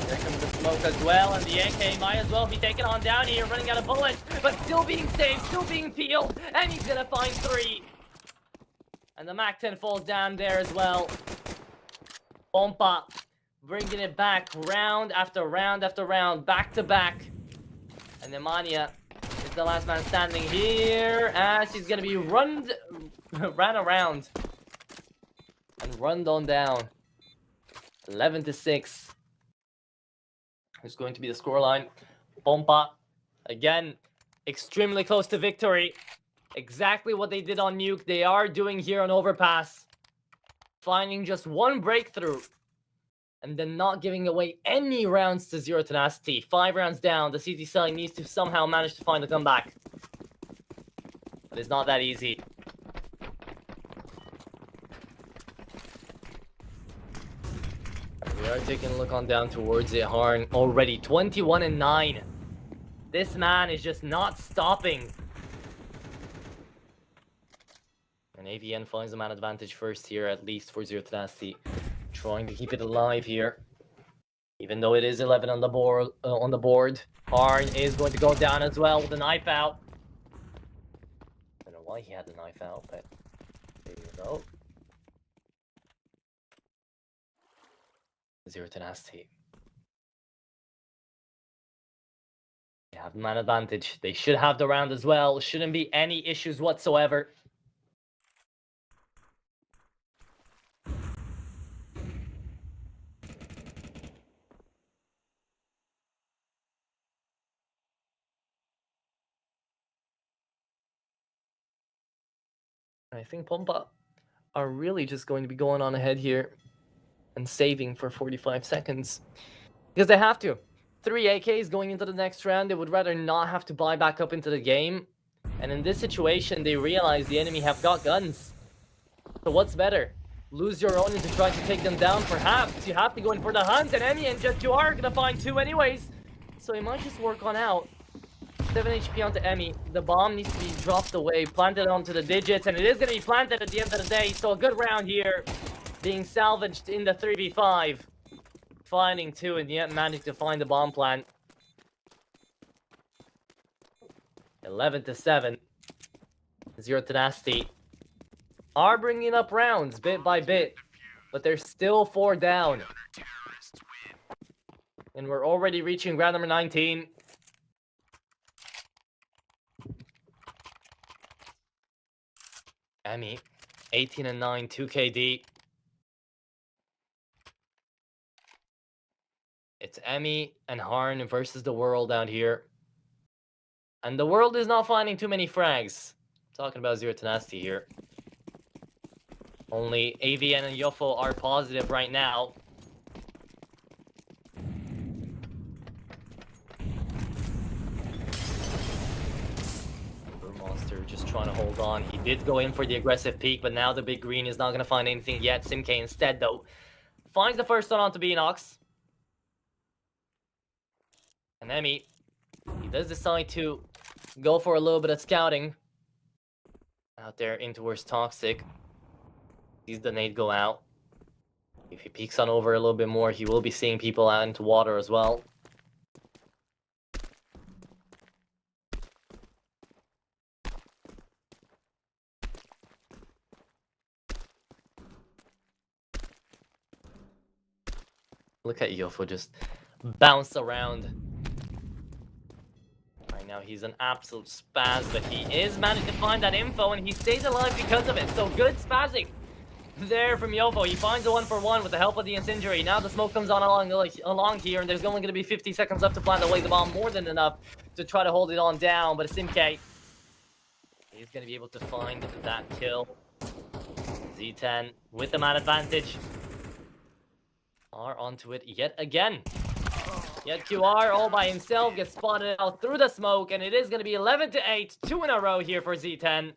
There comes the smoke as well, and the AK might as well be taken on down here, running out of bullets, but still being saved, still being peeled, and he's going to find 3. And the MAC-10 falls down there as well. Pompa bringing it back round after round after round, back to back. And Nemanja is the last man standing here as he's going to be ran around and runned on down. 11-6. Who's going to be the scoreline? Pompa, again, extremely close to victory. Exactly what they did on Nuke, they are doing here on Overpass. Finding just 1 breakthrough. And then not giving away any rounds to Zero Tenacity. 5 rounds down, the CT side needs to somehow manage to find a comeback. But it's not that easy. We are taking a look on down towards it. Harn already 21-9. This man is just not stopping. And AVN finds the man advantage first here, at least for Zero Tenacity. Trying to keep it alive here. Even though it is 11 on the board. Harn is going to go down as well with the knife out. I don't know why he had the knife out, but there you go. Zero Tenacity. They have the man advantage. They should have the round as well. Shouldn't be any issues whatsoever. I think Pompa are really just going to be going on ahead here and saving for 45 seconds. Because they have to. 3 AKs going into the next round. They would rather not have to buy back up into the game. And in this situation, they realize the enemy have got guns. So what's better? Lose your own into trying to take them down? Perhaps you have to go in for the hunt, and Emmy and just you are going to find 2 anyways. So he might just work on out. 7 HP onto Emmy. The bomb needs to be dropped away, planted onto the digits, and it is going to be planted at the end of the day. So a good round here, being salvaged in the 3v5. Finding 2 and yet managing to find the bomb plant. 11-7. Zero Tenacity are bringing up rounds bit by bit, but they're still 4 down. And we're already reaching round number 19. Emmy, 18-9, 2 KD. It's Emmy and Harn versus the world out here. And the world is not finding too many frags. Talking about Zero Tenacity here. Only AVN and Yofo are positive right now. Monster just trying to hold on. He did go in for the aggressive peek, but now the big green is not going to find anything yet. Simk instead, though, finds the first one onto Beanox. And Emmy, he does decide to go for a little bit of scouting out there in towards Toxic. Sees the nade go out. If he peeks on over a little bit more, he will be seeing people out into water as well. Look at Yofo just bounce around. Right now he's an absolute spaz, but he is managing to find that info and he stays alive because of it. So good spazzing there from Yofo. He finds a 1-for-1 with the help of the incendiary. Now the smoke comes on along here, and there's only going to be 50 seconds left to plant away the bomb. More than enough to try to hold it on down, but Simk, he's going to be able to find that kill. Z10 with the man advantage are onto it yet again. Yet QR all by himself gets spotted out through the smoke, and it is going to be 11-8, 2 in a row here for Z10.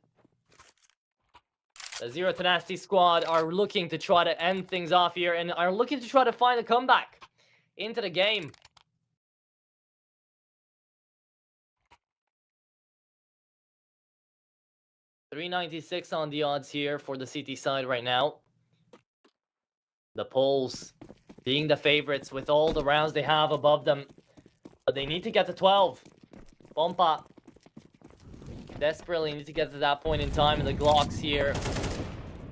The Zero Tenacity squad are looking to try to end things off here and are looking to try to find a comeback into the game. $3.96 on the odds here for the CT side right now. The Poles being the favorites with all the rounds they have above them. But they need to get to 12. Bompa desperately need to get to that point in time, and the Glocks here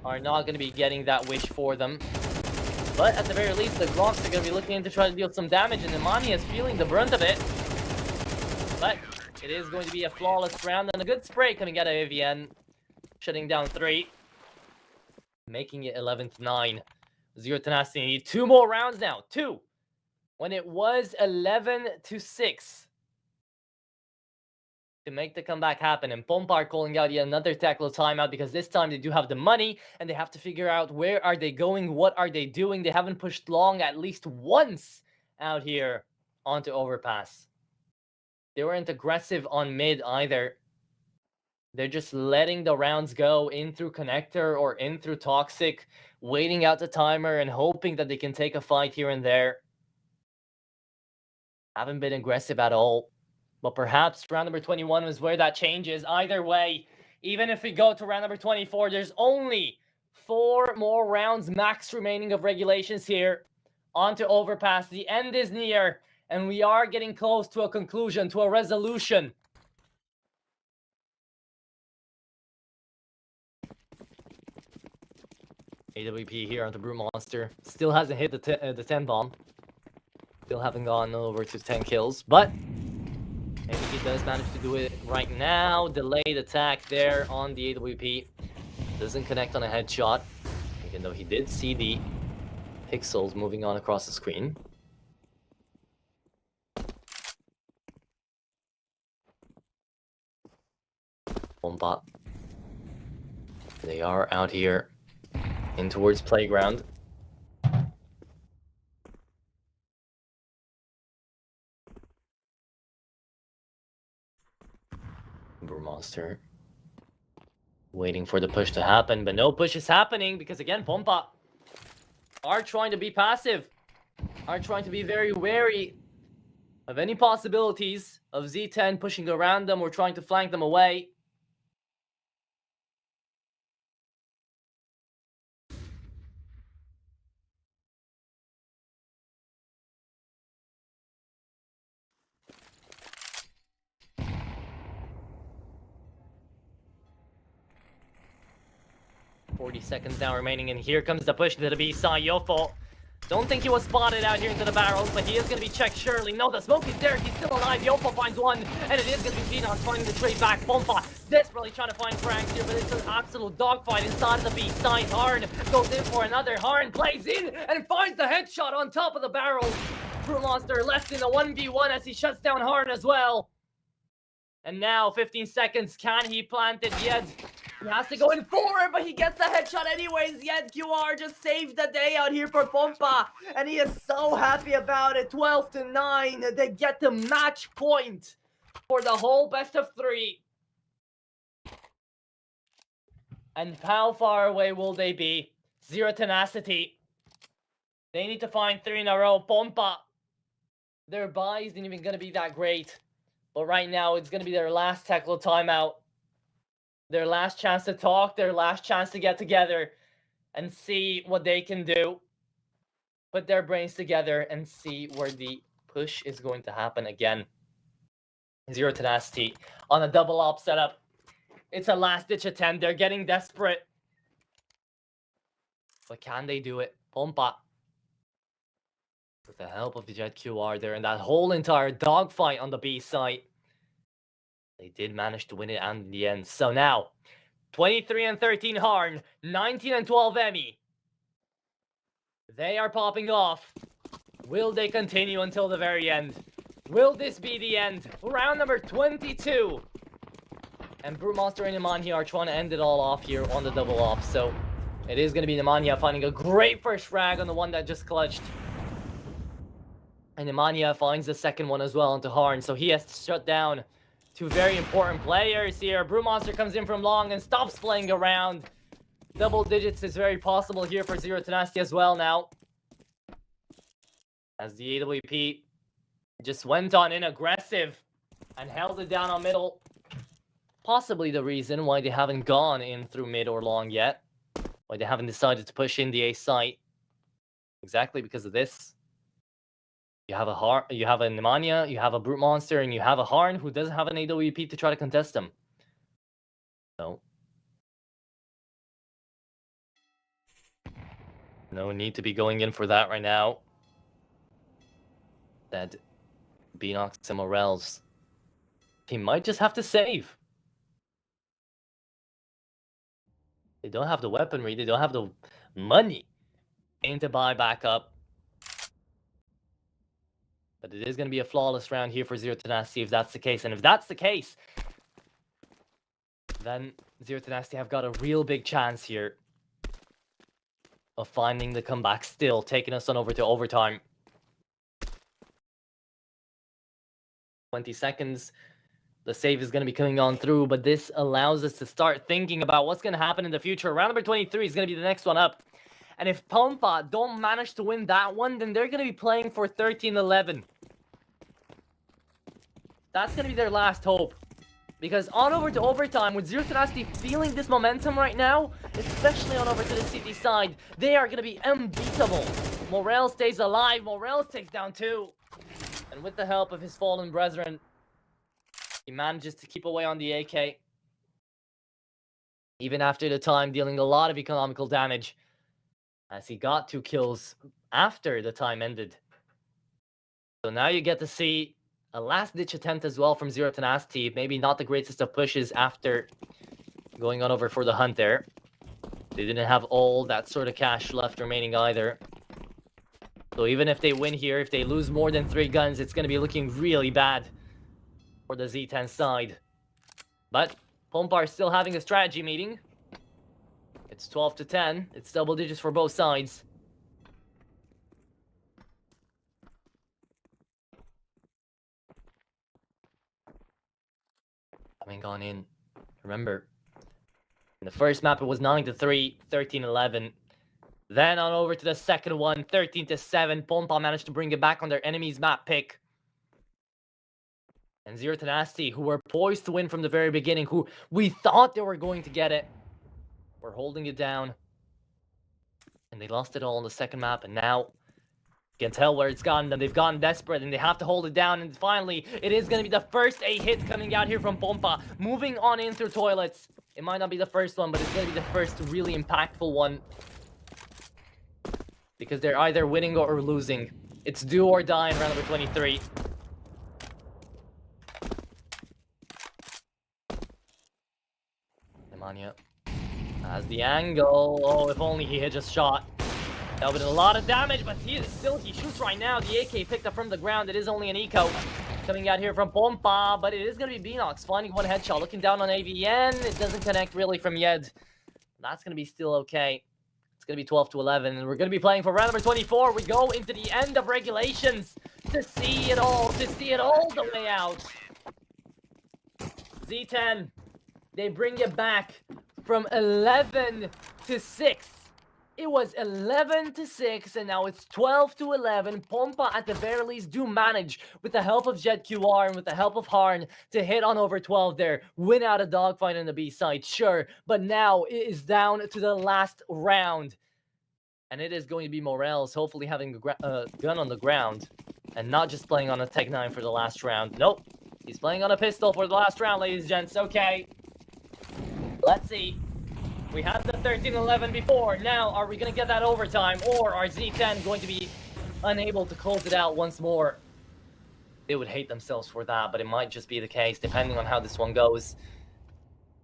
are not going to be getting that wish for them. But at the very least, the Glocks are going to be looking to try to deal some damage, and Imani is feeling the brunt of it. But it is going to be a flawless round, and a good spray coming out of AVN, shutting down 3, making it 11-9. Zero Tenacity need 2 more rounds now. 2. When it was 11-6. To make the comeback happen. And Pompar calling out yet another tackle timeout because this time they do have the money and they have to figure out where are they going, what are they doing. They haven't pushed long at least once out here onto overpass. They weren't aggressive on mid either. They're just letting the rounds go in through connector or in through toxic, waiting out the timer and hoping that they can take a fight here and there. Haven't been aggressive at all. But perhaps round number 21 is where that changes. Either way, even if we go to round number 24, there's only 4 more rounds max remaining of regulations here. Onto overpass. The end is near, and we are getting close to a conclusion, to a resolution. AWP here on the Brute Monster. Still hasn't hit the 10 bomb. Still haven't gone over to 10 kills, but maybe he does manage to do it right now. Delayed attack there on the AWP. Doesn't connect on a headshot, even though he did see the pixels moving on across the screen. Bomba. They are out here in towards playground. Monster waiting for the push to happen, but no push is happening because again Pompa are trying to be passive, are trying to be very wary of any possibilities of Z10 pushing around them or trying to flank them away. $40 seconds now remaining, and here comes the push to the B side. Yofo, don't think he was spotted out here into the barrels, but he is going to be checked surely. No, the smoke is there. He's still alive. Yofo finds one, and it is going to be Phenon finding the trade back. Pompa desperately trying to find Franks here, but it's an absolute dogfight inside of the B side. Harn goes in for another. Harn plays in and finds the headshot on top of the barrel. Brute Monster left in a 1v1 as he shuts down Harn as well. And now 15 seconds. Can he plant it yet? He has to go in forward, but he gets the headshot anyways. Yet QR just saved the day out here for Pompa, and he is so happy about it. 12-9. They get the match point for the whole best of 3. And how far away will they be? Zero Tenacity. They need to find 3 in a row. Pompa. Their buy isn't even going to be that great. But right now, it's going to be their last tackle timeout. Their last chance to talk. Their last chance to get together and see what they can do. Put their brains together and see where the push is going to happen again. Zero Tenacity on a double op setup. It's a last-ditch attempt. They're getting desperate. But can they do it? Pompa. With the help of the Jet QR there and that whole entire dogfight on the B site. They did manage to win it and in the end. So now, 23-13 Harn, 19-12 Emmy. They are popping off. Will they continue until the very end? Will this be the end? Round number 22. And Brewmonster and Nemanja are trying to end it all off here on the double op. So it is going to be Nemanja finding a great first frag on the one that just clutched. And Nemanja finds the second one as well into Harn. So he has to shut down 2 very important players here. Brewmonster comes in from long and stops playing around. Double digits is very possible here for Zero Tenacity as well now. As the AWP just went on in aggressive and held it down on middle. Possibly the reason why they haven't gone in through mid or long yet. Why they haven't decided to push in the A site. Exactly because of this. You have a Nemanja, you have a Brute Monster, and you have a Harn who doesn't have an AWP to try to contest them. So. No need to be going in for that right now. That Beanox and Morels. He might just have to save. They don't have the weaponry, they don't have the money to buy back up. But it is going to be a flawless round here for Zero Tenacity if that's the case. And if that's the case, then Zero Tenacity have got a real big chance here of finding the comeback still, taking us on over to overtime. 20 seconds. The save is going to be coming on through, but this allows us to start thinking about what's going to happen in the future. Round number 23 is going to be the next one up. And if Pompa don't manage to win that one, then they're going to be playing for 13-11. That's going to be their last hope. Because on over to overtime, with Zero Tenacity feeling this momentum right now, especially on over to the CT side, they are going to be unbeatable. Morel stays alive. Morel takes down 2. And with the help of his fallen brethren, he manages to keep away on the AK. Even after the time, dealing a lot of economical damage. As he got 2 kills after the time ended. So now you get to see a last-ditch attempt as well from Zero Tenacity. Maybe not the greatest of pushes after going on over for the hunt there. They didn't have all that sort of cash left remaining either. So even if they win here, if they lose more than 3 guns, it's going to be looking really bad for the Z10 side. But Pompa is still having a strategy meeting. It's 12-10. It's double digits for both sides. Having gone in. Remember, in the first map it was 9-3, 13-11. Then on over to the second one, 13-7. Pompa managed to bring it back on their enemy's map pick. And Zero Tenacity, who were poised to win from the very beginning, who we thought they were going to get it, were holding it down. And they lost it all on the second map, and now you can tell where it's gone. And they've gotten desperate, and they have to hold it down. And finally, it is going to be the first A hit coming out here from Pompa. Moving on in through toilets. It might not be the first one, but it's going to be the first really impactful one. Because they're either winning or losing. It's do or die in round number 23. Nemanja has the angle. Oh, if only he had just shot. That would have been a lot of damage, but he shoots right now. The AK picked up from the ground. It is only an eco coming out here from Pompa, but it is going to be Beanox finding one headshot. Looking down on AVN. It doesn't connect really from Yed. That's going to be still okay. It's going to be 12-11, and we're going to be playing for round number 24. We go into the end of regulations to see it all the way out. Z10, they bring it back from 11 to 6. It was 11 to 6, and now it's 12 to 11. Pompa, at the very least, do manage, with the help of JetQR and with the help of Harn, to hit on over 12 there. Win out a dogfight on the B side, sure. But now it is down to the last round. And it is going to be Morels, hopefully having a gun on the ground. And not just playing on a Tech 9 for the last round. Nope. He's playing on a pistol for the last round, ladies and gents. Okay. Let's see. We had the 13-11 before. Now, are we going to get that overtime? Or are Z10 going to be unable to close it out once more? They would hate themselves for that, but it might just be the case, depending on how this one goes.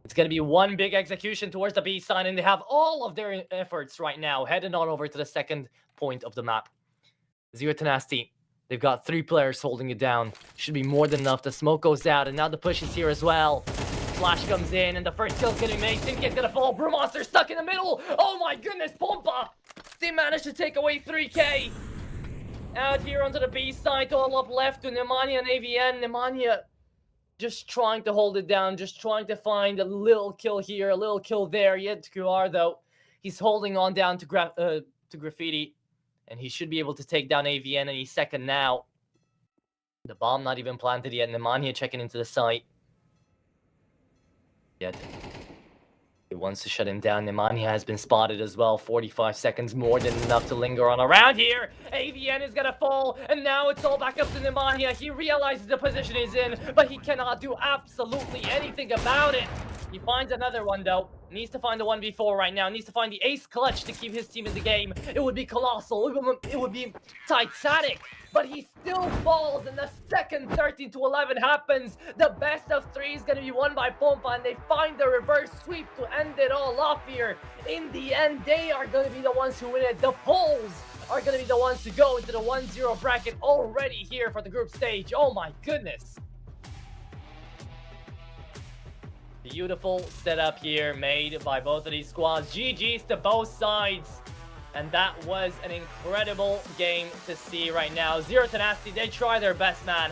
It's going to be one big execution towards the B side, and they have all of their efforts right now headed on over to the second point of the map. Zero Tenacity. They've got 3 players holding it down. Should be more than enough. The smoke goes out, and now the push is here as well. Flash comes in, and the first kill's gonna be made. Sinki's gonna fall. Brewmonster stuck in the middle. Oh my goodness, Pompa! They managed to take away 3K. Out here onto the B side, all up left to Nemanja and AVN. Nemanja just trying to hold it down, just trying to find a little kill here, a little kill there. Yet QR, though, he's holding on down to Graffiti, and he should be able to take down AVN any second now. The bomb not even planted yet. Nemanja checking into the site. Yet he wants to shut him down. Nemanja has been spotted as well. 45 seconds, more than enough to linger on around here. AVN is gonna fall, and now it's all back up to Nemanja. He realizes the position he's in, but he cannot do absolutely anything about it. He finds another one, though. Needs to find the 1v4 right now. Needs to find the ace clutch to keep his team in the game. It would be colossal. It would be titanic. But he still falls, and the second 13-11 happens. The best of 3 is going to be won by Pompa, and they find the reverse sweep to end it all off here. In the end, they are going to be the ones who win it. The Poles are going to be the ones to go into the 1-0 bracket already here for the group stage. Oh my goodness. Beautiful setup here made by both of these squads. GG's to both sides. And that was an incredible game to see right now. Zero Tenacity, they try their best, man.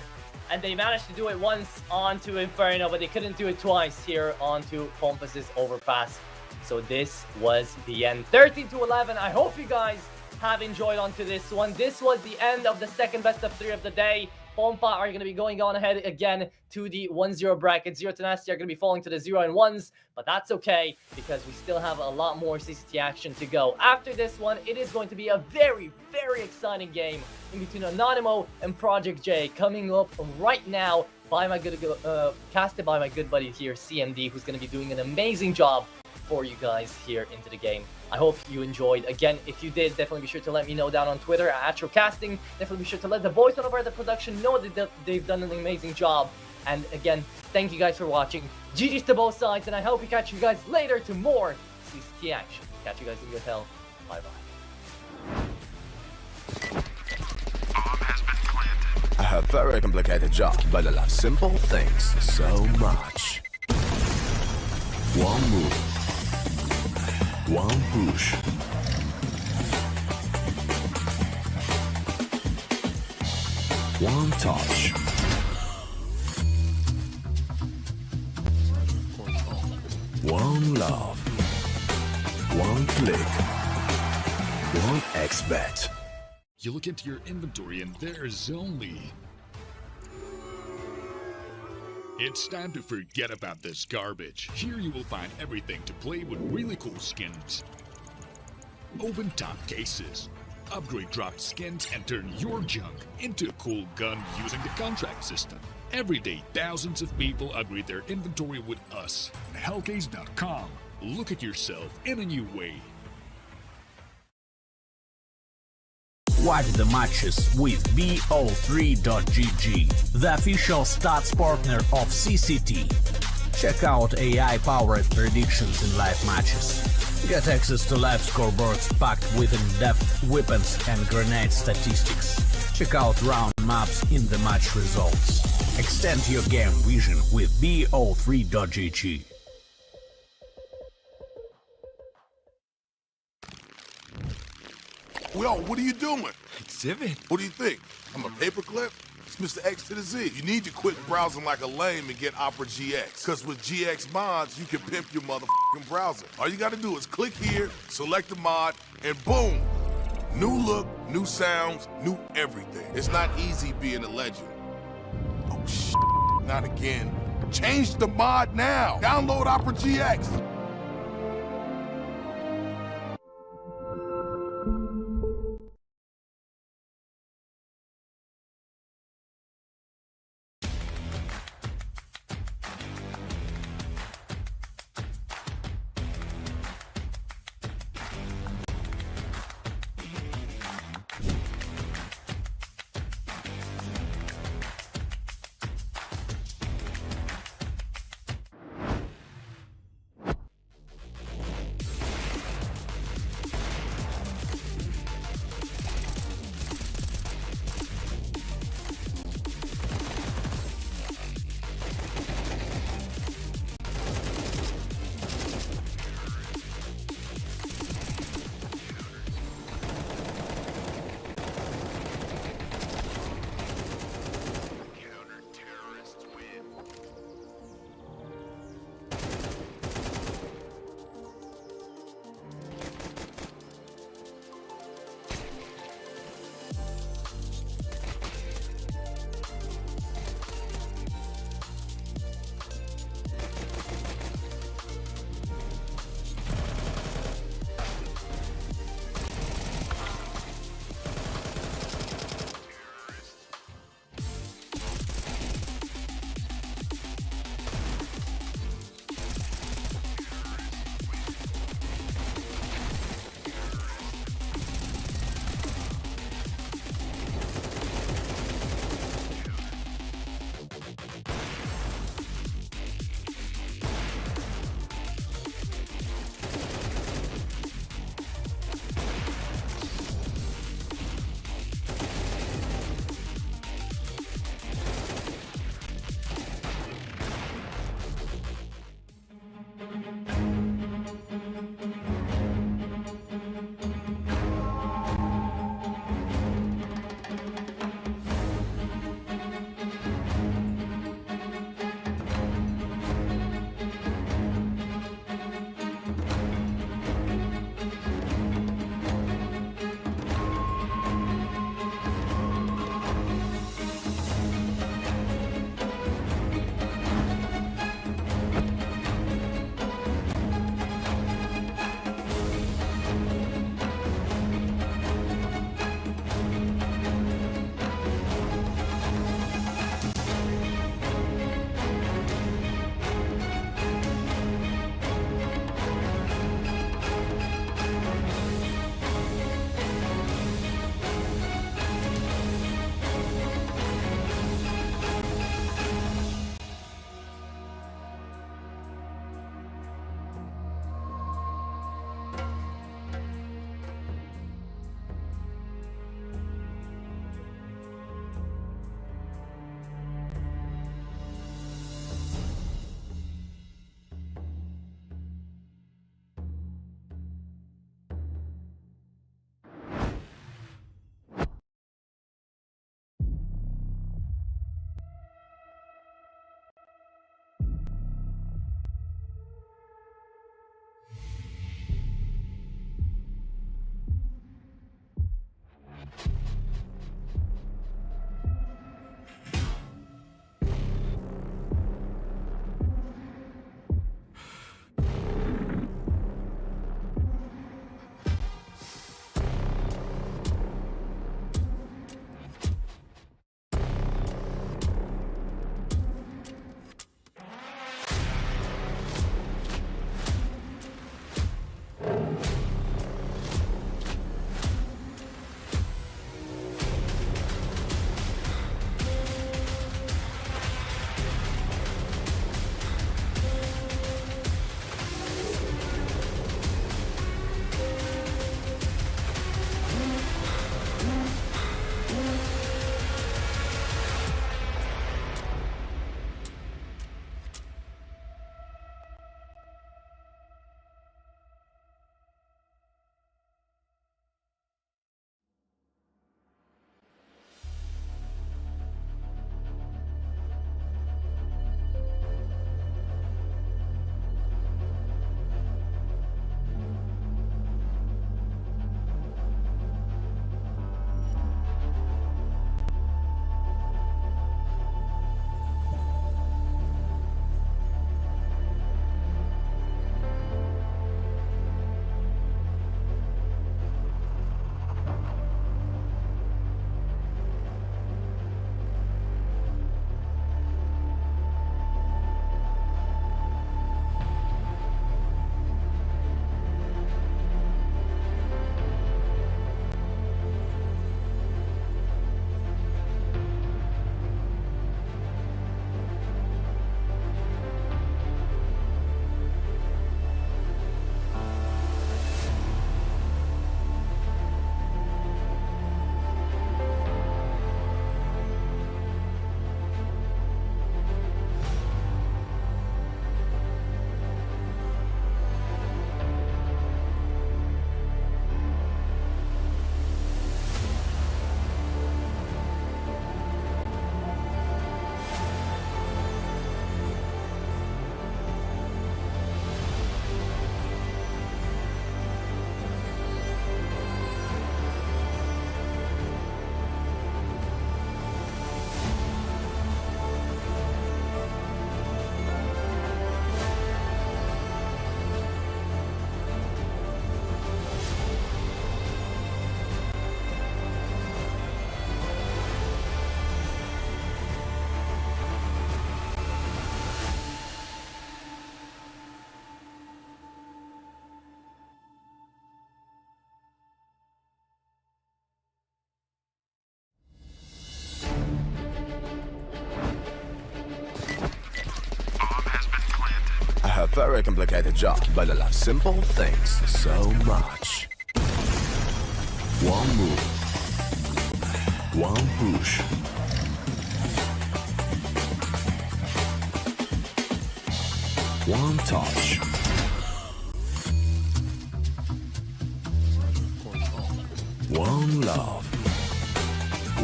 And they managed to do it once onto Inferno, but they couldn't do it twice here onto Pompas's overpass. So this was the end. 13-11. I hope you guys have enjoyed onto this one. This was the end of the second best of 3 of the day. Pompa are going to be going on ahead again to the 1-0 bracket. Zero Tenacity are going to be falling to the 0 and 1s, but that's okay because we still have a lot more CCT action to go. After this one, it is going to be a very, very exciting game in between Anonimo and Project J coming up right now by my casted by my good buddy here, CMD, who's going to be doing an amazing job for you guys here into the game. I hope you enjoyed. Again, if you did, definitely be sure to let me know down on Twitter at AtroCasting. Definitely be sure to let the boys on over the production know that they've done an amazing job. And again, thank you guys for watching. GG's to both sides, and I hope we catch you guys later to more CCT action. Catch you guys in good health. Bye-bye. I have a very complicated job, but I love simple things so much. One move. One push. One touch. One love. One click. One XBet. You look into your inventory and there's only... It's time to forget about this garbage. Here you will find everything to play with really cool skins. Open top cases. Upgrade dropped skins and turn your junk into a cool gun using the contract system. Every day, thousands of people upgrade their inventory with us. Hellcase.com. Look at yourself in a new way. Watch the matches with BO3.GG, the official stats partner of CCT. Check out AI-powered predictions in live matches. Get access to live scoreboards packed with in-depth weapons and grenade statistics. Check out round maps in the match results. Extend your game vision with BO3.GG. Yo, what are you doing? Exhibit. What do you think? I'm a paperclip? It's Mr. X to the Z. You need to quit browsing like a lame and get Opera GX. Because with GX mods, you can pimp your motherfucking browser. All you gotta do is click here, select the mod, and boom! New look, new sounds, new everything. It's not easy being a legend. Oh, shit. Not again. Change the mod now. Download Opera GX. very complicated job, but I love simple things so much. One move, one push. One touch. One love.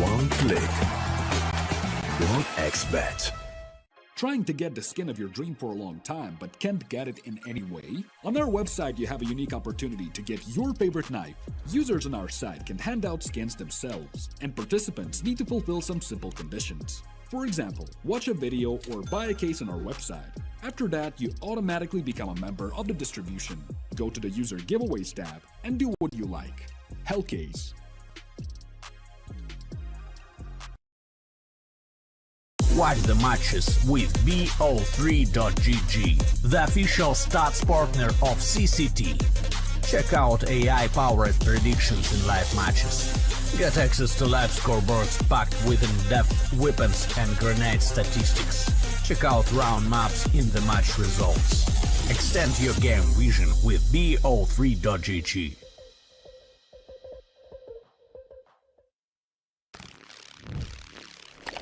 One click. One XBet. Trying to get the skin of your dream for a long time but can't get it in any way? On our website, you have a unique opportunity to get your favorite knife. Users on our site can hand out skins themselves, and participants need to fulfill some simple conditions. For example, watch a video or buy a case on our website. After that, you automatically become a member of the distribution. Go to the user giveaways tab and do what you like. Hellcase. Watch the matches with bo3.gg, the official stats partner of CCT. Check out AI-powered predictions in live matches. Get access to live scoreboards packed with in-depth weapons and grenade statistics. Check out round maps in the match results. Extend your game vision with bo3.gg.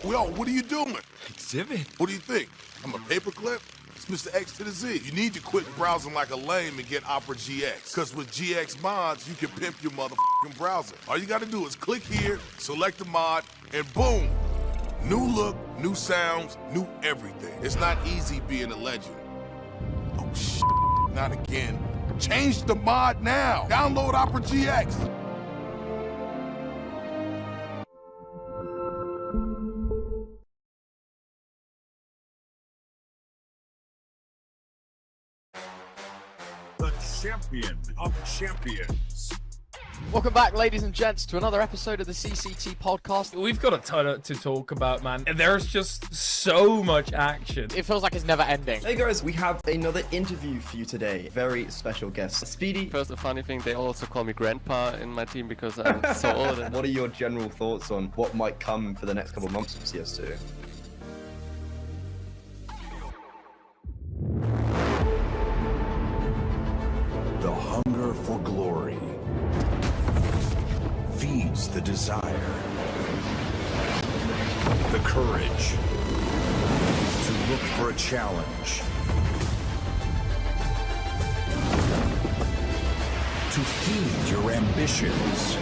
Yo, what are you doing? Exhibit? What do you think? I'm a paperclip? It's Mr. X to the Z. You need to quit browsing like a lame and get Opera GX. Because with GX mods, you can pimp your motherfucking browser. All you gotta do is click here, select the mod, and boom! New look, new sounds, new everything. It's not easy being a legend. Oh, shit. Not again. Change the mod now. Download Opera GX. The champion of champions. Welcome back, ladies and gents, to another episode of the CCT podcast. We've got a ton to talk about, man. There's just so much action. It feels like it's never ending. Hey guys, we have another interview for you today. Very special guest, Speedy. First, a funny thing, they also call me grandpa in my team because I'm so old. What are your general thoughts on what might come for the next couple of months of CS2? The hunger for glory feeds the desire, the courage to look for a challenge, to feed your ambitions.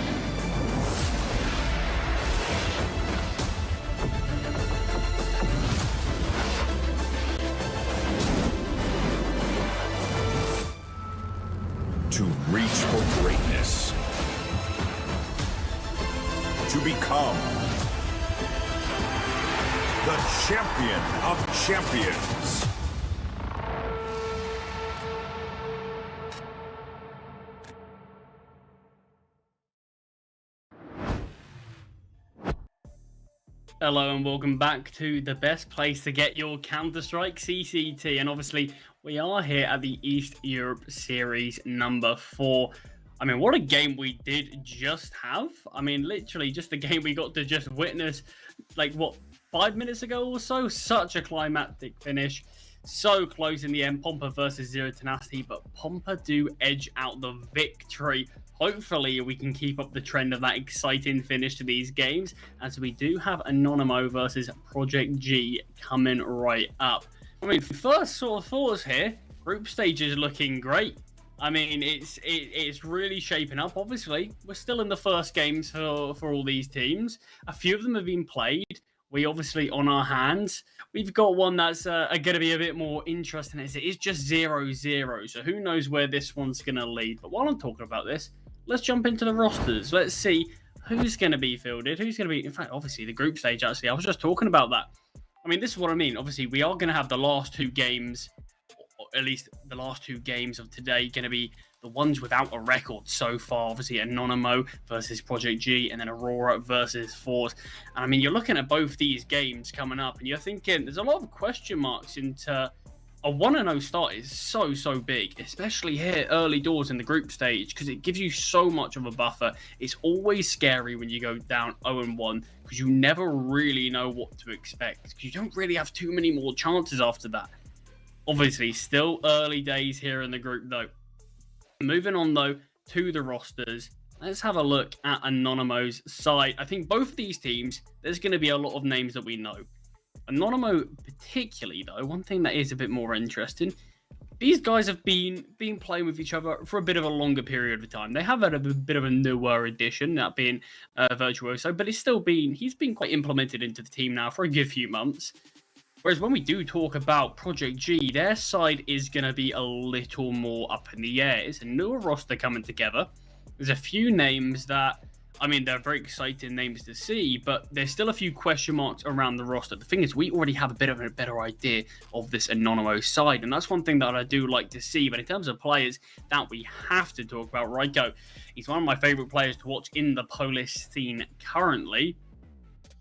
To reach for greatness. To become the champion of champions. Hello and welcome back to the best place to get your Counter-Strike CCT, and obviously we are here at the East Europe Series number 4. I mean, what a game we did just have. I mean, literally just a game we got to just witness, like, what, 5 minutes ago or so? Such a climactic finish. So close in the end. Pompa versus Zero Tenacity, but Pompa do edge out the victory. Hopefully, we can keep up the trend of that exciting finish to these games, as we do have Anonymo versus Project G coming right up. I mean, first sort of thoughts here, group stage is looking great. I mean, it's really shaping up. Obviously, we're still in the first games for all these teams. A few of them have been played. We obviously on our hands. We've got one that's going to be a bit more interesting, as it is just 0-0. So who knows where this one's going to lead. But while I'm talking about this, let's jump into the rosters. Let's see who's going to be fielded. Who's going to be, in fact, obviously the group stage, actually. I was just talking about that. I mean, this is what I mean. Obviously, we are going to have the last 2 games, or at least the last 2 games of today, going to be the ones without a record so far. Obviously, Anonymo versus Project G, and then Aurora versus Force. And I mean, you're looking at both these games coming up, and you're thinking there's a lot of question marks into a 1-0 start is so big, especially here early doors in the group stage, because it gives you so much of a buffer. It's always scary when you go down 0-1, because you never really know what to expect, because you don't really have too many more chances after that. Obviously, still early days here in the group, though. Moving on, though, to the rosters. Let's have a look at Anonymo's side. I think both of these teams, there's going to be a lot of names that we know. Anonymo particularly, though, one thing that is a bit more interesting, these guys have been playing with each other for a bit of a longer period of time. They have had a bit of a newer addition, that being Virtuoso, but he's been quite implemented into the team now for a good few months. Whereas when we do talk about Project G, their side is going to be a little more up in the air. It's a newer roster coming together. There's a few names that, I mean, they're very exciting names to see, but there's still a few question marks around the roster. The thing is, we already have a bit of a better idea of this Anonymo side, and that's one thing that I do like to see. But in terms of players that we have to talk about, Raiko, he's one of my favorite players to watch in the Polish scene currently.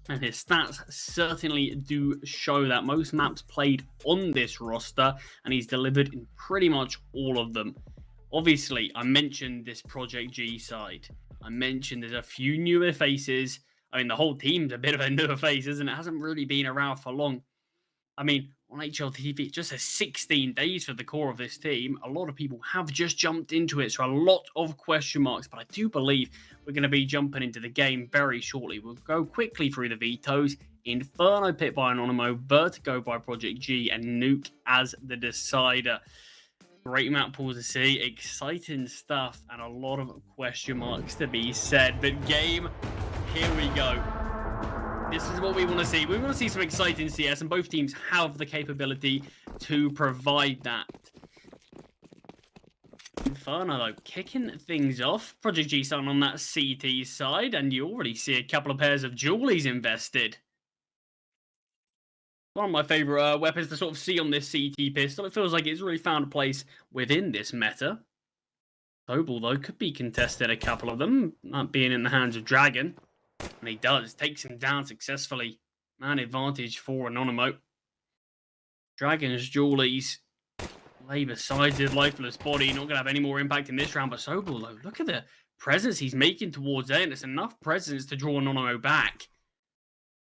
And his stats certainly do show that. Most maps played on this roster, and he's delivered in pretty much all of them. Obviously, I mentioned this Project G side. I mentioned there's a few newer faces. I mean, the whole team's a bit of a newer face, isn't it? It hasn't really been around for long. I mean, on HLTV, it just says 16 days for the core of this team. A lot of people have just jumped into it, so a lot of question marks. But I do believe we're going to be jumping into the game very shortly. We'll go quickly through the vetoes. Inferno picked by Anonymo, Vertigo by Project G, and Nuke as the decider. Great map pool to see, exciting stuff, and a lot of question marks to be said. But game, here we go. This is what we want to see. We want to see some exciting CS, and both teams have the capability to provide that. Inferno, though, kicking things off. Project G starting on that CT side, and you already see a couple of pairs of Julies invested. One of my favourite weapons to sort of see on this CT pistol. It feels like it's really found a place within this meta. Sobel, though, could be contested, a couple of them, not being in the hands of Dragon. And he does, takes him down successfully. Man advantage for Anonymo. Dragon's Julies lay beside his lifeless body. Not going to have any more impact in this round. But Sobel, though, look at the presence he's making towards A. And it's enough presence to draw Anonymo back.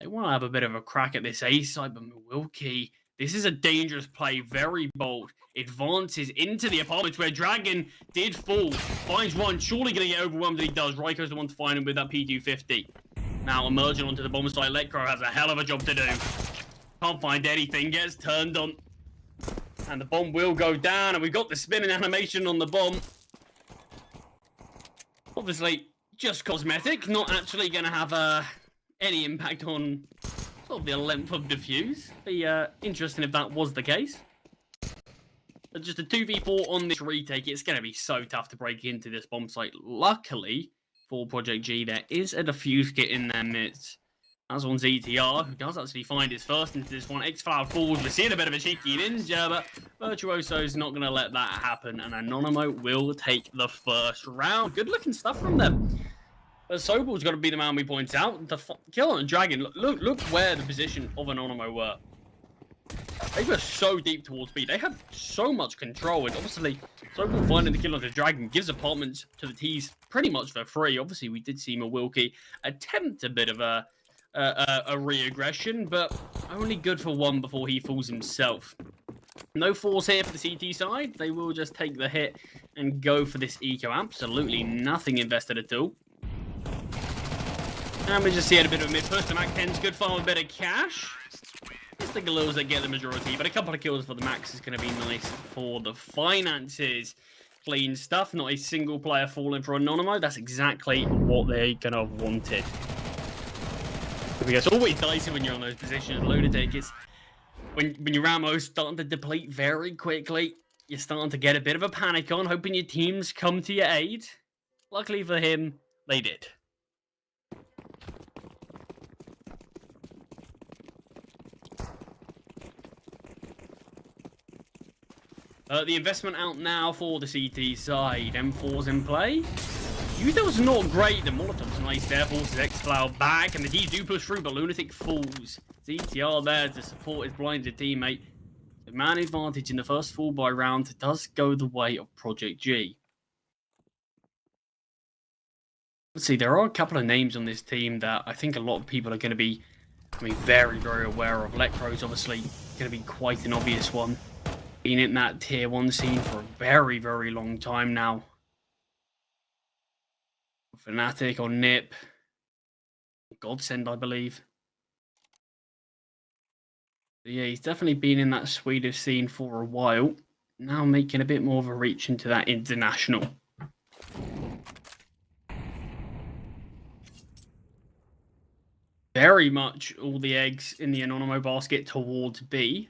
They want to have a bit of a crack at this A side, but Milwaukee, this is a dangerous play, very bold. Advances into the apartments where Dragon did fall. Finds one, surely going to get overwhelmed, and he does. Raiko's the one to find him with that P250. Now emerging onto the bomb site, Electro has a hell of a job to do. Can't find anything, gets turned on. And the bomb will go down, and we've got the spinning animation on the bomb. Obviously, just cosmetic, not actually going to have any impact on sort of the length of defuse. Be interesting if that was the case. But just a 2v4 on this retake, it's going to be so tough to break into this bomb site. Luckily for Project G, there is a defuse kit in their midst. That's on ZTR, who does actually find his first into this one. X-Cloud falls. We're seeing a bit of a cheeky ninja, but Virtuoso's not going to let that happen. And Anonymo will take the first round. Good looking stuff from them. But Sobel's got to be the man we point out. The kill on Dragon. Look where the position of Anonymo were. They were so deep towards B. They had so much control. And obviously, Sobel finding the kill on the Dragon gives apartments to the T's pretty much for free. Obviously, we did see Milwaukee attempt a bit of a re-aggression, but only good for one before he falls himself. No force here for the CT side. They will just take the hit and go for this eco. Absolutely nothing invested at all. And we just see a bit of a mid-push. The Mac 10's good for a bit of cash. It's the Galils that get the majority, but a couple of kills for the Max is going to be nice for the finances. Clean stuff. Not a single player falling for Anonymo. That's exactly what they're going to have wanted. It's always dicey when you're on those positions. Lunatic is when your ammo's starting to deplete very quickly. You're starting to get a bit of a panic on, hoping your teams come to your aid. Luckily for him, they did. The investment out now for the CT side. M4's in play. Udo's not great. The Molotov's nice there. Forces X-Cloud back. And the D's do push through, but Lunatic falls. ZTR there to support his blinded teammate. The man advantage in the first fall by round does go the way of Project G. Let's see, there are a couple of names on this team that I think a lot of people are going to be, very, very aware of. Electro's obviously going to be quite an obvious one. been in that tier 1 scene for a very, very long time now. Fnatic or Nip. Godsend, I believe. But yeah, he's definitely been in that Swedish scene for a while. Now making a bit more of a reach into that international. Very much all the eggs in the Anonymo basket towards B.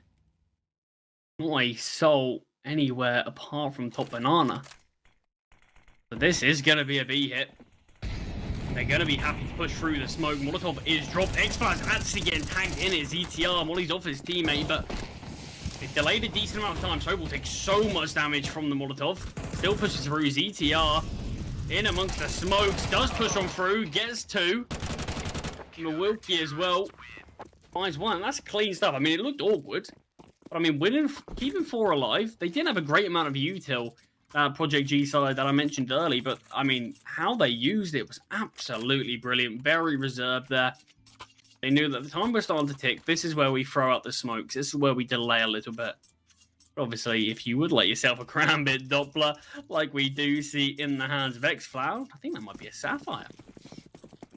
Not a soul anywhere apart from top banana. But this is going to be a B hit. They're going to be happy to push through the smoke. Molotov is dropped. X-Flash actually getting tagged in his ETR. Molly's off his teammate, but it delayed a decent amount of time. Sobel takes so much damage from the Molotov. Still pushes through his ETR. In amongst the smokes. Does push on through. Gets 2. Milwaukee as well. Finds 1. That's clean stuff. I mean, it looked awkward. But I mean, winning, keeping 4 alive. They didn't have a great amount of util. Project G side that I mentioned earlier, but I mean, how they used it was absolutely brilliant. Very reserved there. They knew that the time was starting to tick. This is where we throw out the smokes. This is where we delay a little bit. But obviously, if you would let yourself a crown bit Doppler, like we do see in the hands of X-Flower, I think that might be a Sapphire.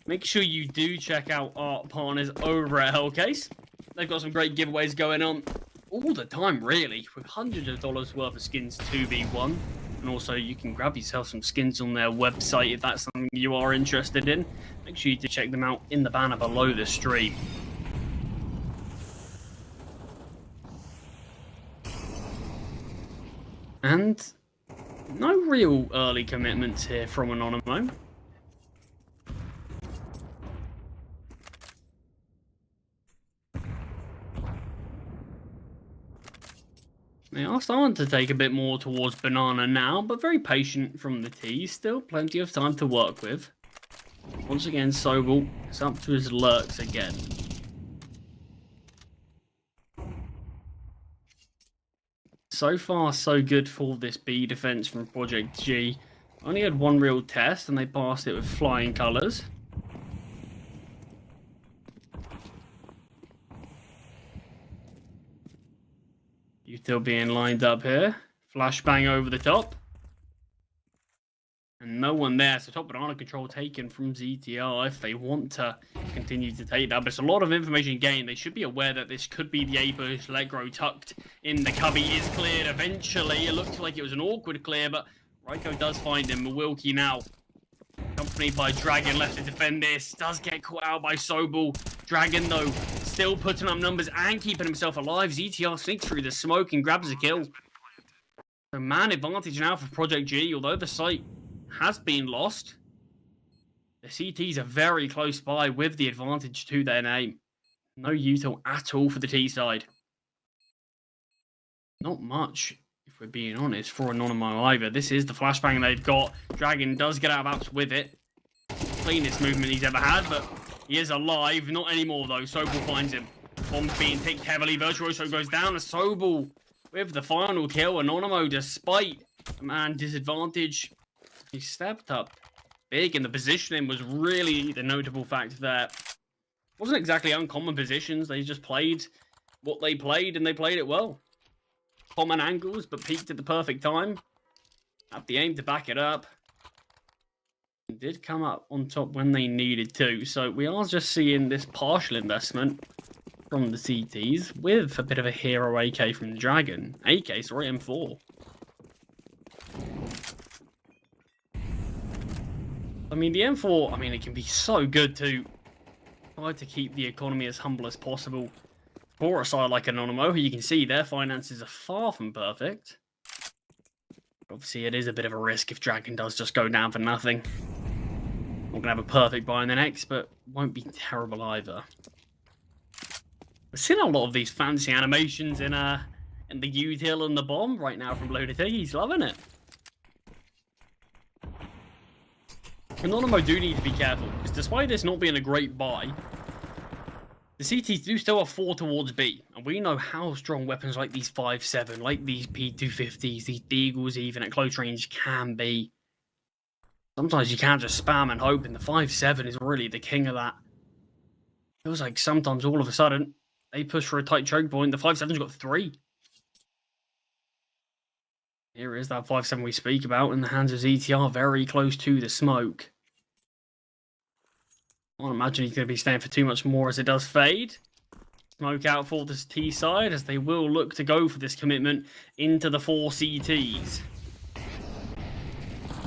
Make sure you do check out our partners over at Hellcase. They've got some great giveaways going on all the time, really, with hundreds of dollars worth of skins 2v1. And also, you can grab yourself some skins on their website if that's something you are interested in. Make sure you do check them out in the banner below the stream. And no real early commitments here from Anonymo. They are starting to take a bit more towards Banana now, but very patient from the T. Still plenty of time to work with. Once again, Sobel is up to his lurks again. So far, so good for this B defense from Project G. Only had 1 real test, and they passed it with flying colors. Util being lined up here. Flashbang over the top. And no one there. So top banana control taken from ZTR if they want to continue to take that. But it's a lot of information gained. They should be aware that this could be the A-push. Legro tucked in the cubby is cleared eventually. It looked like it was an awkward clear, but Ryko does find him. Milwaukee now accompanied by Dragon left to defend this. Does get caught out by Sobel. Dragon, though, still putting up numbers and keeping himself alive. ZTR sneaks through the smoke and grabs a kill. So man advantage now for Project G, although the site has been lost. The CTs are very close by with the advantage to their name. No util at all for the T side. Not much, if we're being honest, for Anonymo either. This is the flashbang they've got. Dragon does get out of apps with it. Cleanest movement he's ever had, but he is alive. Not anymore, though. Sobel finds him. Bombs being ticked heavily. Virtuoso goes down. Sobel with the final kill. Anonymo, despite the man disadvantage, he stepped up big, and the positioning was really the notable factor there. Wasn't exactly uncommon positions. They just played what they played, and they played it well. Common angles, but peaked at the perfect time. Had the aim to back it up. And did come up on top when they needed to. So we are just seeing this partial investment from the CTs with a bit of a hero AK from the Dragon. AK, sorry, M4. I mean, the M4, I mean, it can be so good to try to keep the economy as humble as possible. For a side like Anonymo, who you can see their finances are far from perfect. Obviously, it is a bit of a risk if Dragon does just go down for nothing. Not going to have a perfect buy in the next, but won't be terrible either. We're seeing a lot of these fancy animations in the util and the bomb right now from Loaded. He's loving it. Anonymo do need to be careful, because despite this not being a great buy, the CTs do still have 4 towards B, and we know how strong weapons like these 5.7, like these P250s, these Deagles even at close range can be. Sometimes you can't just spam and hope, and the 5.7 is really the king of that. It feels like sometimes all of a sudden, they push for a tight choke point, the 5.7's got 3. Here is that 5-7 we speak about in the hands of ZTR, very close to the smoke. I can't imagine he's going to be staying for too much more as it does fade. Smoke out for this T side as they will look to go for this commitment into the 4 CTs.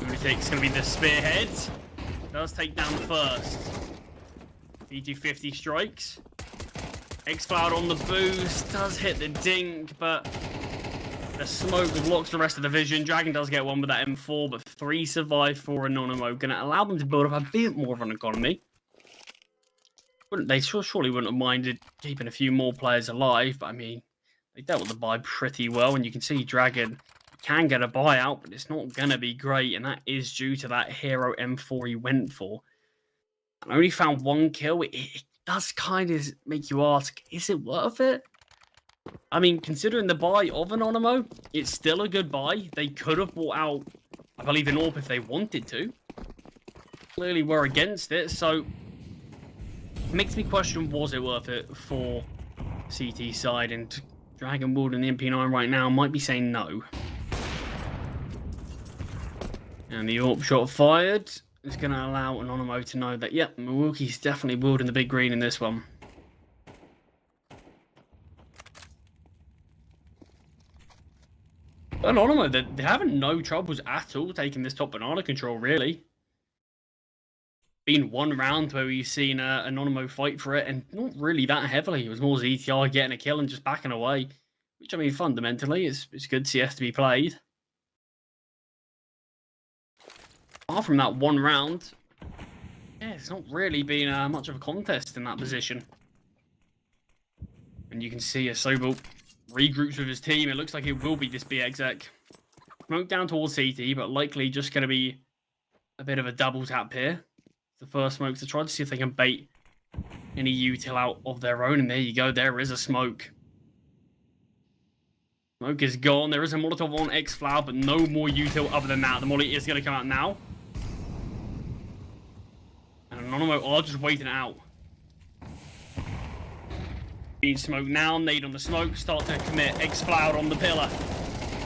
Lunatic's going to be the spearhead. Does take down the first. BT50 strikes. X-Cloud on the boost. Does hit the dink, but the smoke blocks the rest of the vision. Dragon does get one with that M4, but 3 survive for Anonymous. Going to allow them to build up a bit more of an economy. They surely wouldn't have minded keeping a few more players alive, but I mean, they dealt with the buy pretty well, and you can see Dragon can get a buyout, but it's not going to be great, and that is due to that hero M4 he went for. I only found 1 kill. It does kind of make you ask, is it worth it? I mean, considering the buy of Anonymous, it's still a good buy. They could have bought out, I believe, an AWP if they wanted to. Clearly were against it, so makes me question, was it worth it for CT side? And Dragon Wood and the MP9 right now might be saying no. And the AWP shot fired is going to allow Anonymous to know that, yep, Milwaukee's definitely wielding the big green in this one. Anonymous, they're having no troubles at all taking this top banana control, really. Been 1 round where we've seen Anonymous fight for it, and not really that heavily. It was more ZTR getting a kill and just backing away, which, I mean, fundamentally, it's good CS to be played. Apart from that 1 round, yeah, it's not really been much of a contest in that position. And you can see as Sobel regroups with his team, it looks like it will be this B exec. Smoke down towards CT, but likely just going to be a bit of a double tap here. The first smoke to try to see if they can bait any util out of their own. And there you go. There is a smoke. Smoke is gone. There is a Molotov on X-Flower, but no more util other than that. The Molly is going to come out now. And Anonymous are just waiting it out. Being smoke now. Nade on the smoke. Start to commit. X-Flower on the pillar.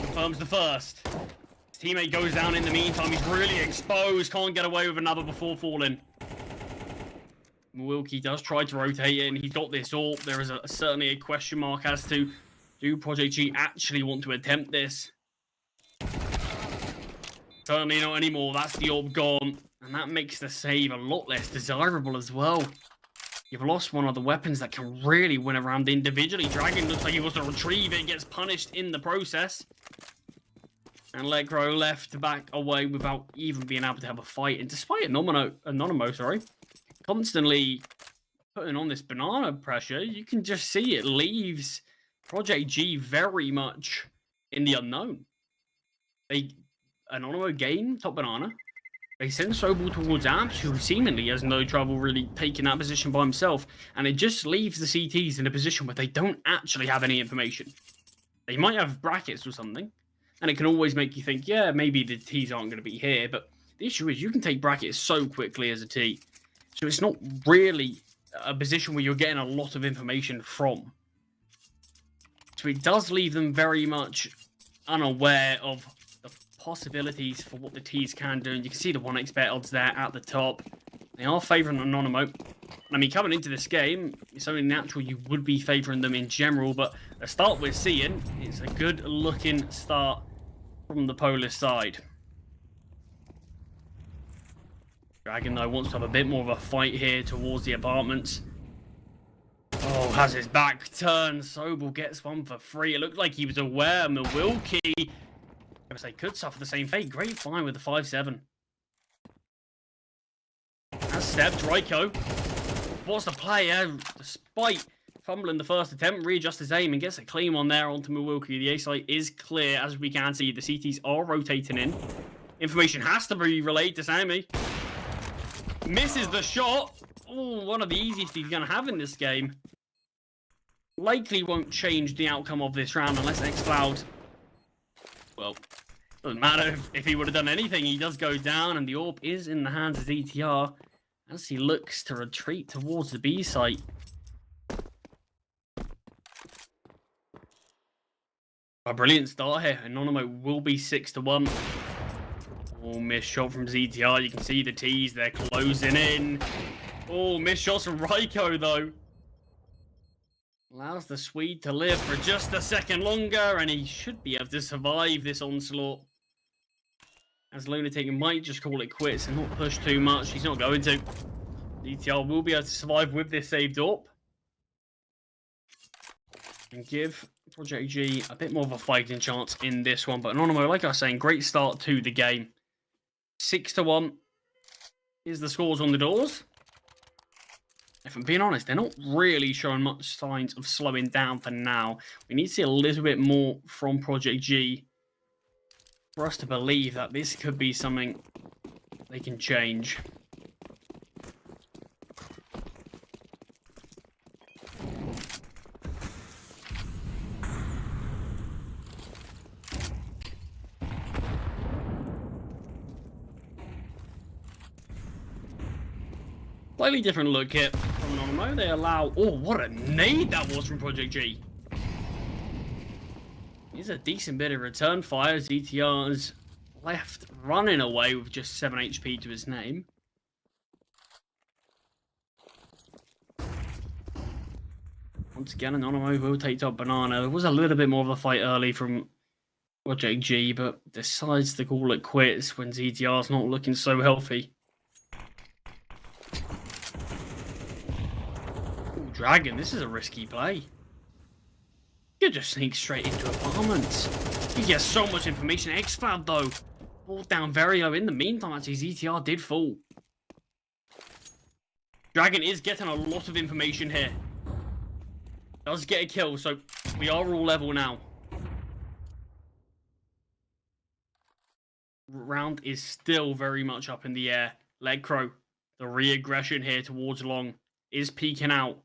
Confirms the first. Teammate goes down in the meantime. He's really exposed. Can't get away with another before falling. Milwaukee does try to rotate it, and he's got this AWP. There is certainly a question mark as to, do Project G actually want to attempt this? Certainly not anymore. That's the AWP gone, and that makes the save a lot less desirable as well. You've lost one of the weapons that can really win around individually. Dragon looks like he wants to retrieve it, gets punished in the process. And Legro left back away without even being able to have a fight. And despite Anonymous, constantly putting on this banana pressure, you can just see it leaves Project G very much in the unknown. Anonymous gain top banana. They send Sobel towards Amps, who seemingly has no trouble really taking that position by himself. And it just leaves the CTs in a position where they don't actually have any information. They might have brackets or something. And it can always make you think, yeah, maybe the T's aren't going to be here. But the issue is you can take brackets so quickly as a T. So it's not really a position where you're getting a lot of information from. So it does leave them very much unaware of the possibilities for what the T's can do. And you can see the 1x bet odds there at the top. They are favouring Anonymous. I mean, coming into this game, it's only natural you would be favouring them in general. But the start we're seeing, it's a good-looking start from the Polish side. Dragon, though, wants to have a bit more of a fight here towards the apartments. Oh, has his back turned. Sobel gets one for free. It looked like he was aware. Milwaukee, I was say, could suffer the same fate. Great find with the 5-7. Has stepped. Ryko. What's the play? Despite fumbling the first attempt, readjusts his aim and gets a clean one there onto Milwaukee. The A site is clear, as we can see. The CTs are rotating in. Information has to be relayed to Sammy. Misses the shot. Oh, one of the easiest he's going to have in this game. Likely won't change the outcome of this round unless X-Cloud... Well, doesn't matter if he would have done anything. He does go down, and the AWP is in the hands of ETR as he looks to retreat towards the B site. A brilliant start here. Anonymo will be 6-1. Oh, missed shot from ZTR. You can see the T's. They're closing in. Oh, missed shots from Raiko, though. Allows the Swede to live for just a second longer, and he should be able to survive this onslaught. As Lunatic might just call it quits and not push too much. He's not going to. DTR will be able to survive with this saved up. And give Project G a bit more of a fighting chance in this one. But Anonymo, like I was saying, great start to the game. 6-1 is the scores on the doors. If I'm being honest, they're not really showing much signs of slowing down for now. We need to see a little bit more from Project G for us to believe that this could be something they can change. Slightly different look here from Anonymo. They allow... Oh, what a nade that was from Project G. Here's a decent bit of return fire. ZTR's left running away with just 7 HP to his name. Once again, Anonymo will take top Banana. There was a little bit more of a fight early from Project G, but decides to call it quits when ZTR's not looking so healthy. Dragon, this is a risky play. You just sneak straight into apartments. You get so much information. X-Cloud, though, pulled down very low. In the meantime, actually, ZTR did fall. Dragon is getting a lot of information here. Does get a kill, so we are all level now. Round is still very much up in the air. Legcrow, the re-aggression here towards Long, is peeking out.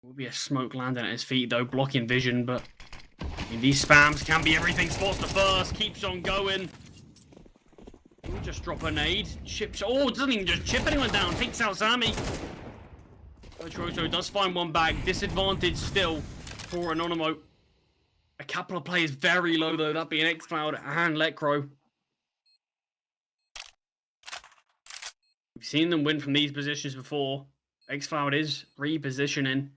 Will be a smoke landing at his feet, though, blocking vision, but I mean, these spams can be everything. Spots the first, keeps on going. He'll just drop a nade. Chips. Oh, doesn't even just chip anyone down. Takes out Sammy. Virtuoso does find one back. Disadvantage still for Anonymo. A couple of players very low, though, that being X-Cloud and Lecro. We've seen them win from these positions before. X-Cloud is repositioning.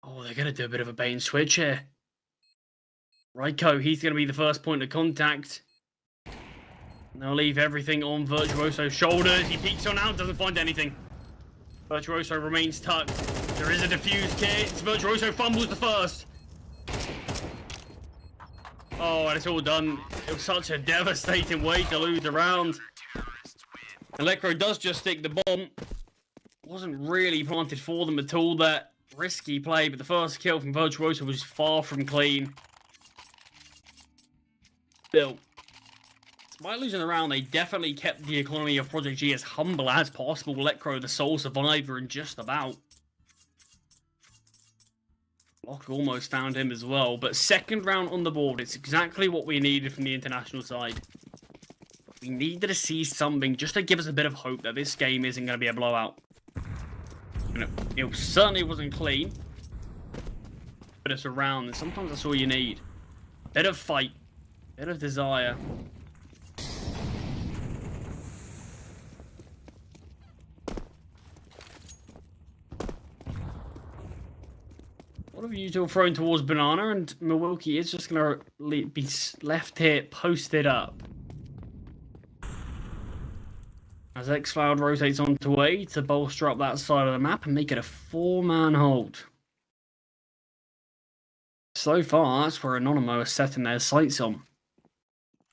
Oh, they're going to do a bit of a bait and switch here. Raiko, he's going to be the first point of contact. And they'll leave everything on Virtuoso's shoulders. He peeks on out, doesn't find anything. Virtuoso remains tucked. There is a defuse kit. Virtuoso fumbles the first. Oh, and it's all done. It was such a devastating way to lose the round. Electro does just stick the bomb. Wasn't really planted for them at all. That risky play, but the first kill from Virtuoso was far from clean. Still, despite losing the round, they definitely kept the economy of Project G as humble as possible. Electro, the sole survivor, and just about. Block almost found him as well, but second round on the board. It's exactly what we needed from the international side. We needed to see something just to give us a bit of hope that this game isn't going to be a blowout. And it certainly wasn't clean, but it's a round, and sometimes that's all you need. A bit of fight, a bit of desire. What have you two thrown towards Banana, and Milwaukee is just going to be left here posted up. As X-Cloud rotates onto A to bolster up that side of the map and make it a 4-man hold. So far, that's where Anonymo are setting their sights on.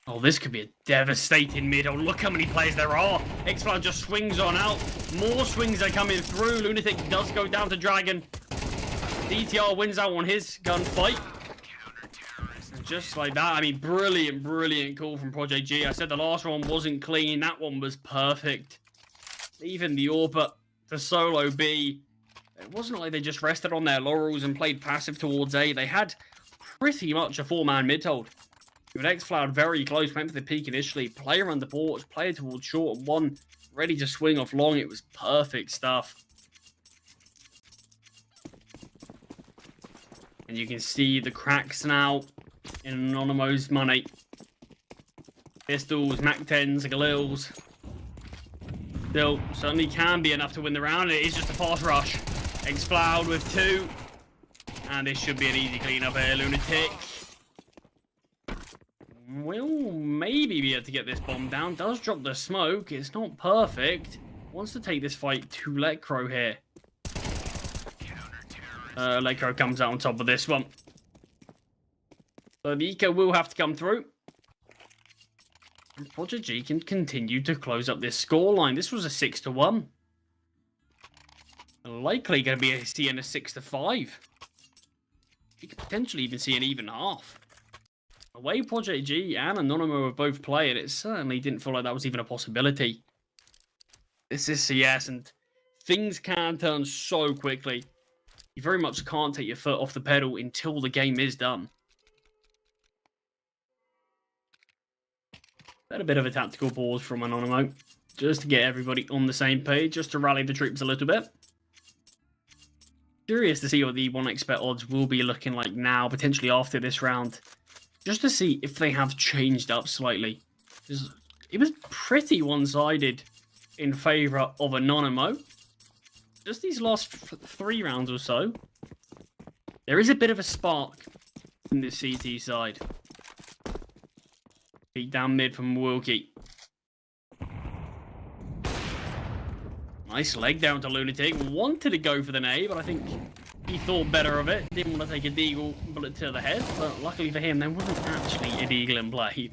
Oh, this could be a devastating mid. Oh, look how many players there are. X-Cloud just swings on out. More swings are coming through. Lunatic does go down to Dragon. DTR wins out on his gunfight. And just like that, I mean, brilliant, brilliant call from Project G. I said the last one wasn't clean. That one was perfect. Even the AWP to solo B. It wasn't like they just rested on their laurels and played passive towards A. They had pretty much a 4-man mid-hold. With X-Cloud very close, went for the peak initially. Player under porch, player towards short, and one ready to swing off long. It was perfect stuff. And you can see the cracks now in Anonymo's money. Pistols, Mac-10s, Galils. Still, certainly can be enough to win the round. It is just a fast rush. Explode with 2. And this should be an easy cleanup here, Lunatic. Will maybe be able to get this bomb down. Does drop the smoke. It's not perfect. Wants to take this fight to Lecro here. Lecro comes out on top of this one. So the eco will have to come through. And Project G can continue to close up this scoreline. This was a 6-1. Likely going to be seeing a 6-5. You could potentially even see an even half. The way Project G and Anonymo have both played, it certainly didn't feel like that was even a possibility. This is CS, and things can turn so quickly. You very much can't take your foot off the pedal until the game is done. Had a bit of a tactical pause from Anonymo, just to get everybody on the same page, just to rally the troops a little bit. Curious to see what the 1xBet odds will be looking like now, potentially after this round. Just to see if they have changed up slightly. It was pretty one-sided in favour of Anonymo. Just these last 3 rounds or so, there is a bit of a spark in the CT side. Beat down mid from Wilkie. Nice leg down to Lunatic. Wanted to go for the nade, but I think he thought better of it. Didn't want to take a deagle bullet to the head, but luckily for him, there wasn't actually a deagle in play.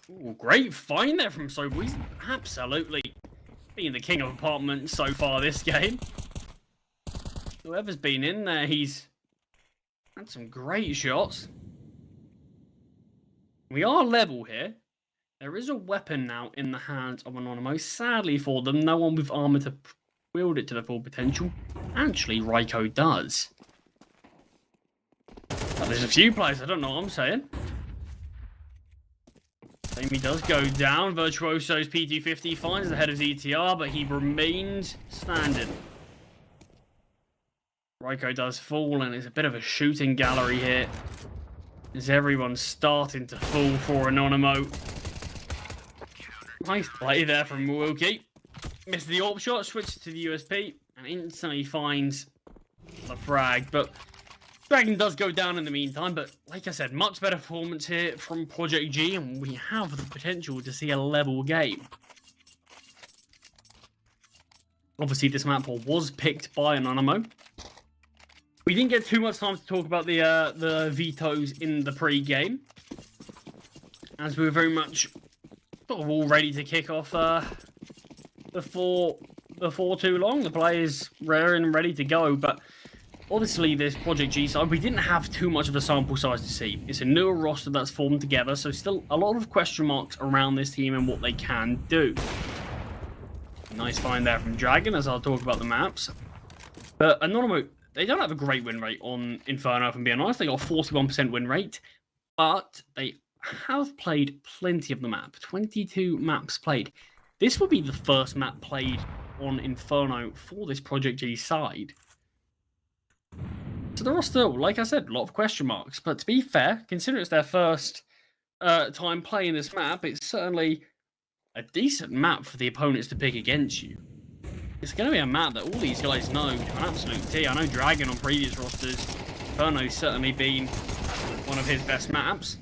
Ooh, great find there from Sobel. He's absolutely being the king of apartments so far this game. Whoever's been in there, he's had some great shots. We are level here. There is a weapon now in the hands of Anonymo. Sadly for them, no one with armor to wield it to the full potential. Actually, Raiko does. But there's a few players, I don't know what I'm saying. Amy does go down. Virtuoso's PT50 finds the head of ZTR, but he remains standing. Raiko does fall, and it's a bit of a shooting gallery here. As everyone's starting to fall for Anonymo. Nice play there from Wilkie. Missed the AWP shot, switches to the USP, and instantly finds the frag. But Dragon does go down in the meantime, but like I said, much better performance here from Project G, and we have the potential to see a level game. Obviously, this map was picked by Anonymo. We didn't get too much time to talk about the vetoes in the pre-game, as we were very much sort of all ready to kick off before too long. The players were and ready to go, but obviously this Project G side, we didn't have too much of a sample size to see. It's a newer roster that's formed together, so still a lot of question marks around this team and what they can do. Nice find there from Dragon, as I'll talk about the maps. But Anonymo, they don't have a great win rate on Inferno, if I'm being honest. They got a 41% win rate, but they have played plenty of the map. 22 maps played. This will be the first map played on Inferno for this Project G side. So there are still, like I said, a lot of question marks. But to be fair, considering it's their first time playing this map, it's certainly a decent map for the opponents to pick against you. It's going to be a map that all these guys know to an absolute T. I know Dragon on previous rosters. Inferno's certainly been one of his best maps.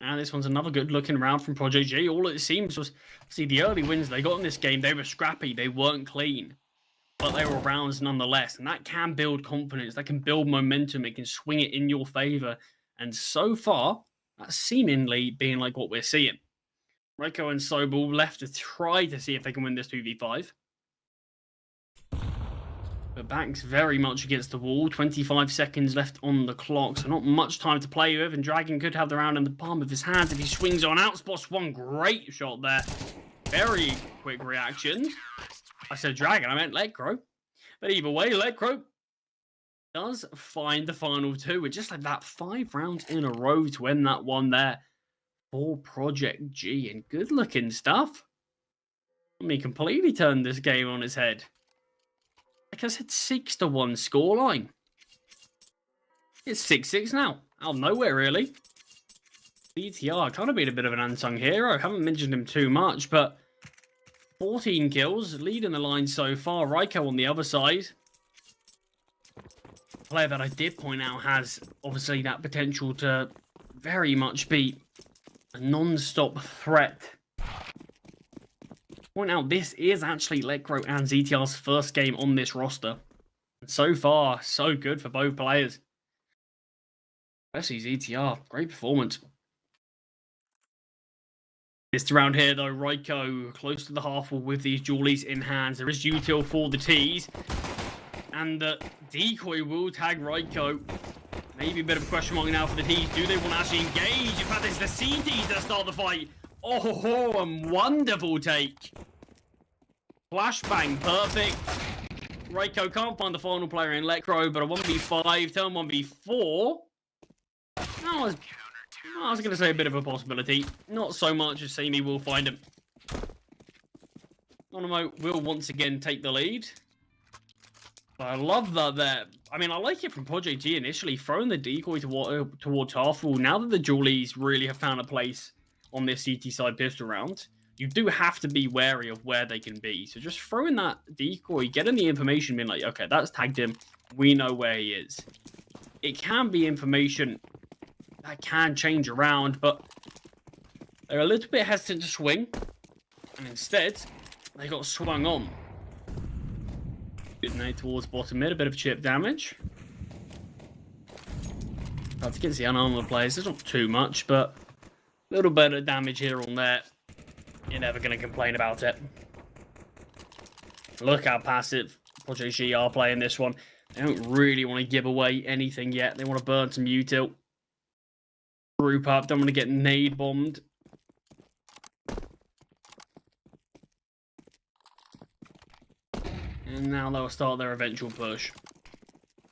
And this one's another good looking round from Project G. All it seems was, see, the early wins they got in this game, they were scrappy, they weren't clean. But they were rounds nonetheless. And that can build confidence, that can build momentum, it can swing it in your favour. And so far, that's seemingly being like what we're seeing. Raiko and Sobel left to try to see if they can win this 2v5. But back's very much against the wall. 25 seconds left on the clock, so not much time to play with. And Dragon could have the round in the palm of his hands if he swings on out. Spots one great shot there. Very quick reaction. I said Dragon, I meant Lecro. But either way, Lecro does find the final two with just like that 5 rounds in a row to win that one there for Project G. And good looking stuff. I mean, completely turned this game on its head. Like I said, 6-1 scoreline. It's 6-6 now. Out of nowhere, really. CTR kind of been a bit of an unsung hero. Haven't mentioned him too much, but 14 kills, leading the line so far. Raiko on the other side. Player that I did point out has obviously that potential to very much be a non-stop threat. Point out this is actually Lekro and ZTR's first game on this roster. And so far, so good for both players. Especially ZTR, great performance. This round here though, Raiko close to the half wall with these dualies in hands. There is util for the T's. And the decoy will tag Raiko. Maybe a bit of a question mark now for the T's. Do they want to actually engage? In fact, it's the CTs that start the fight. Oh, a wonderful take. Flashbang, perfect. Raiko can't find the final player in Lekro, but a 1v5, turn 1v4. I was going to say a bit of a possibility. Not so much as Sammy will find him. Onimo will once again take the lead. But I love that there. I mean, I like it from Project G initially, throwing the decoy towards half-wall. Now that the dualies really have found a place on this CT side pistol round, you do have to be wary of where they can be. So just throwing that decoy, getting the information, being like, okay, that's tagged him. We know where he is. It can be information that can change around, but they're a little bit hesitant to swing. And instead, they got swung on. Good nade towards bottom mid, a bit of chip damage. That's against the unarmored players. There's not too much, but a little bit of damage here on there. You're never going to complain about it. Look how passive Project G are playing this one. They don't really want to give away anything yet. They want to burn some util. Group up, don't want to get nade bombed. And now they'll start their eventual push.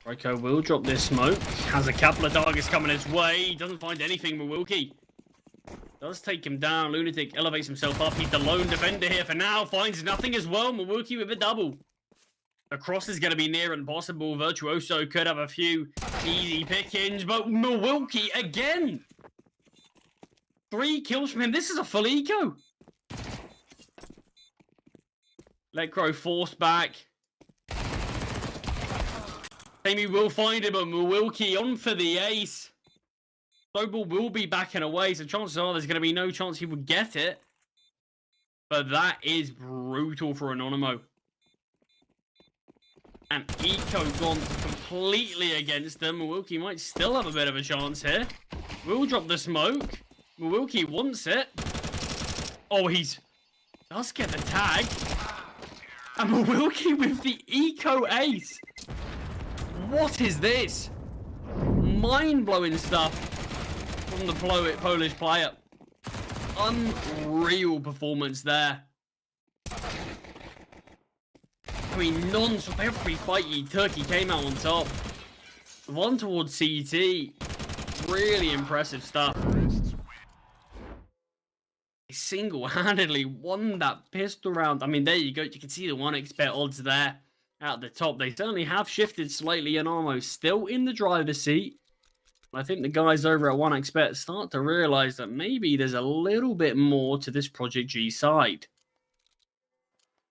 Raiko will drop this smoke. Has a couple of targets coming his way. He doesn't find anything with Wilkie. Does take him down. Lunatic elevates himself up. He's the lone defender here for now. Finds nothing as well. Milwaukee with a double. The cross is going to be near impossible. Virtuoso could have a few easy pickings, but Milwaukee again. 3 kills from him. This is a full eco. Lekro forced back. Amy will find him, but Milwaukee on for the ace. Global will be backing away, so chances are there's going to be no chance he would get it. But that is brutal for Anonymous. And Eco gone completely against them. Milwaukee might still have a bit of a chance here. Will drop the smoke. Milwaukee wants it. Oh, does get the tag. And Milwaukee with the Eco ace. What is this? Mind-blowing stuff from the Polish player. Unreal performance there. I mean, non-stop every fight he took, he came out on top. One towards CT. Really impressive stuff. He single-handedly won that pistol round. I mean, there you go. You can see the 1xbet odds there at the top. They certainly have shifted slightly and almost still in the driver's seat. I think the guys over at 1xbet start to realize that maybe there's a little bit more to this Project G side.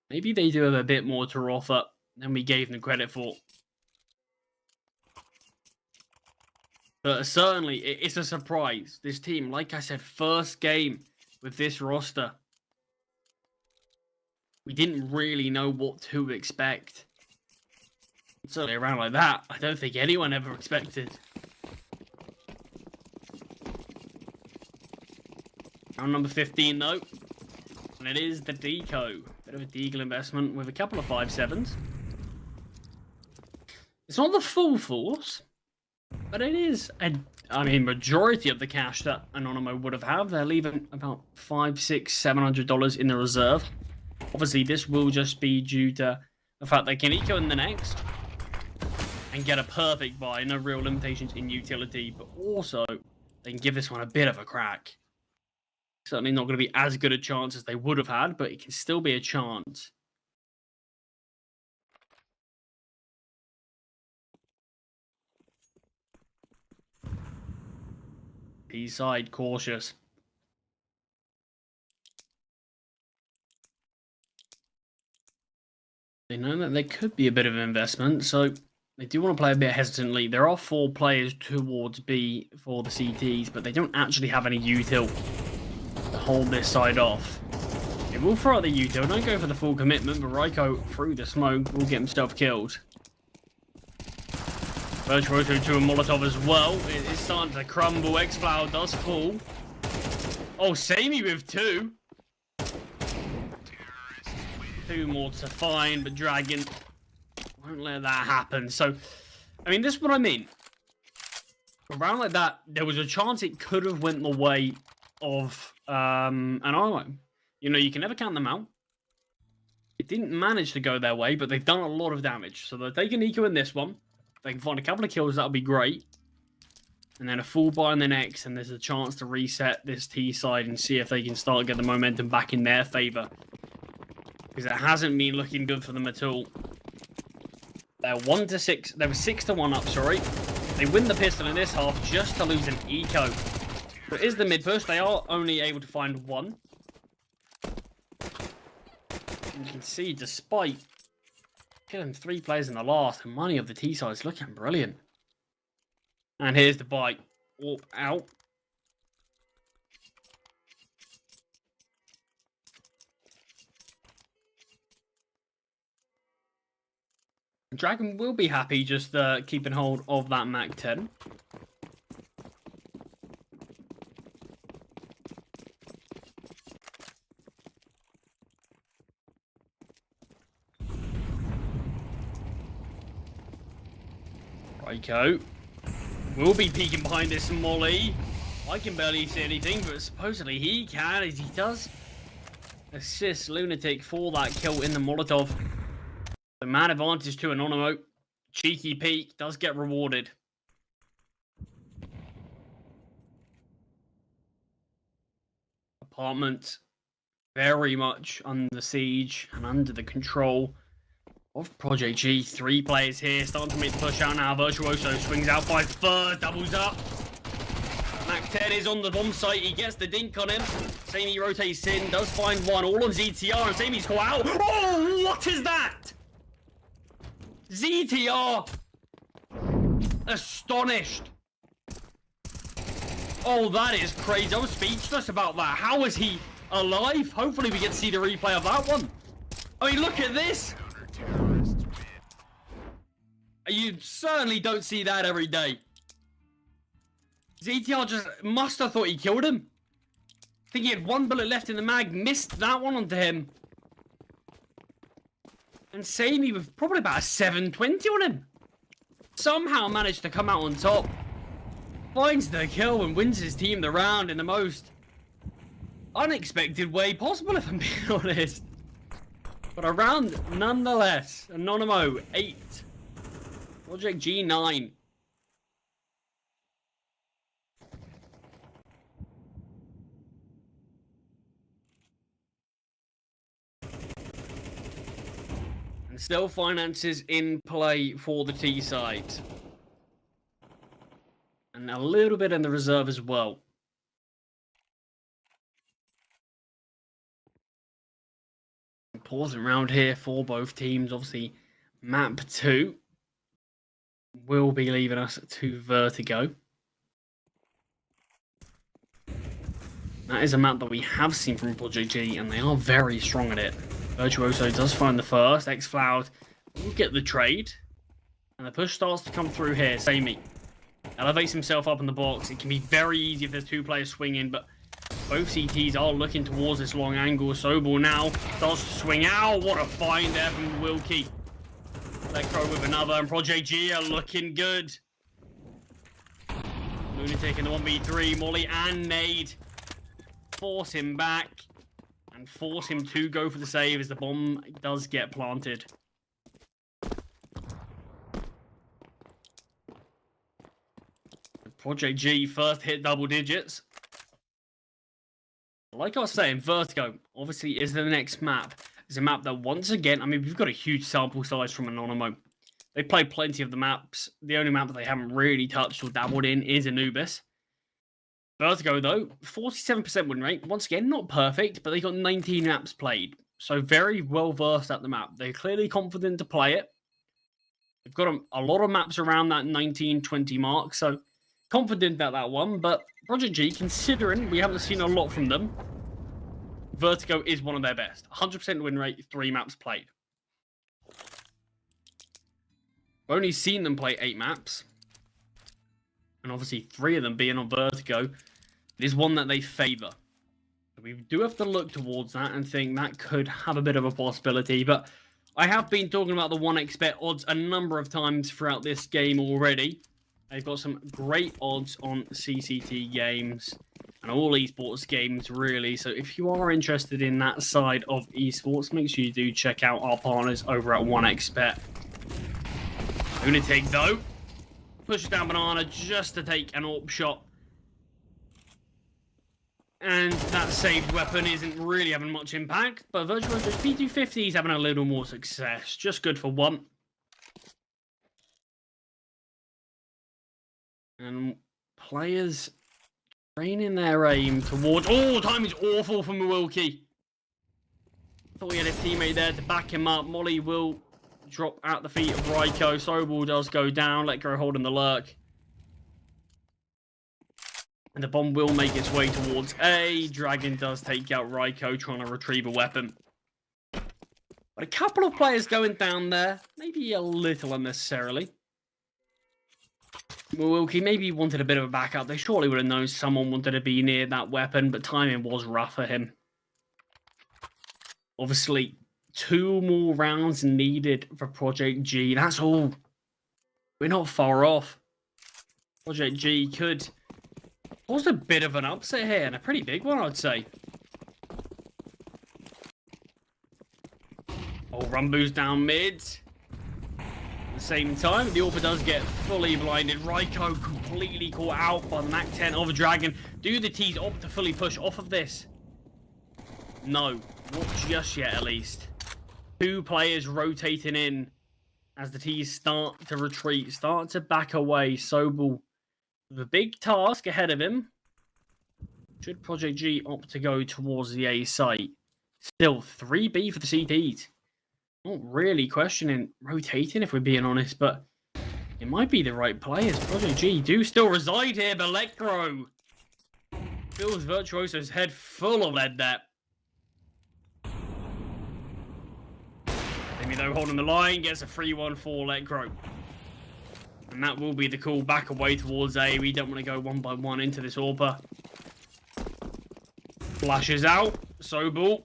Maybe they do have a bit more to offer than we gave them credit for. But certainly, it's a surprise. This team, like I said, first game with this roster. We didn't really know what to expect. Certainly around like that, I don't think anyone ever expected. Round number 15 though. And it is the Deco. Bit of a Deagle investment with a couple of 5.7s. It's not the full force, but it is majority of the cash that Anonymous would have had. They're leaving about $500, $600, $700 in the reserve. Obviously, this will just be due to the fact they can eco in the next. and get a perfect buy. No real limitations in utility, but also they can give this one a bit of a crack. Certainly not going to be as good a chance as they would have had, but it can still be a chance. B-side cautious. They know that there could be a bit of an investment, so they do want to play a bit hesitantly. There are 4 players towards B for the CTs, but they don't actually have any util to hold this side off. They will throw out the util, don't go for the full commitment, but Raiko, through the smoke, will get himself killed. Virtuoso to a Molotov as well. It is starting to crumble. X-Flower does fall. Oh, Samey with 2. 2 more to find, but Dragon won't let that happen. So, I mean, this is what I mean. A round like that, there was a chance it could have went the way of an Armo. You know, you can never count them out. It didn't manage to go their way, but they've done a lot of damage. So they're taking Eco in this one. If they can find a couple of kills, that'll be great. And then a full buy on the next, and there's a chance to reset this T side and see if they can start getting the momentum back in their favor. Because it hasn't been looking good for them at all. They're 1-6. They were 6-1 up, sorry. They win the pistol in this half just to lose an eco. So it is the mid push. They are only able to find 1. And you can see, despite killing 3 players in the last, the money of the T side is looking brilliant. And here's the bite. Warp out. Dragon will be happy just keeping hold of that Mac 10. Raiko will be peeking behind this molly. I can barely see anything, but supposedly he can, as he does assist Lunatic for that kill in the Molotov. The man advantage to Anonymous. Cheeky peek does get rewarded. Apartment very much under siege and under the control of Project G. 3 players here starting to make the push out now. Virtuoso swings out by first, doubles up. Mac 10 is on the bomb site. He gets the dink on him. Samey rotates in, does find 1 all on ZTR, and Samey's caught out. Oh, what is that? ZTR astonished. Oh, that is crazy. I was speechless about that. How is he alive? Hopefully we get to see the replay of that one. I mean, look at this. You certainly don't see that every day. ZTR just must have thought he killed him. I think he had 1 bullet left in the mag, missed that one onto him. And Samey with probably about a 720 on him. Somehow managed to come out on top. Finds the kill and wins his team the round in the most unexpected way possible, if I'm being honest. But a round nonetheless. Anonymo 8. Project G 9. Still finances in play for the T side. And a little bit in the reserve as well. Important round here for both teams. Obviously, map 2 will be leaving us to Vertigo. That is a map that we have seen from Project G, and they are very strong at it. Virtuoso does find the first. X-Flower will get the trade. And the push starts to come through here. Samey elevates himself up in the box. It can be very easy if there's 2 players swinging, but both CTs are looking towards this long angle. Sobel now starts to swing out. What a find there from Wilkie. Let go with another, and Project G are looking good. Lunatic in the 1v3. Molly and Nade force him back and force him to go for the save as the bomb does get planted. Project G first hit double digits. Like I was saying, Vertigo obviously is the next map. It's a map that, once again, I mean, we've got a huge sample size from Anonymous. They played plenty of the maps. The only map that they haven't really touched or dabbled in is Anubis. Vertigo, though, 47% win rate. Once again, not perfect, but they got 19 maps played. So very well versed at the map. They're clearly confident to play it. They've got a lot of maps around that 19-20 mark, so confident about that one. But Project G, considering we haven't seen a lot from them, Vertigo is one of their best. 100% win rate, 3 maps played. We've only seen them play 8 maps. And obviously 3 of them being on Vertigo. It is one that they favour. We do have to look towards that and think that could have a bit of a possibility. But I have been talking about the 1xBet odds a number of times throughout this game already. They've got some great odds on CCT games and all esports games, really. So if you are interested in that side of esports, make sure you do check out our partners over at 1xBet. Lunatic, though, pushes down Banana just to take an AWP shot. And that saved weapon isn't really having much impact, but Virtuoso's P250 is having a little more success. Just good for one. And players training their aim towards... Oh, timing's awful for Milwaukee. Thought he had a teammate there to back him up. Molly will drop at the feet of Ryko. Sobel does go down. Let go holding the lurk. And the bomb will make its way towards A. Dragon does take out Ryko, trying to retrieve a weapon. But a couple of players going down there. Maybe a little unnecessarily. Milwaukee maybe wanted a bit of a backup. They surely would have known someone wanted to be near that weapon, but timing was rough for him. Obviously, 2 more rounds needed for Project G. That's all. We're not far off. Project G could cause a bit of an upset here, and a pretty big one, I'd say. Oh, Rumbu's down mid. At the same time, the AWP does get fully blinded. Ryko completely caught out by the Mac 10 of Dragon. Do the T's opt to fully push off of this? No, not just yet at least. 2 players rotating in as the T's start to retreat, start to back away. Sobel, the big task ahead of him. Should Project G opt to go towards the A site? Still 3B for the CTs. Not really questioning rotating, if we're being honest, but it might be the right players. Project G do still reside here, but Electro fills Virtuoso's head full of lead there. Maybe though holding the line, gets a 3-1 for Electro. And that will be the call back away towards A. We don't want to go 1 by 1 into this AWPer. Flashes out. Sobel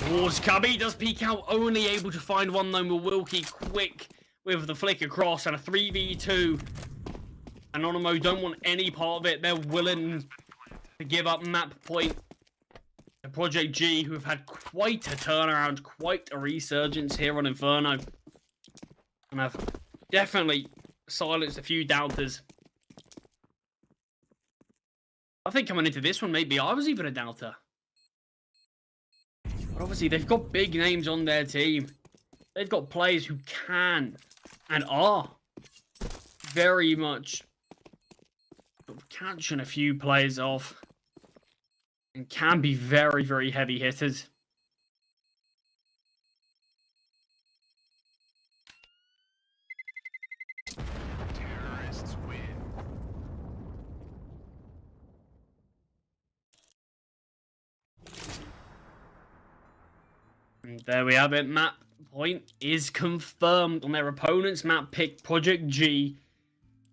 towards Cubby. Does peek out. Only able to find one though. Milwaukee quick with the flick across and a 3v2. Anonymous don't want any part of it. They're willing to give up map point. The Project G, who have had quite a turnaround, quite a resurgence here on Inferno. And have definitely silenced a few doubters. I think coming into this one, maybe I was even a doubter. But obviously, they've got big names on their team. They've got players who can and are very much sort of catching a few players off. And can be very, very heavy hitters. Terrorists win. And there we have it. Map point is confirmed on their opponent's map pick. Project G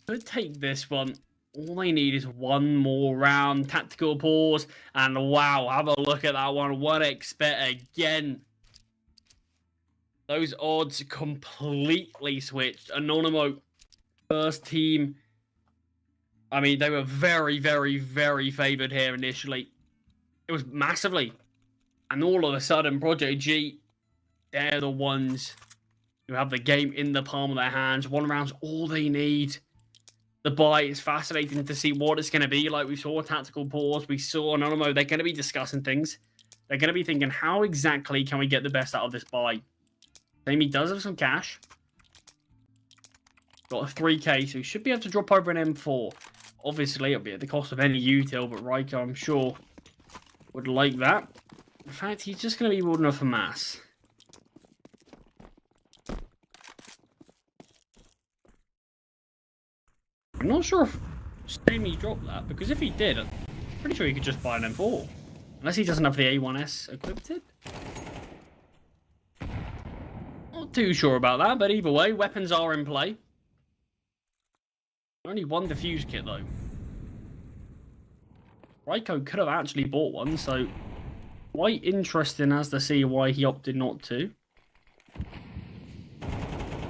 could take this one. All they need is 1 more round. Tactical pause. And wow, have a look at that one. 1xBet again. Those odds completely switched. Anonymous, first team. I mean, they were very, very, very favoured here initially. It was massively. And all of a sudden, Project G, they're the ones who have the game in the palm of their hands. 1 round's all they need. the buy. It's fascinating to see what it's going to be like. We saw a tactical pause. We saw Anonymous. They're going to be discussing things. They're going to be thinking, how exactly can we get the best out of this buy? Amy does have some cash. Got a 3k, so he should be able to drop over an M4. Obviously, it'll be at the cost of any util, but Raiko, I'm sure, would like that. In fact, he's just going to be building off a mass. I'm not sure if Sammy dropped that, because if he did, I'm pretty sure he could just buy an M4. Unless he doesn't have the A1S equipped. Not too sure about that, but either way, weapons are in play. Only one defuse kit, though. Raiko could have actually bought one, so quite interesting as to see why he opted not to.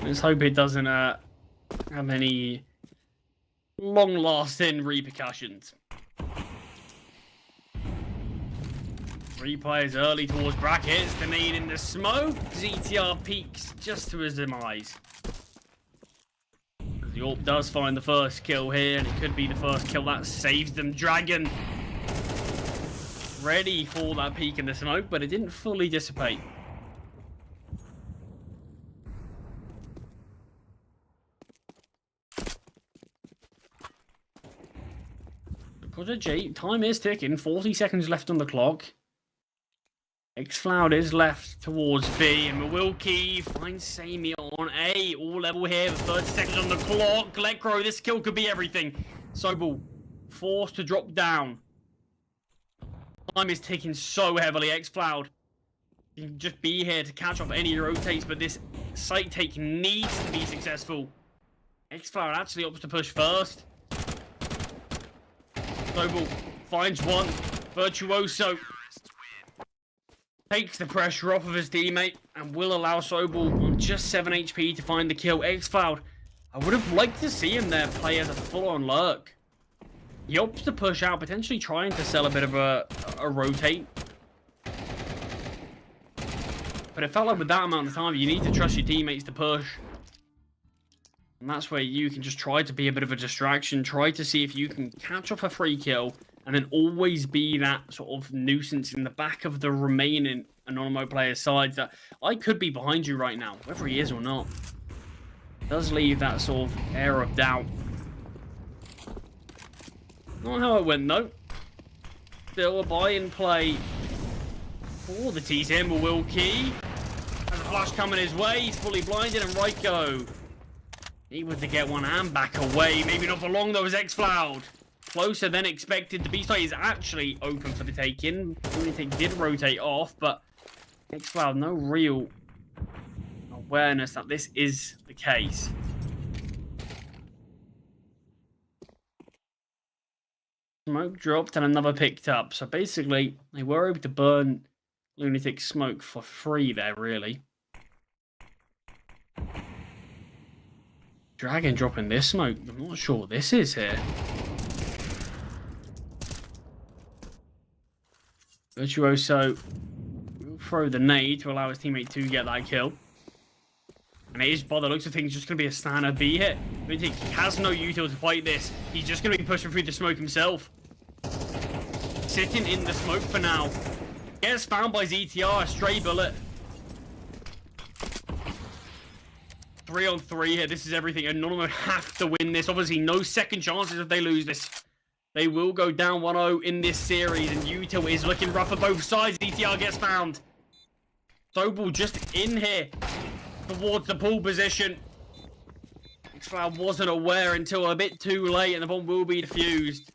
Let's hope it doesn't have any long-lasting repercussions. 3 players early towards brackets. The nade in the smoke. ZTR peaks just to his demise. The AWP does find the first kill here, and it could be the first kill that saves them. Dragon ready for that peak in the smoke, but it didn't fully dissipate. Project J, time is ticking. 40 seconds left on the clock. Xcloud is left towards B, and Milwaukee finds Sammy on A. All level here, with 30 seconds on the clock. Let Crow, this kill could be everything. Sobel forced to drop down. Time is ticking so heavily. Xcloud can just be here to catch up any rotates, but this site take needs to be successful. Xcloud actually opts to push first. Sobel finds one. Virtuoso takes the pressure off of his teammate and will allow Sobel on just 7 HP to find the kill. Xcloud, I would have liked to see him there play as a full-on lurk. He opts to push out, potentially trying to sell a bit of a rotate. But it felt like with that amount of time, you need to trust your teammates to push. And that's where you can just try to be a bit of a distraction, try to see if you can catch off a free kill, and then always be that sort of nuisance in the back of the remaining Anonymous players' sides that I could be behind you right now, whether he is or not. It does leave that sort of air of doubt. Not how it went, though. Still a buy-in play for the TCM, but Will Key has a flash coming his way. He's fully blinded, and Raiko able to get one and back away. Maybe not for long, though, as Xcloud. Closer than expected. The B-side is actually open for the take-in. Lunatic did rotate off, but Xcloud, no real awareness that this is the case. Smoke dropped and another picked up. So basically, they were able to burn Lunatic smoke for free there, really. Dragon dropping this smoke. I'm not sure what this is here. Virtuoso will throw the nade to allow his teammate to get that kill. And it is, by the looks of things, just going to be a standard B hit. Lunatic has no util to fight this. He's just going to be pushing through the smoke himself. Sitting in the smoke for now. Gets found by ZTR, a stray bullet. 3 on 3 here. This is everything. Anonymous have to win this. Obviously, no second chances if they lose this. They will go down 1-0 in this series, and util is looking rough for both sides. ZTR gets found. Sobel just in here towards the pool position. Xcloud wasn't aware until a bit too late, and the bomb will be defused.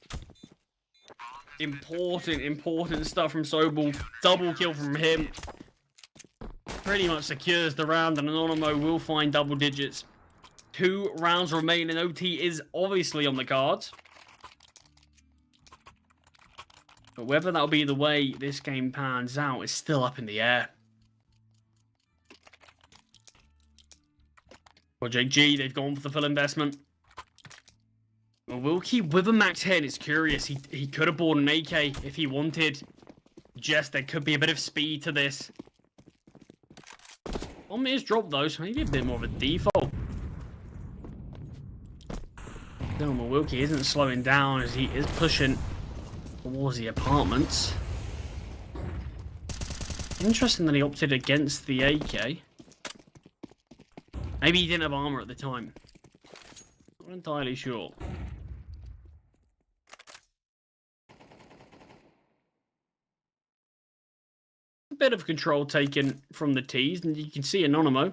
Important stuff from Sobel. Double kill from him. Pretty much secures the round, and Anonymous will find double digits. 2 rounds remain, and OT is obviously on the cards. But whether that'll be the way this game pans out is still up in the air. Project G, they've gone for the full investment. Well, Wilkie with a max hit, it's curious. He could have bought an AK if he wanted. Just there could be a bit of speed to this. Bomb is dropped though, so maybe a bit more of a default. Still, Milwaukee isn't slowing down as he is pushing towards the apartments. Interesting that he opted against the AK. Maybe he didn't have armor at the time. Not entirely sure. A bit of control taken from the T's, and you can see Anonymo.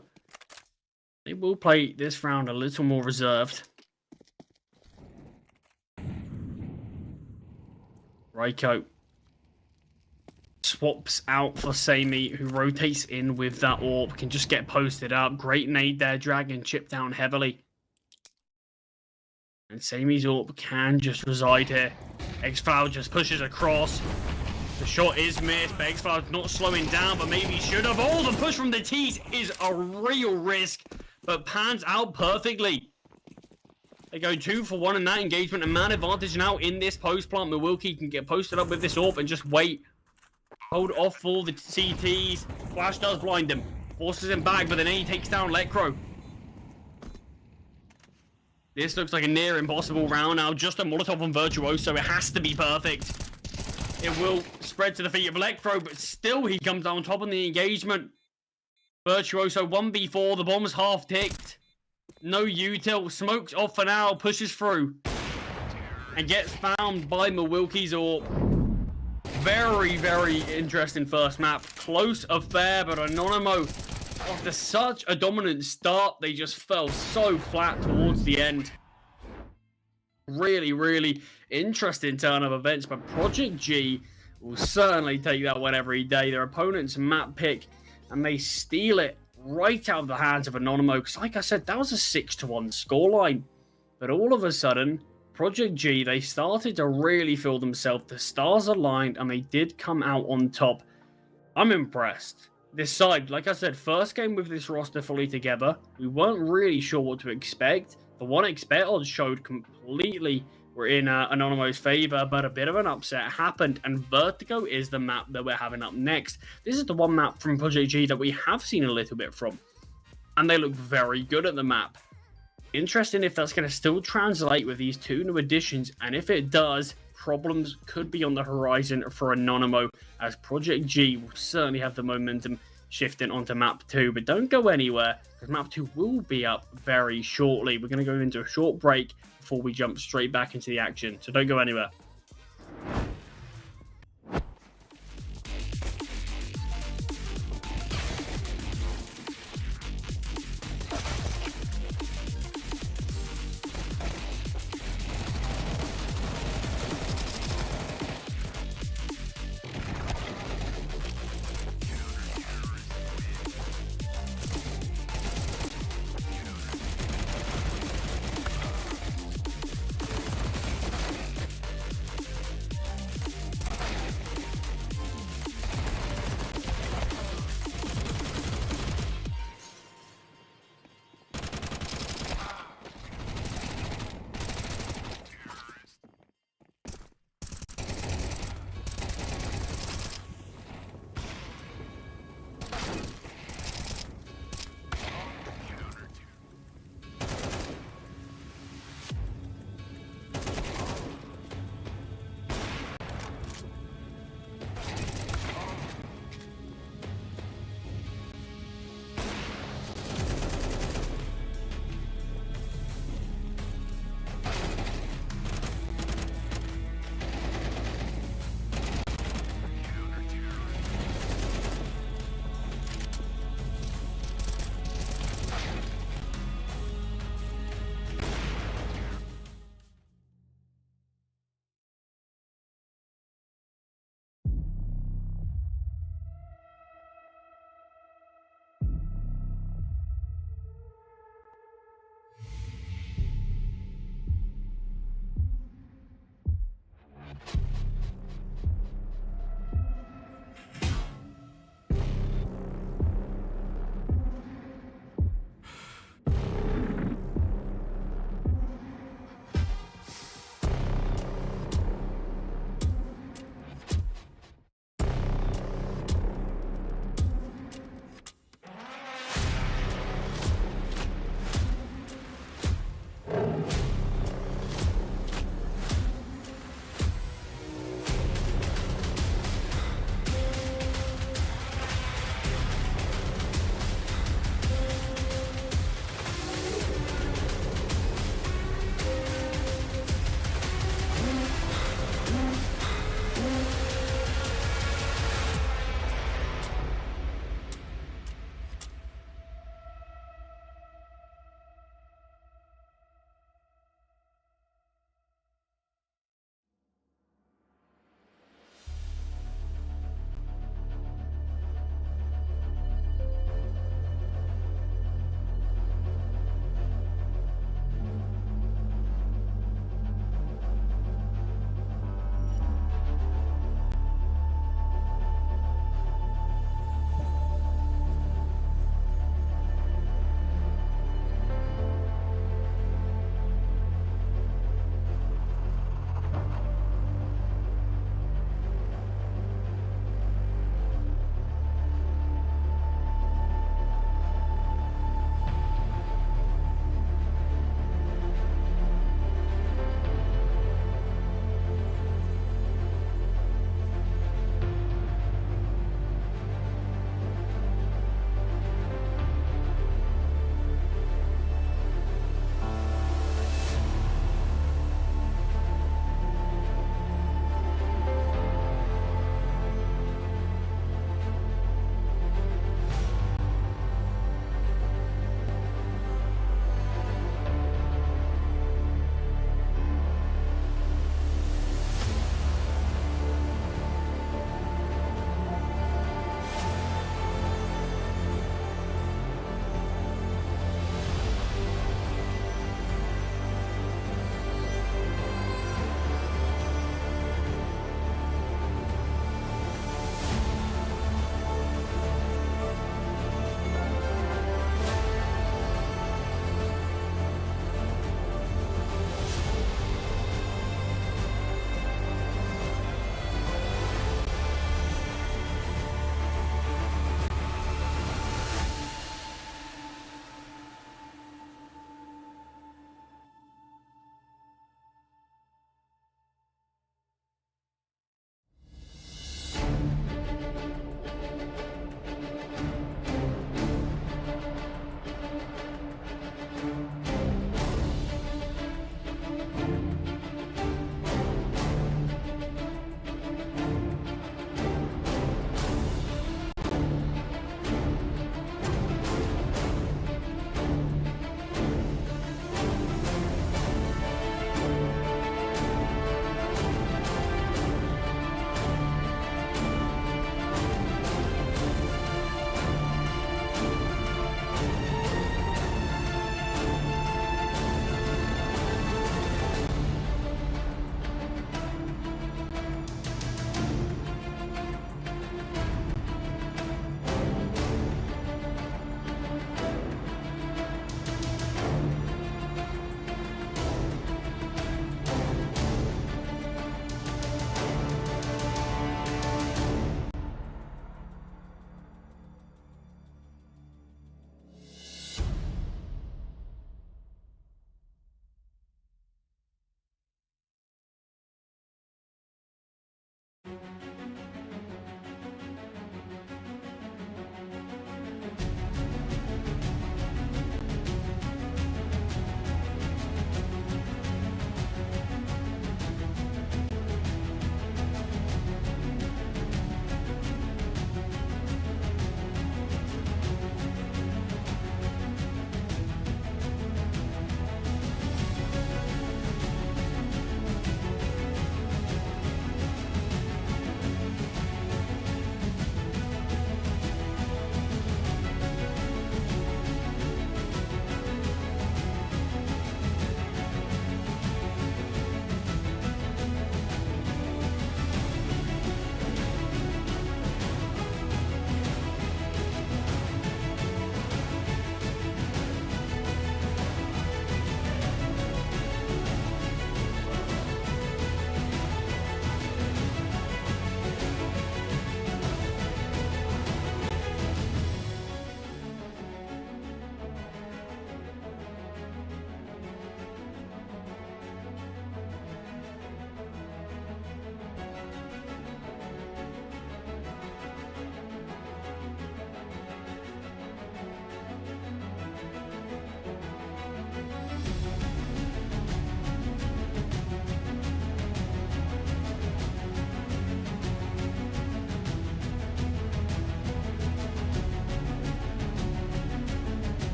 They will play this round a little more reserved. Raiko swaps out for Sammy, who rotates in with that AWP. Can just get posted up. Great nade there. Dragon chip down heavily. And Sammy's AWP can just reside here. X-Cloud just pushes across. The shot is missed, but X-Cloud's not slowing down, but maybe should have. Oh, the push from the T's is a real risk, but pans out perfectly. They go 2 for 1 in that engagement, and man advantage now in this post plant. Milwaukee can get posted up with this AWP and just wait. Hold off for the CTs. Flash does blind them. Forces him back, but then he takes down Lecro. This looks like a near impossible round now. Just a Molotov on Virtuoso. It has to be perfect. It will spread to the feet of Lecro, but still he comes out on top of the engagement. Virtuoso 1v4. The bomb's half ticked. No util. Smokes off for now. Pushes through. And gets found by Milwaukee's AWP. Very, very interesting first map. Close affair, but Anonymo, after such a dominant start, they just fell so flat towards the end. Really, really interesting turn of events, but Project G will certainly take that one every day. Their opponent's map pick, and they steal it right out of the hands of Anonymo, because like I said, that was a 6-1 scoreline. But all of a sudden, Project G, they started to really feel themselves. The stars aligned, and they did come out on top. I'm impressed. This side, like I said, first game with this roster fully together. We weren't really sure what to expect. The 1xBet odds showed completely were in Anonymo's favor, but a bit of an upset happened, and Vertigo is the map that we're having up next. This is the one map from Project G that we have seen a little bit from, and they look very good at the map. Interesting if that's going to still translate with these 2 new additions, and if it does, problems could be on the horizon for Anonymo, as Project G will certainly have the momentum shifting onto map 2. But don't go anywhere, because map 2 will be up very shortly. We're going to go into a short break before we jump straight back into the action, so don't go anywhere.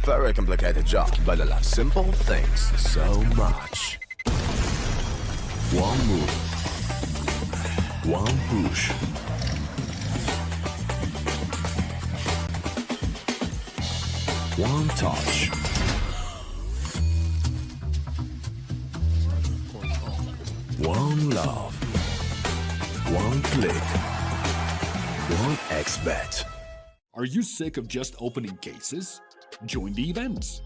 very complicated job, but I love simple things so much. One move. One push. One touch. One love. One click. One XBet. Are you sick of just opening cases? Join the events.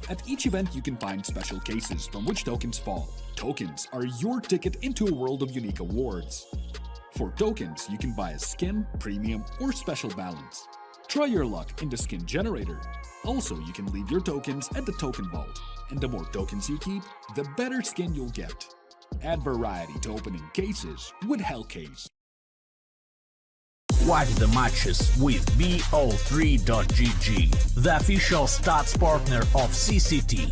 At each event, you can find special cases from which tokens fall. Tokens are your ticket into a world of unique awards. For tokens, you can buy a skin, premium, or special balance. Try your luck in the skin generator. Also, you can leave your tokens at the token vault. And the more tokens you keep, the better skin you'll get. Add variety to opening cases with Hellcase. Watch the matches with bo3.gg, the official stats partner of CCT.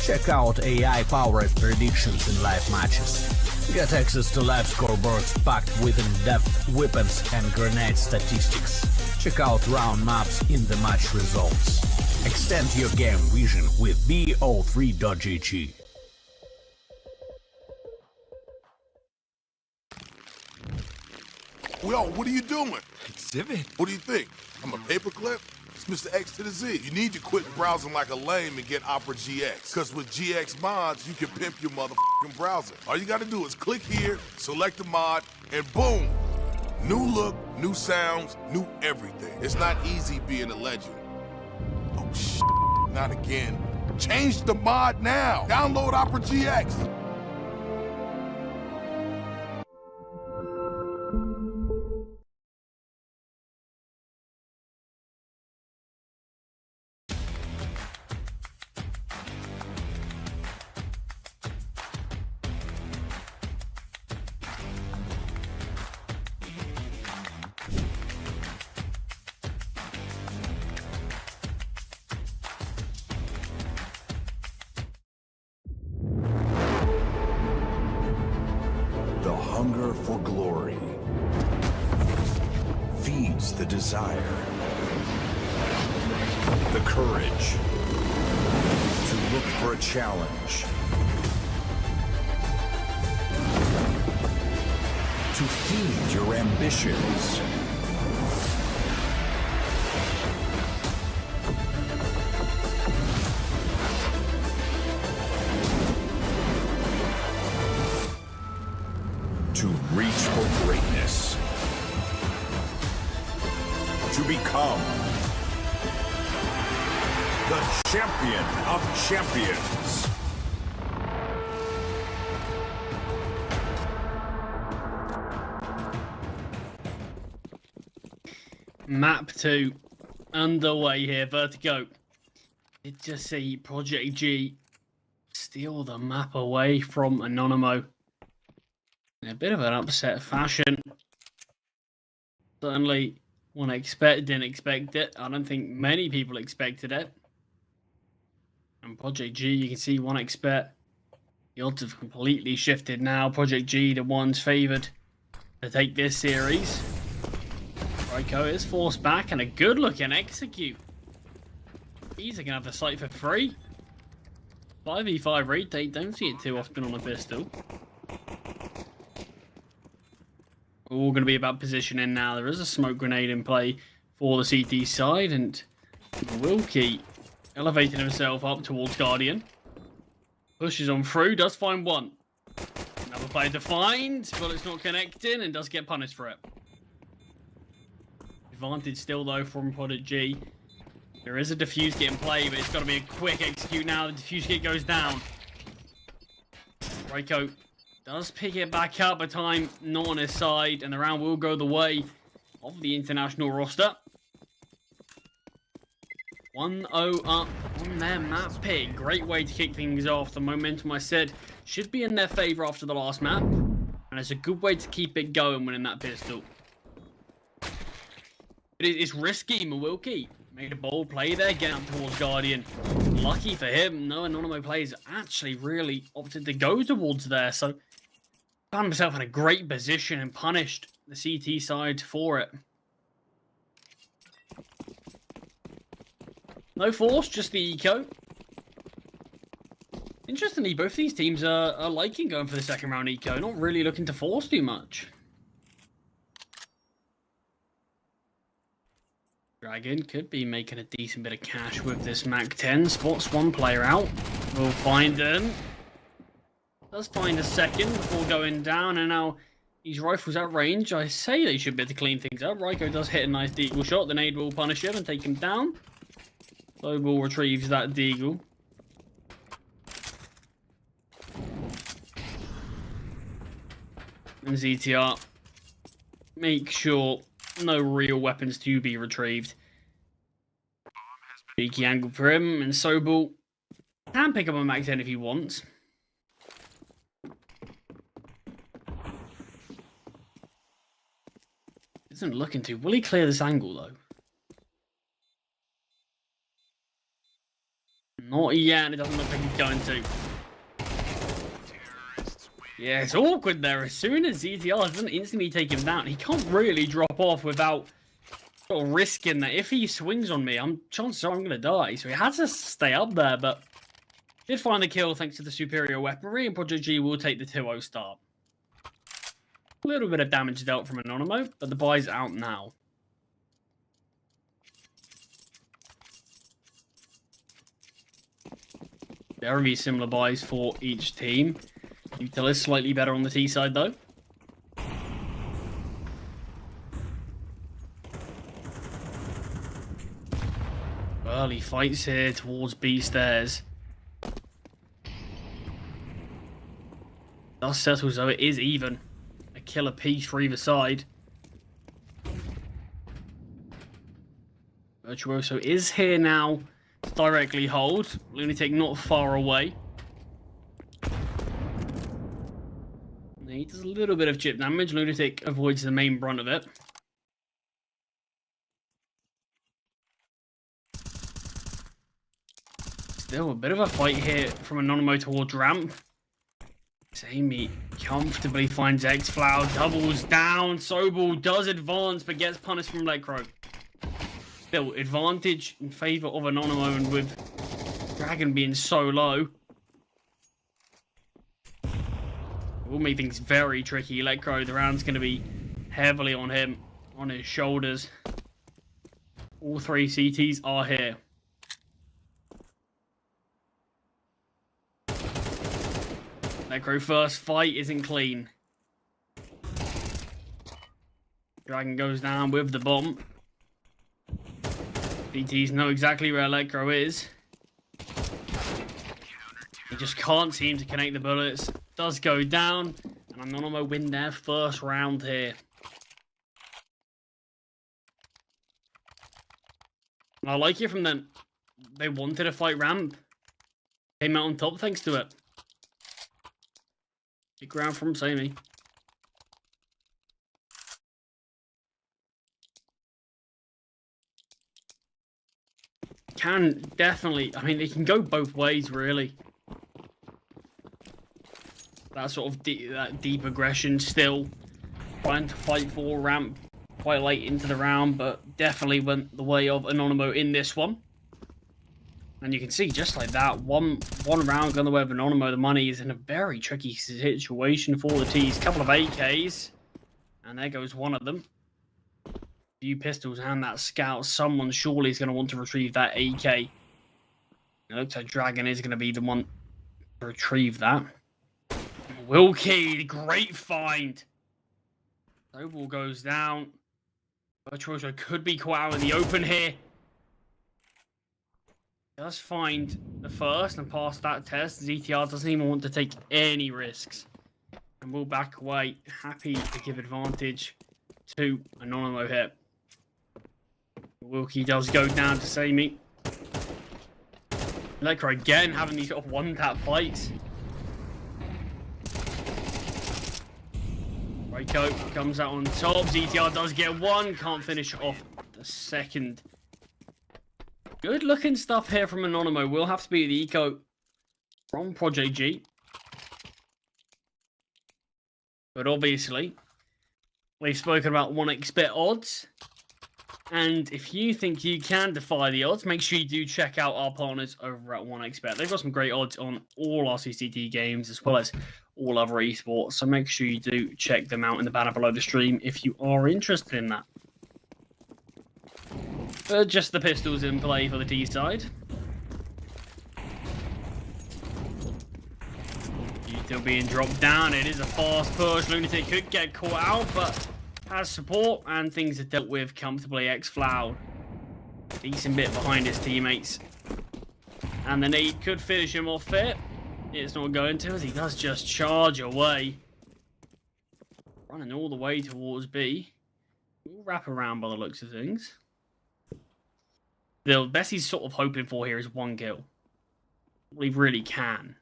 Check out AI-powered predictions in live matches. Get access to live scoreboards packed with in-depth weapons and grenade statistics. Check out round maps in the match results. Extend your game vision with bo3.gg. Yo, what are you doing? Exhibit. What do you think? I'm a paperclip? It's Mr. X to the Z. You need to quit browsing like a lame and get Opera GX. Because with GX mods, you can pimp your motherfucking browser. All you gotta do is click here, select the mod, and boom! New look, new sounds, new everything. It's not easy being a legend. Oh, not again. Change the mod now. Download Opera GX. The hunger for glory feeds the desire, the courage to look for a challenge, to feed your ambitions. To reach for greatness. To become the champion of champions. Map 2 underway here. Vertigo. Did just see Project G steal the map away from Anonymo in a bit of an upset fashion. Certainly didn't expect it. I don't think many people expected it. And Project G, you can see 1xbet. The odds have completely shifted now. Project G, the ones favoured to take this series. Ryko is forced back and a good looking execute. He's going to have the site for free. 5v5 retake, don't see it too often on a pistol. All going to be about positioning now. There is a smoke grenade in play for the CT side, and Wilkie elevating himself up towards Guardian. Pushes on through, does find one. Another player to find, but it's not connecting and does get punished for it. Advantage still though from Project G. There is a defuse kit in play, but it's got to be a quick execute now. The defuse kit goes down. Ryko does pick it back up, but time not on his side, and the round will go the way of the international roster. 1-0 up on their map pick. Great way to kick things off. The momentum, I said, should be in their favour after the last map, and it's a good way to keep it going winning that pistol. It's risky. Wilkie made a bold play there, getting up towards Guardian. Lucky for him, no Anonymo players actually really opted to go towards there, so found himself in a great position and punished the CT side for it. No force, just the eco. Interestingly, both these teams are liking going for the second round eco, not really looking to force too much. Dragon could be making a decent bit of cash with this MAC-10. Spots one player out. We'll find them. Does find a second before going down, and now these rifles at range. I say they should be able to clean things up. Ryko does hit a nice deagle shot. The nade will punish him and take him down. Global retrieves that deagle. And ZTR make sure no real weapons to be retrieved. Cheeky angle for him, and Sobel can pick up a MAC-10 if he wants. Isn't looking to. Will he clear this angle though? Not yet, and it doesn't look like he's going to. Yeah, it's awkward there. As soon as ZTR doesn't instantly take him down, he can't really drop off without sort of risking that. If he swings on me, chances are I'm going to die. So he has to stay up there, but did find the kill thanks to the superior weaponry, and Project G will take the 2-0 start. A little bit of damage dealt from Anonymo, but the buy's out now. Very similar buys for each team. Util is slightly better on the T side, though. Early fights here towards B stairs. Dust settles, though. It is even. A killer piece for either side. Virtuoso is here now to directly hold. Lunatic not far away. He does a little bit of chip damage. Lunatic avoids the main brunt of it. Still a bit of a fight here from Anonymo towards ramp. Sammy comfortably finds X-Flower, doubles down. Sobel does advance, but gets punished from Lecro. Still, advantage in favor of Anonymo, and with Dragon being so low, it will make things very tricky. Lecro, the round's going to be heavily on him, on his shoulders. All three CTs are here. Necro first fight isn't clean. Dragon goes down with the bomb. BTs know exactly where Lecro is. He just can't seem to connect the bullets. Does go down, and Anonymo win their first round here. And I like it from them. They wanted to fight ramp. Came out on top thanks to it. Big round from Sammy. Can definitely, I mean, it can go both ways, really. That sort of that deep aggression still. Trying to fight for ramp quite late into the round, but definitely went the way of Anonymo in this one. And you can see, just like that, one round gone the way of Anonymo. The money is in a very tricky situation for the T's. Couple of AKs, and there goes one of them. Few pistols and that scout. Someone surely is going to want to retrieve that AK. It looks like Dragon is going to be the one to retrieve that. Wilkie, great find. Sobel goes down. Virtuoso could be caught out in the open here. Does find the first and pass that test. ZTR doesn't even want to take any risks. And will back away. Happy to give advantage to Anonymo here. Wilkie does go down to Sammy. Lecro again having these sort of one-tap fights. Ryko comes out on top. ZTR does get one. Can't finish off the second. Good looking stuff here from Anonymo. Will have to be the eco from Project G. But obviously, we've spoken about 1xBet odds. And if you think you can defy the odds, make sure you do check out our partners over at 1xBet. They've got some great odds on all our CCT games as well as all other esports. So make sure you do check them out in the banner below the stream if you are interested in that. Just the pistols in play for the T side. Still being dropped down. It is a fast push. Lunatic could get caught out, but has support and things are dealt with comfortably. xFloud, decent bit behind his teammates, and the nade could finish him off fit. It's not going to, as he does just charge away, running all the way towards B. We'll wrap around by the looks of things. The best he's sort of hoping for here is 1 kill. Well, he really can.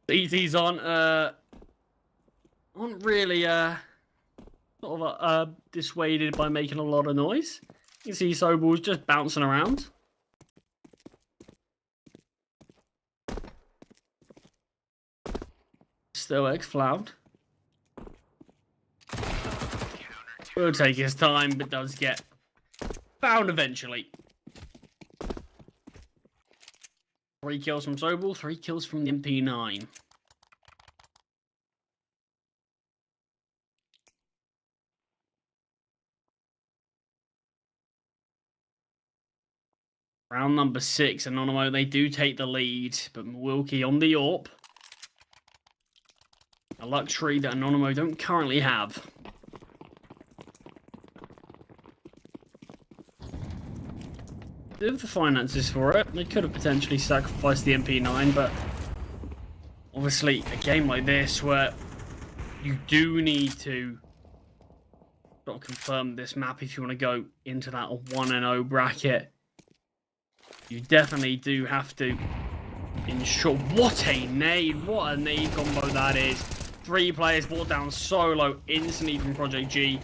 CT's aren't really sort of dissuaded by making a lot of noise. You can see Sobel's just bouncing around. Still xFloud. Will take his time, but does get found eventually. 3 kills from Sobel, 3 kills from the MP9. Round number 6, Anonymous, they do take the lead, but Wilkie on the AWP. A luxury that Anonymous don't currently have. They have the finances for it. They could have potentially sacrificed the MP9, but obviously a game like this where you do need to sort of confirm this map if you want to go into that 1-0 bracket. You definitely do have to ensure. What a nade combo that is. 3 players brought down solo instantly from Project G,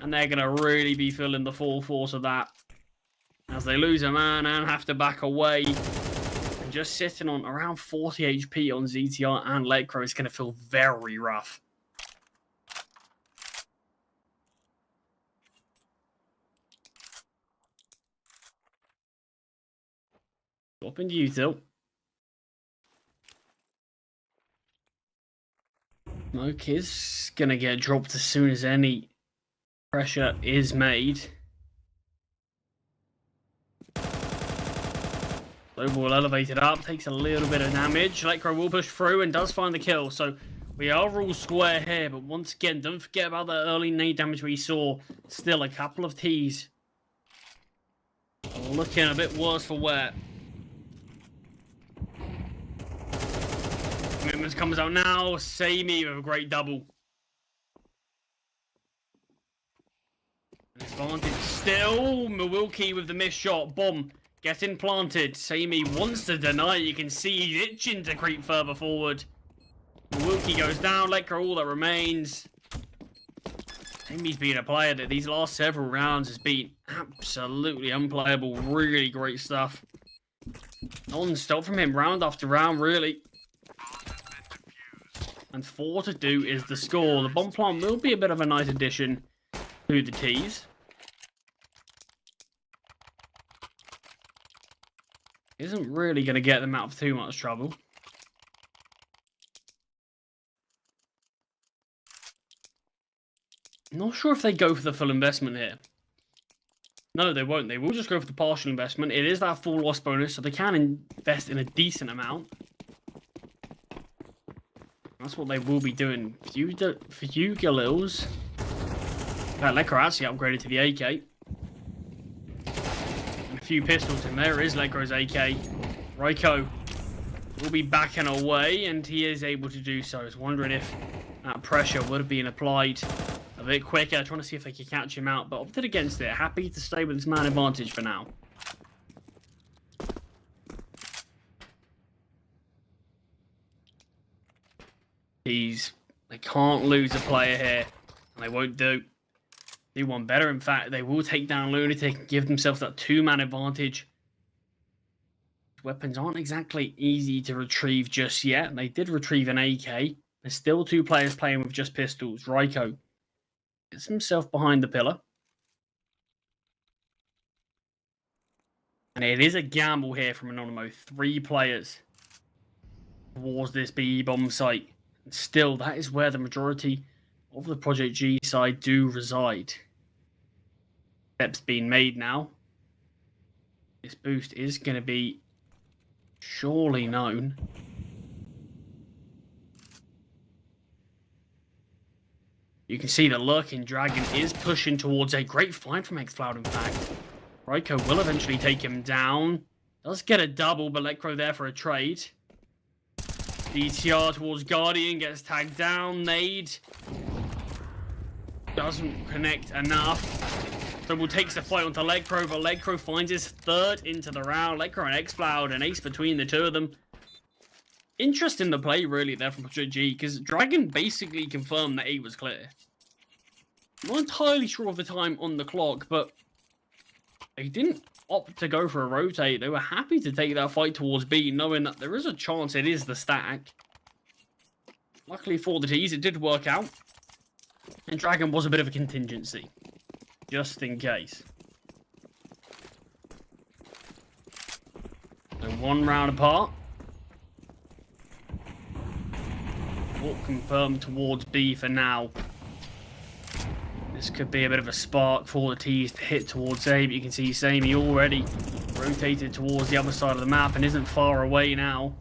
and they're going to really be feeling the full force of that as they lose a man and have to back away. And just sitting on around 40 HP on ZTR and Lecro is going to feel very rough. Up into you, Tilt. Smoke is going to get dropped as soon as any pressure is made. Sobel elevated up, takes a little bit of damage. Lecro will push through and does find the kill. So we are all square here, but once again, don't forget about that early nade damage we saw. Still a couple of T's. Looking a bit worse for wear. Commitments comes out now. Samey with a great double. Advantage still. Milwaukee with the missed shot. Bomb getting planted. Samey wants to deny. You can see he's itching to creep further forward. Milwaukee goes down. Lecro all that remains. Samey's been a player that these last several rounds has been absolutely unplayable. Really great stuff. Non-stop from him round after round, really. And 4-2 is the score. The bomb plant will be a bit of a nice addition to the T's. Isn't really going to get them out of too much trouble. Not sure if they go for the full investment here. No, they won't. They will just go for the partial investment. It is that full loss bonus, so they can invest in a decent amount. That's what they will be doing. For you, Galils. Lecro actually upgraded to the AK. And a few pistols in there is Lecro's AK. Raiko will be backing away, and he is able to do so. I was wondering if that pressure would have been applied a bit quicker, trying to see if they could catch him out, but opted against it. Happy to stay with his man advantage for now. They can't lose a player here, and they won't do one better. In fact, they will take down Lunatic and give themselves that 2-man advantage. weapons aren't exactly easy to retrieve just yet. They did retrieve an AK. There's still 2 players playing with just pistols. Ryko gets himself behind the pillar. And it is a gamble here from Anonymous. 3 players towards this B bomb site. And still, that is where the majority of the Project G side do reside. Steps being made now. This boost is going to be surely known. You can see the lurking dragon is pushing towards a great find from xCloud, in fact. Ryko will eventually take him down. Does get a double, but Electro there for a trade. DTR towards Guardian, gets tagged down. Nade doesn't connect enough. Double takes the fight onto Electro, but Electro finds his 3rd into the round. Electro and xCloud, an ace between the 2 of them. Interest in the play, really, there from Project G, because Dragon basically confirmed that A was clear. I'm not entirely sure of the time on the clock, but they didn't opt to go for a rotate. They were happy to take that fight towards B, knowing that there is a chance it is the stack. Luckily for the T's, it did work out. And Dragon was a bit of a contingency, just in case. So 1 round apart. Walk confirmed towards B for now. This could be a bit of a spark for the T's to hit towards A, but you can see Sammy already rotated towards the other side of the map and isn't far away now.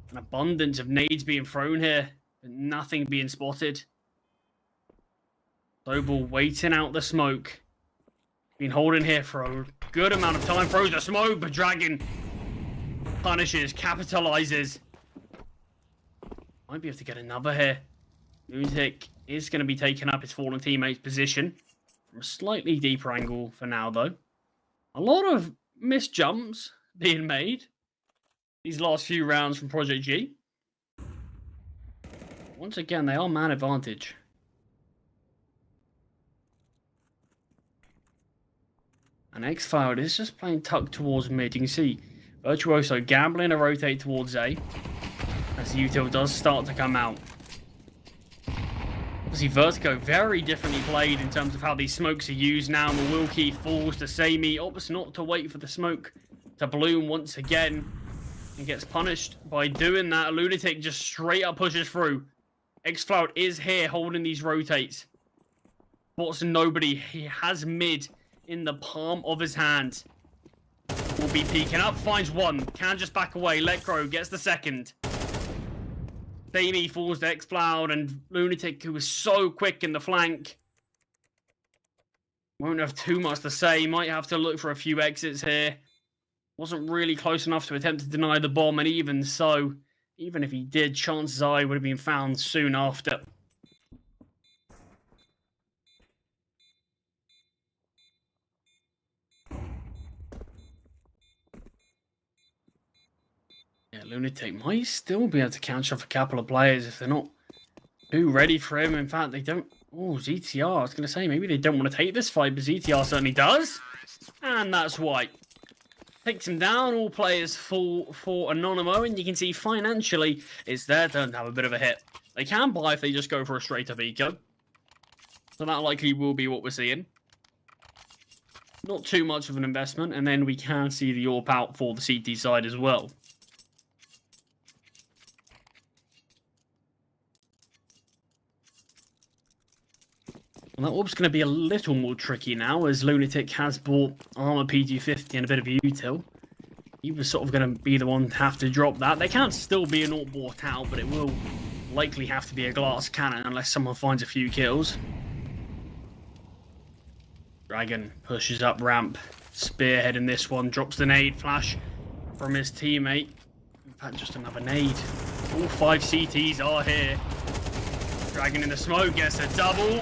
An abundance of nades being thrown here, but nothing being spotted. Sobel waiting out the smoke. Been holding here for a good amount of time. Throws the smoke, but Dragon punishes, capitalizes. Might be able to get another here. Lunatic is going to be taking up his fallen teammate's position from a slightly deeper angle for now, though. A lot of missed jumps being made these last few rounds from Project G. Once again, they are man advantage. And xCloud is just playing tucked towards mid. You can see Virtuoso gambling to rotate towards A as the util does start to come out. Obviously, Vertigo very differently played in terms of how these smokes are used now. Milwaukee falls to Sammy, opts not to wait for the smoke to bloom once again and gets punished by doing that. Lunatic just straight up pushes through. xCloud is here holding these rotates. Spots nobody. He has mid in the palm of his hand. Will be peeking up, finds 1. Can just back away. Electro gets the 2nd. Sammy falls to xCloud, and Lunatic, who was so quick in the flank, won't have too much to say. Might have to look for a few exits here. Wasn't really close enough to attempt to deny the bomb, and even so, even if he did, chances are he would have been found soon after. Yeah, Lunatic might still be able to catch off a couple of players if they're not too ready for him. In fact, they don't... Oh, ZTR. I was going to say, maybe they don't want to take this fight, but ZTR certainly does. And that's why. Takes him down. All players fall for Anonymo, and you can see financially it's their turn to have a bit of a hit. They can buy if they just go for a straight-up eco. So that likely will be what we're seeing. Not too much of an investment, and then we can see the AWP out for the CT side as well. And that AWP's going to be a little more tricky now, as Lunatic has bought armor P250 and a bit of util. He was sort of going to be the one to have to drop that. They can still be an AWP bought out, but it will likely have to be a glass cannon unless someone finds a few kills. Dragon pushes up ramp, spearheading this one, drops the nade flash from his teammate. In fact, just another nade. All 5 CTs are here. Dragon in the smoke gets a double.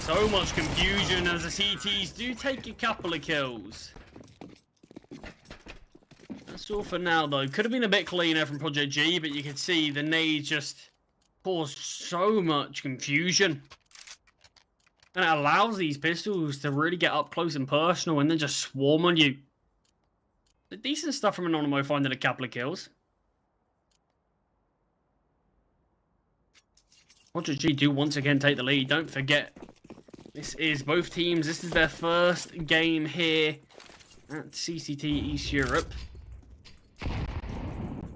So much confusion as the CTs do take a couple of kills. That's all for now, though. Could have been a bit cleaner from Project G, but you can see the nade just caused so much confusion. And it allows these pistols to really get up close and personal and then just swarm on you. But decent stuff from Anonymous, finding a couple of kills. Project G do once again take the lead. Don't forget, this is both teams. This is their first game here at CCT East Europe.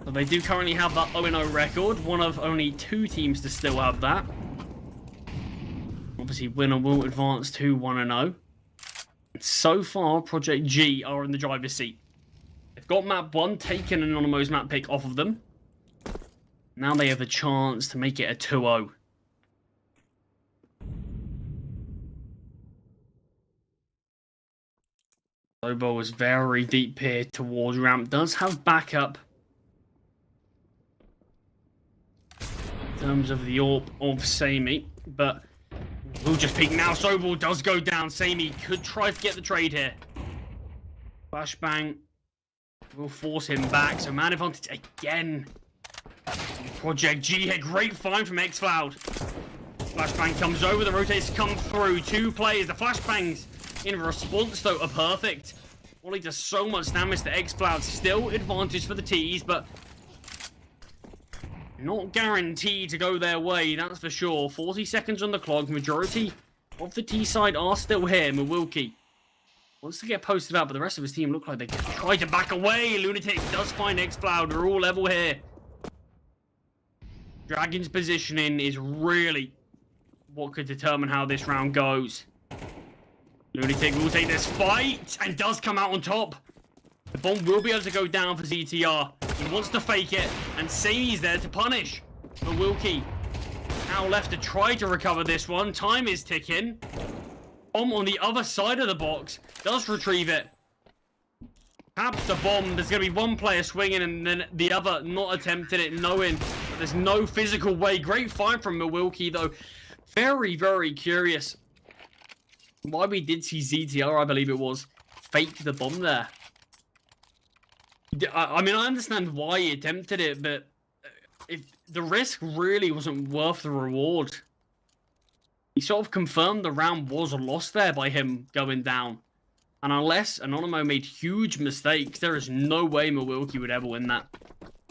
So they do currently have that 0-0 record. One of only 2 teams to still have that. Obviously, winner will advance to 1-0. So far, Project G are in the driver's seat. They've got map 1, taken Anonymous map pick off of them. Now they have a chance to make it a 2-0. Lobo is very deep here towards ramp. Does have backup in terms of the AWP of Sammy, but we'll just peek now. Sobel does go down. Sammy could try to get the trade here. Flashbang will force him back. So man advantage again. Project G here. Great find from xCloud. Flashbang comes over. The rotates come through. 2 players. The flashbangs in response, though, are perfect. Wally does so much damage to xCloud. Still advantage for the T's, but not guaranteed to go their way, that's for sure. 40 seconds on the clock. Majority of the T side are still here. Milwaukee wants to get posted out, but the rest of his team look like they try to back away. Lunatic does find xCloud. We're all level here. Dragon's positioning is really what could determine how this round goes. Lunatic will take this fight and does come out on top. The bomb will be able to go down for ZTR. He wants to fake it, and Sammy's there to punish. But Wilkie now left to try to recover this one. Time is ticking. Bomb on the other side of the box does retrieve it. Taps the bomb. There's going to be one player swinging, and then the other not attempting it, knowing that there's no physical way. Great find from Milwaukee, though. Very, very curious why we did see ZTR, I believe it was, fake the bomb there. I mean, I understand why he attempted it, but if the risk really wasn't worth the reward. He sort of confirmed the round was lost there by him going down. And unless Anonymo made huge mistakes, there is no way Milwaukee would ever win that.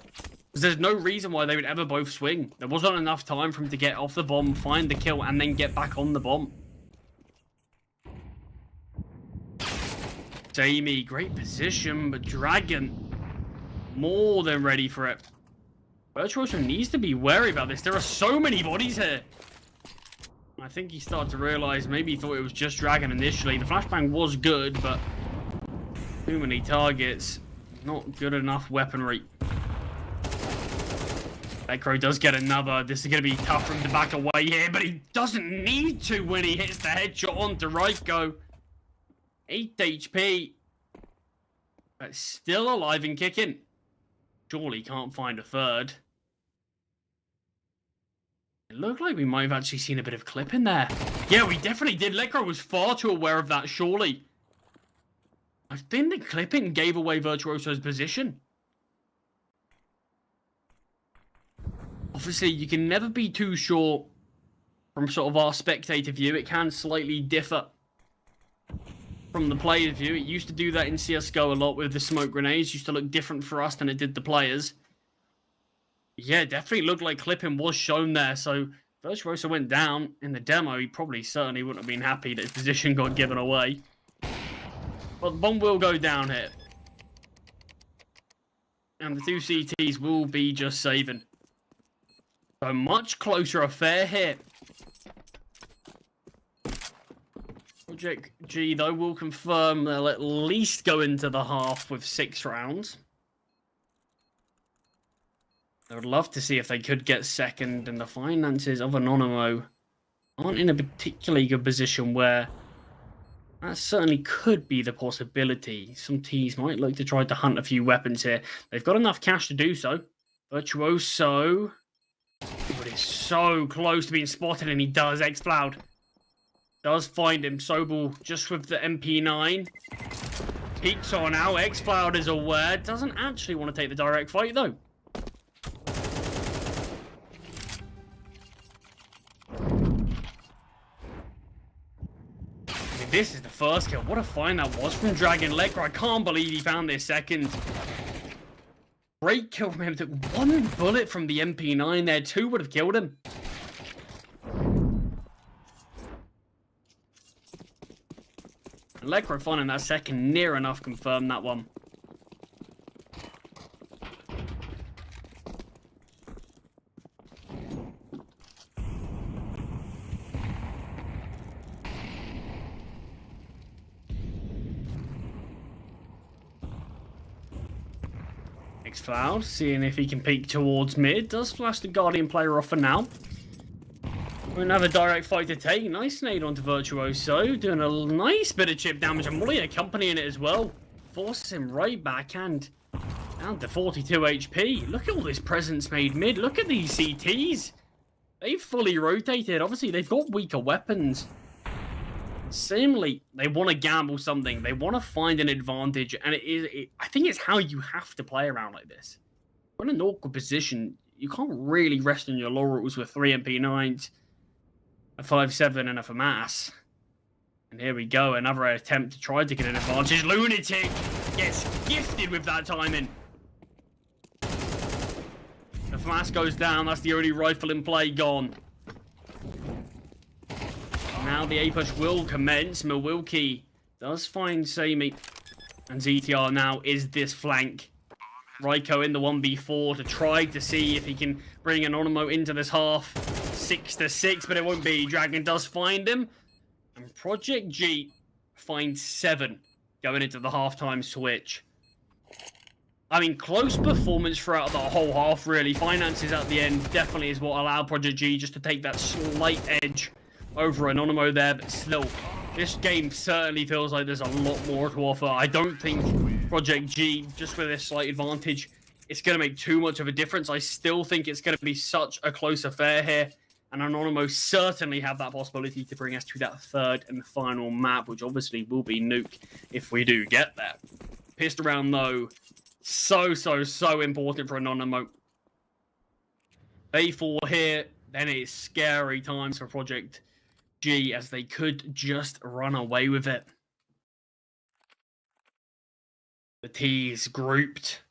Because there's no reason why they would ever both swing. There wasn't enough time for him to get off the bomb, find the kill, and then get back on the bomb. Jamie, great position, but Dragon more than ready for it. Virtuoso needs to be wary about this. There are so many bodies here. I think he started to realize, maybe he thought it was just Dragon initially. The flashbang was good, but too many targets. Not good enough weaponry. Ekro does get another. This is going to be tough for him to back away here, but he doesn't need to when he hits the headshot onto Raiko. 8 HP. But still alive and kicking. Surely can't find a third. It looked like we might have actually seen a bit of clip in there. Yeah, we definitely did. Lekro was far too aware of that, surely. I think the clipping gave away Virtuoso's position. Obviously, you can never be too sure from sort of our spectator view. It can slightly differ from the player's view. It used to do that in CSGO a lot with the smoke grenades. It used to look different for us than it did the players. Yeah, definitely looked like clipping was shown there. So Virtuoso went down in the demo. He probably certainly wouldn't have been happy that his position got given away. But the bomb will go down here. And the 2 CTs will be just saving. So much closer affair here. Project G, though, will confirm they'll at least go into the half with 6 rounds. I would love to see if they could get second, and the finances of Anonymo aren't in a particularly good position where that certainly could be the possibility. Some T's might look to try to hunt a few weapons here. They've got enough cash to do so. Virtuoso, but it's so close to being spotted, and he does. xCloud does find him. Sobel just with the MP9. Peeks on now. xCloud is aware. Doesn't actually want to take the direct fight, though. He this is the first kill. What a find that was from Dragon Lekra. I can't believe he found this second. Great kill from him. Took one bullet from the MP9 there. 2 would have killed him. Lekra finding that second near enough confirmed that one. Cloud, seeing if he can peek towards mid. Does flash the Guardian player off for now. Won't have a direct fight to take. Nice nade onto Virtuoso. Doing a nice bit of chip damage. And Molly accompanying it as well. Forces him right back and down to 42 HP. Look at all this presence made mid. Look at these CTs. They've fully rotated. Obviously, they've got weaker weapons. Seemingly, they want to gamble something. They want to find an advantage, and I think it's how you have to play around like this. We're in an awkward position. You can't really rest on your laurels with 3 MP9s, a 5.7, and a FAMAS. And here we go, another attempt to try to get an advantage. Lunatic gets gifted with that timing. The FAMAS goes down. That's the only rifle in play gone. Now the A-push will commence. Milwaukee does find Sammy. And ZTR now is this flank. Raiko in the 1v4 to try to see if he can bring Anonymous into this half. 6-6, but it won't be. Dragon does find him. And Project G finds 7 going into the halftime switch. I mean, close performance throughout the whole half, really. Finances at the end definitely is what allowed Project G just to take that slight edge over Anonymous there, but still, this game certainly feels like there's a lot more to offer. I don't think Project G, just with this slight advantage, it's going to make too much of a difference. I still think it's going to be such a close affair here, and Anonymous certainly have that possibility to bring us to that third and final map, which obviously will be Nuke if we do get there. Pissed around though, so important for Anonymous. They fall here, then it's scary times for Project G, as they could just run away with it. The T's grouped.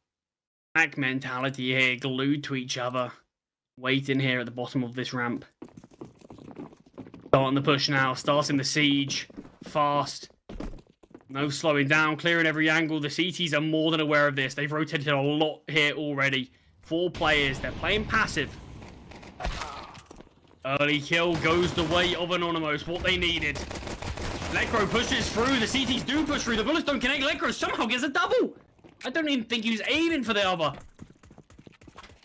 Pack mentality here, glued to each other. Waiting here at the bottom of this ramp. Starting the push now, starting the siege. Fast. No slowing down, clearing every angle. The CTs are more than aware of this. They've rotated a lot here already. 4 players, they're playing passive. Early kill goes the way of Anonymous, what they needed. Lekro pushes through, the CTs do push through, the bullets don't connect, Lekro somehow gets a double! I don't even think he was aiming for the other.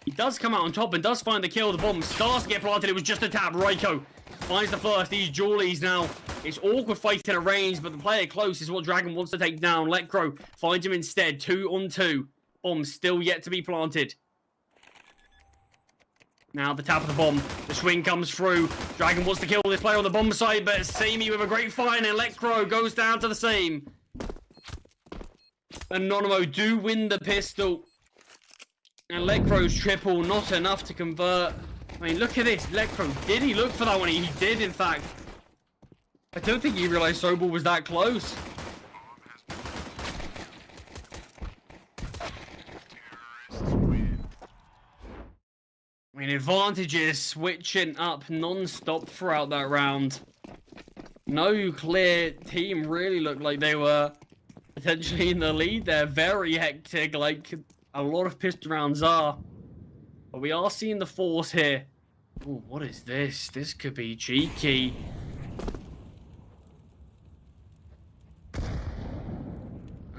He does come out on top and does find the kill, the bomb starts to get planted, it was just a tap, Raiko finds the first, these Jawlies now. It's awkward fighting at range, but the player close is what Dragon wants to take down. Lekro finds him instead, 2 on 2. Bomb still yet to be planted. Now the tap of the bomb, the swing comes through. Dragon wants to kill this player on the bomb side, but Samey with a great find, and Lekro goes down to the same. Anonymous do win the pistol. And Lekro's triple, not enough to convert. I mean, look at this. Lekro, did he look for that one? He did, in fact. I don't think he realized Sobel was that close. I mean, advantages switching up non-stop throughout that round. No clear team really looked like they were potentially in the lead. They're very hectic, like a lot of pistol rounds are. But we are seeing the force here. Ooh, what is this? This could be cheeky.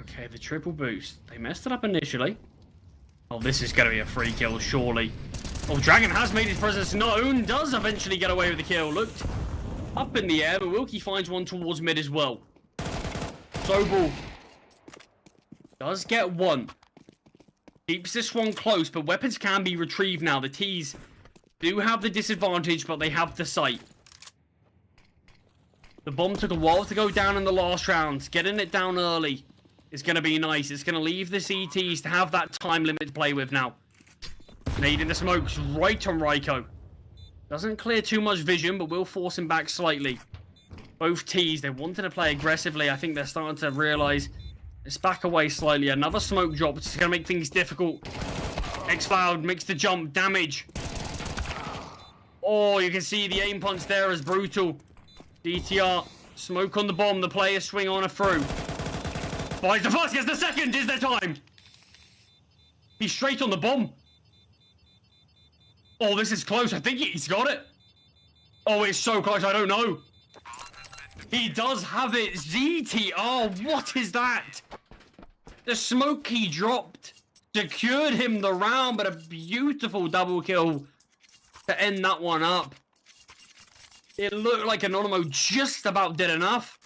Okay, the triple boost. They messed it up initially. Oh, this is going to be a free kill, surely. Oh, Dragon has made his presence known. Does eventually get away with the kill. Looked up in the air, but Wilkie finds one towards mid as well. Sobel does get one. Keeps this one close, but weapons can be retrieved now. The T's do have the disadvantage, but they have the sight. The bomb took a while to go down in the last round. Getting it down early is going to be nice. It's going to leave the CTs to have that time limit to play with now. Nading the smokes right on Raiko. Doesn't clear too much vision, but will force him back slightly. Both tees, they wanted to play aggressively. I think they're starting to realize it's back away slightly. Another smoke drop. It's going to make things difficult. X-Cloud makes the jump. Damage. Oh, you can see the aim punch there is brutal. DTR. Smoke on the bomb. The players swing on a through. Buys the first, gets the second. Is there time? He's straight on the bomb. Oh, this is close. I think he's got it. Oh, it's so close. I don't know. He does have it. ZTR, what is that? The smoke he dropped secured him the round, but a beautiful double kill to end that one up. It looked like Anonymous just about did enough.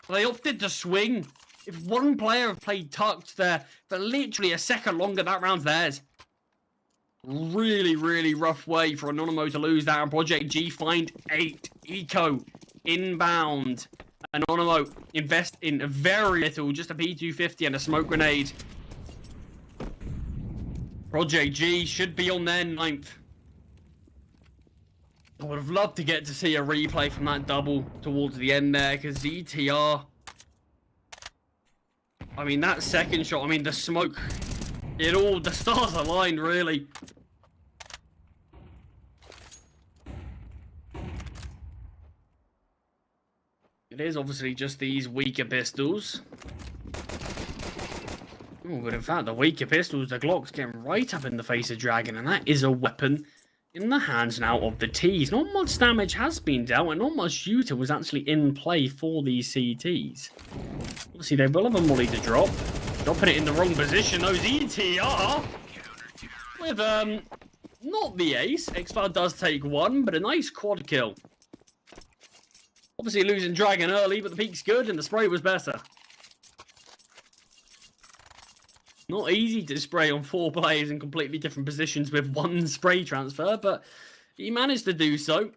They opted to swing. If one player had played tucked there for literally a second longer, that round's theirs. Really, really rough way for Anonymous to lose that. And Project G find 8. Eco inbound. Anonymous invest in very little, just a P250 and a smoke grenade. Project G should be on their 9th. I would have loved to get to see a replay from that double towards the end there, because ZTR... I mean, that second shot, I mean, the smoke... the stars aligned, really. It is obviously just these weaker pistols. Oh, but in fact, the weaker pistols, the Glock's getting right up in the face of Dragon, and that is a weapon in the hands now of the Ts. Not much damage has been dealt, and not much shooter was actually in play for these CTs. Obviously, they will have a molly to drop. Dropping it in the wrong position, those ETR. With, not the ace. X-Cloud does take one, but a nice quad kill. Obviously losing Dragon early, but the peak's good and the spray was better. Not easy to spray on 4 players in completely different positions with 1 spray transfer, but he managed to do so.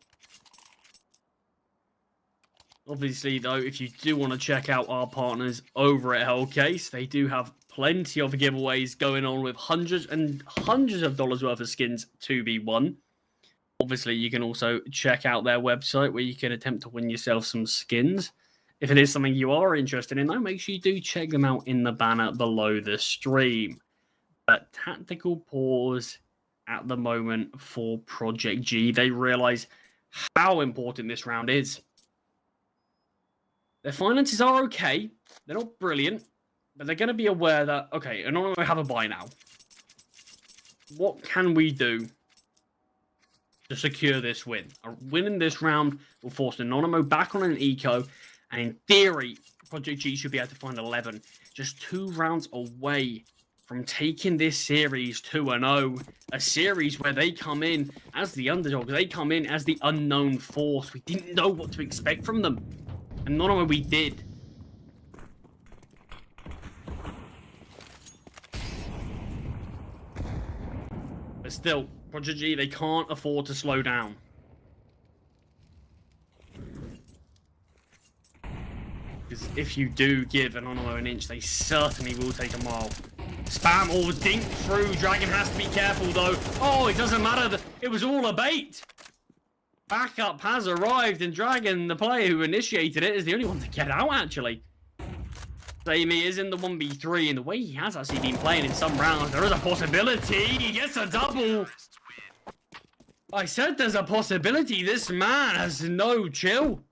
Obviously, though, if you do want to check out our partners over at Hellcase, they do have plenty of giveaways going on with hundreds and hundreds of dollars worth of skins to be won. Obviously, you can also check out their website where you can attempt to win yourself some skins. If it is something you are interested in, though, make sure you do check them out in the banner below the stream. But tactical pause at the moment for Project G. They realize how important this round is. Their finances are okay. They're not brilliant, but they're going to be aware that, okay, Anonymous have a buy now. What can we do to secure this win? A win in this round will force Anonymous back on an eco, and in theory, Project G should be able to find 11. Just 2 rounds away from taking this series 2-0. A series where they come in as the underdog. They come in as the unknown force. We didn't know what to expect from them. And not only we did. But still, Project G, they can't afford to slow down. Because if you do give Anonymous an inch, they certainly will take a mile. Spam or dink through. Dragon has to be careful, though. Oh, it doesn't matter. It was all a bait. Backup has arrived, and Dragon, the player who initiated it, is the only one to get out, actually. Samey is in the 1v3, and the way he has actually been playing in some rounds, there is a possibility he gets a double. I said there's a possibility. This man has no chill.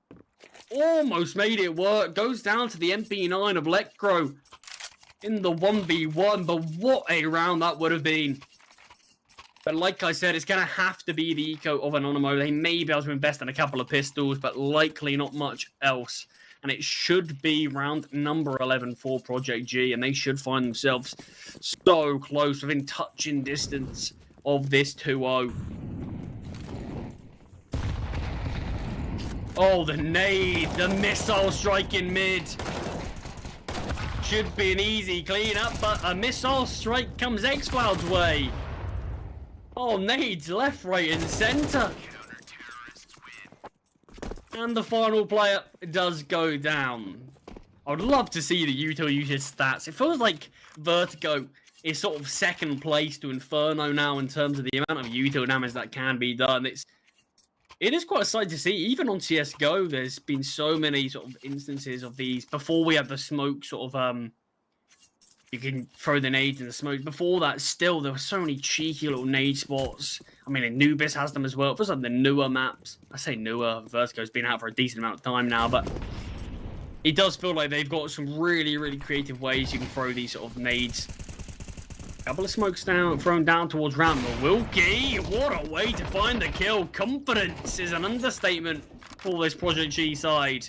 Almost made it work. Goes down to the MP9 of Lecro in the 1v1, but what a round that would have been. But like I said, it's going to have to be the eco of Anonymous. They may be able to invest in a couple of pistols, but likely not much else. And it should be round number 11 for Project G, and they should find themselves so close, within touching distance of this 2-0. Oh, the nade, the missile strike in mid. Should be an easy cleanup, but a missile strike comes X-Cloud's way. Oh, nades left, right, and center. And the final player does go down. I would love to see the util use his stats. It feels like Vertigo is sort of second place to Inferno now in terms of the amount of util damage that can be done. It is quite a sight to see. Even on CSGO, there's been so many sort of instances of these. Before we had the smoke sort of, you can throw the nades in the smoke. Before that, still, there were so many cheeky little nade spots. I mean, Anubis has them as well. It feels like the newer maps. I say newer. Vertigo's been out for a decent amount of time now, but it does feel like they've got some really, really creative ways you can throw these sort of nades. Couple of smokes thrown down towards Rambo. Wilkie, what a way to find the kill. Confidence is an understatement for this Project G side.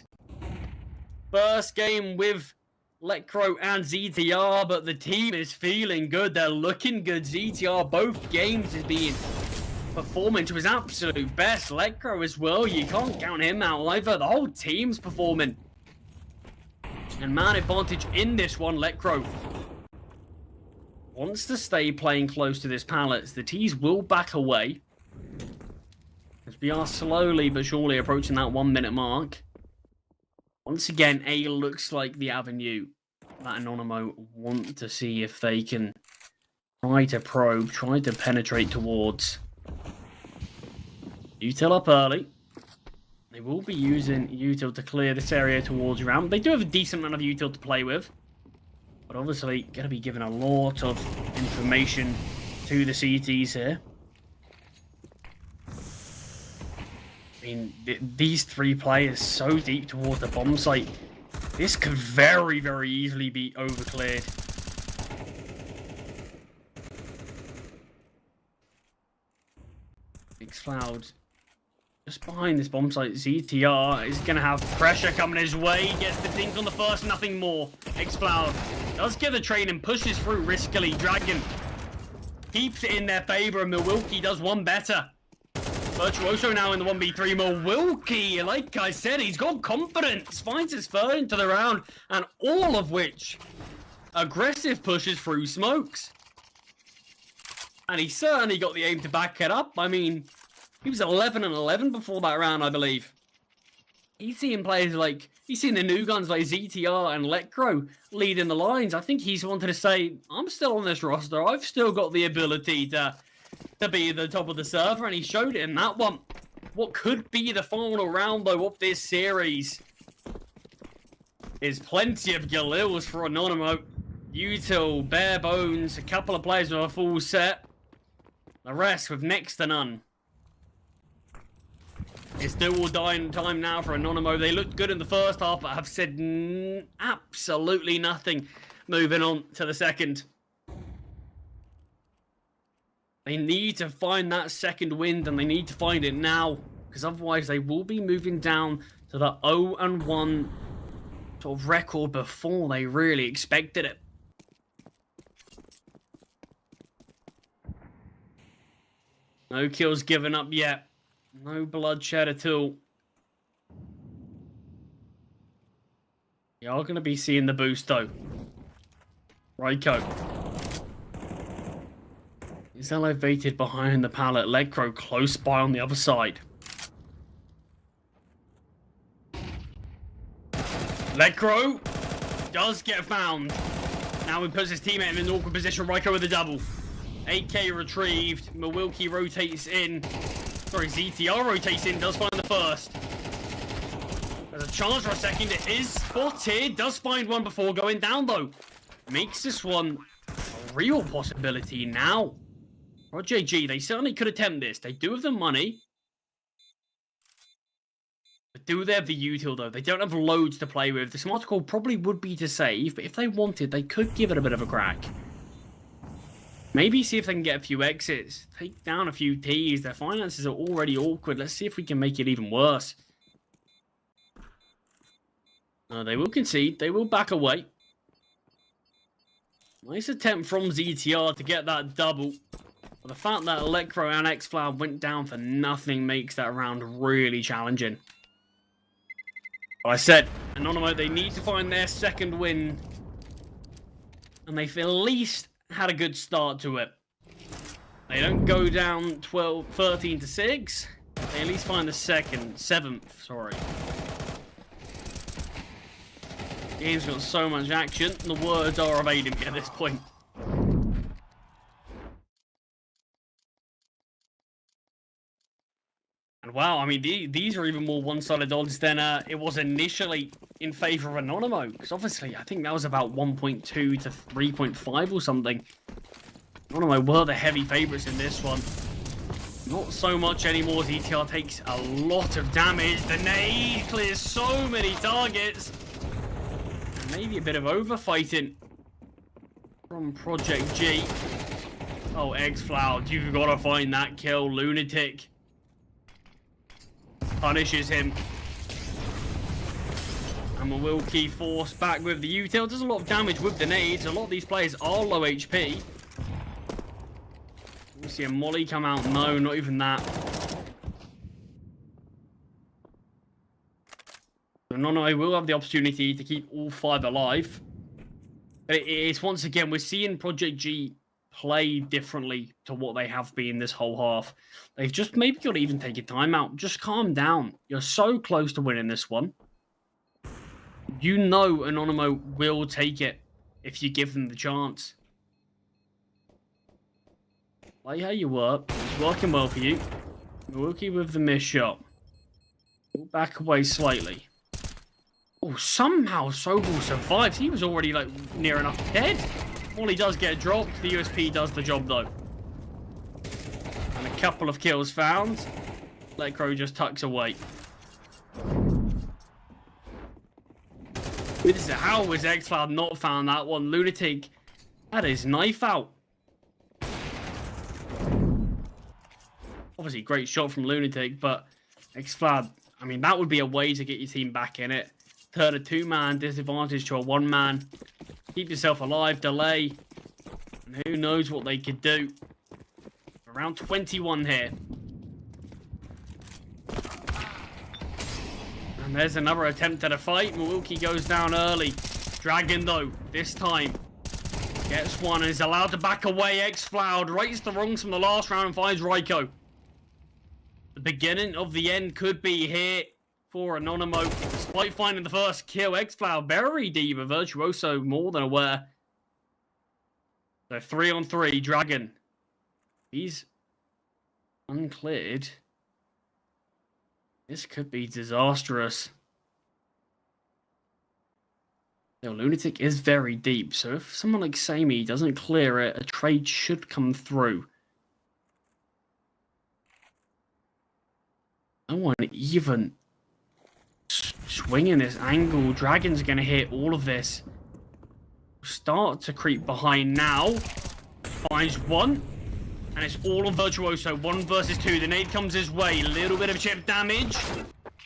First game with Lecro and ZTR, but the team is feeling good. They're looking good. ZTR, both games is being performing to his absolute best. Lecro as well, you can't count him out either. The whole team's performing. And man advantage in this one, Lecro wants to stay playing close to this pallet. The T's will back away, as we are slowly but surely approaching that 1 minute mark. Once again, A looks like the avenue that Anonymo want to see if they can try to probe, try to penetrate towards. Util up early. They will be using Util to clear this area towards Ramp. They do have a decent amount of Util to play with, but obviously going to be given a lot of information to the CTs here. I mean, these three players so deep towards the bomb site. This could very, very easily be overcleared. Cloud just behind this bomb site. ZTR is going to have pressure coming his way. Gets the dink on the first, nothing more. X-Cloud does get the trade and pushes through riskily. Dragon keeps it in their favor, and Milwaukee does one better. Virtuoso now in the 1v3. Milwaukee, like I said, he's got confidence. Finds his third into the round, and all of which aggressive pushes through smokes. And he certainly got the aim to back it up. I mean, he was 11 and 11 before that round, I believe. He's seeing players like, he's seen the new guns like ZTR and Lecro leading the lines. I think he's wanted to say, I'm still on this roster. I've still got the ability to be the top of the server, and he showed it in that one. What could be the final round, though, of this series is plenty of Galils for Anonymo. Util, Bare Bones, a couple of players with a full set. The rest with next to none. It's still all dying time now for Anonymo. They looked good in the first half, but have said absolutely nothing moving on to the second. They need to find that second wind, and they need to find it now, because otherwise they will be moving down to the 0-1 sort of record before they really expected it. No kills given up yet. No bloodshed at all. You are going to be seeing the boost, though. Raiko is elevated behind the pallet. Lecro close by on the other side. Lecro does get found. Now he puts his teammate in an awkward position. Raiko with a double. 8k retrieved. Milwaukee rotates in. Sorry, ZTR rotates in. Does find the first. There's a chance for a second. It is spotted. Does find one before going down, though. Makes this one a real possibility now. Project G, they certainly could attempt this. They do have the money. But do they have the util, though? They don't have loads to play with. The smart call probably would be to save, but if they wanted, they could give it a bit of a crack. Maybe see if they can get a few exits. Take down a few Ts. Their finances are already awkward. Let's see if we can make it even worse. They will concede. They will back away. Nice attempt from ZTR to get that double. But the fact that Electro and X-Flower went down for nothing makes that round really challenging. Like I said, Anonymo, they need to find their second win. And they've at least had a good start to it. They don't go down 13 to 6. They at least find the seventh, sorry. Game's got so much action, the words are evading me at this point. And wow, I mean, these are even more one-sided odds than it was initially in favor of Anonymo. Because obviously, I think that was about 1.2 to 3.5 or something. Anonymo were the heavy favorites in this one. Not so much anymore. ZTR takes a lot of damage. The nade clears so many targets. Maybe a bit of overfighting from Project G. Oh, X-Floud, you've got to find that kill. Lunatic punishes him. And Wilkie forced back with the util. Does a lot of damage with the nades. A lot of these players are low HP. We see a molly come out. No, not even that. So Nono will have the opportunity to keep all 5 alive. But it's once again, we're seeing Project G play differently to what they have been this whole half. They've just maybe got to even take a timeout. Just calm down. You're so close to winning this one. You know Anonymo will take it if you give them the chance. Like how you work. It's working well for you. Milwaukee with the missed shot. Back away slightly. Oh, somehow Sobel survives. He was already like near enough dead. Well, he does get dropped. The USP does the job though. And a couple of kills found. Letcrow just tucks away. How was X-Cloud not found that one? Lunatic had his knife out. Obviously, great shot from Lunatic, but X-Cloud, I mean, that would be a way to get your team back in it. Turn a 2-man disadvantage to a 1-man. Keep yourself alive, delay. And who knows what they could do. Around 21 here. And there's another attempt at a fight. Milwaukee goes down early. Dragon, though, this time gets one and is allowed to back away. X-Cloud rates the wrongs from the last round and finds Raiko. The beginning of the end could be here for Anonymo. Despite finding the first kill, X-Cloud very deep, but Virtuoso more than aware. So 3-on-3, Dragon. He's uncleared. This could be disastrous. The Lunatic is very deep, so if someone like Samey doesn't clear it, a trade should come through. No one even swinging this angle. Dragon's going to hit all of this. Start to creep behind now. Finds one. And it's all on Virtuoso. 1 versus 2. The nade comes his way. Little bit of chip damage.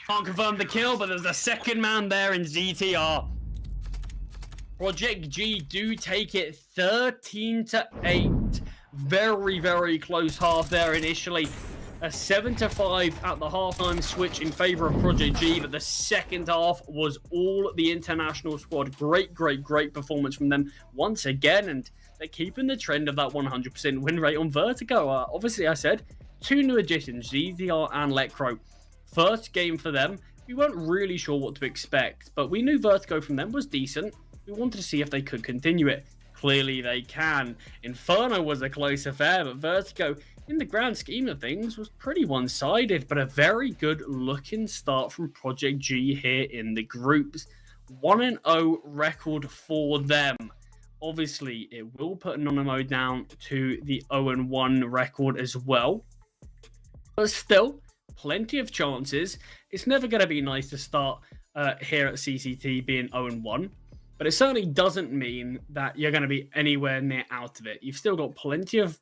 Can't confirm the kill, but there's a second man there in ZTR. Project G do take it 13-8. Very, very close half there initially. A 7-5 at the halftime switch in favor of Project G, but the second half was all the international squad. Great, great, great performance from them once again, and they're keeping the trend of that 100% win rate on Vertigo. Obviously, I said 2 new additions, ZDR and Letcrow. First game for them, we weren't really sure what to expect, but we knew Vertigo from them was decent. We wanted to see if they could continue it. Clearly they can. Inferno was a close affair, but Vertigo, in the grand scheme of things, was pretty one-sided, but a very good looking start from Project G here in the groups. 1-0 record for them. Obviously, it will put Anonymo down to the 0-1 record as well. But still, plenty of chances. It's never going to be nice to start here at CCT being 0-1. But it certainly doesn't mean that you're going to be anywhere near out of it. You've still got plenty of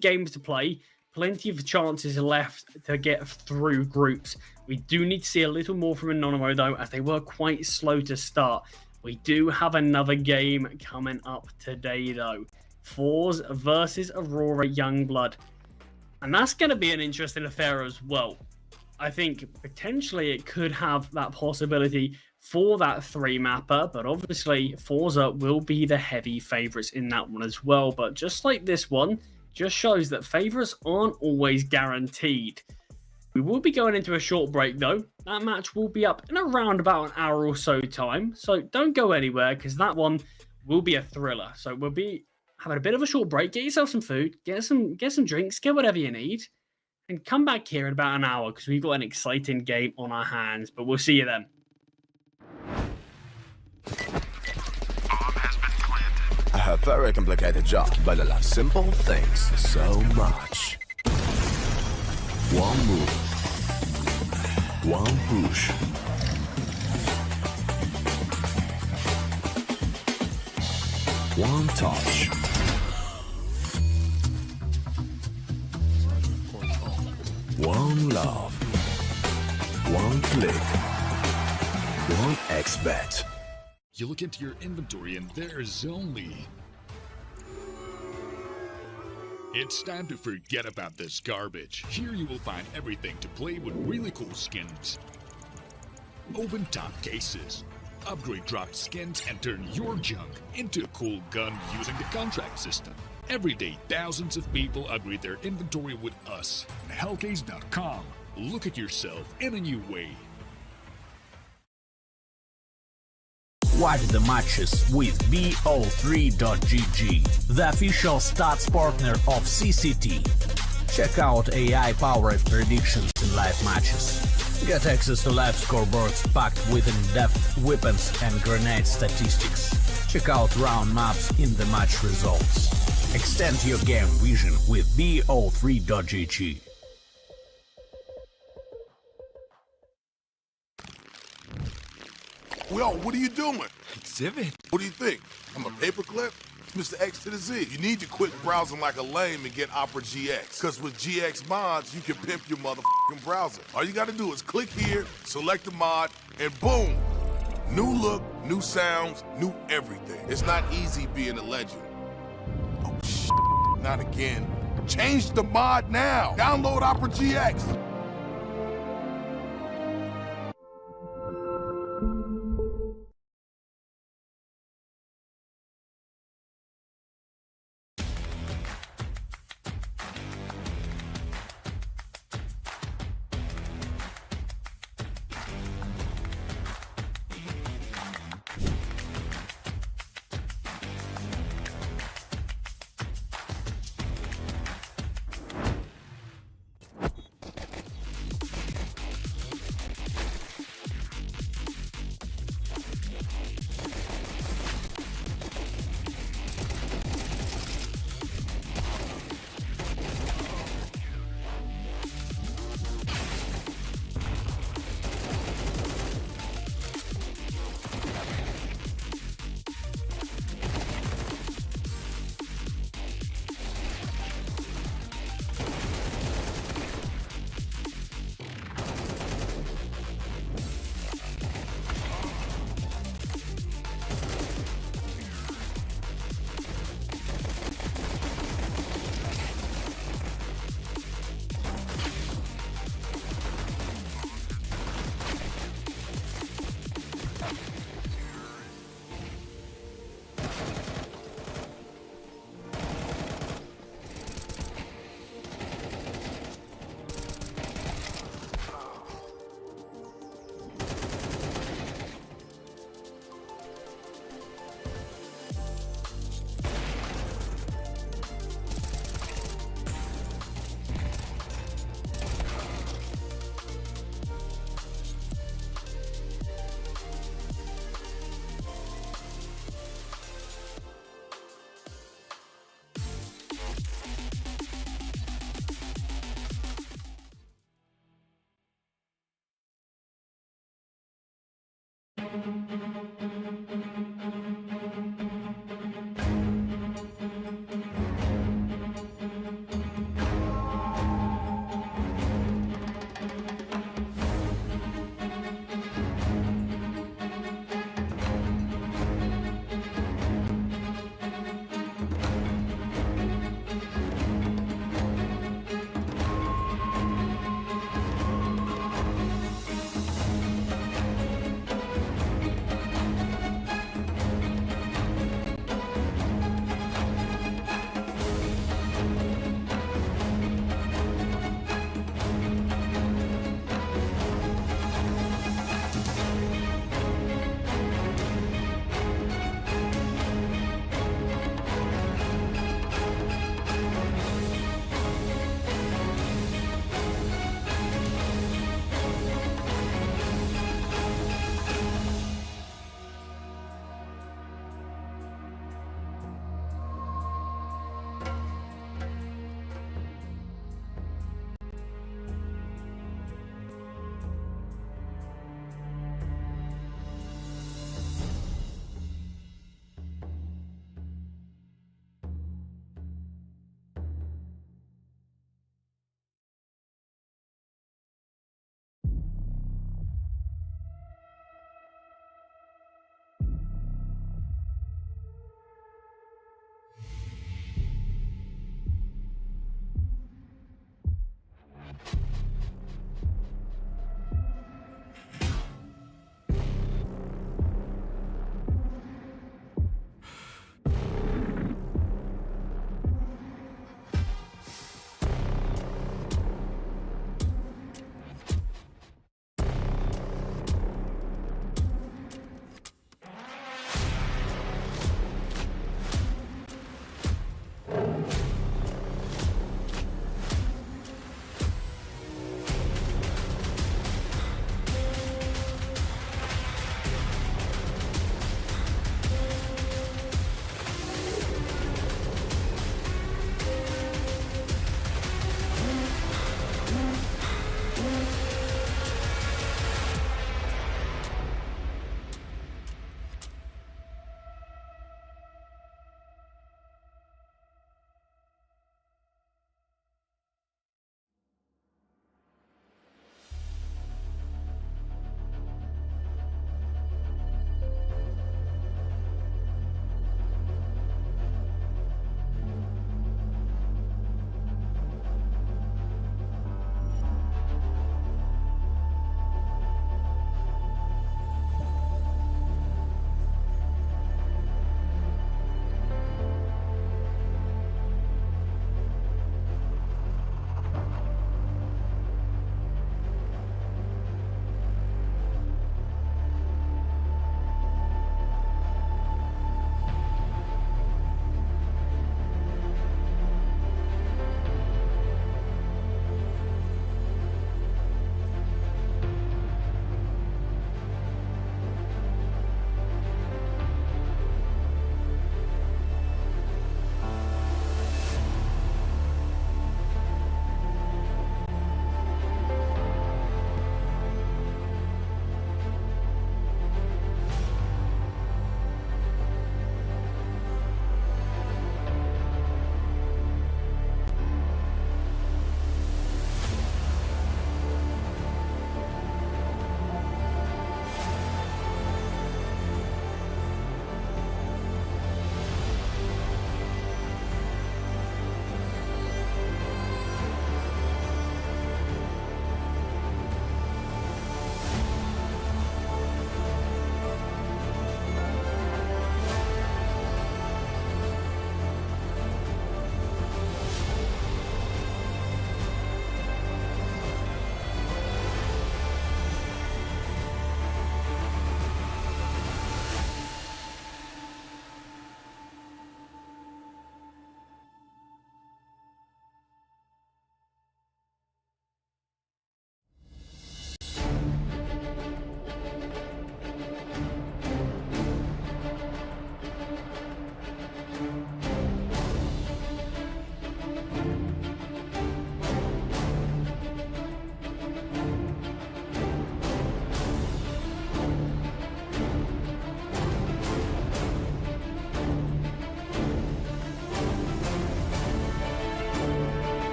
games to play, plenty of chances left to get through groups. We do need to see a little more from Anonymo, though, as they were quite slow to start. We do have another game coming up today, though. Fours versus Aurora Youngblood. And that's going to be an interesting affair as well. I think potentially it could have that possibility for that 3-mapper, but obviously Forza will be the heavy favourites in that one as well. But just like this one, just shows that favourites aren't always guaranteed. We will be going into a short break though. That match will be up in around about an hour or so time, so don't go anywhere because that one will be a thriller. So we'll be having a bit of a short break. Get yourself some food, get some drinks, get whatever you need, and come back here in about an hour because we've got an exciting game on our hands. But we'll see you then. I have very complicated job, but I love simple things so much. One move, one push. One touch. One love. One click. One X-bet. You look into your inventory and there's only... It's time to forget about this garbage. Here you will find everything to play with really cool skins. Open top cases. Upgrade dropped skins and turn your junk into a cool gun using the contract system. Every day, thousands of people upgrade their inventory with us. Hellcase.com. Look at yourself in a new way. Watch the matches with BO3.GG, the official stats partner of CCT. Check out AI-powered predictions in live matches. Get access to live scoreboards packed with in-depth weapons and grenade statistics. Check out round maps in the match results. Extend your game vision with BO3.GG. Well, what are you doing? Exhibit. What do you think? I'm a paperclip? It's Mr. X to the Z. You need to quit browsing like a lame and get Opera GX. Because with GX mods, you can pimp your motherfucking browser. All you gotta do is click here, select the mod, and boom! New look, new sounds, new everything. It's not easy being a legend. Oh, not again. Change the mod now. Download Opera GX.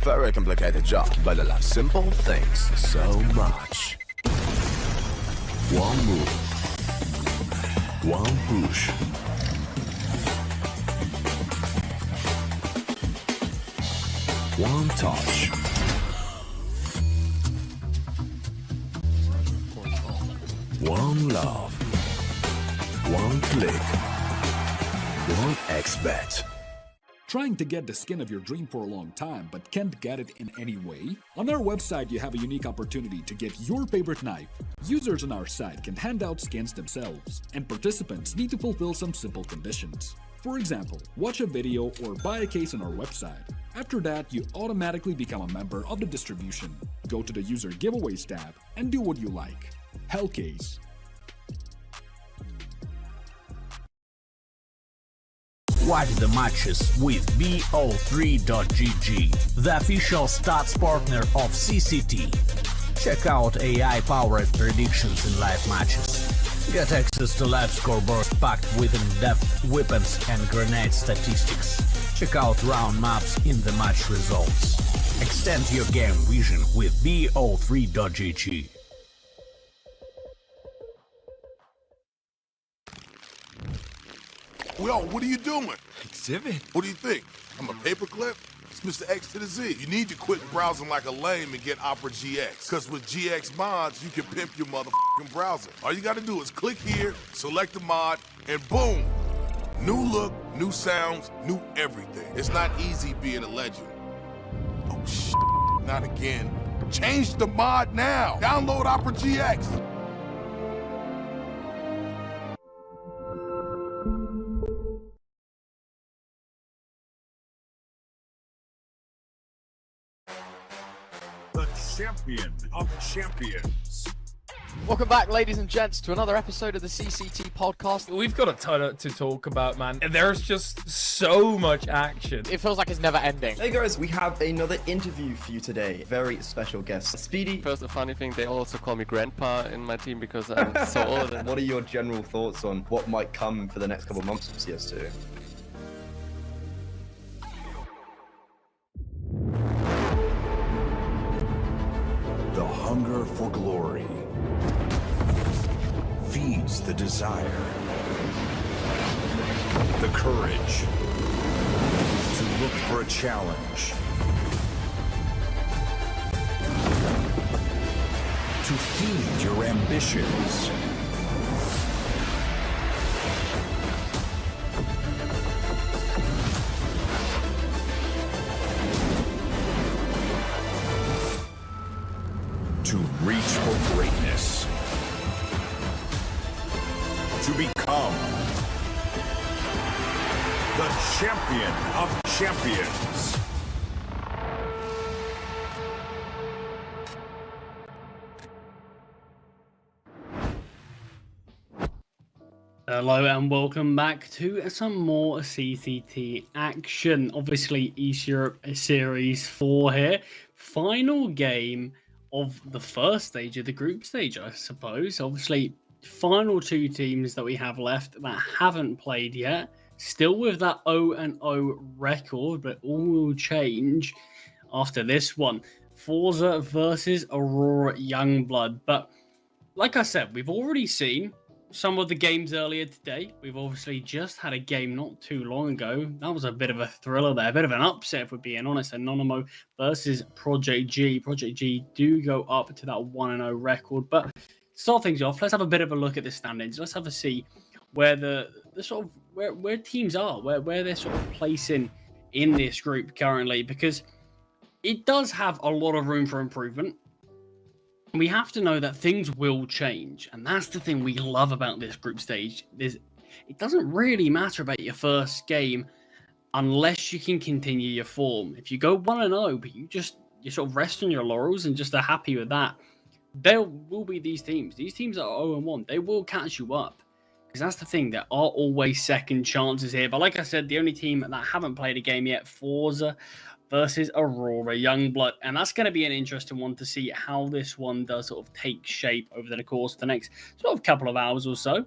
very complicated job, but I love simple things so much. One move, one push. One touch. One love. One click. One XBet. Trying to get the skin of your dream for a long time but can't get it in any way? On our website, you have a unique opportunity to get your favorite knife. Users on our site can hand out skins themselves, and participants need to fulfill some simple conditions. For example, watch a video or buy a case on our website. After that, you automatically become a member of the distribution. Go to the user giveaways tab and do what you like. Hellcase. Watch the matches with bo3.gg, the official stats partner of CCT. Check out AI-powered predictions in live matches. Get access to live scoreboards packed with in-depth weapons and grenade statistics. Check out round maps in the match results. Extend your game vision with bo3.gg. Yo, what are you doing? Exhibit. What do you think? I'm a paperclip? It's Mr. X to the Z. You need to quit browsing like a lame and get Opera GX. Because with GX mods, you can pimp your motherfucking browser. All you gotta do is click here, select the mod, and boom! New look, new sounds, new everything. It's not easy being a legend. Oh, not again. Change the mod now. Download Opera GX. The champion of champions. Welcome back, ladies and gents, to another episode of the CCT podcast. We've got a ton to talk about, man. There's just so much action. It feels like it's never ending. Hey guys, we have another interview for you today. Very special guest, Speedy. First, a funny thing, they also call me Grandpa in my team because I'm so old. What are your general thoughts on what might come for the next couple of months of CS2? The hunger for glory feeds the desire, the courage to look for a challenge, to feed your ambitions. To reach for greatness. To become the champion of champions. Hello and welcome back to some more CCT action. Obviously, East Europe Series 4 here. Final game of the first stage of the group stage, I suppose. Obviously, final two teams that we have left that haven't played yet. Still with that 0-0 record, but all will change after this one. Forza versus Aurora Youngblood. But like I said, we've already seen some of the games earlier today. We've obviously just had a game not too long ago. That was a bit of a thriller there, a bit of an upset if we're being honest. Anonymo versus Project G. Project G do go up to that 1-0 record. But to start things off, let's have a bit of a look at the standings. Let's have a see where the sort of where teams are, where they're sort of placing in this group currently, because it does have a lot of room for improvement. We have to know that things will change, and that's the thing we love about this group stage. It doesn't really matter about your first game unless you can continue your form. If you go 1-0, but you sort of rest on your laurels and just are happy with that, there will be these teams. These teams that are 0-1, they will catch you up, because that's the thing. There are always second chances here. But like I said, the only team that haven't played a game yet, Forza versus Aurora Youngblood. And that's going to be an interesting one to see how this one does sort of take shape over the course of the next sort of couple of hours or so.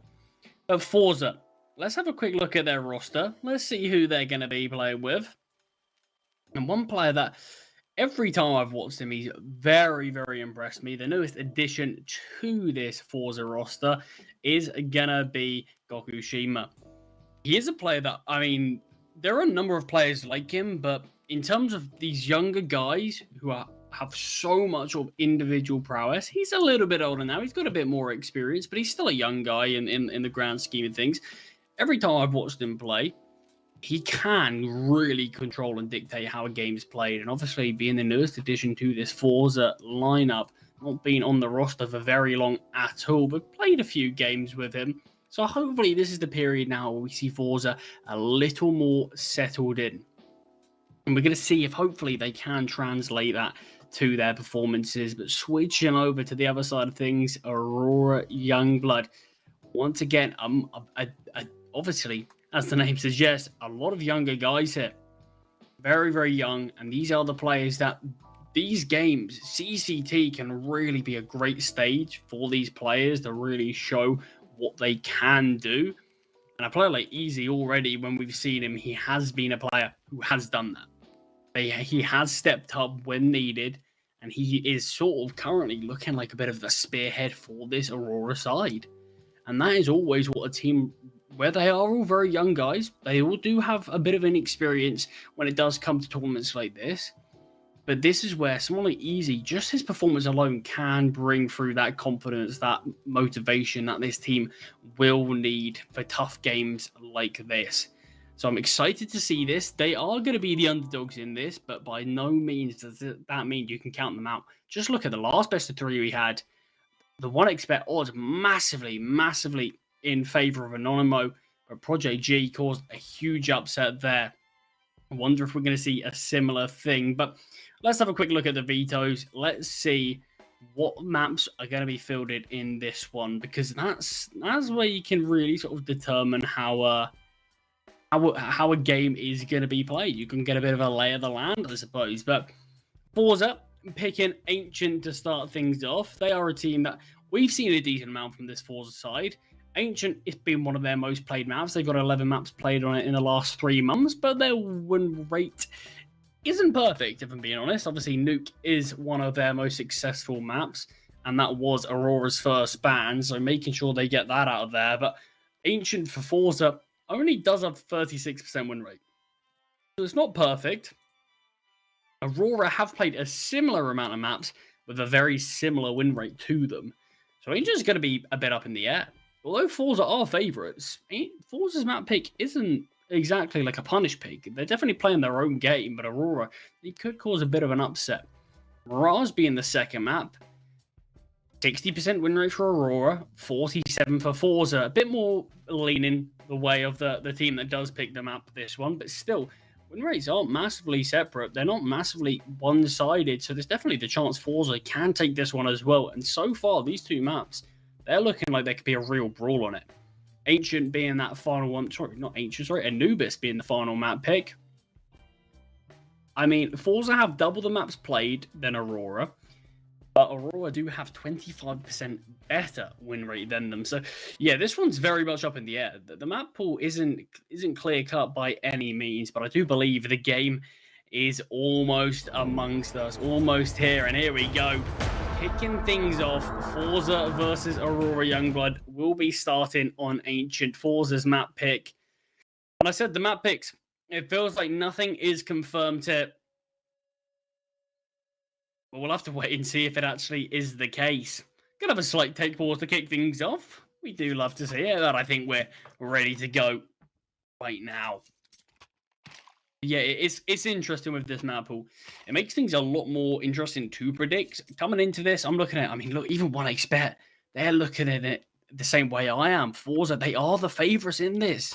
But Forza, let's have a quick look at their roster. Let's see who they're going to be playing with. And one player that every time I've watched him, he's very, very impressed me. The newest addition to this Forza roster is gonna be Gokushima. He is a player that, I mean, there are a number of players like him, but in terms of these younger guys who have so much of individual prowess, he's a little bit older now. He's got a bit more experience, but he's still a young guy in the grand scheme of things. Every time I've watched him play, he can really control and dictate how a game's played. And obviously, being the newest addition to this Forza lineup, not being on the roster for very long at all, but played a few games with him. So hopefully this is the period now where we see Forza a little more settled in. And we're going to see if hopefully they can translate that to their performances. But switching over to the other side of things, Aurora Youngblood. Once again, obviously, as the name suggests, a lot of younger guys here. Very, very young. And these are the players that these games, CCT, can really be a great stage for these players to really show what they can do. And a player like Easy already, when we've seen him, he has been a player who has done that. He has stepped up when needed, and he is sort of currently looking like a bit of the spearhead for this Aurora side. And that is always what a team, where they are all very young guys, they all do have a bit of an experience when it does come to tournaments like this. But this is where someone like Easy, just his performance alone, can bring through that confidence, that motivation that this team will need for tough games like this. So I'm excited to see this. They are going to be the underdogs in this, but by no means does that mean you can count them out. Just look at the last best of three we had. The 1xBet odds massively, massively in favor of Anonymo, but Project G caused a huge upset there. I wonder if we're going to see a similar thing, but let's have a quick look at the vetoes. Let's see what maps are going to be fielded in this one, because that's where you can really sort of determine how a game is going to be played. You can get a bit of a lay of the land, I suppose. But Forza picking Ancient to start things off. They are a team that we've seen a decent amount from this Forza side. Ancient, it's been one of their most played maps. They've got 11 maps played on it in the last 3 months, but their win rate isn't perfect, if I'm being honest. Obviously, Nuke is one of their most successful maps, and that was Aurora's first ban, so making sure they get that out of there. But Ancient for Forza only does have 36% win rate. So it's not perfect. Aurora have played a similar amount of maps with a very similar win rate to them. So Ancient's going to be a bit up in the air. Although Forza are favourites, Forza's map pick isn't exactly like a punish pick. They're definitely playing their own game, but Aurora, they could cause a bit of an upset. Mirage being the second map, 60% win rate for Aurora, 47% for Forza. A bit more leaning the way of the team that does pick the map this one, but still, win rates aren't massively separate. They're not massively one-sided, so there's definitely the chance Forza can take this one as well. And so far, these two maps, they're looking like there could be a real brawl on it. Ancient being that final one, sorry, not Ancient, sorry, Anubis being the final map pick. I mean, Forza have double the maps played than Aurora, but Aurora do have 25% better win rate than them. So, yeah, this one's very much up in the air. The map pool isn't clear-cut by any means, but I do believe the game is almost amongst us, almost here, and here we go. Kicking things off, Forza versus Aurora Youngblood will be starting on Ancient. Forza's map pick. And I said the map picks, it feels like nothing is confirmed here. But we'll have to wait and see if it actually is the case. Gonna have a slight take pause to kick things off. We do love to see it, but I think we're ready to go right now. Yeah, it's interesting with this map pool. It makes things a lot more interesting to predict. Coming into this, I'm looking at, I mean, look, even 1xBet, they're looking at it the same way I am. Forza, they are the favourites in this.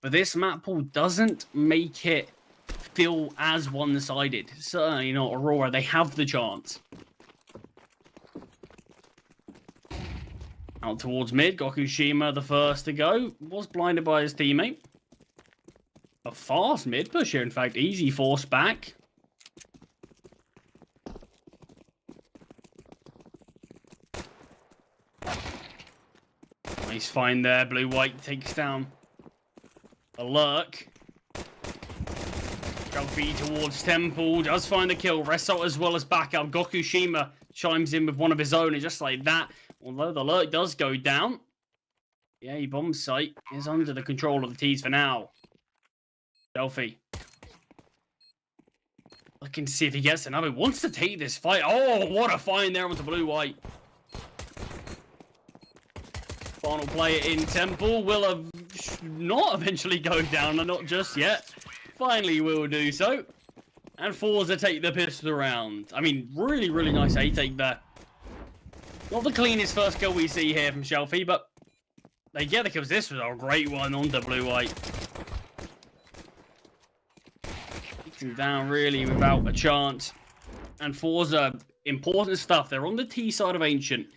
But this map pool doesn't make it feel as one-sided. Certainly not Aurora. They have the chance. Out towards mid. Gokushima, the first to go, was blinded by his teammate. A fast mid push here, in fact. Easy force back. Nice find there. Blue-white takes down a lurk. Selfie towards Temple, does find the kill. Result as well as backup. Gokushima chimes in with one of his own, and just like that, although the alert does go down, the A bomb site is under the control of the T's for now. Selfie. Looking to see if he gets another. Wants to take this fight. Oh, what a find there onto blue-white. Final player in Temple will have not eventually go down, and not just yet. Finally will do so. And Forza take the pistol round. I mean, really, really nice A-take there. Not the cleanest first kill we see here from Shelfie, but they get the kills. This was a great one onto blue-white. Taken down really without a chance. And Forza, important stuff. They're on the T side of Ancient.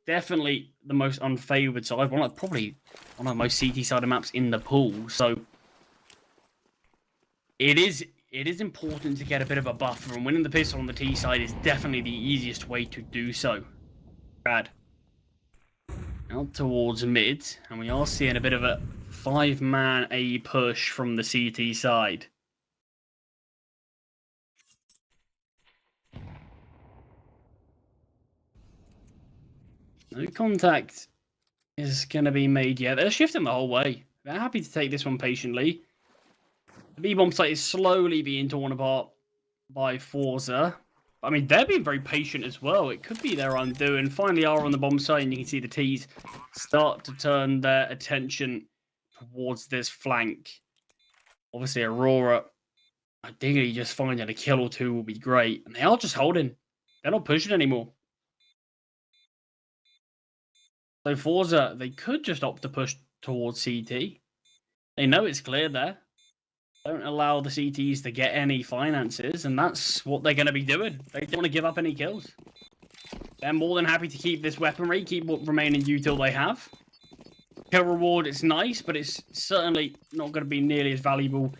Definitely the most unfavored side. Probably one of the most CT sided maps in the pool. So it is important to get a bit of a buffer, and winning the pistol on the T side is definitely the easiest way to do so. Brad. Out towards mid, and we are seeing a bit of a 5-man A push from the CT side. No contact is going to be made yet. They're shifting the whole way. They're happy to take this one patiently. The B-bomb site is slowly being torn apart by Forza. I mean, they're being very patient as well. It could be their undoing. Finally are on the bomb site, and you can see the T's start to turn their attention towards this flank. Obviously, Aurora, ideally just finding a kill or two will be great. And they are just holding. They're not pushing anymore. So Forza, they could just opt to push towards CT. They know it's clear there. Don't allow the CTs to get any finances, and that's what they're going to be doing. They don't want to give up any kills. They're more than happy to keep this weaponry, keep what remaining util they have. Kill reward is nice, but it's certainly not going to be nearly as valuable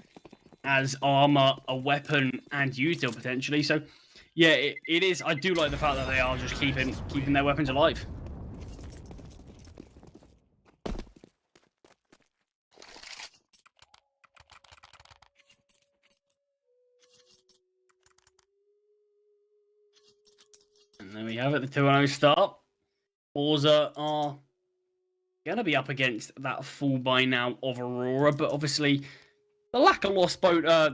as armor, a weapon, and util potentially. So, yeah, it is. I do like the fact that they are just keeping their weapons alive. And there we have it, the 2-0 start. Forza are going to be up against that full by now of Aurora, but obviously the lack of lost bonus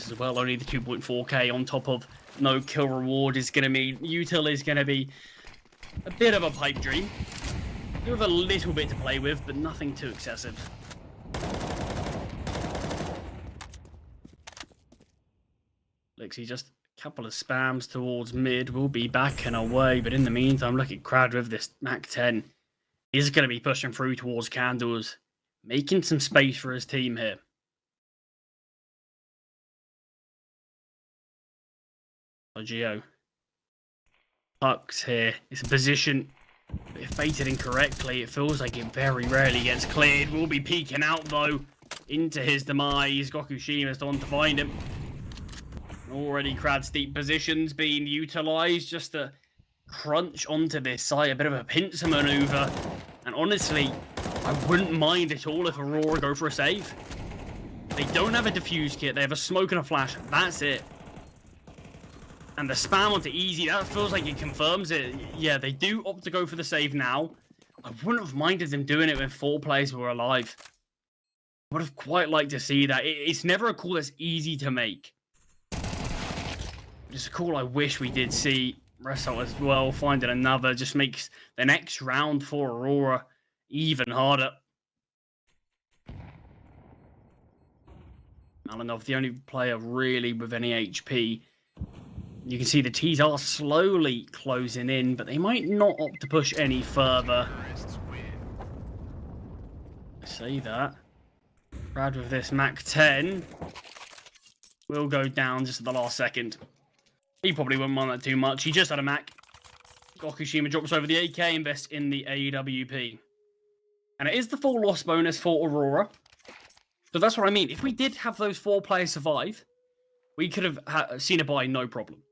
as well, only the 2.4k on top of no kill reward is going to mean util is going to be a bit of a pipe dream. You have a little bit to play with, but nothing too excessive. Lixie just couple of spams towards mid. Will be back and away, but in the meantime, look at Crad with this Mac 10. He's going to be pushing through towards Candles, making some space for his team here. Geo Pucks here. It's a position, but if baited incorrectly, it feels like it very rarely gets cleared. Will be peeking out though into his demise. Gokushima's the one to find him. Already Crad's deep positions being utilised just to crunch onto this site. A bit of a pincer manoeuvre. And honestly, I wouldn't mind at all if Aurora go for a save. They don't have a defuse kit. They have a smoke and a flash. That's it. And the spam onto easy, that feels like it confirms it. Yeah, they do opt to go for the save now. I wouldn't have minded them doing it when 4 players were alive. I would have quite liked to see that. It's never a call that's easy to make. Just a call I wish we did see. Result as well, finding another just makes the next round for Aurora even harder. Malinov, the only player really with any HP. You can see the T's are slowly closing in, but they might not opt to push any further. I say that. Brad with this Mac 10 will go down just at the last second. He probably wouldn't mind that too much. He just had a Mac. Gokushima drops over the AK, invests in the AWP. And it is the full loss bonus for Aurora. So that's what I mean. If we did have those 4 players survive, we could have seen a buy no problem.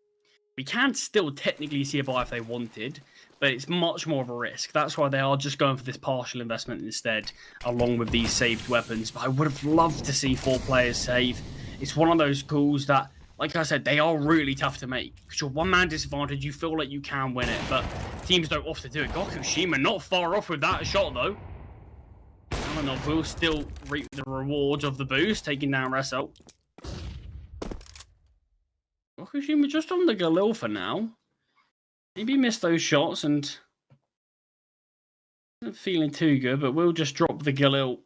We can still technically see a buy if they wanted, but it's much more of a risk. That's why they are just going for this partial investment instead, along with these saved weapons. But I would have loved to see 4 players save. It's one of those calls that, like I said, they are really tough to make. Because you're one-man disadvantage, you feel like you can win it, but teams don't often do it. Gokushima not far off with that shot, though. Alanov will still reap the rewards of the boost, taking down Resso. Gokushima just on the Galil for now. Maybe missed those shots and isn't feeling too good, but we'll just drop the Galil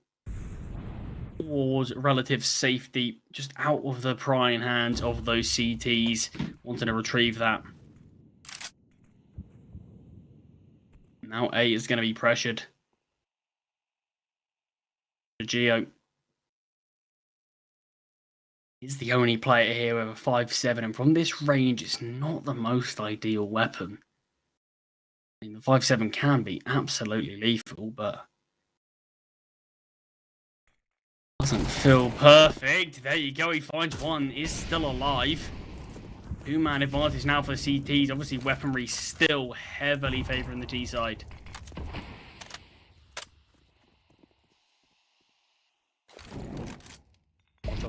towards relative safety, just out of the prying hands of those CTs, wanting to retrieve that. Now A is going to be pressured. Geo is the only player here with a 5.7, and from this range, it's not the most ideal weapon. I mean, the 5.7 can be absolutely lethal, but doesn't feel perfect. There you go, he finds one, is still alive. 2-man advantage now for the CTs. Obviously, weaponry still heavily favouring the T side.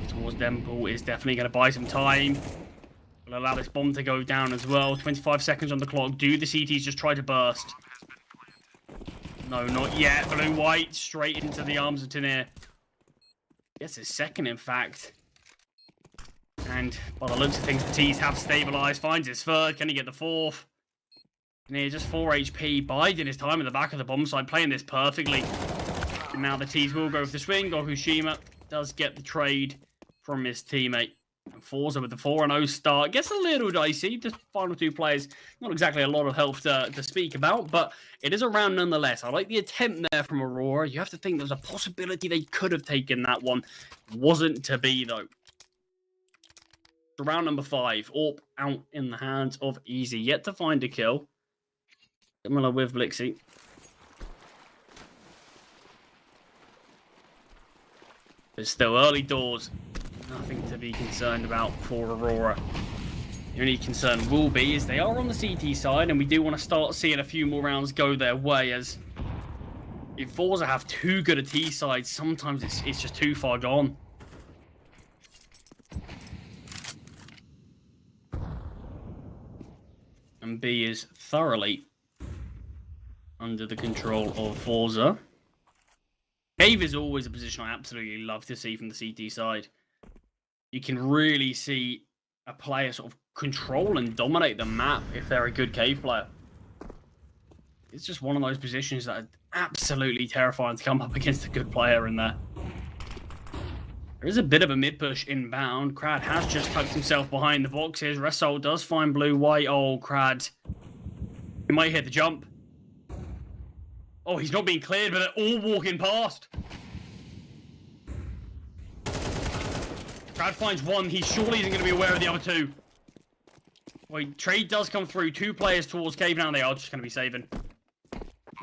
Towards Dempool is definitely going to buy some time. Will allow this bomb to go down as well. 25 seconds on the clock. Do the CTs just try to burst? No, not yet. Blue-white straight into the arms of Tanir. Gets his second, in fact. And by the looks of things, the T's have stabilized. Finds his third. Can he get the fourth? Tanir just 4 HP. Biding his time in the back of the bomb side, playing this perfectly. And now the T's will go for the swing. Gokushima does get the trade from his teammate. And Forza with the 4-0 start. Gets a little dicey. The final 2 players, not exactly a lot of health to speak about, but it is a round nonetheless. I like the attempt there from Aurora. You have to think there's a possibility they could have taken that one. Wasn't to be, though. So round number 5. Orp out in the hands of Easy. Yet to find a kill. Similar with Blixie. It's still early doors. Nothing to be concerned about for Aurora. The only concern will be is they are on the CT side, and we do want to start seeing a few more rounds go their way, as if Forza have too good a T side, sometimes it's just too far gone. And B is thoroughly under the control of Forza. Cave is always a position I absolutely love to see from the CT side. You can really see a player sort of control and dominate the map if they're a good Cave player. It's just one of those positions that are absolutely terrifying to come up against a good player in there. There is a bit of a mid-push inbound. Crad has just tucked himself behind the boxes. Resol does find blue-white. Oh, Crad. He might hit the jump. Oh, he's not being cleared, but they're all walking past. Crad finds one. He surely isn't going to be aware of the other 2. Wait, trade does come through. 2 players towards Cave now. They are just going to be saving.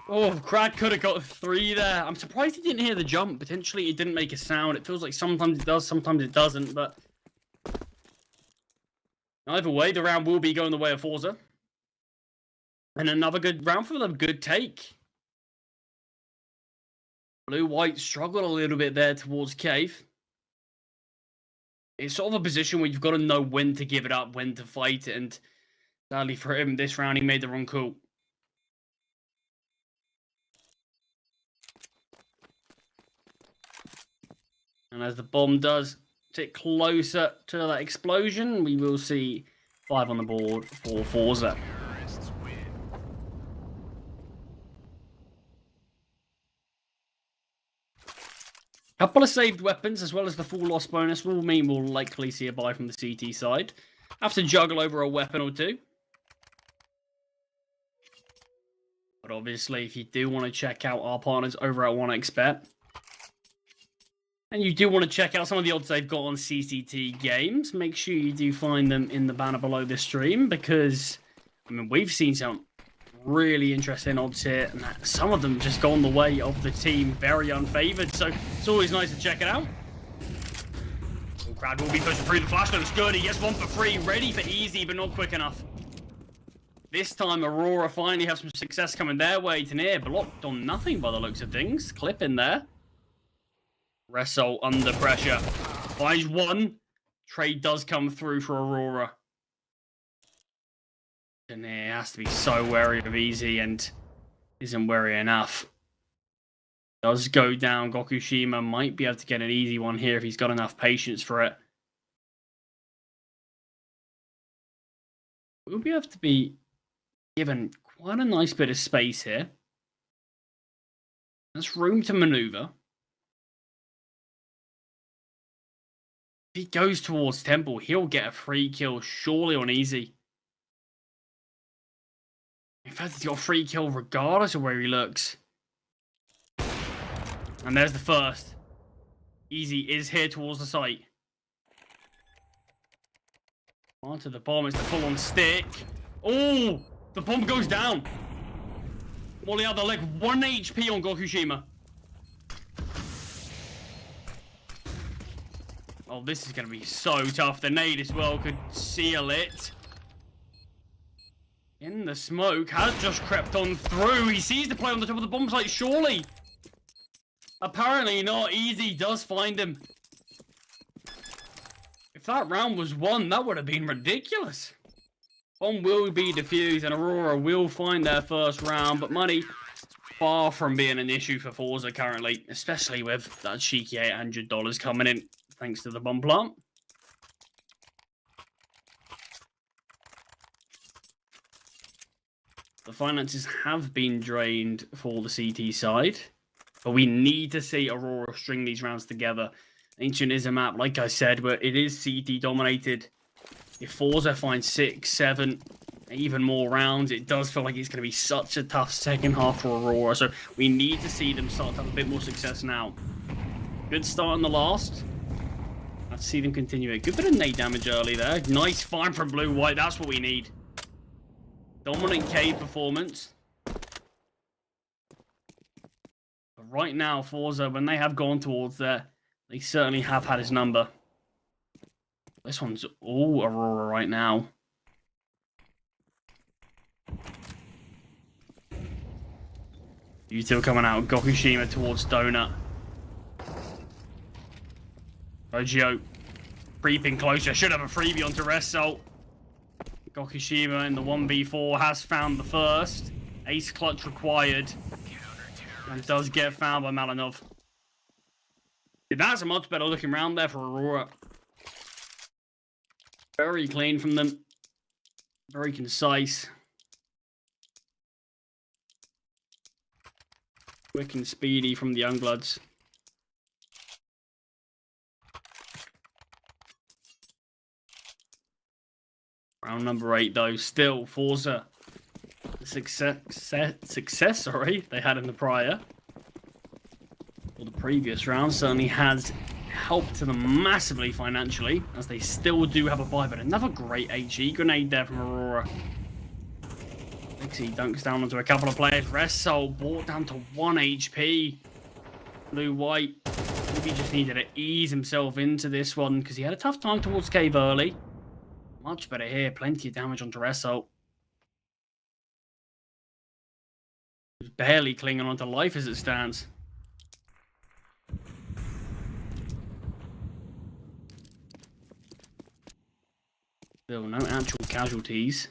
Oh, Crad could have got 3 there. I'm surprised he didn't hear the jump. Potentially, it didn't make a sound. It feels like sometimes it does, sometimes it doesn't, but either way, the round will be going the way of Forza. And another good round for them. Good take. Blue-white struggled a little bit there towards Cave. It's sort of a position where you've got to know when to give it up, when to fight it, and sadly for him, this round he made the wrong call. And as the bomb does tick closer to that explosion, we will see 5 on the board for Forza. Couple of saved weapons, as well as the full loss bonus, will mean we'll likely see a buy from the CT side. Have to juggle over a weapon or 2. But obviously, if you do want to check out our partners over at 1xBet, and you do want to check out some of the odds they've got on CCT games, make sure you do find them in the banner below this stream, because, I mean, we've seen some really interesting odds here, and some of them just gone the way of the team very unfavored, so it's always nice to check it out. Crowd will be pushing through. The flash looks good. He gets 1 for free, ready for Easy, but not quick enough. This time, Aurora finally have some success coming their way. Tanair blocked on nothing by the looks of things. Clip in there. Resol under pressure. Finds one. Trade does come through for Aurora. Tanair has to be so wary of Easy and isn't wary enough. Does go down. Gokushima might be able to get an easy one here if he's got enough patience for it. We'll be able to be given quite a nice bit of space here. There's room to maneuver. If he goes towards Temple, he'll get a free kill surely on Easy. In fact, he's got a free kill regardless of where he looks. And there's the first. Easy is here towards the site. Onto the bomb, it's the full-on stick. Oh! The bomb goes down. Molly out the leg, 1 HP on Gokushima. Oh, this is going to be so tough. The nade as well could seal it. In the smoke, has just crept on through. He sees the play on the top of the bomb site, surely. Apparently not. Easy does find him. If that round was won, that would have been ridiculous. Bomb will be defused and Aurora will find their first round, but money far from being an issue for Forza currently, especially with that cheeky $800 coming in thanks to the bomb plant. The finances have been drained for the CT side, but we need to see Aurora string these rounds together. Ancient is a map, like I said, where it is CT dominated. If Forza finds 6, 7, even more rounds, it does feel like it's going to be such a tough second half for Aurora. So we need to see them start to have a bit more success now. Good start in the last. Let's see them continue it. Good bit of nade damage early there. Nice find from Blue White. That's what we need. Dominant K performance. But right now, Forza, when they have gone towards there, they certainly have had his number. This one's all Aurora right now. Util coming out. Gokushima towards Donut. Ogio creeping closer. Should have a freebie onto Result. Gokushima in the 1v4 has found the first. Ace clutch required. And does get found by Malinov. That's a much better looking round there for Aurora. Very clean from them. Very concise. Quick and speedy from the Youngbloods. Round number 8 though. Still Forza. The success, sorry, they had in the prior. Or the previous round certainly has helped to them massively financially, as they still do have a buy, but another great HE grenade there from Aurora. Dixie dunks down onto a couple of players. Resol brought down to 1 HP. Blue White maybe just needed to ease himself into this one because he had a tough time towards Cave early. Much better here. Plenty of damage onto Resol. He's barely clinging onto life as it stands. Still no actual casualties.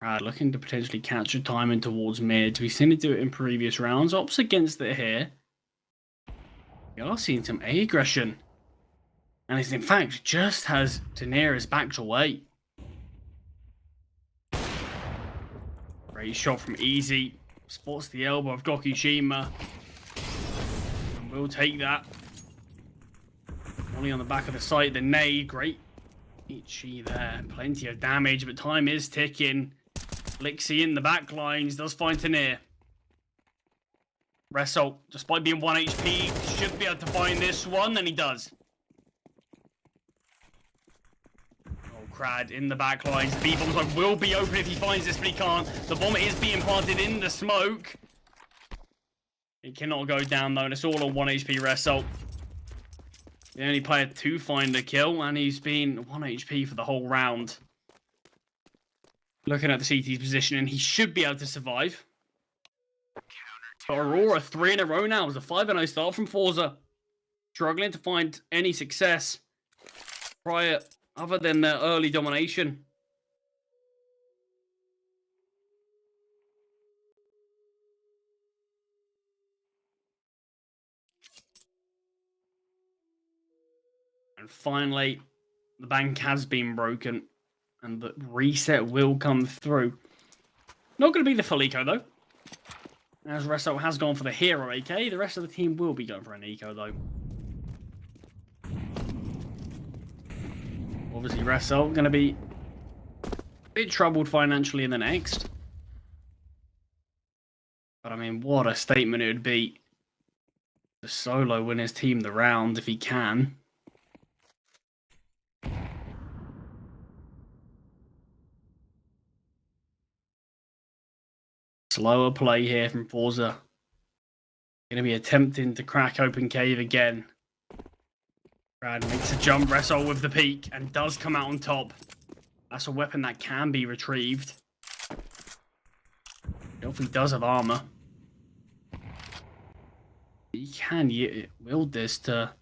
Right, looking to potentially catch a time in towards mid. We've seen it do it in previous rounds. Ops against it here. We are seeing some A aggression. And it's in fact just has Daenerys backed away. Great shot from Easy. Spots the elbow of Gokushima. And we'll take that. Only on the back of the site. The nade. Great. Ichi there. Plenty of damage, but time is ticking. Lixie in the back lines. Does find Tanair. Resol, despite being 1 HP, should be able to find this one, and he does. Oh, Crad in the back lines. The B-bomb smoke will be open if he finds this, but he can't. The bomb is being planted in the smoke. It cannot go down, though, and it's all on 1 HP Resol. The only player to find a kill, and he's been 1 HP for the whole round. Looking at the CT's position, and he should be able to survive. But Aurora 3 in a row now. It was a 5-0 start from Forza. Struggling to find any success prior, other than their early domination. And finally, the bank has been broken, and the reset will come through. Not going to be the full eco, though. As Resso has gone for the hero AK, the rest of the team will be going for an eco, though. Obviously, Resso going to be a bit troubled financially in the next. But, I mean, what a statement it would be to solo win his team the round if he can. Slower play here from Forza. Going to be attempting to crack open cave again. Brad makes a jump wrestle with the peak and does come out on top. That's a weapon that can be retrieved. Hopefully he does have armor. He can wield this to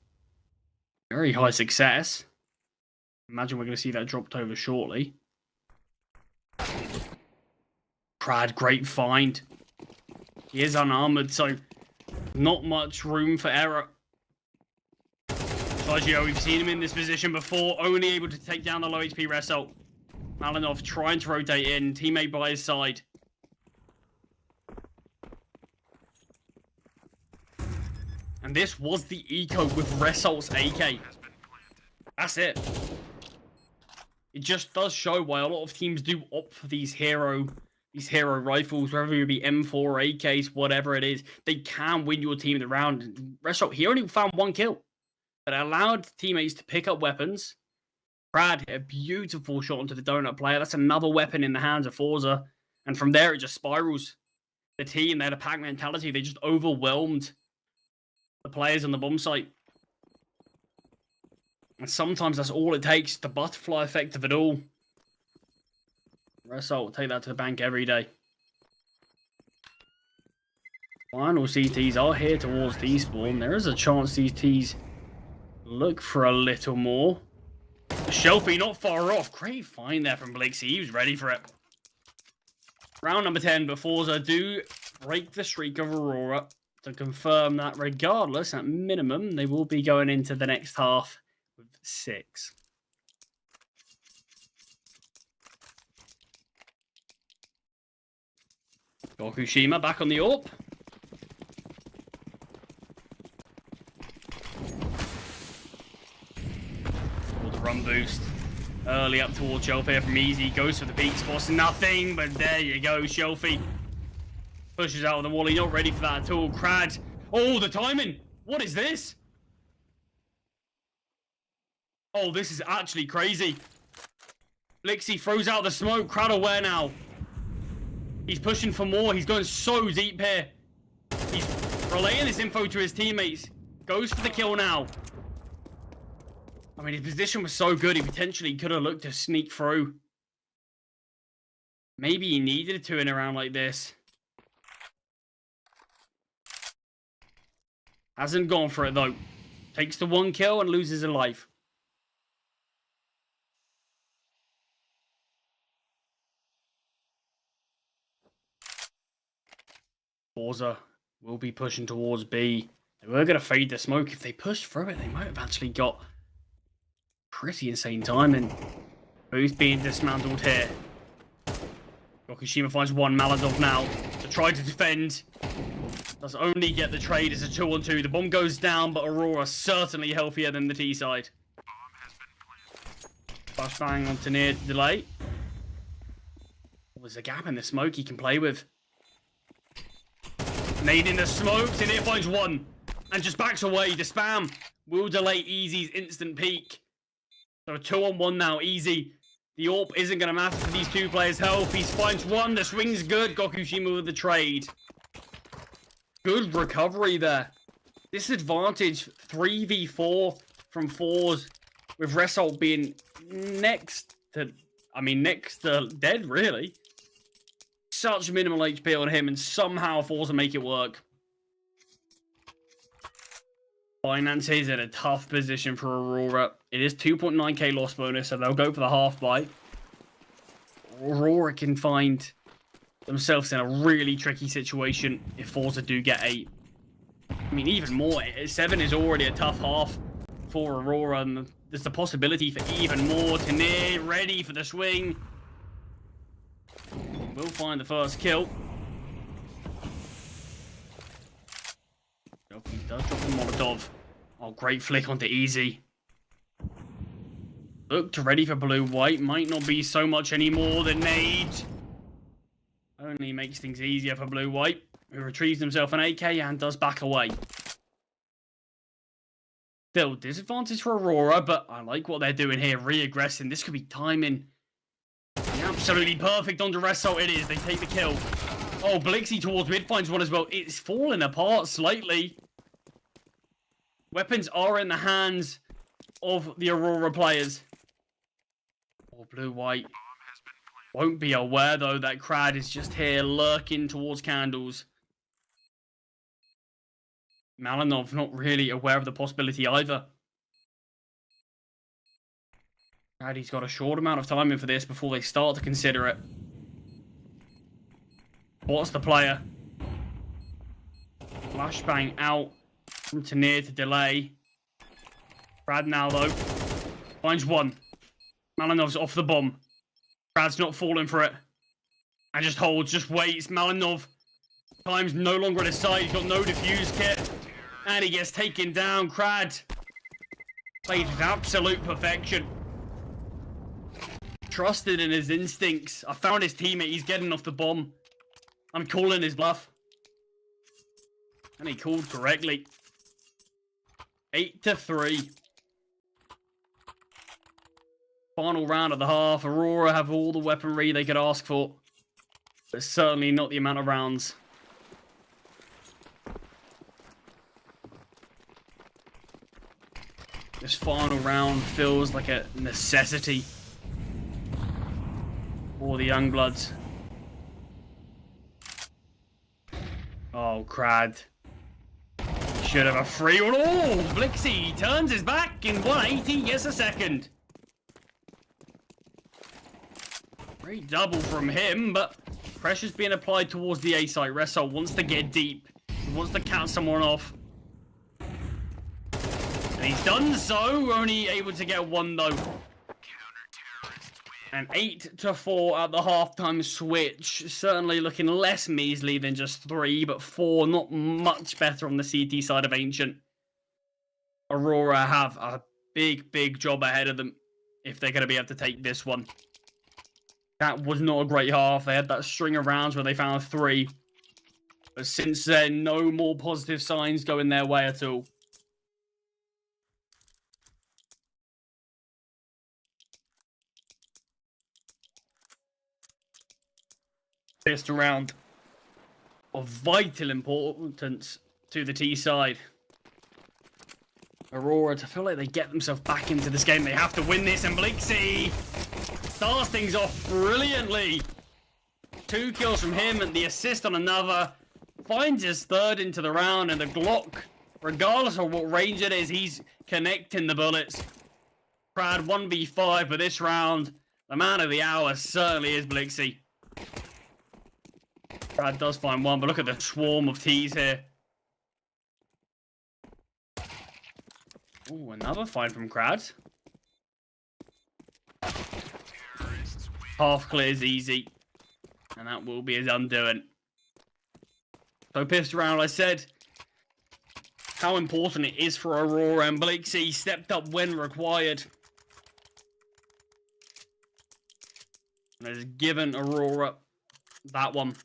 very high success. Imagine we're going to see that dropped over shortly. Crad, great find. He is unarmored, so not much room for error. Sergio, we've seen him in this position before, only able to take down the low HP Result. Malinov trying to rotate in, teammate by his side. And this was the eco with Result's AK. That's it. It just does show why a lot of teams do opt for these hero rifles, whether it be M4, AKs, whatever it is. They can win your team the round. Result, he only found 1 kill, but it allowed teammates to pick up weapons. Brad hit a beautiful shot onto the donut player. That's another weapon in the hands of Forza. And from there, it just spirals. The team, they had a pack mentality. They just overwhelmed the players on the bomb site. And sometimes that's all it takes, the butterfly effect of it all. Result will take that to the bank every day. Final CTs are here towards despawn. There is a chance these Ts look for a little more. Shelfie not far off. Great find there from Blixie. He was ready for it. Round number 10, but Forza do break the streak of Aurora to confirm that regardless, at minimum, they will be going into the next half with 6. Gokushima back on the AWP. For the run boost. Early up towards Shelfie from Easy. Goes for the peak spots. Nothing, but there you go, Shelfie. Pushes out of the wall. He's not ready for that at all. Crad. Oh, the timing. What is this? Oh, this is actually crazy. Blixie throws out the smoke. Crad aware now. He's pushing for more. He's going so deep here. He's relaying this info to his teammates. Goes for the kill now. I mean, his position was so good, he potentially could have looked to sneak through. Maybe he needed to in a round like this. Hasn't gone for it, though. Takes the 1 kill and loses a life. Forza will be pushing towards B. They were going to fade the smoke. If they pushed through it, they might have actually got pretty insane timing. Both being dismantled here. Gokushima finds 1 Maladov now to try to defend. Does only get the trade as a 2-on-2. The bomb goes down, but Aurora certainly healthier than the T side. Flashbang onto near to delay. Oh, there's a gap in the smoke he can play with. Nading the smokes, and it finds 1. And just backs away. The spam will delay Easy's instant peak. So a 2-on-1 now, Easy. The AWP isn't going to matter for these 2 players' health. He finds 1. The swing's good. Gokushima with the trade. Good recovery there. Disadvantage 3v4. from fours, with Result being next to dead, really. Such minimal HP on him, and somehow Forza make it work. Finance is in a tough position for Aurora. It is 2.9k loss bonus, so they'll go for the half buy. Aurora can find themselves in a really tricky situation if Forza do get 8. I mean, even more. 7 is already a tough half for Aurora, and there's the possibility for even more. Tanir ready for the swing. We'll find the first kill. He does drop the Molotov. Oh, great flick onto easy. Looked ready for blue-white. Might not be so much anymore. The nade only makes things easier for blue-white, who retrieves himself an AK and does back away. Still, disadvantage for Aurora, but I like what they're doing here. Re-aggressing. This could be timing. Absolutely perfect on Result. It is. They take the kill. Oh, Blixie towards mid finds one as well. It's falling apart slightly. Weapons are in the hands of the Aurora players. Oh, blue-white won't be aware, though, that Crad is just here lurking towards candles. Malinov not really aware of the possibility either. He's got a short amount of time in for this before they start to consider it. What's the player? Flashbang out from Tanir to delay. Brad now, though, finds one. Malinov's off the bomb. Brad's not falling for it. And just holds, just waits. Malinov, time's no longer at his side. He's got no defuse kit. And he gets taken down. Crad played with absolute perfection. Trusted in his instincts. I found his teammate. He's getting off the bomb. I'm calling his bluff. And he called correctly. 8-3. Final round of the half. Aurora have all the weaponry they could ask for. But certainly not the amount of rounds. This final round feels like a necessity for the Youngbloods. Oh, Crad. Should have a free one. Oh, Blixie turns his back in 180, gets a second. Great double from him, but pressure's being applied towards the A site. Resol wants to get deep. He wants to count someone off. And he's done so, only able to get one though. And 8-4 at the halftime switch. Certainly looking less measly than just 3, but 4 not much better on the CT side of Ancient. Aurora have a big job ahead of them if they're going to be able to take this one. That was not a great half. They had that string of rounds where they found 3. But since then, no more positive signs going their way at all. This round of vital importance to the T side. Aurora, to feel like they get themselves back into this game, they have to win this, and Blixie starts things off brilliantly. 2 kills from him and the assist on another. Finds his third into the round, and the Glock, regardless of what range it is, he's connecting the bullets. Crad 1v5 for this round. The man of the hour certainly is Blixie. Brad does find one, but look at the swarm of T's here. Ooh, another find from Crad. Half clears easy. And that will be his undoing. So pissed around, I said how important it is for Aurora, and Blixie stepped up when required. And has given Aurora that one.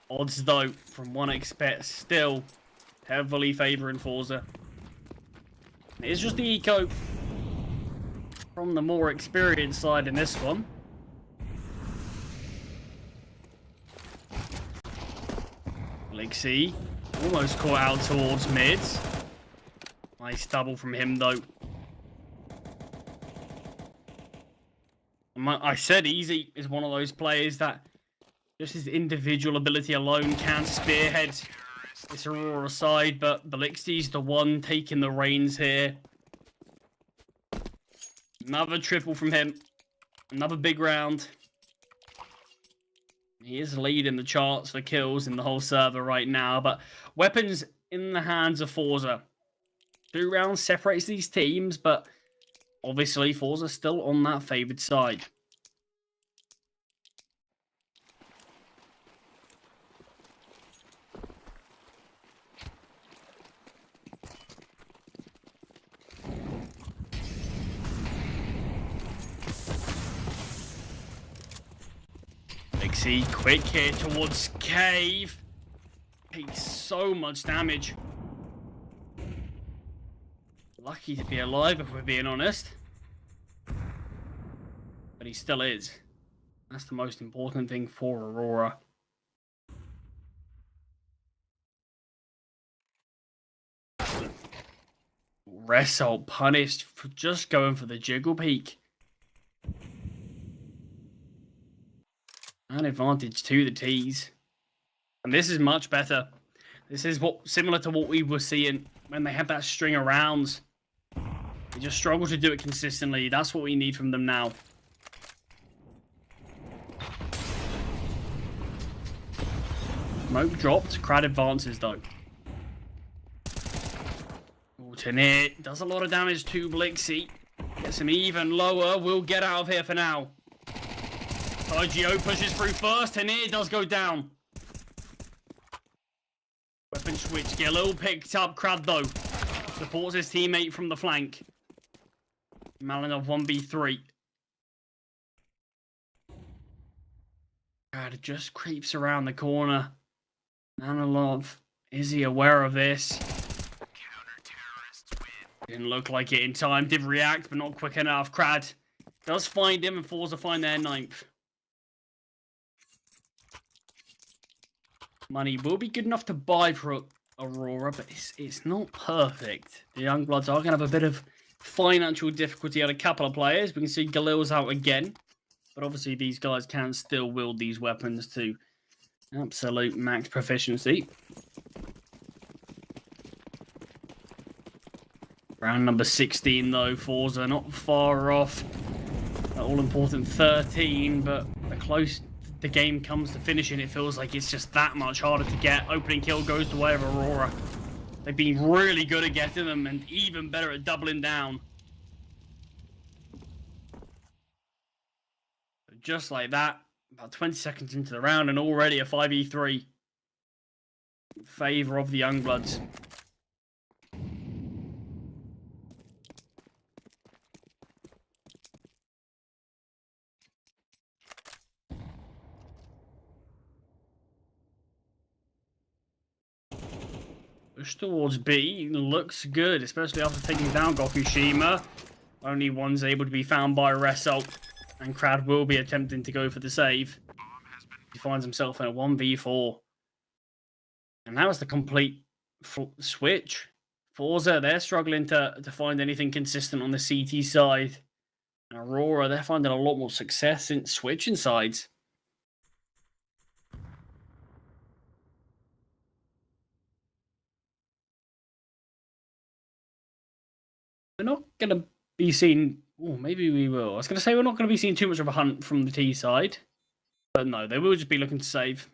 Odds, though, from 1xBet, still heavily favouring Forza. It's just the eco from the more experienced side in this one. Blixie almost caught out towards mid. Nice double from him, though. I said Easy is one of those players that just his individual ability alone can spearhead this Aurora side, but Blixie's the one taking the reins here. Another triple from him. Another big round. He is leading the charts for kills in the whole server right now, but weapons in the hands of Forza. 2 rounds separates these teams, but obviously Forza's still on that favoured side. Blixie, quick hit towards Cave. Takes so much damage. Lucky to be alive, if we're being honest. But he still is. That's the most important thing for Aurora. Result punished for just going for the jiggle peak. An advantage to the T's. And this is much better. This is similar to what we were seeing when they had that string of rounds. They just struggle to do it consistently. That's what we need from them now. Smoke dropped. Crad advances, though. Alternate. Does a lot of damage to Blixie. Gets him even lower. We'll get out of here for now. IGO pushes through first. Tanir does go down. Weapon switch. Gilil picked up. Crad, though. Supports his teammate from the flank. Malinov 1v3. God, it just creeps around the corner. Malinov, is he aware of this? Didn't look like it in time. Did react, but not quick enough. Crad does find him, and Forza find their 9th. Money will be good enough to buy for Aurora, but it's not perfect. The Youngbloods are going to have a bit of financial difficulty on a couple of players. We can see Galil's out again. But obviously these guys can still wield these weapons to absolute max proficiency. Round number 16 though, Forza not far off. That all-important 13, but the close the game comes to finishing, it feels like it's just that much harder to get. Opening kill goes the way of Aurora. They've been really good at getting them and even better at doubling down. Just like that, about 20 seconds into the round and already a 5v3 in favour of the Youngbloods. Push towards B looks good, especially after taking down Gokushima. Only one's able to be found by Result, and Crad will be attempting to go for the save. He finds himself in a 1v4. And that was the complete switch. Forza, they're struggling to find anything consistent on the CT side. And Aurora, they're finding a lot more success in switching sides. We're not going to be seeing... Oh, maybe we will. I was going to say we're not going to be seeing too much of a hunt from the T side. But no, they will just be looking to save.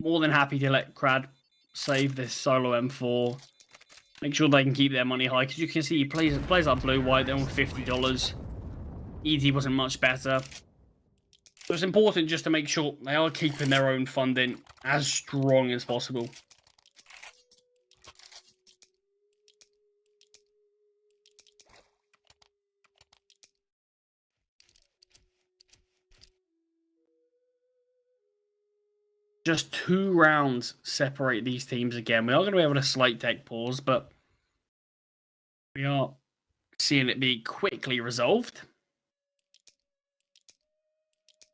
More than happy to let Crad save this solo M4. Make sure they can keep their money high. Because you can see he plays like blue-white. They're on $50. ED wasn't much better. So it's important just to make sure they are keeping their own funding as strong as possible. Just 2 rounds separate these teams again. We are going to be able to slight tech pause, but we are seeing it be quickly resolved.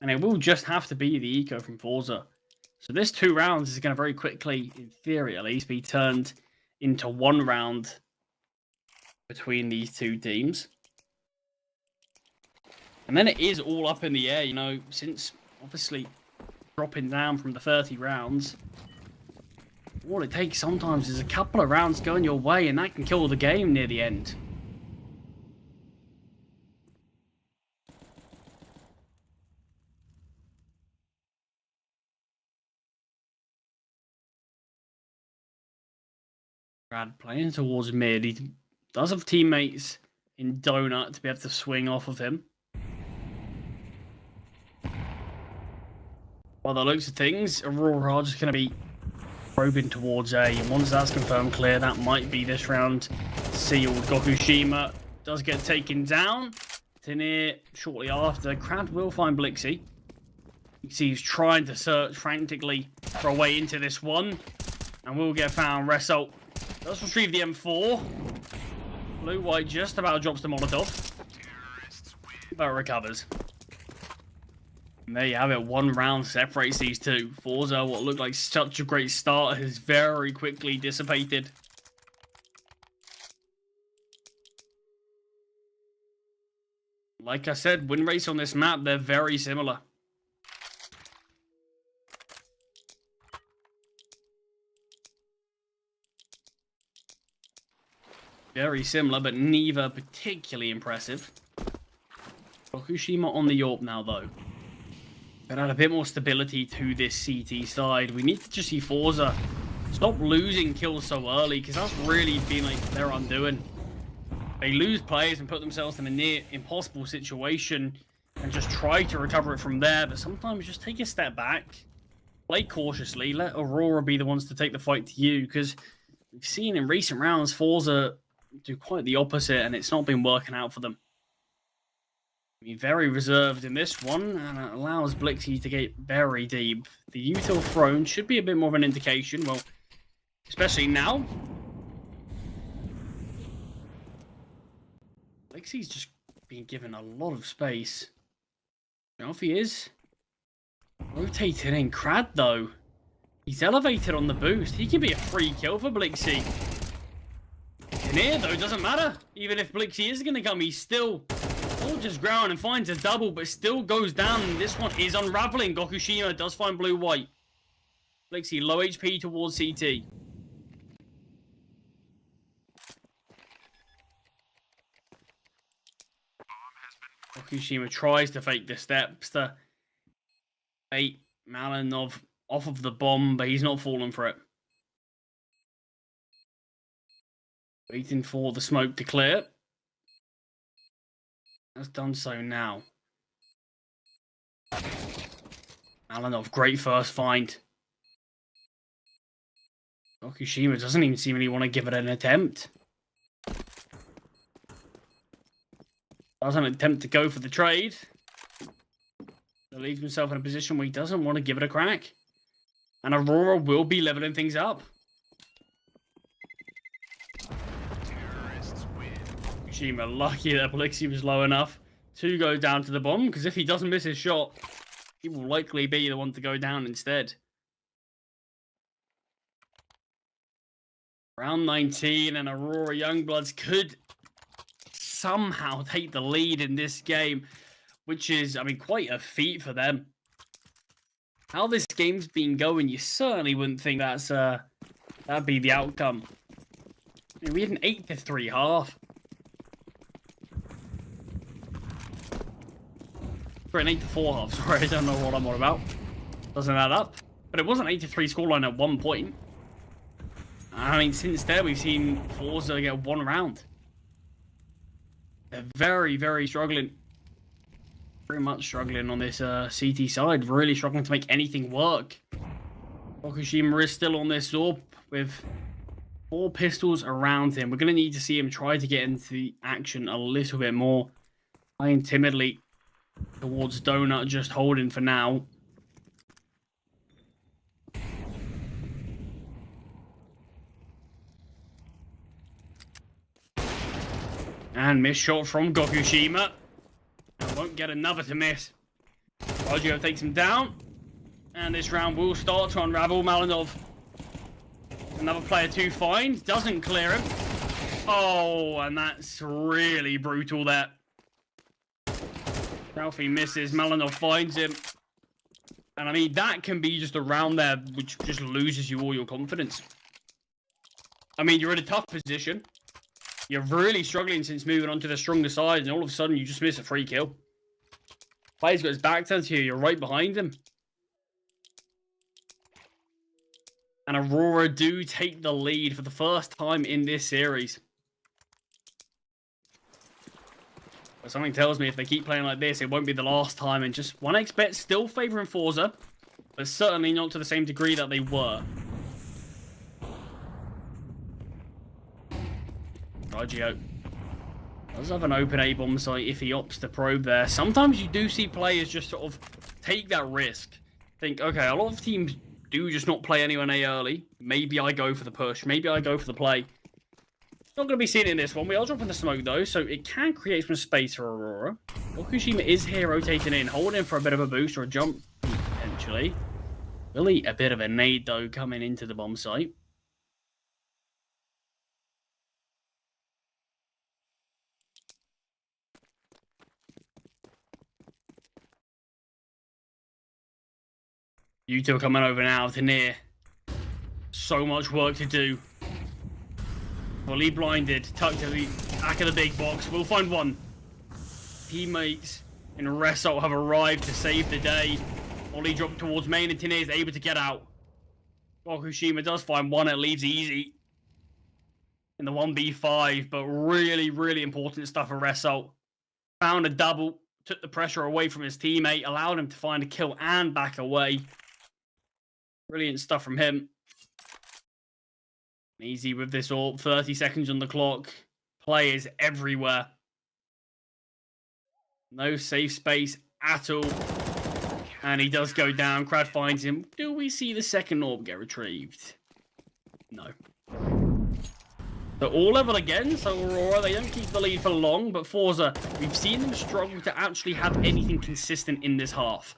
And it will just have to be the eco from Forza. So this 2 rounds is going to very quickly, in theory at least, be turned into 1 round between these 2 teams. And then it is all up in the air, you know, since obviously dropping down from the 30 rounds. All it takes sometimes is a couple of rounds going your way, and that can kill the game near the end. Brad playing towards mid. He does have teammates in Donut to be able to swing off of him. By the looks of things, Aurora are just going to be probing towards A, and once that's confirmed clear, that might be this round sealed. Gokushima does get taken down. Tinir shortly after. Crad will find Blixie. You see he's trying to search frantically for a way into this one, and will get found. Result does retrieve the M4. Blue-white just about drops the Molotov, but recovers. And there you have it. 1 round separates these 2. Forza, what looked like such a great start, has very quickly dissipated. Like I said, win rates on this map, they're very similar. Very similar, but neither particularly impressive. Fukushima on the AWP now, though. But add a bit more stability to this CT side. We need to just see Forza stop losing kills so early, because that's really been like their undoing. They lose players and put themselves in a near impossible situation and just try to recover it from there. But sometimes just take a step back, play cautiously, let Aurora be the ones to take the fight to you, because we've seen in recent rounds Forza do quite the opposite, and it's not been working out for them. Be very reserved in this one, and it allows Blixie to get very deep. The util throne should be a bit more of an indication, well, especially now. Blixie's just being given a lot of space. I don't know if he is. Rotating in. Crad, though. He's elevated on the boost. He can be a free kill for Blixie. In here, though, doesn't matter. Even if Blixie is going to come, he's still just ground and finds a double, but still goes down. This one is unraveling. Gokushima does find blue-white. Blixie, low HP towards CT. Gokushima tries to fake the steps to bait Malinov off of the bomb, but he's not falling for it. Waiting for the smoke to clear. Has done so now. Malinov, great first find. Gokushima doesn't even seemingly want to give it an attempt. Doesn't attempt to go for the trade. So leaves himself in a position where he doesn't want to give it a crack. And Aurora will be leveling things up. Gokushima lucky that Blixie was low enough to go down to the bomb, because if he doesn't miss his shot, he will likely be the one to go down instead. Round 19, and Aurora Youngbloods could somehow take the lead in this game, which is, I mean, quite a feat for them. How this game's been going, you certainly wouldn't think that'd be the outcome. I mean, we had an 8-3 half. For an 8-4 half, sorry, I don't know what I'm on about. Doesn't add up. But it was an 8-3 scoreline at one point. I mean, since then, we've seen Forza get 1 round. They're very, very struggling. Very much struggling on this CT side. Really struggling to make anything work. Gokushima is still on this AWP with 4 pistols around him. We're going to need to see him try to get into the action a little bit more. Playing timidly towards Donut, just holding for now. And missed shot from Gokushima. And won't get another to miss. Rajio takes him down. And this round will start to unravel. Malinov. Another player to find. Doesn't clear him. Oh, and that's really brutal there. Ralphie misses. Malinov finds him. And I mean, that can be just a round there which just loses you all your confidence. I mean, you're in a tough position. You're really struggling since moving on to the stronger side, and all of a sudden you just miss a free kill. Player's got his back turned to you. You're right behind him. And Aurora do take the lead for the first time in this series. But something tells me if they keep playing like this, it won't be the last time. And just 1x bet still favouring Forza, but certainly not to the same degree that they were. Raggio does have an open A-bomb site if he opts to probe there. Sometimes you do see players just sort of take that risk. Think, okay, a lot of teams do just not play anyone A early. Maybe I go for the push. Maybe I go for the play. Not going to be seen in this one. We are dropping the smoke, though, so it can create some space for Aurora. Okushima is here rotating in, holding for a bit of a boost or a jump, potentially. Really a bit of a nade, though, coming into the bomb site. You two are coming over now to near. So much work to do. Fully blinded, tucked to the back of the big box. We'll find one. Teammates in Result have arrived to save the day. Ollie dropped towards main and Tine is able to get out. Okushima does find one, it leaves easy in the 1v5, but really, really important stuff for Result. Found a double, took the pressure away from his teammate, allowed him to find a kill and back away. Brilliant stuff from him. Easy with this all. 30 seconds on the clock. Players everywhere. No safe space at all. And he does go down. Crad finds him. Do we see the second orb get retrieved? No. So all level again. So Aurora, they don't keep the lead for long. But Forza, we've seen them struggle to actually have anything consistent in this half.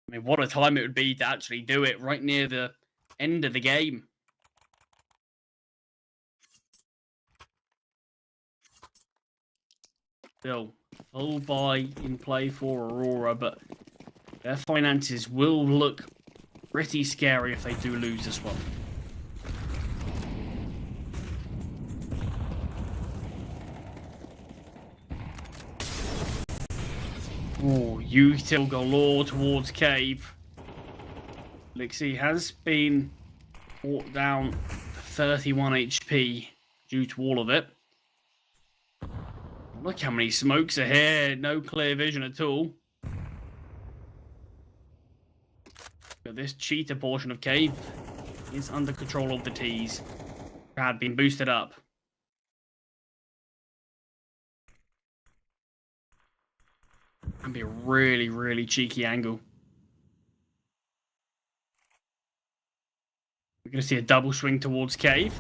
I mean, what a time it would be to actually do it right near the end of the game. Still, full buy in play for Aurora, but their finances will look pretty scary if they do lose this one. Oh, util galore towards Cave. Lixie has been brought down to 31 HP due to all of it. Look how many smokes are here. No clear vision at all. But this cheater portion of Cave is under control of the T's. Had been boosted up. Can be a really, really cheeky angle. We're going to see a double swing towards Cave.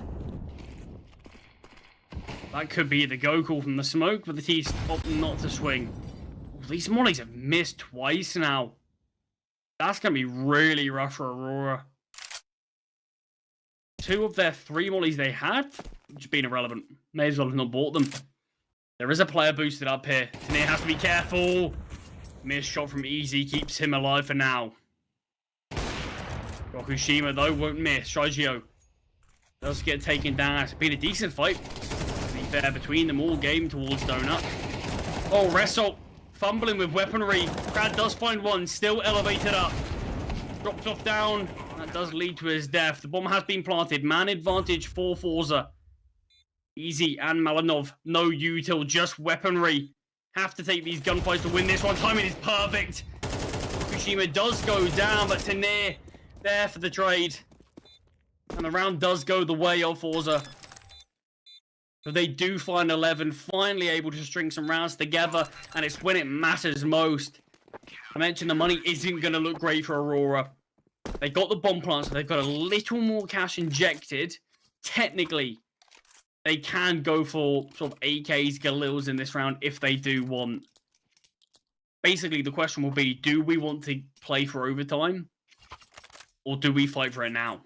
That could be the go call from the smoke, but the T's opt not to swing. Oh, these mollies have missed twice now. That's going to be really rough for Aurora. 2 of their 3 mollies they had, just been irrelevant. May as well have not bought them. There is a player boosted up here. Tane has to be careful. Missed shot from Easy keeps him alive for now. Okushima, though, won't miss. Raggio does get taken down. It's been a decent fight, to be fair, between them all game towards Donut. Oh, Result fumbling with weaponry. Crad does find one, still elevated up. Drops off down. That does lead to his death. The bomb has been planted. Man advantage for Forza. Easy and Malinov. No util, just weaponry. Have to take these gunfights to win this one. Timing is perfect. Okushima does go down, but Tanir there for the trade. And the round does go the way of Forza. So they do find 11, finally able to string some rounds together, and it's when it matters most. I mentioned the money isn't going to look great for Aurora. They got the bomb plant, so they've got a little more cash injected. Technically, they can go for sort of AKs, Galils in this round if they do want. Basically, the question will be, do we want to play for overtime? Or do we fight for it now?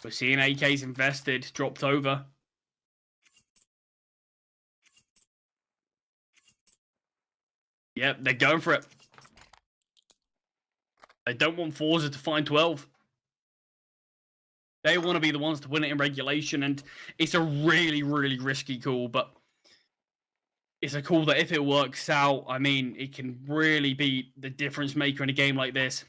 We're seeing AKs invested, dropped over. Yep, they're going for it. They don't want Forza to find 12. They want to be the ones to win it in regulation, and it's a really, really risky call, but it's a call that if it works out, I mean, it can really be the difference maker in a game like this.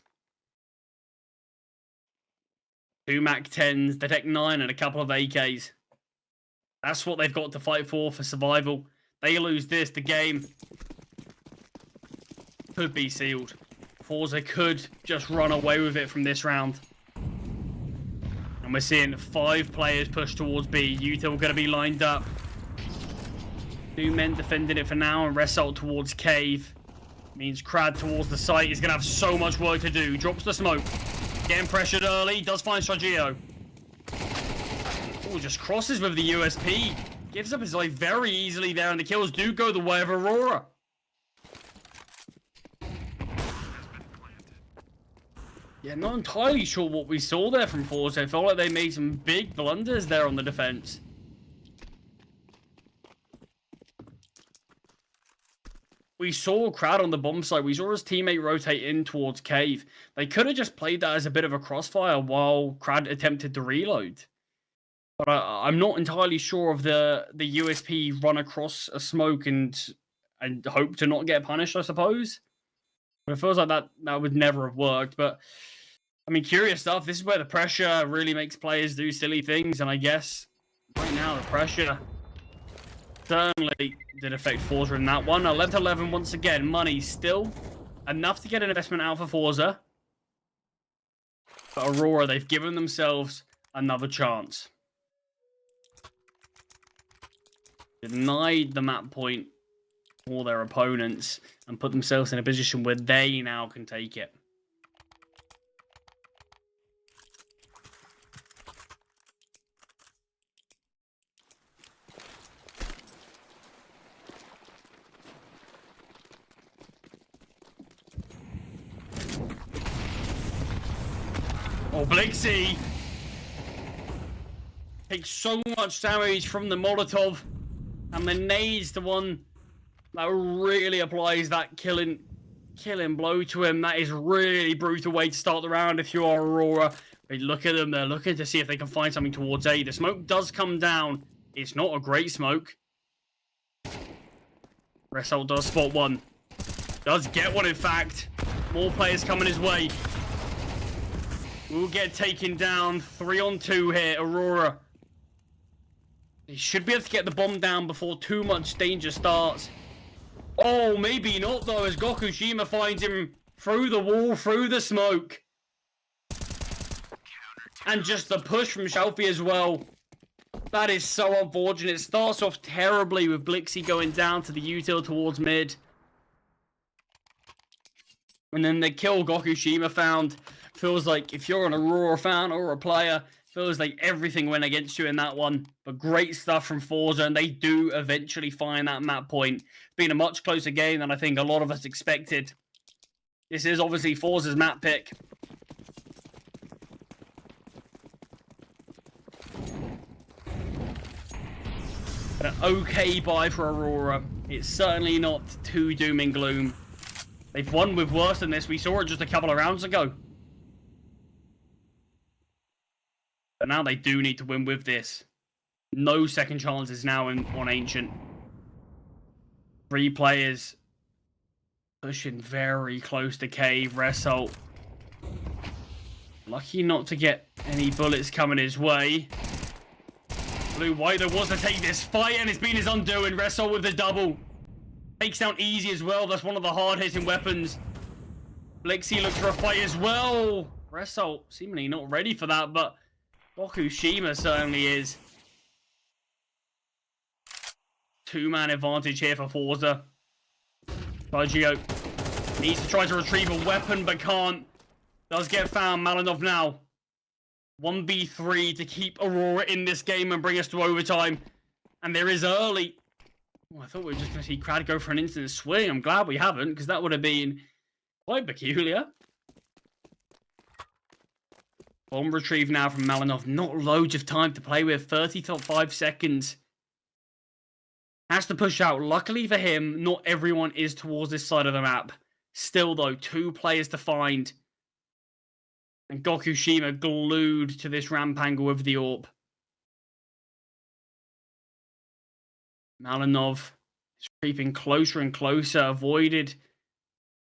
2 MAC-10s, the Tech 9, and a couple of AKs. That's what they've got to fight for survival. They lose this, the game could be sealed. Forza could just run away with it from this round. And we're seeing 5 players push towards B. Util going to be lined up. 2 men defending it for now, and Result towards Cave. Means Crad towards the site is going to have so much work to do. Drops the smoke. Getting pressured early. Does find Stragio. Oh, just crosses with the USP. Gives up his life very easily there, and the kills do go the way of Aurora. Yeah, not entirely sure what we saw there from Forza. I felt like they made some big blunders there on the defense. We saw Crowd on the bomb site. We saw his teammate rotate in towards Cave. They could have just played that as a bit of a crossfire while Crowd attempted to reload. But I'm not entirely sure of the USP run across a smoke and hope to not get punished, I suppose. But it feels like that would never have worked. But, I mean, curious stuff. This is where the pressure really makes players do silly things. And I guess right now the pressure certainly did affect Forza in that one. 11-11 once again. Money still enough to get an investment out for Forza. But Aurora, they've given themselves another chance. Denied the map point for their opponents and put themselves in a position where they now can take it. Oh, Blixie takes so much damage from the Molotov, and the nade's the one that really applies that killing blow to him. That is really brutal way to start the round if you are Aurora. But look at them, they're looking to see if they can find something towards A. The smoke does come down. It's not a great smoke. Result does spot one. Does get one, in fact. More players coming his way. We'll get taken down. 3-on-2 here, Aurora. They should be able to get the bomb down before too much danger starts. Oh, maybe not, though, as Gokushima finds him through the wall, through the smoke. And just the push from Shelfie as well. That is so unfortunate. It starts off terribly with Blixie going down to the util towards mid. And then the kill Gokushima found. Feels like if you're an Aurora fan or a player, feels like everything went against you in that one. But great stuff from Forza, and they do eventually find that map point. It's been a much closer game than I think a lot of us expected. This is obviously Forza's map pick. But an okay buy for Aurora. It's certainly not too doom and gloom. They've won with worse than this. We saw it just a couple of rounds ago. But now they do need to win with this. No second chances now on Ancient. 3 players pushing very close to Cave. Result lucky not to get any bullets coming his way. Blue White there was to take this fight, and it's been his undoing. Result with the double. Takes down easy as well. That's one of the hard-hitting weapons. Blixie looks for a fight as well. Result seemingly not ready for that, but Gokushima certainly is. 2-man advantage here for Forza. Sergio needs to try to retrieve a weapon, but can't. Does get found. Malinov now. 1v3 to keep Aurora in this game and bring us to overtime. And there is early. Oh, I thought we were just going to see Crad go for an instant swing. I'm glad we haven't, because that would have been quite peculiar. Bomb retrieve now from Malinov. Not loads of time to play with. 35 seconds. Has to push out. Luckily for him, not everyone is towards this side of the map. Still, though, 2 players to find. And Gokushima glued to this ramp angle with the AWP. Malinov is creeping closer and closer. Avoided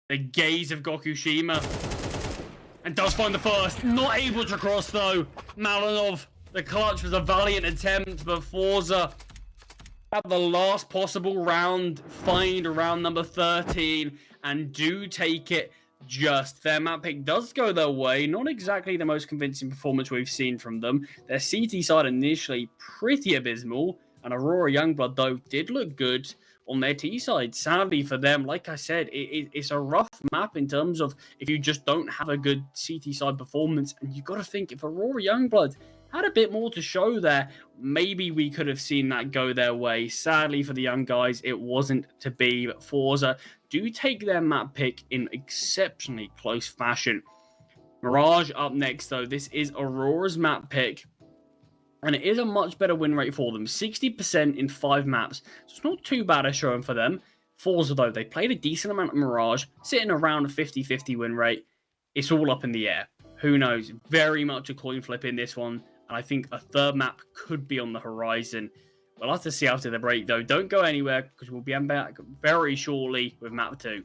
the gaze of Gokushima. And does find the first. Not able to cross, though. Malinov. The clutch was a valiant attempt, but Forza at the last possible round, find round number 13, and do take it just. Their map pick does go their way. Not exactly the most convincing performance we've seen from them. Their CT side initially pretty abysmal, and Aurora Youngblood, though, did look good on their T side. Sadly for them, like I said, it's a rough map in terms of if you just don't have a good CT side performance. And you've got to think, if Aurora Youngblood had a bit more to show there, maybe we could have seen that go their way. Sadly for the young guys, it wasn't to be. But Forza do take their map pick in exceptionally close fashion. Mirage up next, though. This is Aurora's map pick, and it is a much better win rate for them. 60% in 5 maps. So it's not too bad a showing for them. Forza, though, they played a decent amount of Mirage, sitting around a 50-50 win rate. It's all up in the air. Who knows? Very much a coin flip in this one. And I think a third map could be on the horizon. We'll have to see after the break, though. Don't go anywhere, because we'll be back very shortly with map 2.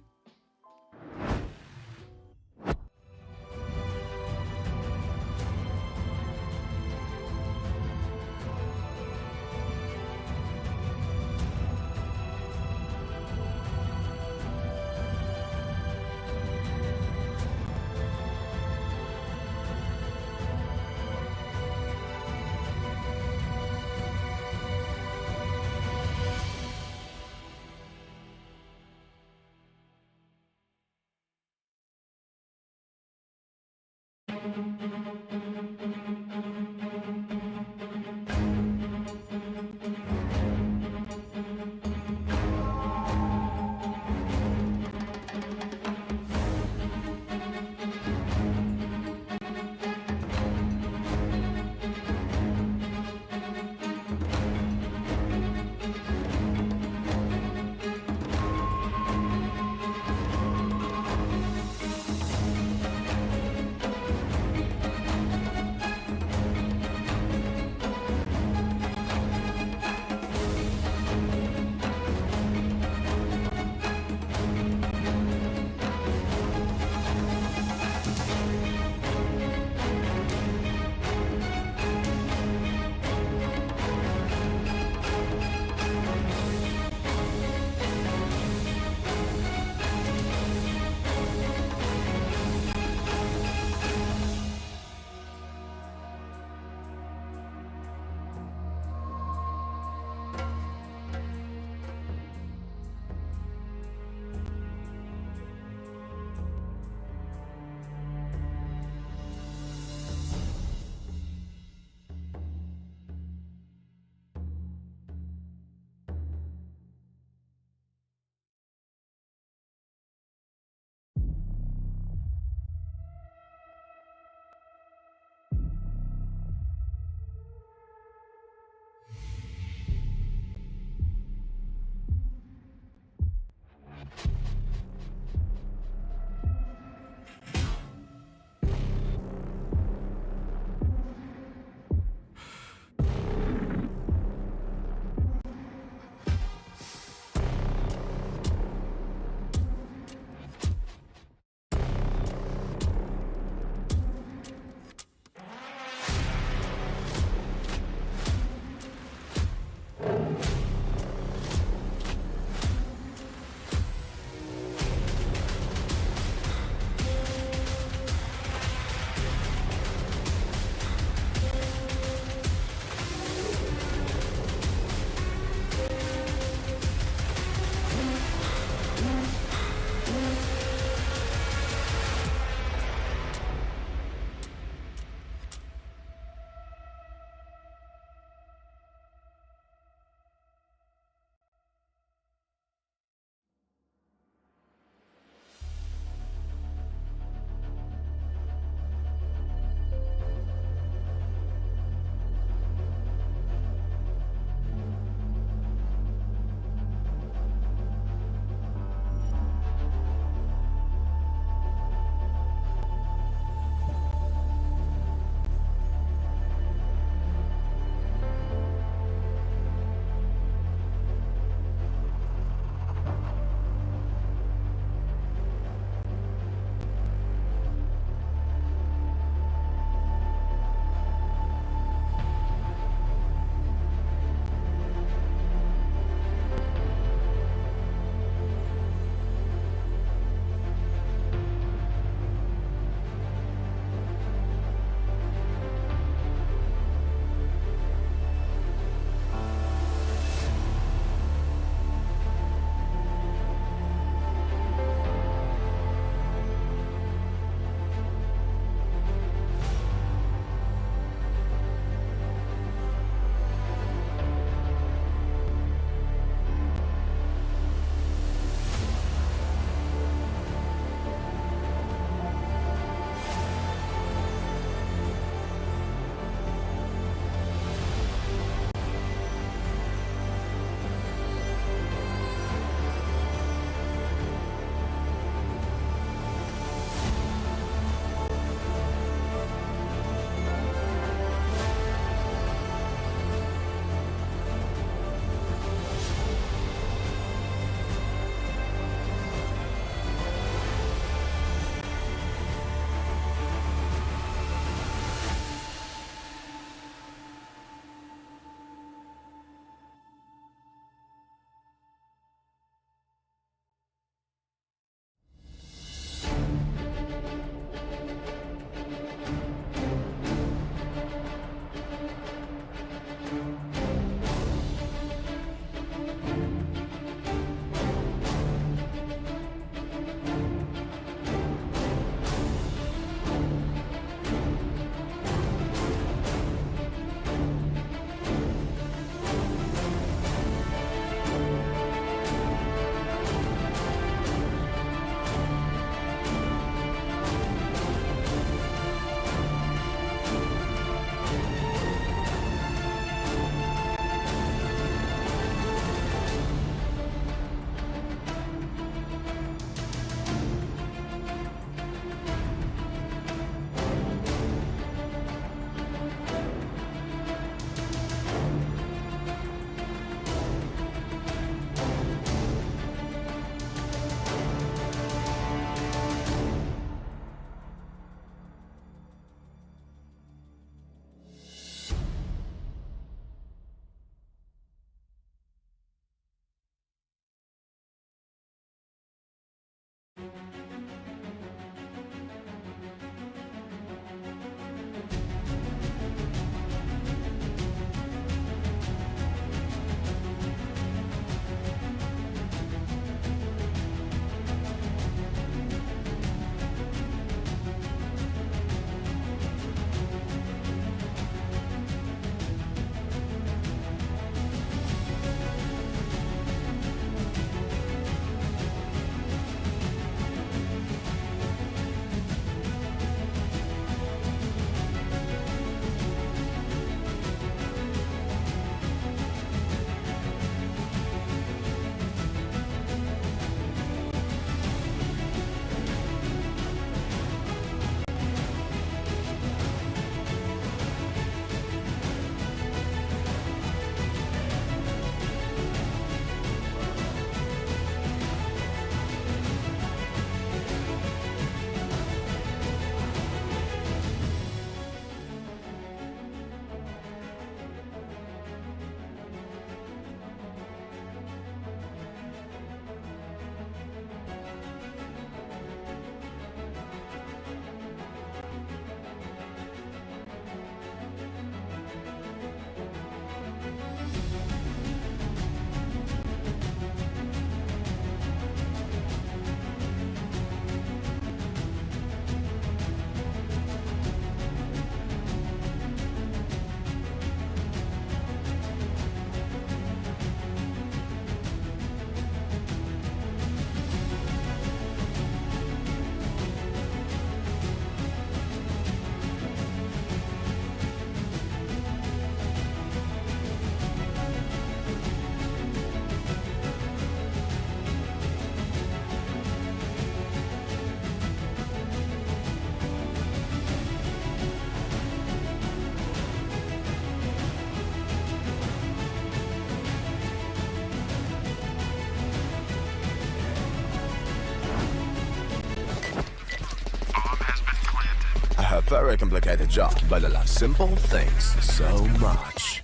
have very complicated job, but I love simple things so much.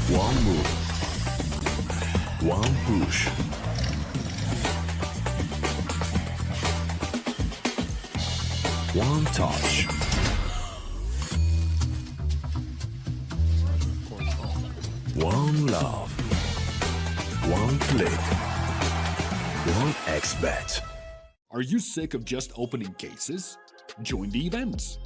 One move, one push. One touch. One love. One click. One XBet. Are you sick of just opening cases? Join the events.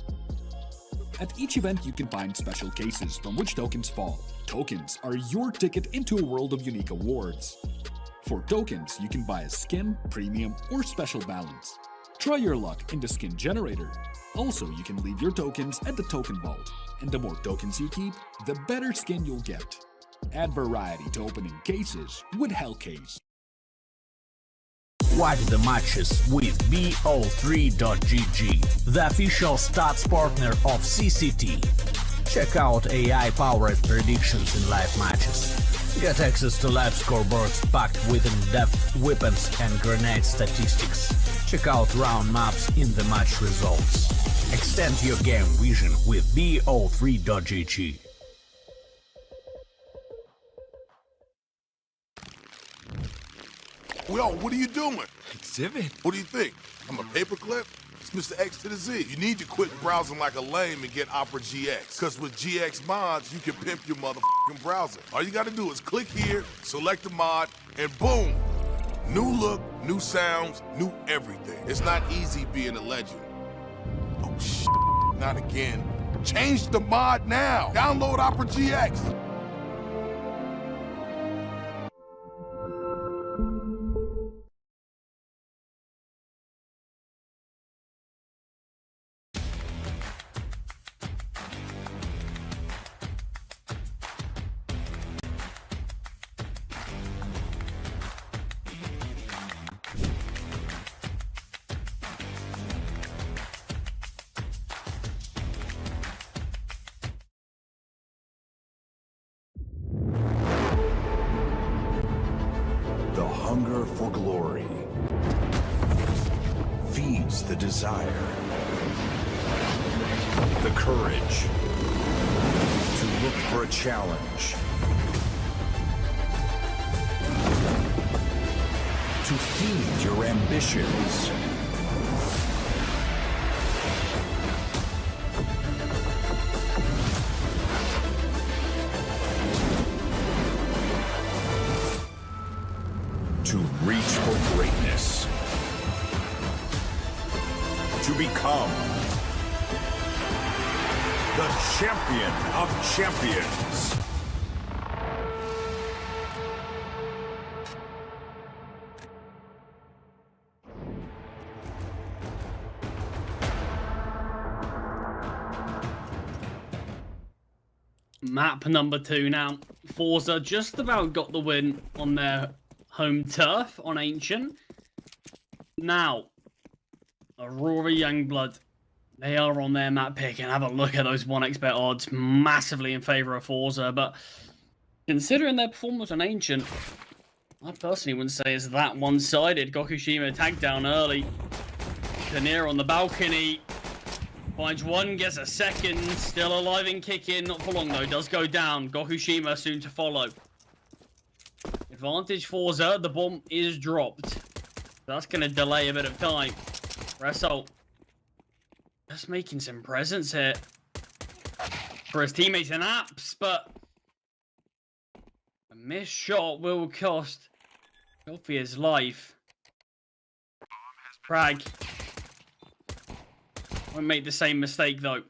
At each event, you can find special cases from which tokens fall. Tokens are your ticket into a world of unique awards. For tokens, you can buy a skin, premium, or special balance. Try your luck in the skin generator. Also, you can leave your tokens at the token vault. And the more tokens you keep, the better skin you'll get. Add variety to opening cases with Hellcase. Watch the matches with bo3.gg, the official stats partner of CCT. Check out AI-powered predictions in live matches. Get access to live scoreboards packed with in-depth weapons and grenade statistics. Check out round maps in the match results. Extend your game vision with bo3.gg. Yo, what are you doing? Exhibit. What do you think? I'm a paperclip? It's Mr. X to the Z. You need to quit browsing like a lame and get Opera GX. Because with GX mods, you can pimp your motherfucking browser. All you gotta do is click here, select the mod, and boom! New look, new sounds, new everything. It's not easy being a legend. Oh, shit. Not again. Change the mod now. Download Opera GX. The hunger for glory feeds the desire, the courage to look for a challenge, to feed your ambitions. To reach for greatness. To become the champion of champions. Map number 2 now. Forza just about got the win on their home turf on Ancient. Now, Aurora Youngblood, they are on their map pick, and have a look at those 1xBet odds, massively in favour of Forza, but considering their performance on Ancient, I personally wouldn't say it's that one-sided. Gokushima tagged down early. Kanir on the balcony. Finds one, gets a second, still alive and kicking, not for long though, does go down. Gokushima soon to follow. Advantage Forza, the bomb is dropped. That's going to delay a bit of time. Wrestle. Just making some presents here for his teammates and apps, but a missed shot will cost Kofi his life. Prag won't make the same mistake though.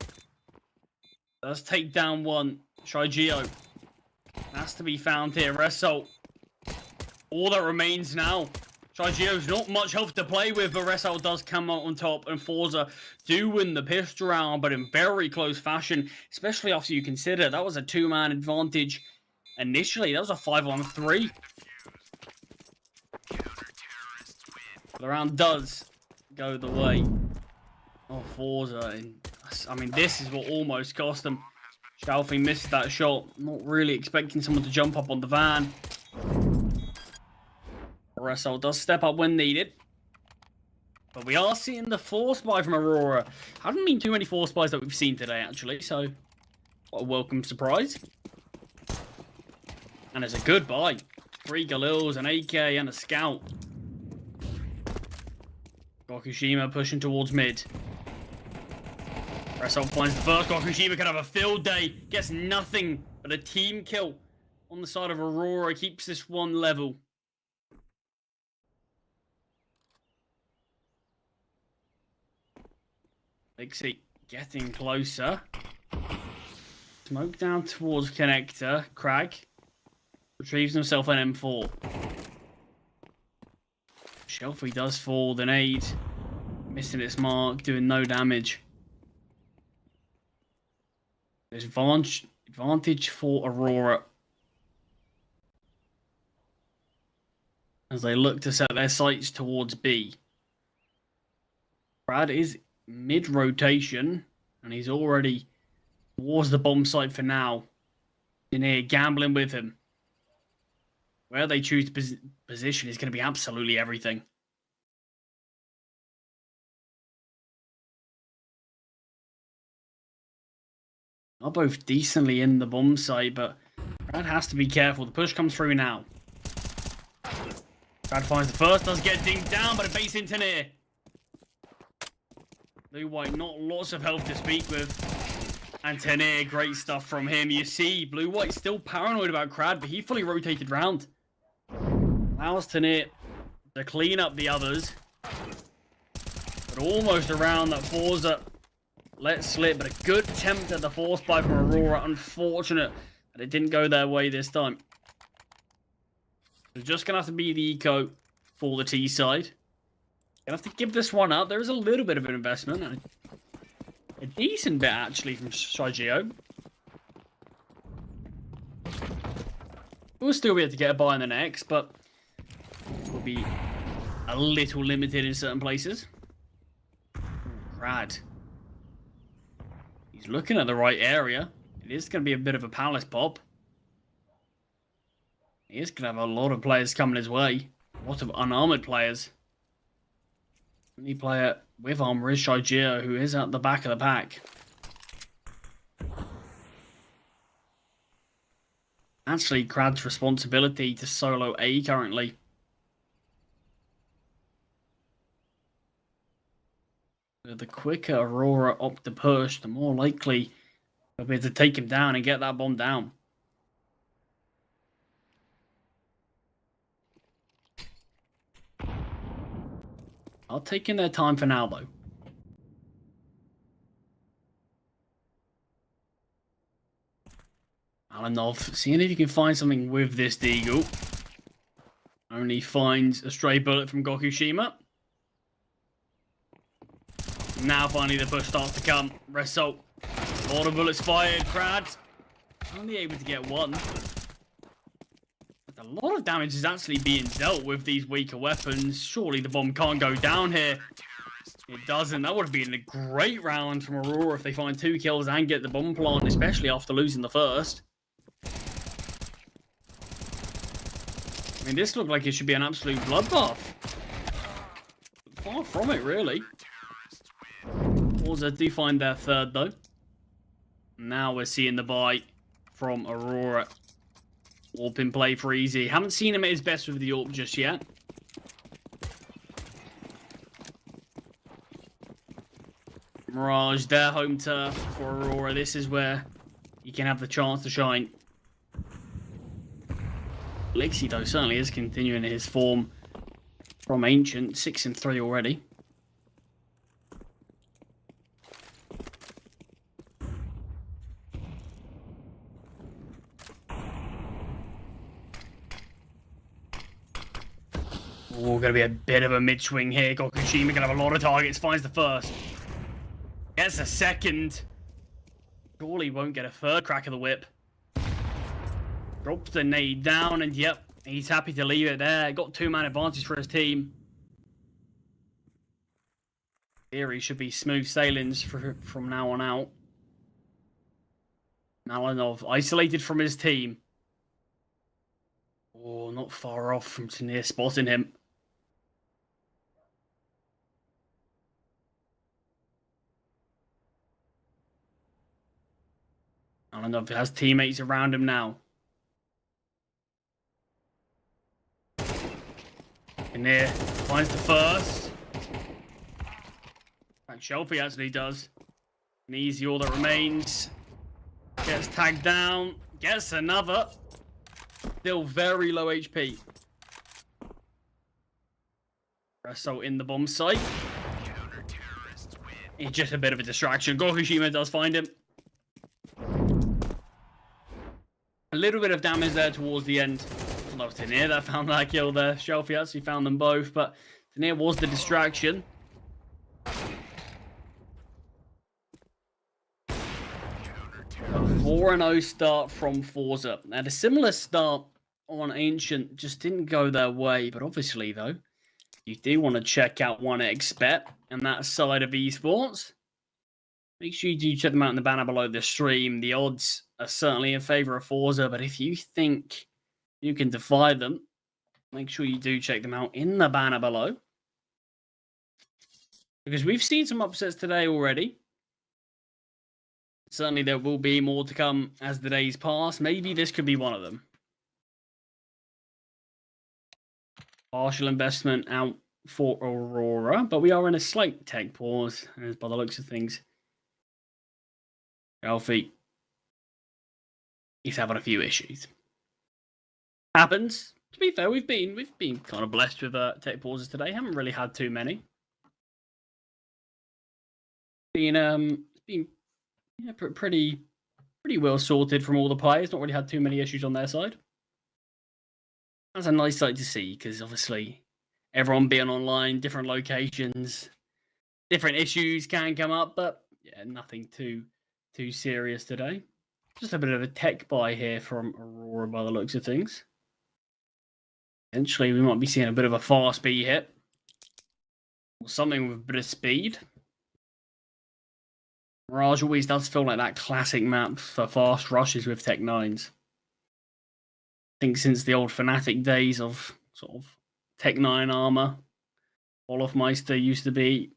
Does take down one. Trigeo has to be found here. Wrestle. All that remains now. Trigeo's not much health to play with, but Resal does come out on top, and Forza do win the pistol round, but in very close fashion, especially after you consider that was a 2-man advantage. Initially, that was a 5-on-3. The round does go the way of Forza, and I mean, this is what almost cost them. Shalfie missed that shot, not really expecting someone to jump up on the van. Resal does step up when needed. But we are seeing the force buy from Aurora. Haven't been too many force buys that we've seen today, actually, so what a welcome surprise. And it's a good buy. 3 Galils, an AK, and a Scout. Gokushima pushing towards mid. Result finds the first. Gokushima can have a field day. Gets nothing but a team kill on the side of Aurora. Keeps this one level. Lixie getting closer. Smoke down towards connector. Crag retrieves himself an M4. Shelfie does fall. The nade missing its mark, doing no damage. There's advantage for Aurora as they look to set their sights towards B. Brad is mid-rotation, and he's already towards the bomb site for now. In here, gambling with him. Where they choose to position is going to be absolutely everything. Are both decently in the bomb site, but Brad has to be careful. The push comes through now. Brad finds the first, does get dinged down, but a base into near. Blue White, not lots of health to speak with. And Tenir, great stuff from him. You see, Blue White still paranoid about Crad, but he fully rotated round. Allows Tenir to clean up the others. But almost around that Forza let slip, but a good attempt at the force buy from Aurora. Unfortunate that it didn't go their way this time. It's just going to have to be the eco for the T side. Gonna have to give this one up. There is a little bit of an investment. And a decent bit, actually, from Shigeo. We'll still be able to get a buy in the next, but will be a little limited in certain places. Rad. He's looking at the right area. It is going to be a bit of a palace pop. He is going to have a lot of players coming his way. A lot of unarmored players. Only player with armor is Shigeo, who is at the back of the pack. Actually, Crad's responsibility to solo A currently. The quicker Aurora opt to push, the more likely they'll be able to take him down and get that bomb down. Are taking their time for now, though. Alanov, seeing if you can find something with this Deagle. Only finds a stray bullet from Gokushima. Now finally the push starts to come. Result. A lot of bullets fired. Crad only able to get one. A lot of damage is actually being dealt with these weaker weapons. Surely the bomb can't go down here. It doesn't. That would have been a great round from Aurora if they find 2 kills and get the bomb plant, especially after losing the first. I mean, this looked like it should be an absolute bloodbath. Far from it, really. Forza do find their third, though. Now we're seeing the buy from Aurora. Orp in play for easy. Haven't seen him at his best with the Orp just yet. Mirage, their home turf for Aurora. This is where he can have the chance to shine. Lixie, though, certainly is continuing his form from Ancient. 6-3 already. Oh, going to be a bit of a mid-swing here. Gokushima going to have a lot of targets. Finds the first. Gets a second. Surely won't get a third crack of the whip. Drops the nade down, and yep, he's happy to leave it there. Got 2-man advantage for his team. Theory should be smooth sailings from now on out. Malinov isolated from his team. Oh, not far off from Tanir spotting him. I don't know if he has teammates around him now. In there, finds the first. And Shelfie actually does. An easy all that remains. Gets tagged down. Gets another. Still very low HP. So in the bomb site. It's just a bit of a distraction. Gokushima does find him. A little bit of damage there towards the end. That was Tenier that found that kill there. Shelfie actually found them both, but Tenier was the distraction. A 4-0 start from Forza. Had a similar start on Ancient, just didn't go their way, but obviously though, you do want to check out 1xBet and that side of esports. Make sure you do check them out in the banner below the stream. The odds are certainly in favor of Forza, but if you think you can defy them, make sure you do check them out in the banner below. Because we've seen some upsets today already. Certainly there will be more to come as the days pass. Maybe this could be one of them. Partial investment out for Aurora, but we are in a slight tech pause, as by the looks of things. Alfie, he's having a few issues. Happens. To be fair, we've been kind of blessed with tech pauses today. Haven't really had too many. Been yeah, pretty well sorted from all the players. Not really had too many issues on their side. That's a nice sight to see, because obviously everyone being online, different locations, different issues can come up, but yeah, nothing too serious today. Just a bit of a tech buy here from Aurora by the looks of things. Eventually, we might be seeing a bit of a fast B hit. Or something with a bit of speed. Mirage always does feel like that classic map for fast rushes with Tech 9s. I think since the old Fnatic days of sort of Tech 9 armor, Olofmeister used to be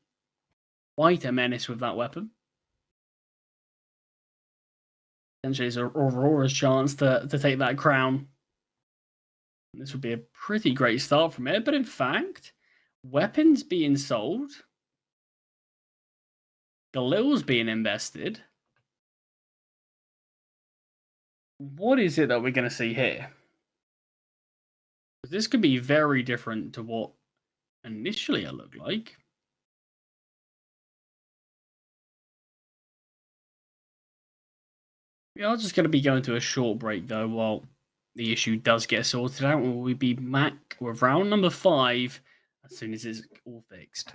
quite a menace with that weapon. Essentially, it's Aurora's chance to take that crown. This would be a pretty great start from it, but in fact, weapons being sold, Galil's being invested. What is it that we're going to see here? This could be very different to what initially it looked like. We are just going to be going to a short break though while the issue does get sorted out, and we'll be back with round number 5 as soon as it's all fixed.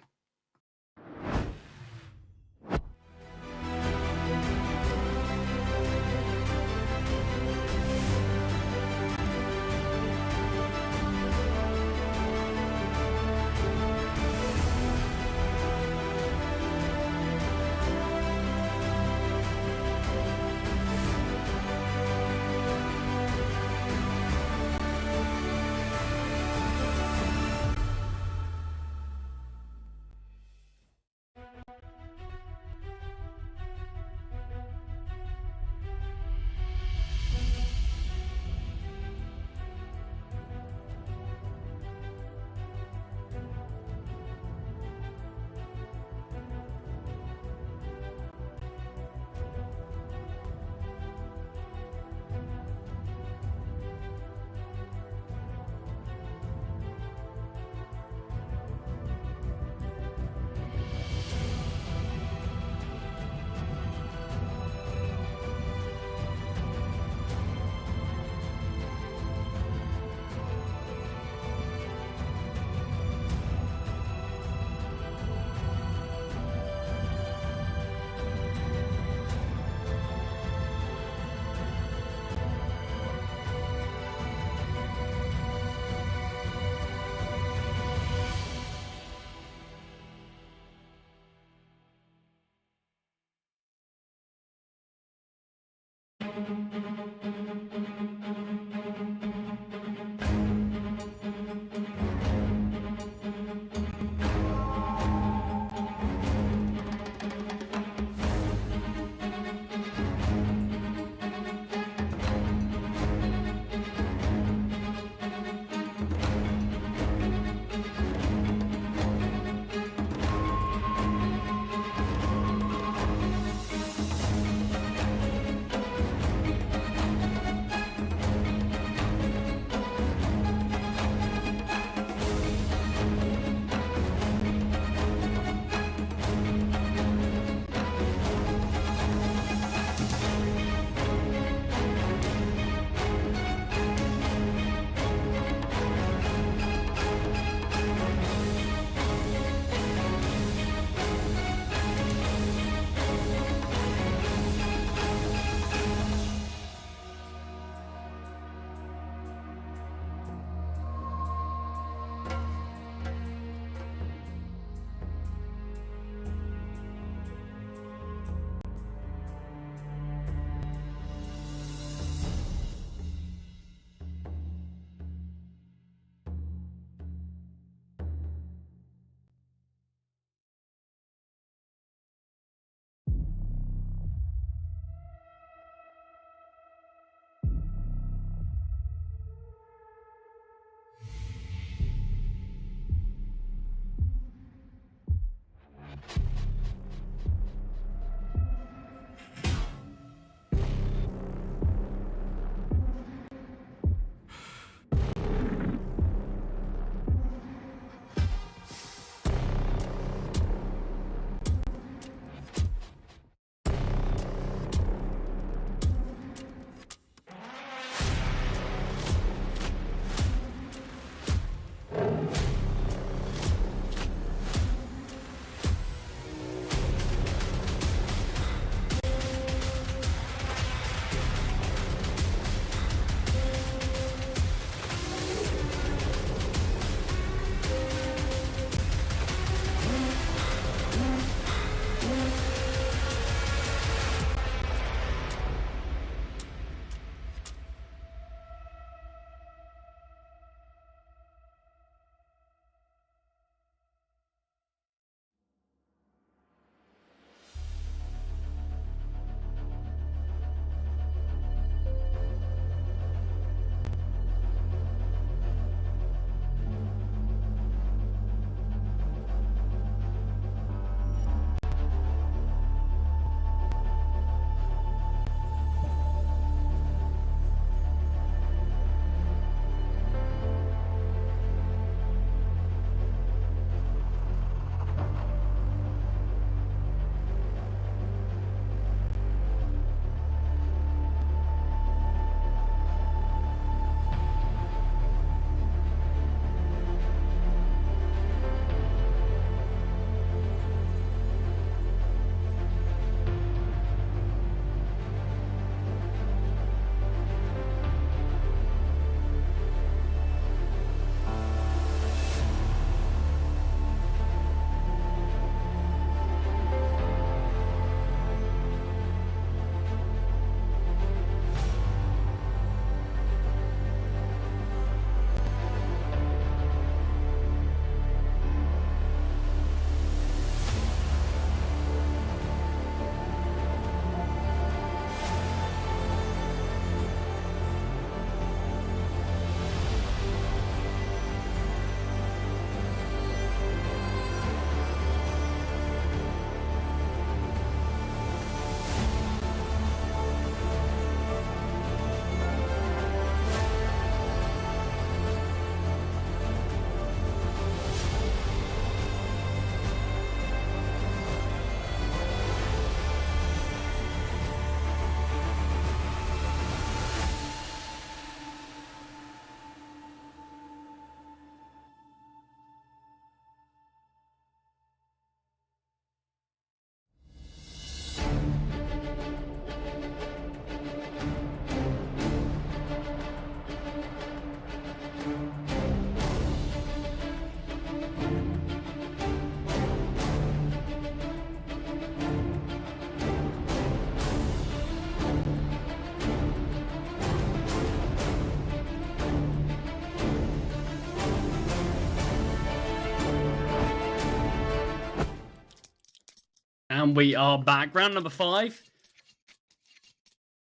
And we are back. Round number 5.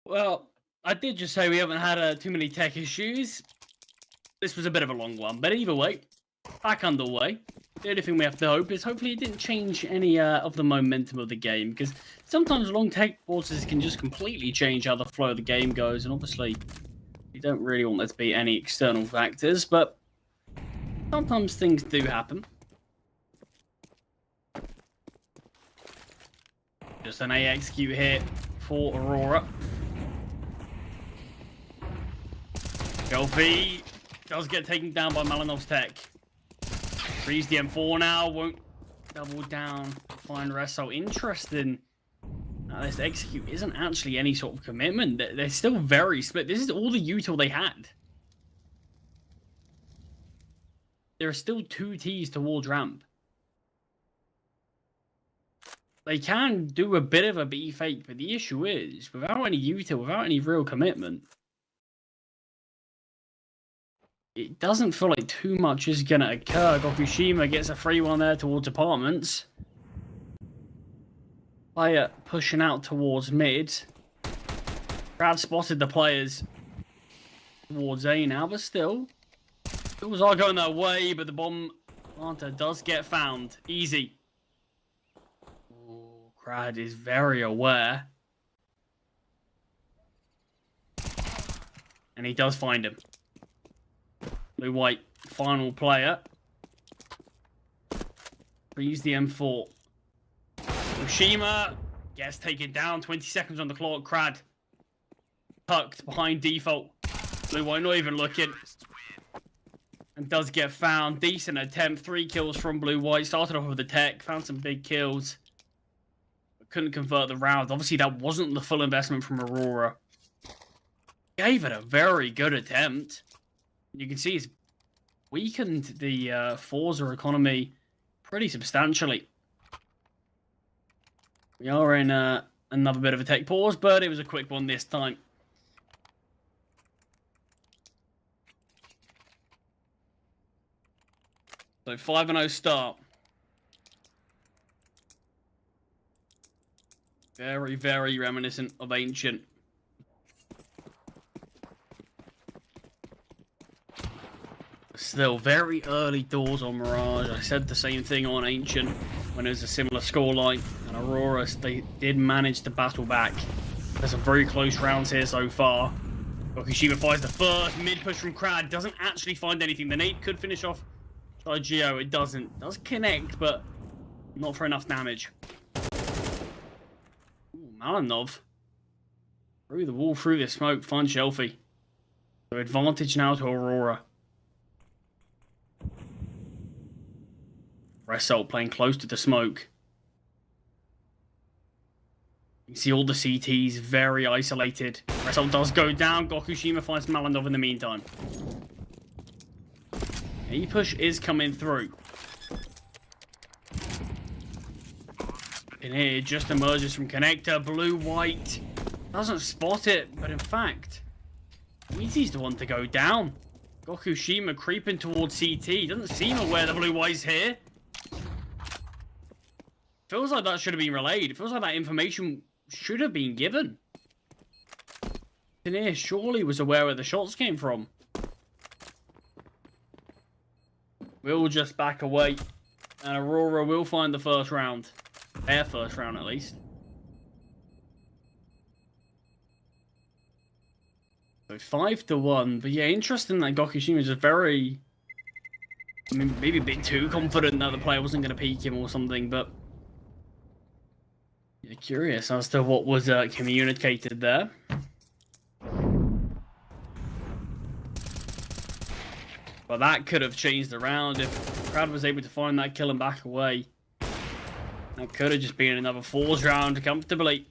Well, I did just say we haven't had too many tech issues. This was a bit of a long one, but either way, back underway. The only thing we have to hope is hopefully it didn't change any of the momentum of the game, because sometimes long tech pauses can just completely change how the flow of the game goes, and obviously you don't really want there to be any external factors, but sometimes things do happen. Just an A execute here for Aurora. Gelfi does get taken down by Malanov's tech. Freeze the M4 now, won't double down, find Resso. Interesting. This execute isn't actually any sort of commitment. They're still very split. This is all the util they had. There are still 2 Ts towards ramp. They can do a bit of a B fake, but the issue is, without any util, without any real commitment, it doesn't feel like too much is going to occur. Gokushima gets a free one there towards apartments. Player pushing out towards mid. Brad spotted the players towards A now, but still. Things are going their way, but the bomb planter does get found. Easy. Ooh, Crad is very aware. And he does find him. Blue-white, final player. Freeze the M4. Ushima gets taken down. 20 seconds on the clock. Crad tucked behind default. Blue-white not even looking. And does get found. Decent attempt. 3 kills from Blue-white. Started off with the tech. Found some big kills. But couldn't convert the round. Obviously, that wasn't the full investment from Aurora. Gave it a very good attempt. You can see it's weakened the Forza economy pretty substantially. We are in another bit of a tech pause, but it was a quick one this time. So 5-0 start. Very, very reminiscent of Ancient. Still very early doors on Mirage. I said the same thing on Ancient when it was a similar scoreline. And Aurora, they did manage to battle back. There's some very close rounds here so far. Okushima finds the first mid push from Crad. Doesn't actually find anything. The nade could finish off Geo. It doesn't. Does connect, but not for enough damage. Ooh, Malinov. Through the wall, through the smoke, finds Shelfie. So advantage now to Aurora. Result playing close to the smoke. You can see all the CTs very isolated. Result does go down. Gokushima finds Malinov in the meantime. E-push is coming through. In here, just emerges from connector. Blue-white doesn't spot it, but in fact, Easy's the one to go down. Gokushima creeping towards CT. Doesn't seem aware the Blue-white's here. Feels like that should have been relayed. It feels like that information should have been given. Kinnear surely was aware where the shots came from. We'll just back away. And Aurora will find the first round. Their first round, at least. So 5-1. But yeah, interesting that Gokushima is just very... I mean, maybe a bit too confident that the player wasn't going to peek him or something, but... yeah, curious as to what was communicated there. But that could have changed the round if Crad was able to find that kill and back away. That could have just been another Force round comfortably.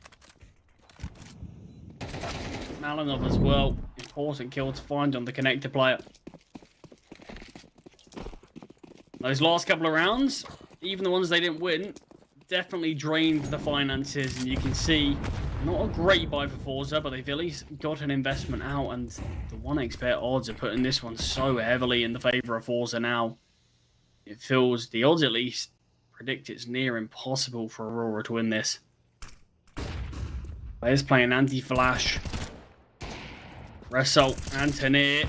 Malinov as well. Important kill to find on the connector player. Those last couple of rounds, even the ones they didn't win, definitely drained the finances, and you can see not a great buy for Forza, but they've at least got an investment out, and the 1x bet odds are putting this one so heavily in the favor of Forza now. It feels, the odds at least, predict it's near impossible for Aurora to win this. Players playing anti-flash. Result and Tanir.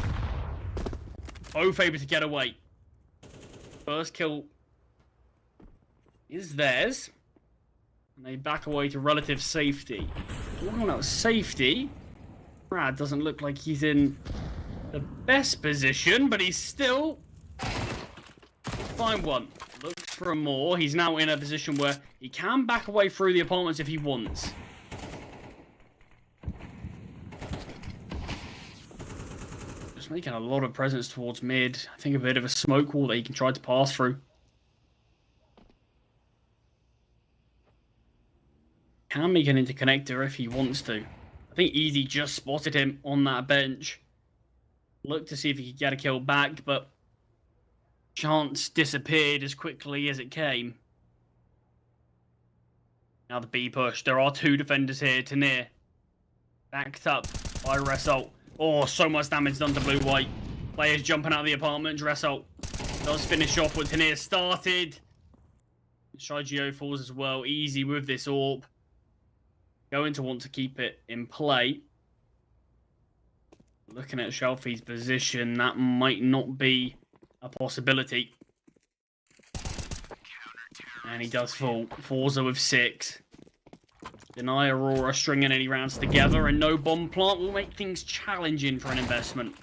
Both able to get away. First kill is theirs. And they back away to relative safety. Talking about safety, Brad doesn't look like he's in the best position, but he's still find one. Looks for more. He's now in a position where he can back away through the apartments if he wants. Just making a lot of presence towards mid. I think a bit of a smoke wall that he can try to pass through. Can make an interconnector if he wants to. I think Easy just spotted him on that bench. Looked to see if he could get a kill back, but chance disappeared as quickly as it came. Now the B push. There are two defenders here. Tanir backed up by Result. Oh, so much damage done to blue-white. Players jumping out of the apartment. Result does finish off what Tanir started. Shigeo falls as well. Easy with this AWP. Going to want to keep it in play. Looking at Shelfie's position, that might not be a possibility. And he does fall. Forza with 6. Deny Aurora stringing any rounds together, and no bomb plant will make things challenging for an investment.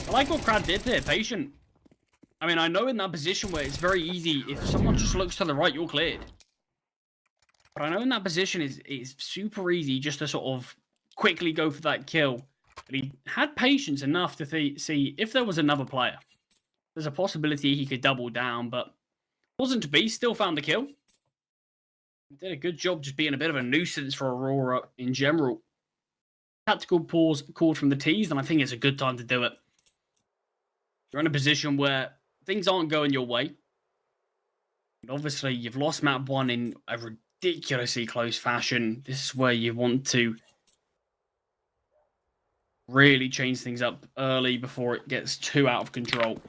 I like what Crad did there, patient. I mean, I know in that position where it's very easy, if someone just looks to the right, you're cleared. But I know in that position it's super easy just to sort of quickly go for that kill. But he had patience enough to see if there was another player. There's a possibility he could double down, but wasn't to be. Still found the kill. He did a good job just being a bit of a nuisance for Aurora in general. Tactical pause called from the T's, and I think it's a good time to do it. You're in a position where things aren't going your way. And obviously, you've lost map 1 in a ridiculously close fashion. This is where you want to really change things up early before it gets too out of control.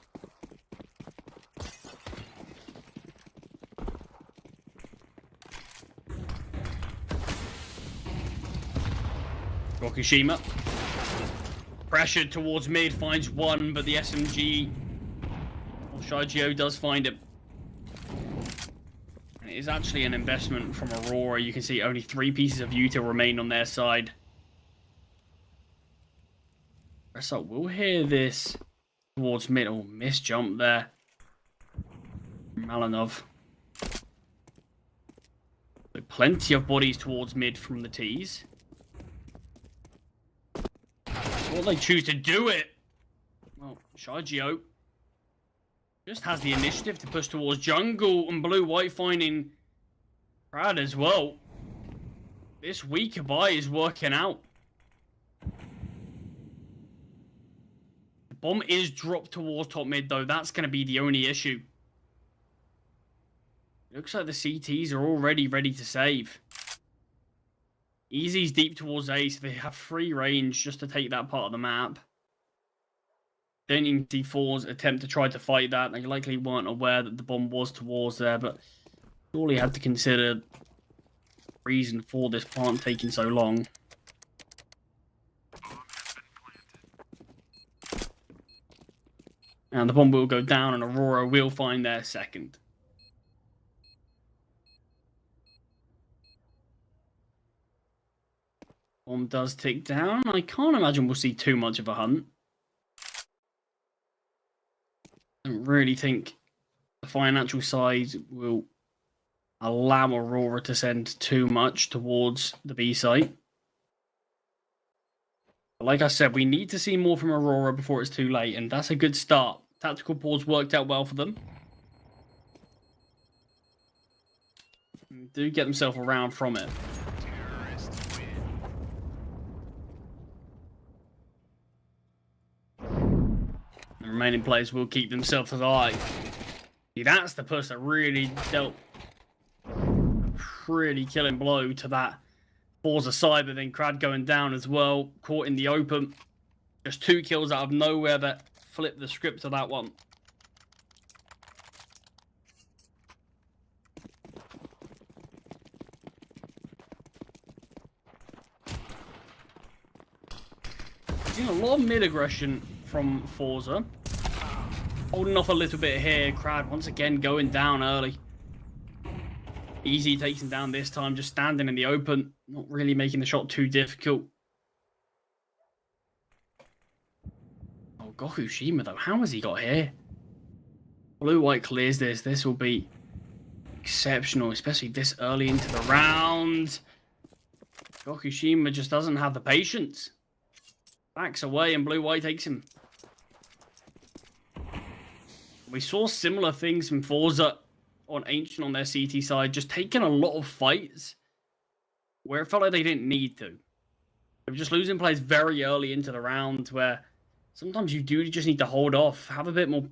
Rokushima. Pressured towards mid, finds one, but the SMG or Shigeo does find him. And it is actually an investment from Aurora. You can see only 3 pieces of util remain on their side. So we'll hear this towards mid. Oh, miss jump there. Malinov. So plenty of bodies towards mid from the T's. Will they choose to do it? Well, Shigeo just has the initiative to push towards jungle, and blue-white finding Brad as well. This weaker buy is working out. The bomb is dropped towards top mid, though. That's going to be the only issue. Looks like the CTs are already ready to save. Easy's deep towards A, so they have free range just to take that part of the map. Don't even see Four's attempt to try to fight that. They likely weren't aware that the bomb was towards there, but surely had to consider the reason for this plant taking so long. And the bomb will go down, and Aurora will find their second. Bomb does tick down. I can't imagine we'll see too much of a hunt. I don't really think the financial side will allow Aurora to send too much towards the B site. But like I said, we need to see more from Aurora before it's too late, and that's a good start. Tactical pause worked out well for them. And do get themselves around from it. The remaining players will keep themselves alive. See, that's the push that really dealt a pretty killing blow to that Forza side, but then Crad going down as well, caught in the open. Just 2 kills out of nowhere that flipped the script to that one. Seen a lot of mid-aggression from Forza. Holding off a little bit here. Crowd once again going down early. Easy takes him down this time, just standing in the open. Not really making the shot too difficult. Oh, Gokushima though, how has he got here? Blue-white clears this. This will be exceptional, especially this early into the round. Gokushima just doesn't have the patience. Backs away and Blue-white takes him. We saw similar things from Forza on Ancient on their CT side, just taking a lot of fights where it felt like they didn't need to. They were just losing plays very early into the round where sometimes you do just need to hold off, have a bit more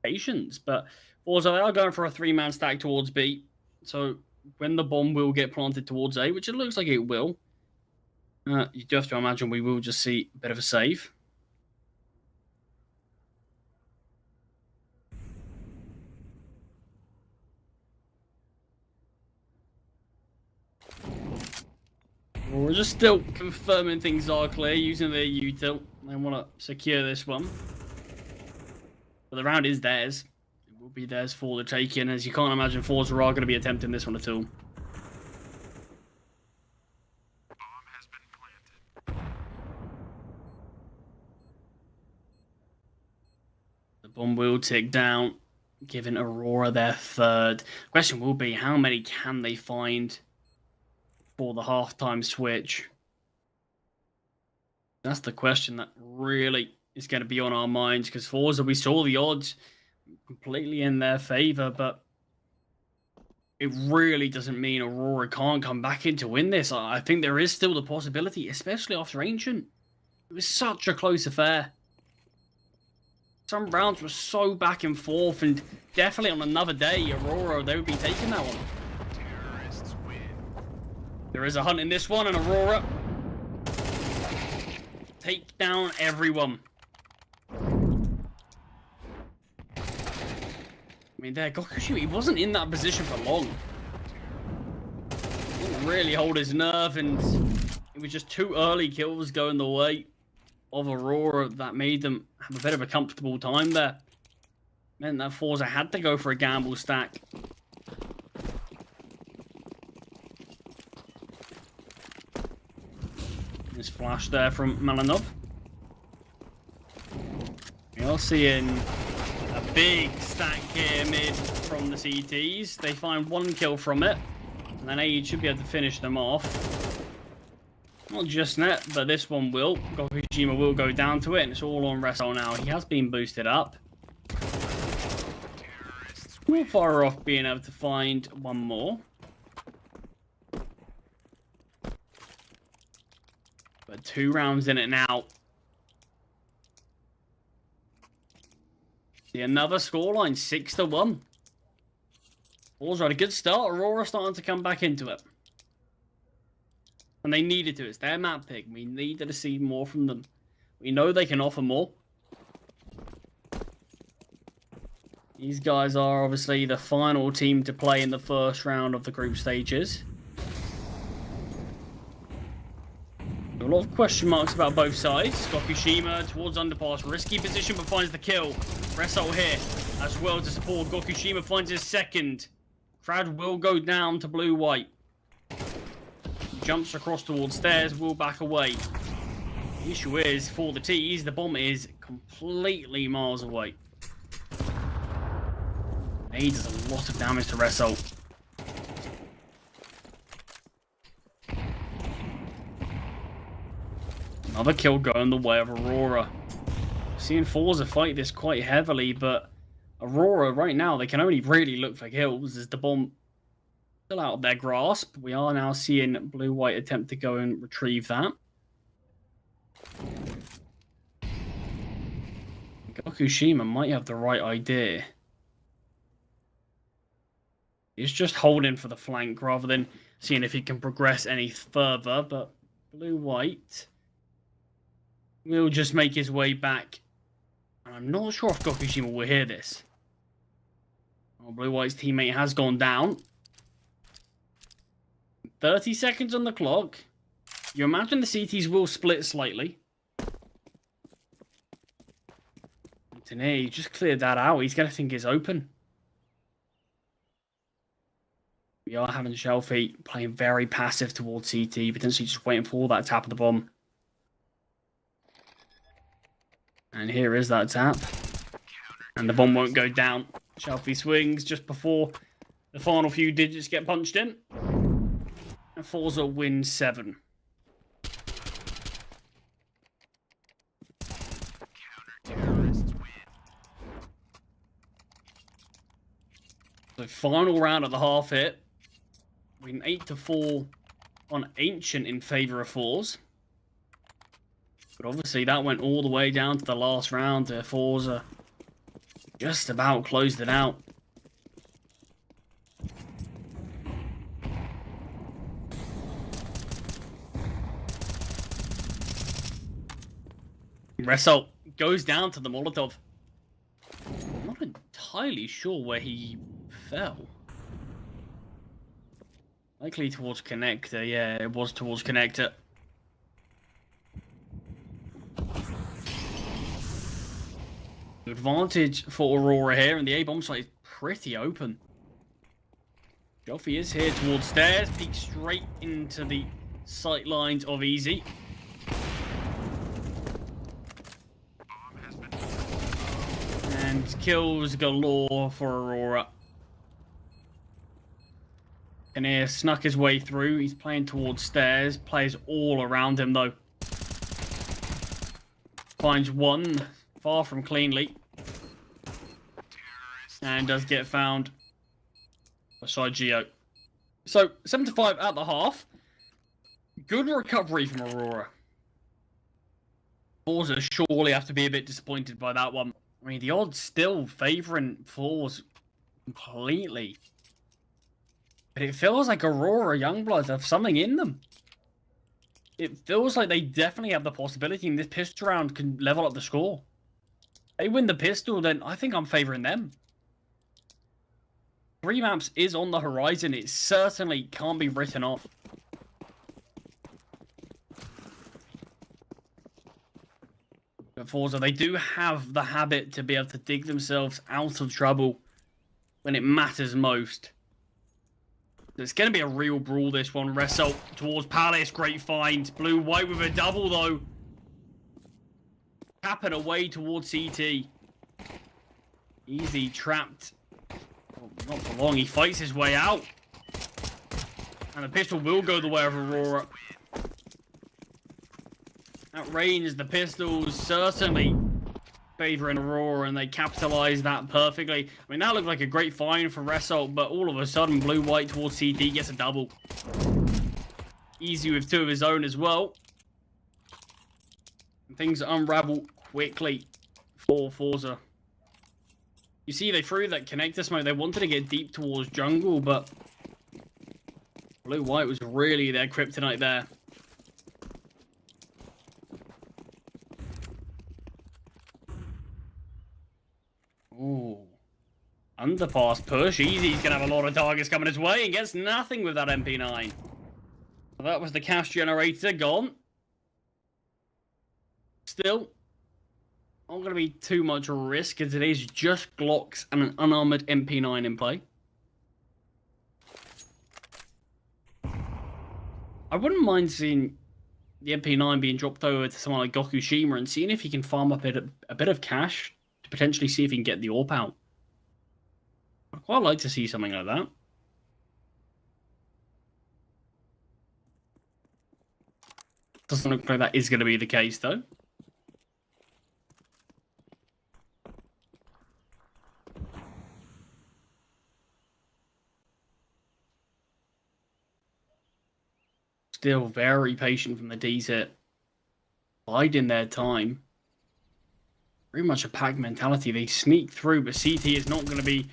patience. But Forza, they are going for a 3-man stack towards B. So when the bomb will get planted towards A, which it looks like it will, you do have to imagine we will just see a bit of a save. We're just still confirming things are clear using their util. They want to secure this one. But the round is theirs. It will be theirs for the taking, as you can't imagine Forza are going to be attempting this one at all. The bomb will tick down, giving Aurora their third. Question will be, how many can they find for the halftime switch? That's the question that really is going to be on our minds, because Forza, we saw the odds completely in their favor, but it really doesn't mean Aurora can't come back in to win this. I think there is still the possibility, especially after Ancient. It was such a close affair. Some rounds were so back and forth, and definitely on another day, Aurora, they would be taking that one. There is a hunt in this one, and Aurora take down everyone. I mean, there, Gokushima, he wasn't in that position for long. He didn't really hold his nerve, and it was just 2 early kills going the way of Aurora that made them have a bit of a comfortable time there. Meant that Forza had to go for a gamble stack. This flash there from Malinov. We are seeing a big stack here mid from the CTs. They find 1 kill from it, and then Aid should be able to finish them off. Not just net, but this one will. Gokushima will go down to it, and it's all on Wrestle now. He has been boosted up. Not far off being able to find 1 more. But 2 rounds in it now. See another scoreline, 6-1. Forza had a good start. Aurora starting to come back into it. And they needed to. It's their map pick. We needed to see more from them. We know they can offer more. These guys are obviously the final team to play in the first round of the group stages. A lot of question marks about both sides. Gokushima towards underpass. Risky position, but finds the kill. Wrestle here as well to support. Gokushima finds his second. Crowd will go down to blue-white. Jumps across towards stairs, will back away. The issue is, for the T's, the bomb is completely miles away. He does a lot of damage to Wrestle. Another kill going the way of Aurora. Seeing Forza fight this quite heavily, but Aurora right now, they can only really look for kills as the bomb still out of their grasp. We are now seeing blue-white attempt to go and retrieve that. Gokushima might have the right idea. He's just holding for the flank rather than seeing if he can progress any further, but blue-white will just make his way back. And I'm not sure if Gokushima will hear this. Oh, blue-white's teammate has gone down. 30 seconds on the clock. You imagine the CTs will split slightly. And here, he just cleared that out. He's going to think it's open. We are having Shelfie playing very passive towards CT, potentially just waiting for that tap of the bomb. And here is that tap. And the bomb won't go down. Shelfie swings just before the final few digits get punched in. And Forza wins 7. So final round of the half hit. We an 8-4 on Ancient in favor of Fours. But obviously that went all the way down to the last round. Forza just about closed it out. Result goes down to the Molotov. I'm not entirely sure where he fell. Likely towards Connector. Yeah, it was towards Connector. Advantage for Aurora here, and the A-bomb site is pretty open. Joffy is here towards stairs, peeks straight into the sight lines of Easy. And kills galore for Aurora. And here snuck his way through. He's playing towards stairs. Players all around him though. Finds one far from cleanly. And does get found beside Geo. So 7-5 at the half. Good recovery from Aurora. Forza surely have to be a bit disappointed by that one. I mean, the odds still favouring Forza completely. But it feels like Aurora Youngbloods have something in them. It feels like they definitely have the possibility in this pistol round can level up the score. They win the pistol, then I think I'm favouring them. 3 maps is on the horizon. It certainly can't be written off. But Forza, they do have the habit to be able to dig themselves out of trouble when it matters most. It's going to be a real brawl, this one. Result towards Palace. Great find. Blue-white with a double, though. Tapping away towards CT. Easy trapped. Oh, not for long. He fights his way out. And the pistol will go the way of Aurora. At range, the pistols certainly favouring Aurora, and they capitalise that perfectly. I mean, that looked like a great find for Result, but all of a sudden, blue-white towards CT gets a double. Easy with 2 of his own as well. And things unravel quickly for Forza. You see, they threw that connector smoke. They wanted to get deep towards jungle, but blue-white was really their kryptonite there. Ooh. Underpass push. Easy's going to have a lot of targets coming his way and gets nothing with that MP9. So that was the cash generator gone. Still, not going to be too much risk as it is just Glocks and an unarmored MP9 in play. I wouldn't mind seeing the MP9 being dropped over to someone like Gokushima and seeing if he can farm up a bit of cash to potentially see if he can get the AWP out. I'd quite like to see something like that. Doesn't look like that is going to be the case, though. Still very patient from the D's hit. Biding their time. Very much a pack mentality. They sneak through, but CT is not going to be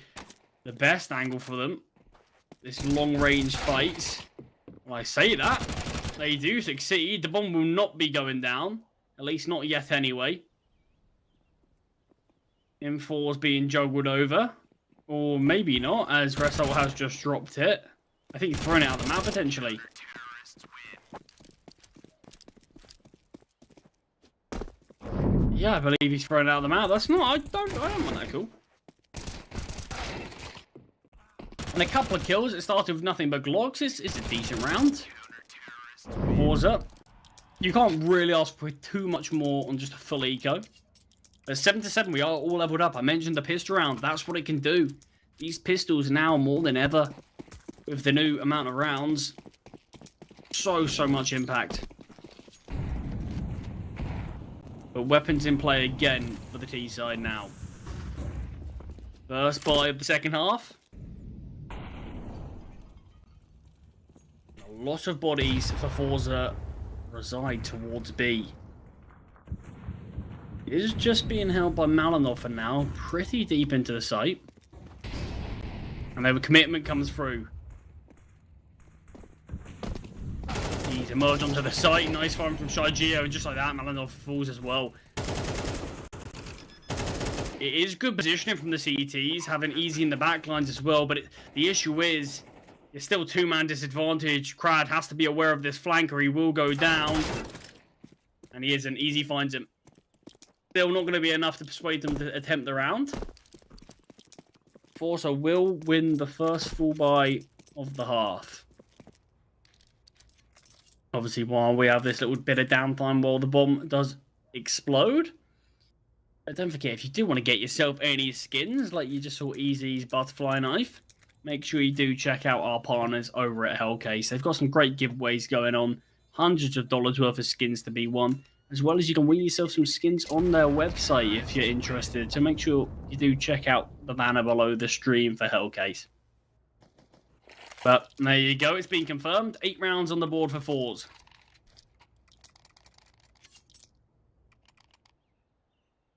the best angle for them. This long-range fight. Well, I say that. They do succeed. The bomb will not be going down. At least not yet anyway. M4's being juggled over. Or maybe not, as Result has just dropped it. I think thrown it out of the map, potentially. Yeah, I believe he's thrown out of the map. That's not. I don't want that cool. And a couple of kills. It started with nothing but Glocks. It's a decent round. Forza. You can't really ask for too much more on just a full eco. But 7-7, we are all leveled up. I mentioned the pistol round. That's what it can do. These pistols now more than ever, with the new amount of rounds, so much impact. But weapons in play again for the T side now. First buy of the second half. A lot of bodies for Forza reside towards B. It is just being held by Malinov for now, pretty deep into the site. And their commitment comes through. He's emerged onto the site. Nice farm from Shigeo, and just like that, Malinov falls as well. It is good positioning from the CTs, having Easy in the backlines as well, but the issue is, it's still two-man disadvantage. Crad has to be aware of this flank or he will go down. And he isn't. Easy finds him. Still not going to be enough to persuade them to attempt the round. Forza will win the first full buy of the half. Obviously, while we have this little bit of downtime while the bomb does explode. But don't forget, if you do want to get yourself any skins, like you just saw Easy's butterfly knife, make sure you do check out our partners over at Hellcase. They've got some great giveaways going on. Hundreds of dollars worth of skins to be won. As well as you can win yourself some skins on their website if you're interested. So make sure you do check out the banner below the stream for Hellcase. But there you go. It's been confirmed. 8 rounds on the board for fours.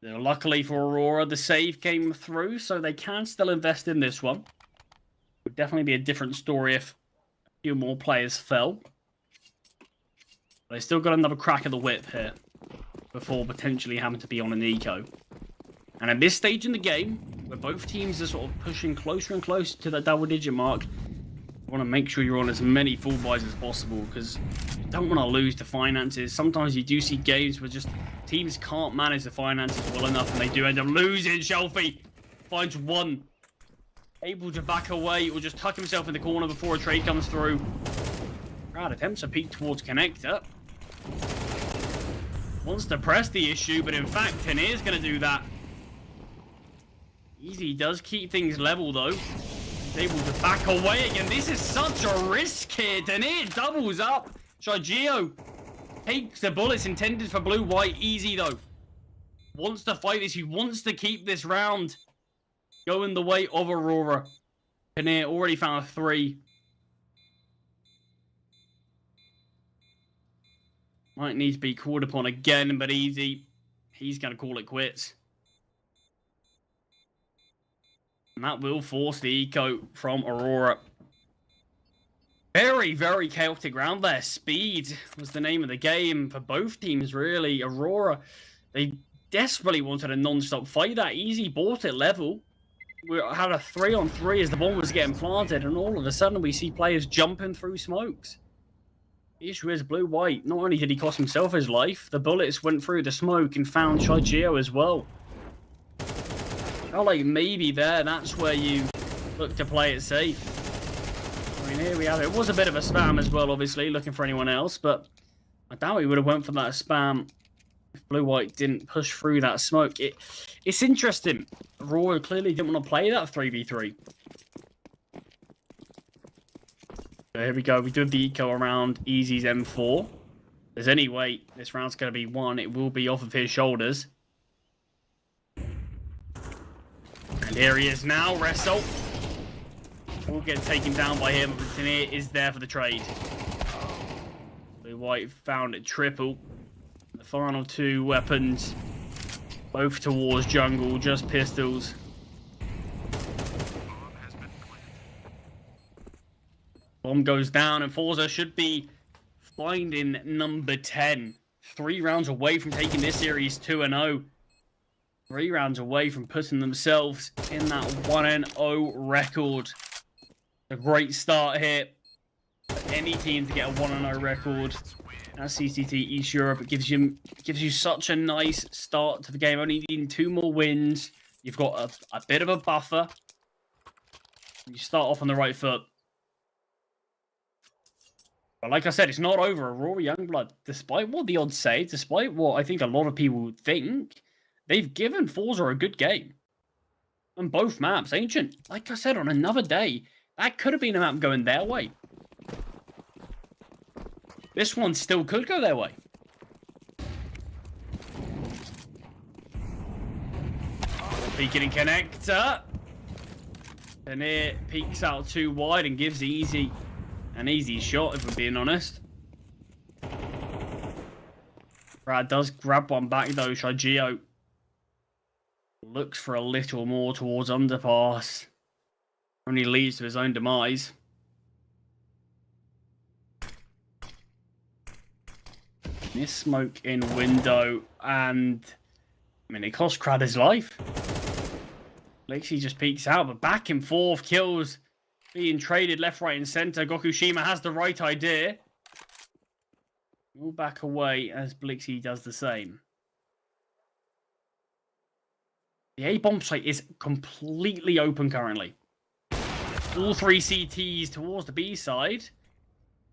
Now, luckily for Aurora, the save came through, so they can still invest in this one. Would definitely be a different story if a few more players fell. They still got another crack at the whip here before potentially having to be on an eco. And at this stage in the game, where both teams are sort of pushing closer and closer to that double-digit mark, you want to make sure you're on as many full buys as possible because you don't want to lose the finances. Sometimes you do see games where just teams can't manage the finances well enough and they do end up losing. Shelfie finds one. Able to back away or just tuck himself in the corner before a trade comes through. Crowd attempts a peek towards connector. Wants to press the issue, but in fact, Tenir's going to do that. Easy does keep things level, though. He's able to back away again. This is such a risk here. Tenir doubles up. Shigeo takes the bullets intended for blue-white. Easy, though. Wants to fight this. He wants to keep this round going the way of Aurora. Tenir already found 3. Might need to be called upon again, but Easy, he's going to call it quits. And that will force the eco from Aurora. Very, very chaotic round there. Speed was the name of the game for both teams, really. Aurora, they desperately wanted a non-stop fight. That Easy bought it level. We had a 3-on-3 as the bomb was getting planted, and all of a sudden we see players jumping through smokes. The issue is blue-white. Not only did he cost himself his life, the bullets went through the smoke and found Shigeo as well. Felt like maybe that's where you look to play it safe. I mean, here we have it. It was a bit of a spam as well, obviously, looking for anyone else, but I doubt he would have went for that spam if blue-white didn't push through that smoke. It's interesting. Aurora clearly didn't want to play that 3v3. So here we go. We do have the eco around Easy's M4. If there's any way this round's going to be won, it will be off of his shoulders. And here he is now. Wrestle. Will get taken down by him, but Tenir is there for the trade. Blue-white found it triple. The final 2 weapons, both towards jungle, just pistols. Bomb goes down, and Forza should be finding number 10. 3 rounds away from taking this series 2-0. 3 rounds away from putting themselves in that 1-0 record. A great start here. for any team to get a 1-0 record at CCT East Europe. It gives you such a nice start to the game. Only needing 2 more wins. You've got a bit of a buffer. You start off on the right foot. But like I said, it's not over. Aurora Youngblood, despite what the odds say, despite what I think a lot of people think, they've given Forza a good game. On both maps. Ancient, like I said, on another day, that could have been a map going their way. This one still could go their way. Peeking in connector. And it peeks out too wide and gives Easy an easy shot, if we're being honest. Brad does grab one back though. Shigeo looks for a little more towards underpass. Only leads to his own demise. This smoke in window, and I mean, it cost Crad his life. Lexi just peeks out, but back and forth kills being traded left, right, and center. Gokushima has the right idea. We'll back away as Blixie does the same. The A bomb site is completely open currently. All 3 CTs towards the B side.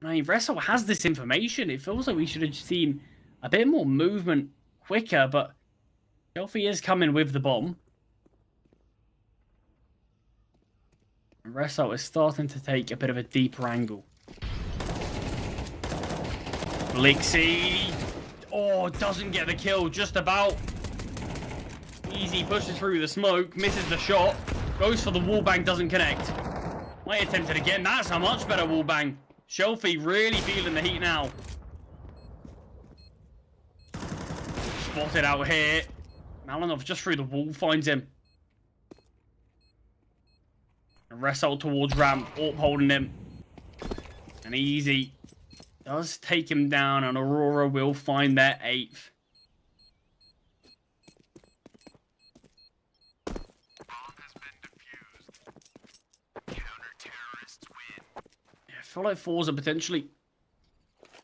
I mean, Wrestle has this information. It feels like we should have seen a bit more movement quicker, but Shelfie is coming with the bomb. And Wrestle is starting to take a bit of a deeper angle. Blixie. Oh, doesn't get the kill. Just about. Easy pushes through the smoke. Misses the shot. Goes for the wallbang. Doesn't connect. Might attempt it again. That's a much better wallbang. Shelfie really feeling the heat now. Spotted out here. Malinov just through the wall finds him. And wrestle towards ramp. Orp holding him. And Easy does take him down, and Aurora will find their 8th. I feel like Forza potentially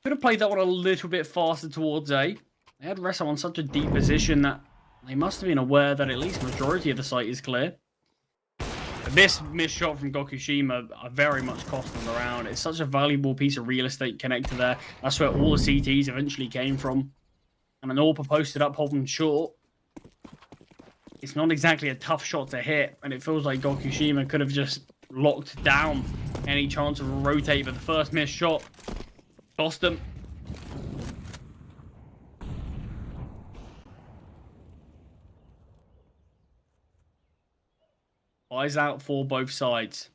could have played that one a little bit faster towards A. They had Wrestle on such a deep position that they must have been aware that at least majority of the site is clear. But this missed shot from Gokushima are very much cost them around. It's such a valuable piece of real estate connector there. That's where all the CTs eventually came from. And an AWP posted up holding short. It's not exactly a tough shot to hit, and it feels like Gokushima could have just locked down any chance of a rotate, but the first missed shot lost them. Eyes out for both sides.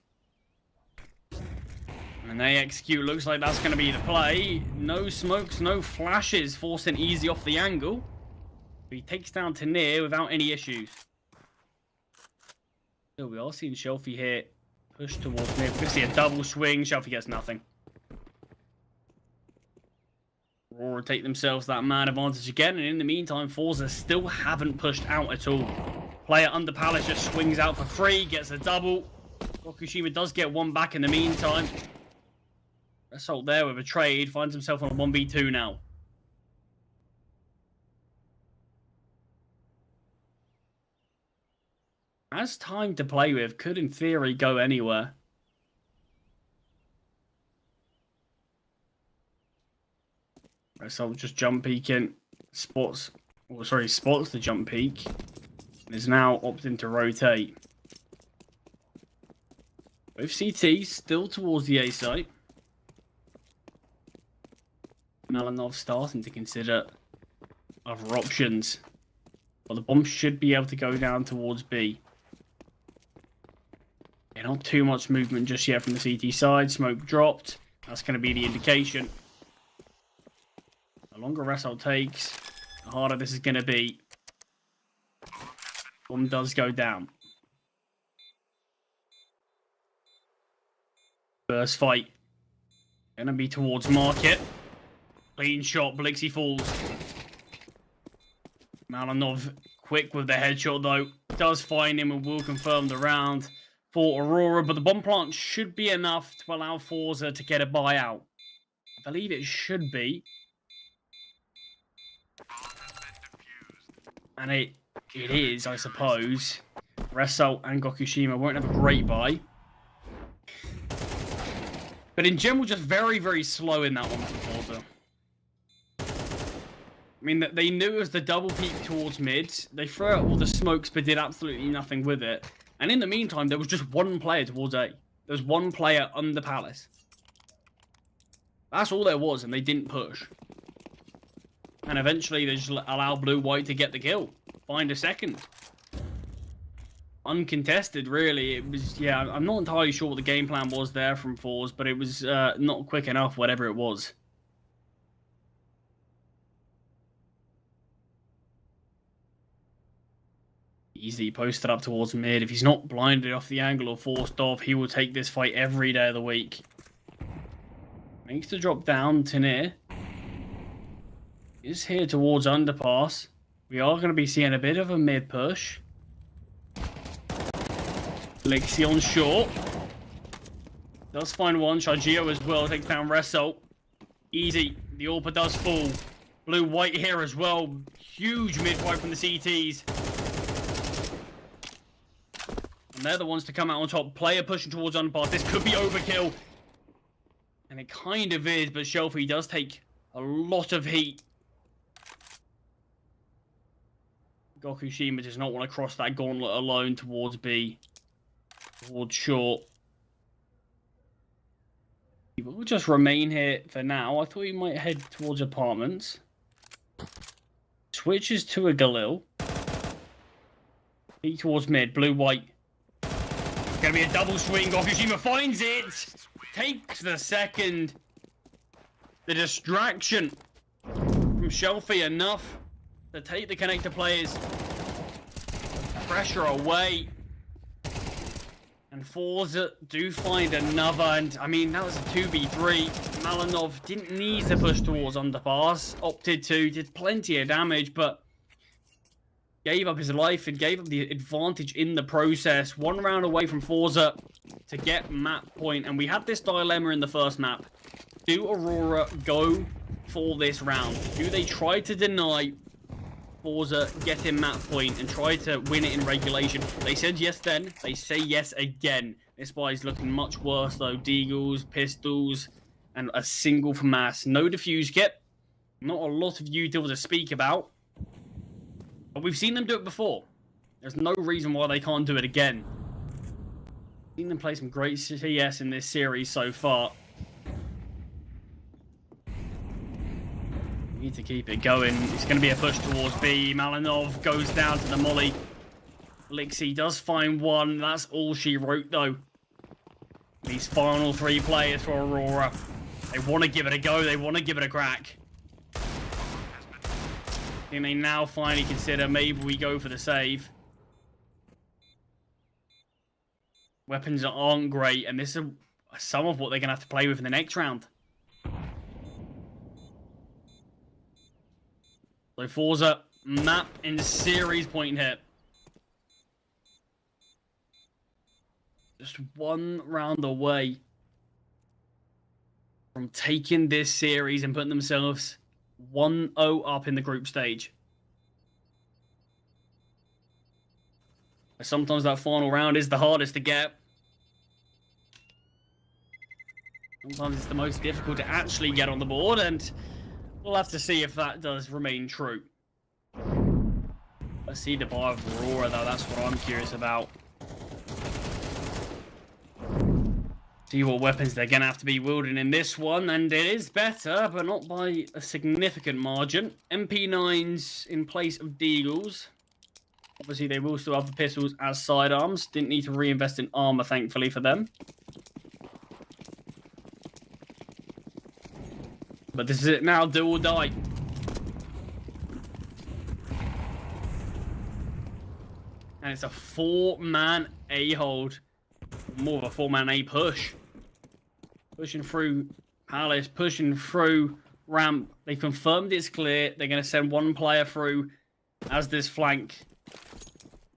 And they execute. Looks like that's going to be the play. No smokes, no flashes, forcing Easy off the angle. But he takes down Tanir without any issues. So we are seeing Shelfie here push towards Tanir. We can see a double swing. Shelfie gets nothing. Aurora take themselves that man advantage again. And in the meantime, Forza still haven't pushed out at all. Player under Palace just swings out for free, gets a double. Gokushima does get one back in the meantime. Assault there with a trade, finds himself on a 1v2 now. Has time to play with, could in theory go anywhere. Assault just jump peeking, spots the jump peek. Is now opting to rotate. Both CT still towards the A site. Malinov starting to consider other options. But the bomb should be able to go down towards B. Yeah, not too much movement just yet from the CT side. Smoke dropped. That's going to be the indication. The longer Wrestle takes, the harder this is going to be. Bomb does go down. First fight. Gonna be towards market. Clean shot. Blixie falls. Malinov quick with the headshot though. Does find him and will confirm the round. for Aurora, but the bomb plant should be enough to allow Forza to get a buyout. I believe it should be. And it is, I suppose. Result and Gokushima won't have a great buy. But in general, just very, very slow in that one for Forza. I mean, they knew it was the double peak towards mid. They threw out all the smokes, but did absolutely nothing with it. And in the meantime, there was just one player towards A. There was one player under Palace. That's all there was, and they didn't push. And eventually, they just allow Blue-White to get the kill. Find a second. Uncontested, really. It was, yeah, I'm not entirely sure what the game plan was there from Force, but it was not quick enough, whatever it was. Easily posted up towards mid. If he's not blinded off the angle or forced off, he will take this fight every day of the week. Makes the drop down to near. Is here towards underpass. We are going to be seeing a bit of a mid push. Lixi on short. Does find one. Shagio as well. Takes down Result. Easy. The AWPer does fall. Blue-White here as well. Huge mid fight from the CTs. And they're the ones to come out on top. Player pushing towards underpass. This could be overkill. And it kind of is, but Shelfie does take a lot of heat. Gokushima does not want to cross that gauntlet alone towards B. Towards short. He will just remain here for now. I thought he might head towards apartments. Switches to a Galil. Peek towards mid. Blue-White. Gonna be a double swing. Gokushima finds it. Takes the second. The distraction from Shelfie enough to take the connector players. Pressure away. And Forza do find another. And I mean, that was a 2v3. Malinov didn't need to push towards underpass. Opted to. Did plenty of damage, but gave up his life and gave up the advantage in the process. One round away from Forza to get map point. And we had this dilemma in the first map. Do Aurora go for this round? Do they try to deny Forza getting map point and try to win it in regulation? They said yes then. They say yes again. This spy's looking much worse though. Deagles, pistols, and a single for mass. No defuse kit. Not a lot of util to speak about. But we've seen them do it before. There's no reason why they can't do it again. Seen them play some great CS in this series so far. We need to keep it going. It's going to be a push towards B. Malinov goes down to the molly. Lixi does find one. That's all she wrote though. These final three players for Aurora. They want to give it a go. They want to give it a crack. They may now finally consider maybe we go for the save. Weapons aren't great, and this is some of what they're going to have to play with in the next round. So Forza, map and series point hit. Just one round away from taking this series and putting themselves 1-0 up in the group stage. Sometimes that final round is the hardest to get. Sometimes it's the most difficult to actually get on the board, and we'll have to see if that does remain true. Let's see the bar of Aurora, though. That's what I'm curious about. See what weapons they're going to have to be wielding in this one, and it is better, but not by a significant margin. MP9s in place of Deagles. Obviously, they will still have the pistols as sidearms. Didn't need to reinvest in armor, thankfully, for them. But this is it now, do or die. And it's a 4-man A-hold. More of a 4-man A-push. Pushing through Palace, pushing through ramp. They confirmed it's clear. They're going to send one player through as this flank.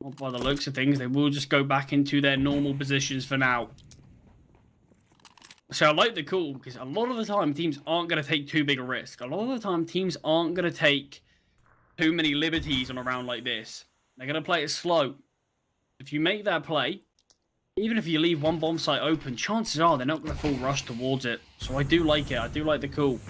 Well, by the looks of things, they will just go back into their normal positions for now. So I like the call, because a lot of the time, teams aren't going to take too big a risk. A lot of the time, teams aren't going to take too many liberties on a round like this. They're going to play it slow. If you make that play, even if you leave one bomb site open, chances are they're not going to full rush towards it. So I do like it. I do like the call.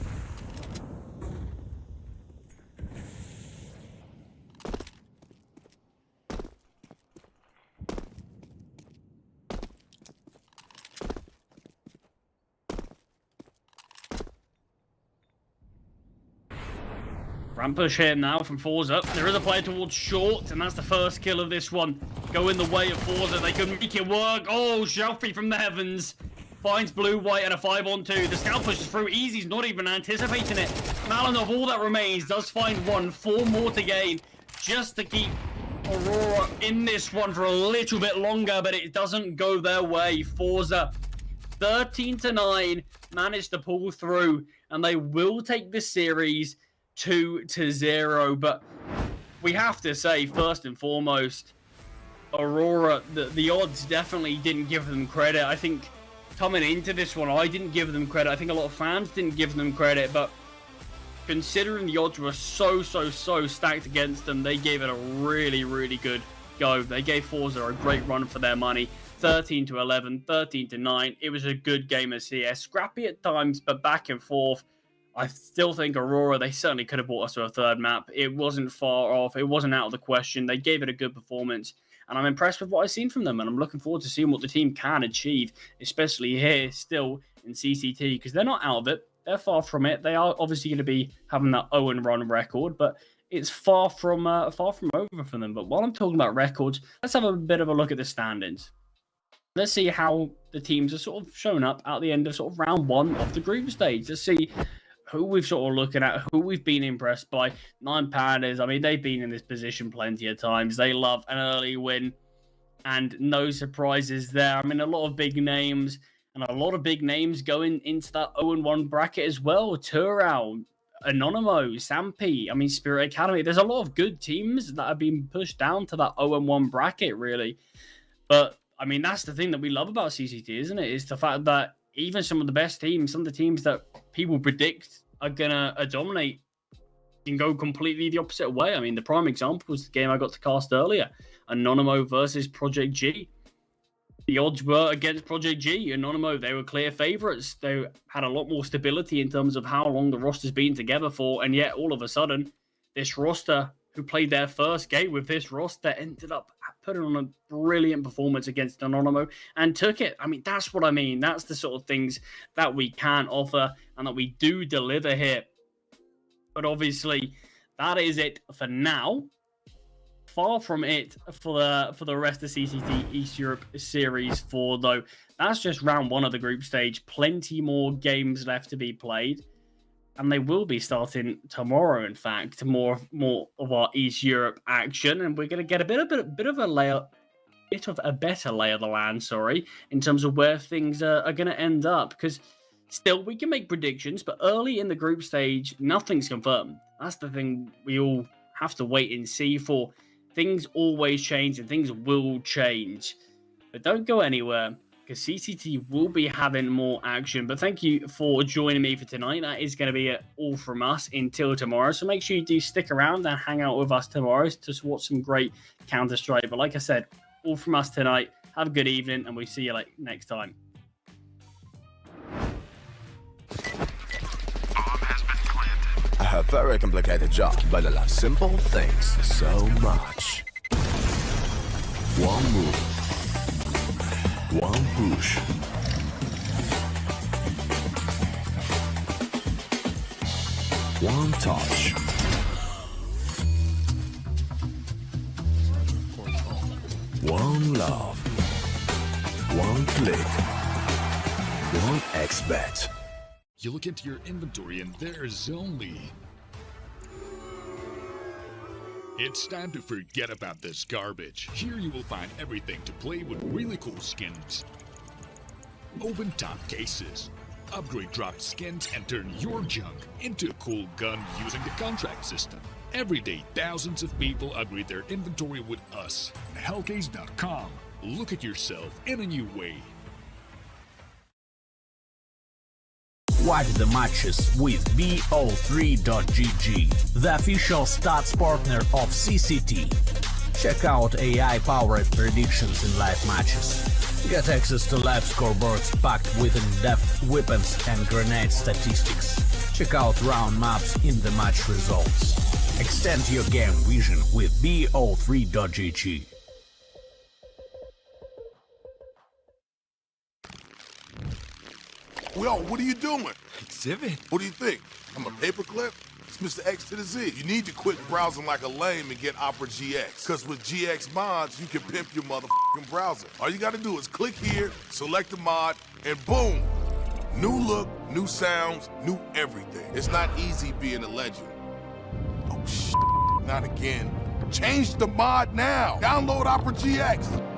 Ramp push here now from Forza. There is a player towards short, and that's the first kill of this one. Go in the way of Forza. They can make it work. Oh, Shelfie from the heavens. Finds blue, white, and a 5-on-2. The scout pushes through. Easy's not even anticipating it. Malinov, all that remains, does find one. 4 more to gain. Just to keep Aurora in this one for a little bit longer, but it doesn't go their way. Forza, 13-9, managed to pull through, and they will take this series 2-0, but we have to say, first and foremost, Aurora, the odds definitely didn't give them credit. I think coming into this one, I didn't give them credit. I think a lot of fans didn't give them credit, but considering the odds were so stacked against them, they gave it a really good go. They gave Forza a great run for their money. 13-11, 13-9. It was a good game of CS. Scrappy at times, but back and forth. I still think Aurora, they certainly could have brought us to a third map. It wasn't far off. It wasn't out of the question. They gave it a good performance. And I'm impressed with what I've seen from them. And I'm looking forward to seeing what the team can achieve, especially here still in CCT, because they're not out of it. They're far from it. They are obviously going to be having that 0-run record, but it's far from over for them. But while I'm talking about records, let's have a bit of a look at the standings. Let's see how the teams are sort of shown up at the end of sort of round 1 of the group stage. Let's see who we've sort of looking at, who we've been impressed by. 9 Pandas, I mean, they've been in this position plenty of times. They love an early win, and no surprises there. I mean, a lot of big names, and a lot of big names going into that 0-1 bracket as well. Turao, Anonymo, Sampi, I mean, Spirit Academy. There's a lot of good teams that have been pushed down to that 0-1 bracket, really. But, I mean, that's the thing that we love about CCT, isn't it? Is the fact that even some of the best teams, some of the teams that people predict are going to dominate, can go completely the opposite way. I mean, the prime example was the game I got to cast earlier, Anonymo versus Project G. The odds were against Project G. Anonymo, they were clear favourites. They had a lot more stability in terms of how long the roster's been together for, and yet all of a sudden, this roster, who played their first game with this roster, ended up putting on a brilliant performance against Anonymo and took it. I mean, that's what I mean. That's the sort of things that we can offer and that we do deliver here. But obviously, that is it for now. Far from it for the rest of CCT East Europe Series 4, though. That's just round 1 of the group stage. Plenty more games left to be played. And they will be starting tomorrow, in fact, more of our East Europe action, and we're going to get a bit of a better lay of the land, in terms of where things are going to end up. Because still, we can make predictions, but early in the group stage, nothing's confirmed. That's the thing we all have to wait and see for. Things always change, and things will change. But don't go anywhere, because CCT will be having more action. But thank you for joining me for tonight. That is going to be all from us until tomorrow. So make sure you do stick around and hang out with us tomorrow to watch some great Counter-Strike. But like I said, all from us tonight. Have a good evening, and we'll see you next time. I have a very complicated job, but I love simple things so much. One move. One push. One touch. One love. One click. One XBet. You look into your inventory and there's only... It's time to forget about this garbage. Here you will find everything to play with really cool skins. Open top cases. Upgrade dropped skins and turn your junk into a cool gun using the contract system. Every day, thousands of people upgrade their inventory with us. Hellcase.com. Look at yourself in a new way. Watch the matches with bo3.gg, the official stats partner of CCT. Check out AI-powered predictions in live matches. Get access to live scoreboards packed with in-depth weapons and grenade statistics. Check out round maps in the match results. Extend your game vision with bo3.gg. Yo, what are you doing? Exhibit. What do you think? I'm a paperclip? It's Mr. X to the Z. You need to quit browsing like a lame and get Opera GX. Because with GX mods, you can pimp your motherfucking browser. All you gotta do is click here, select the mod, and boom! New look, new sounds, new everything. It's not easy being a legend. Oh, shit. Not again. Change the mod now. Download Opera GX.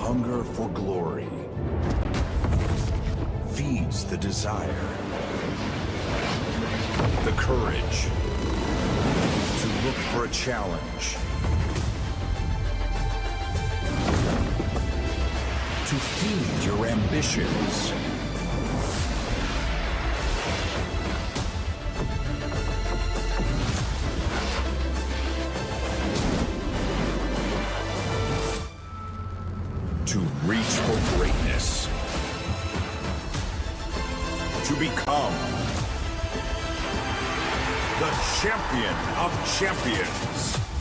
hunger for glory feeds the desire, the courage to look for a challenge, to feed your ambitions. To reach for greatness. To become the champion of champions.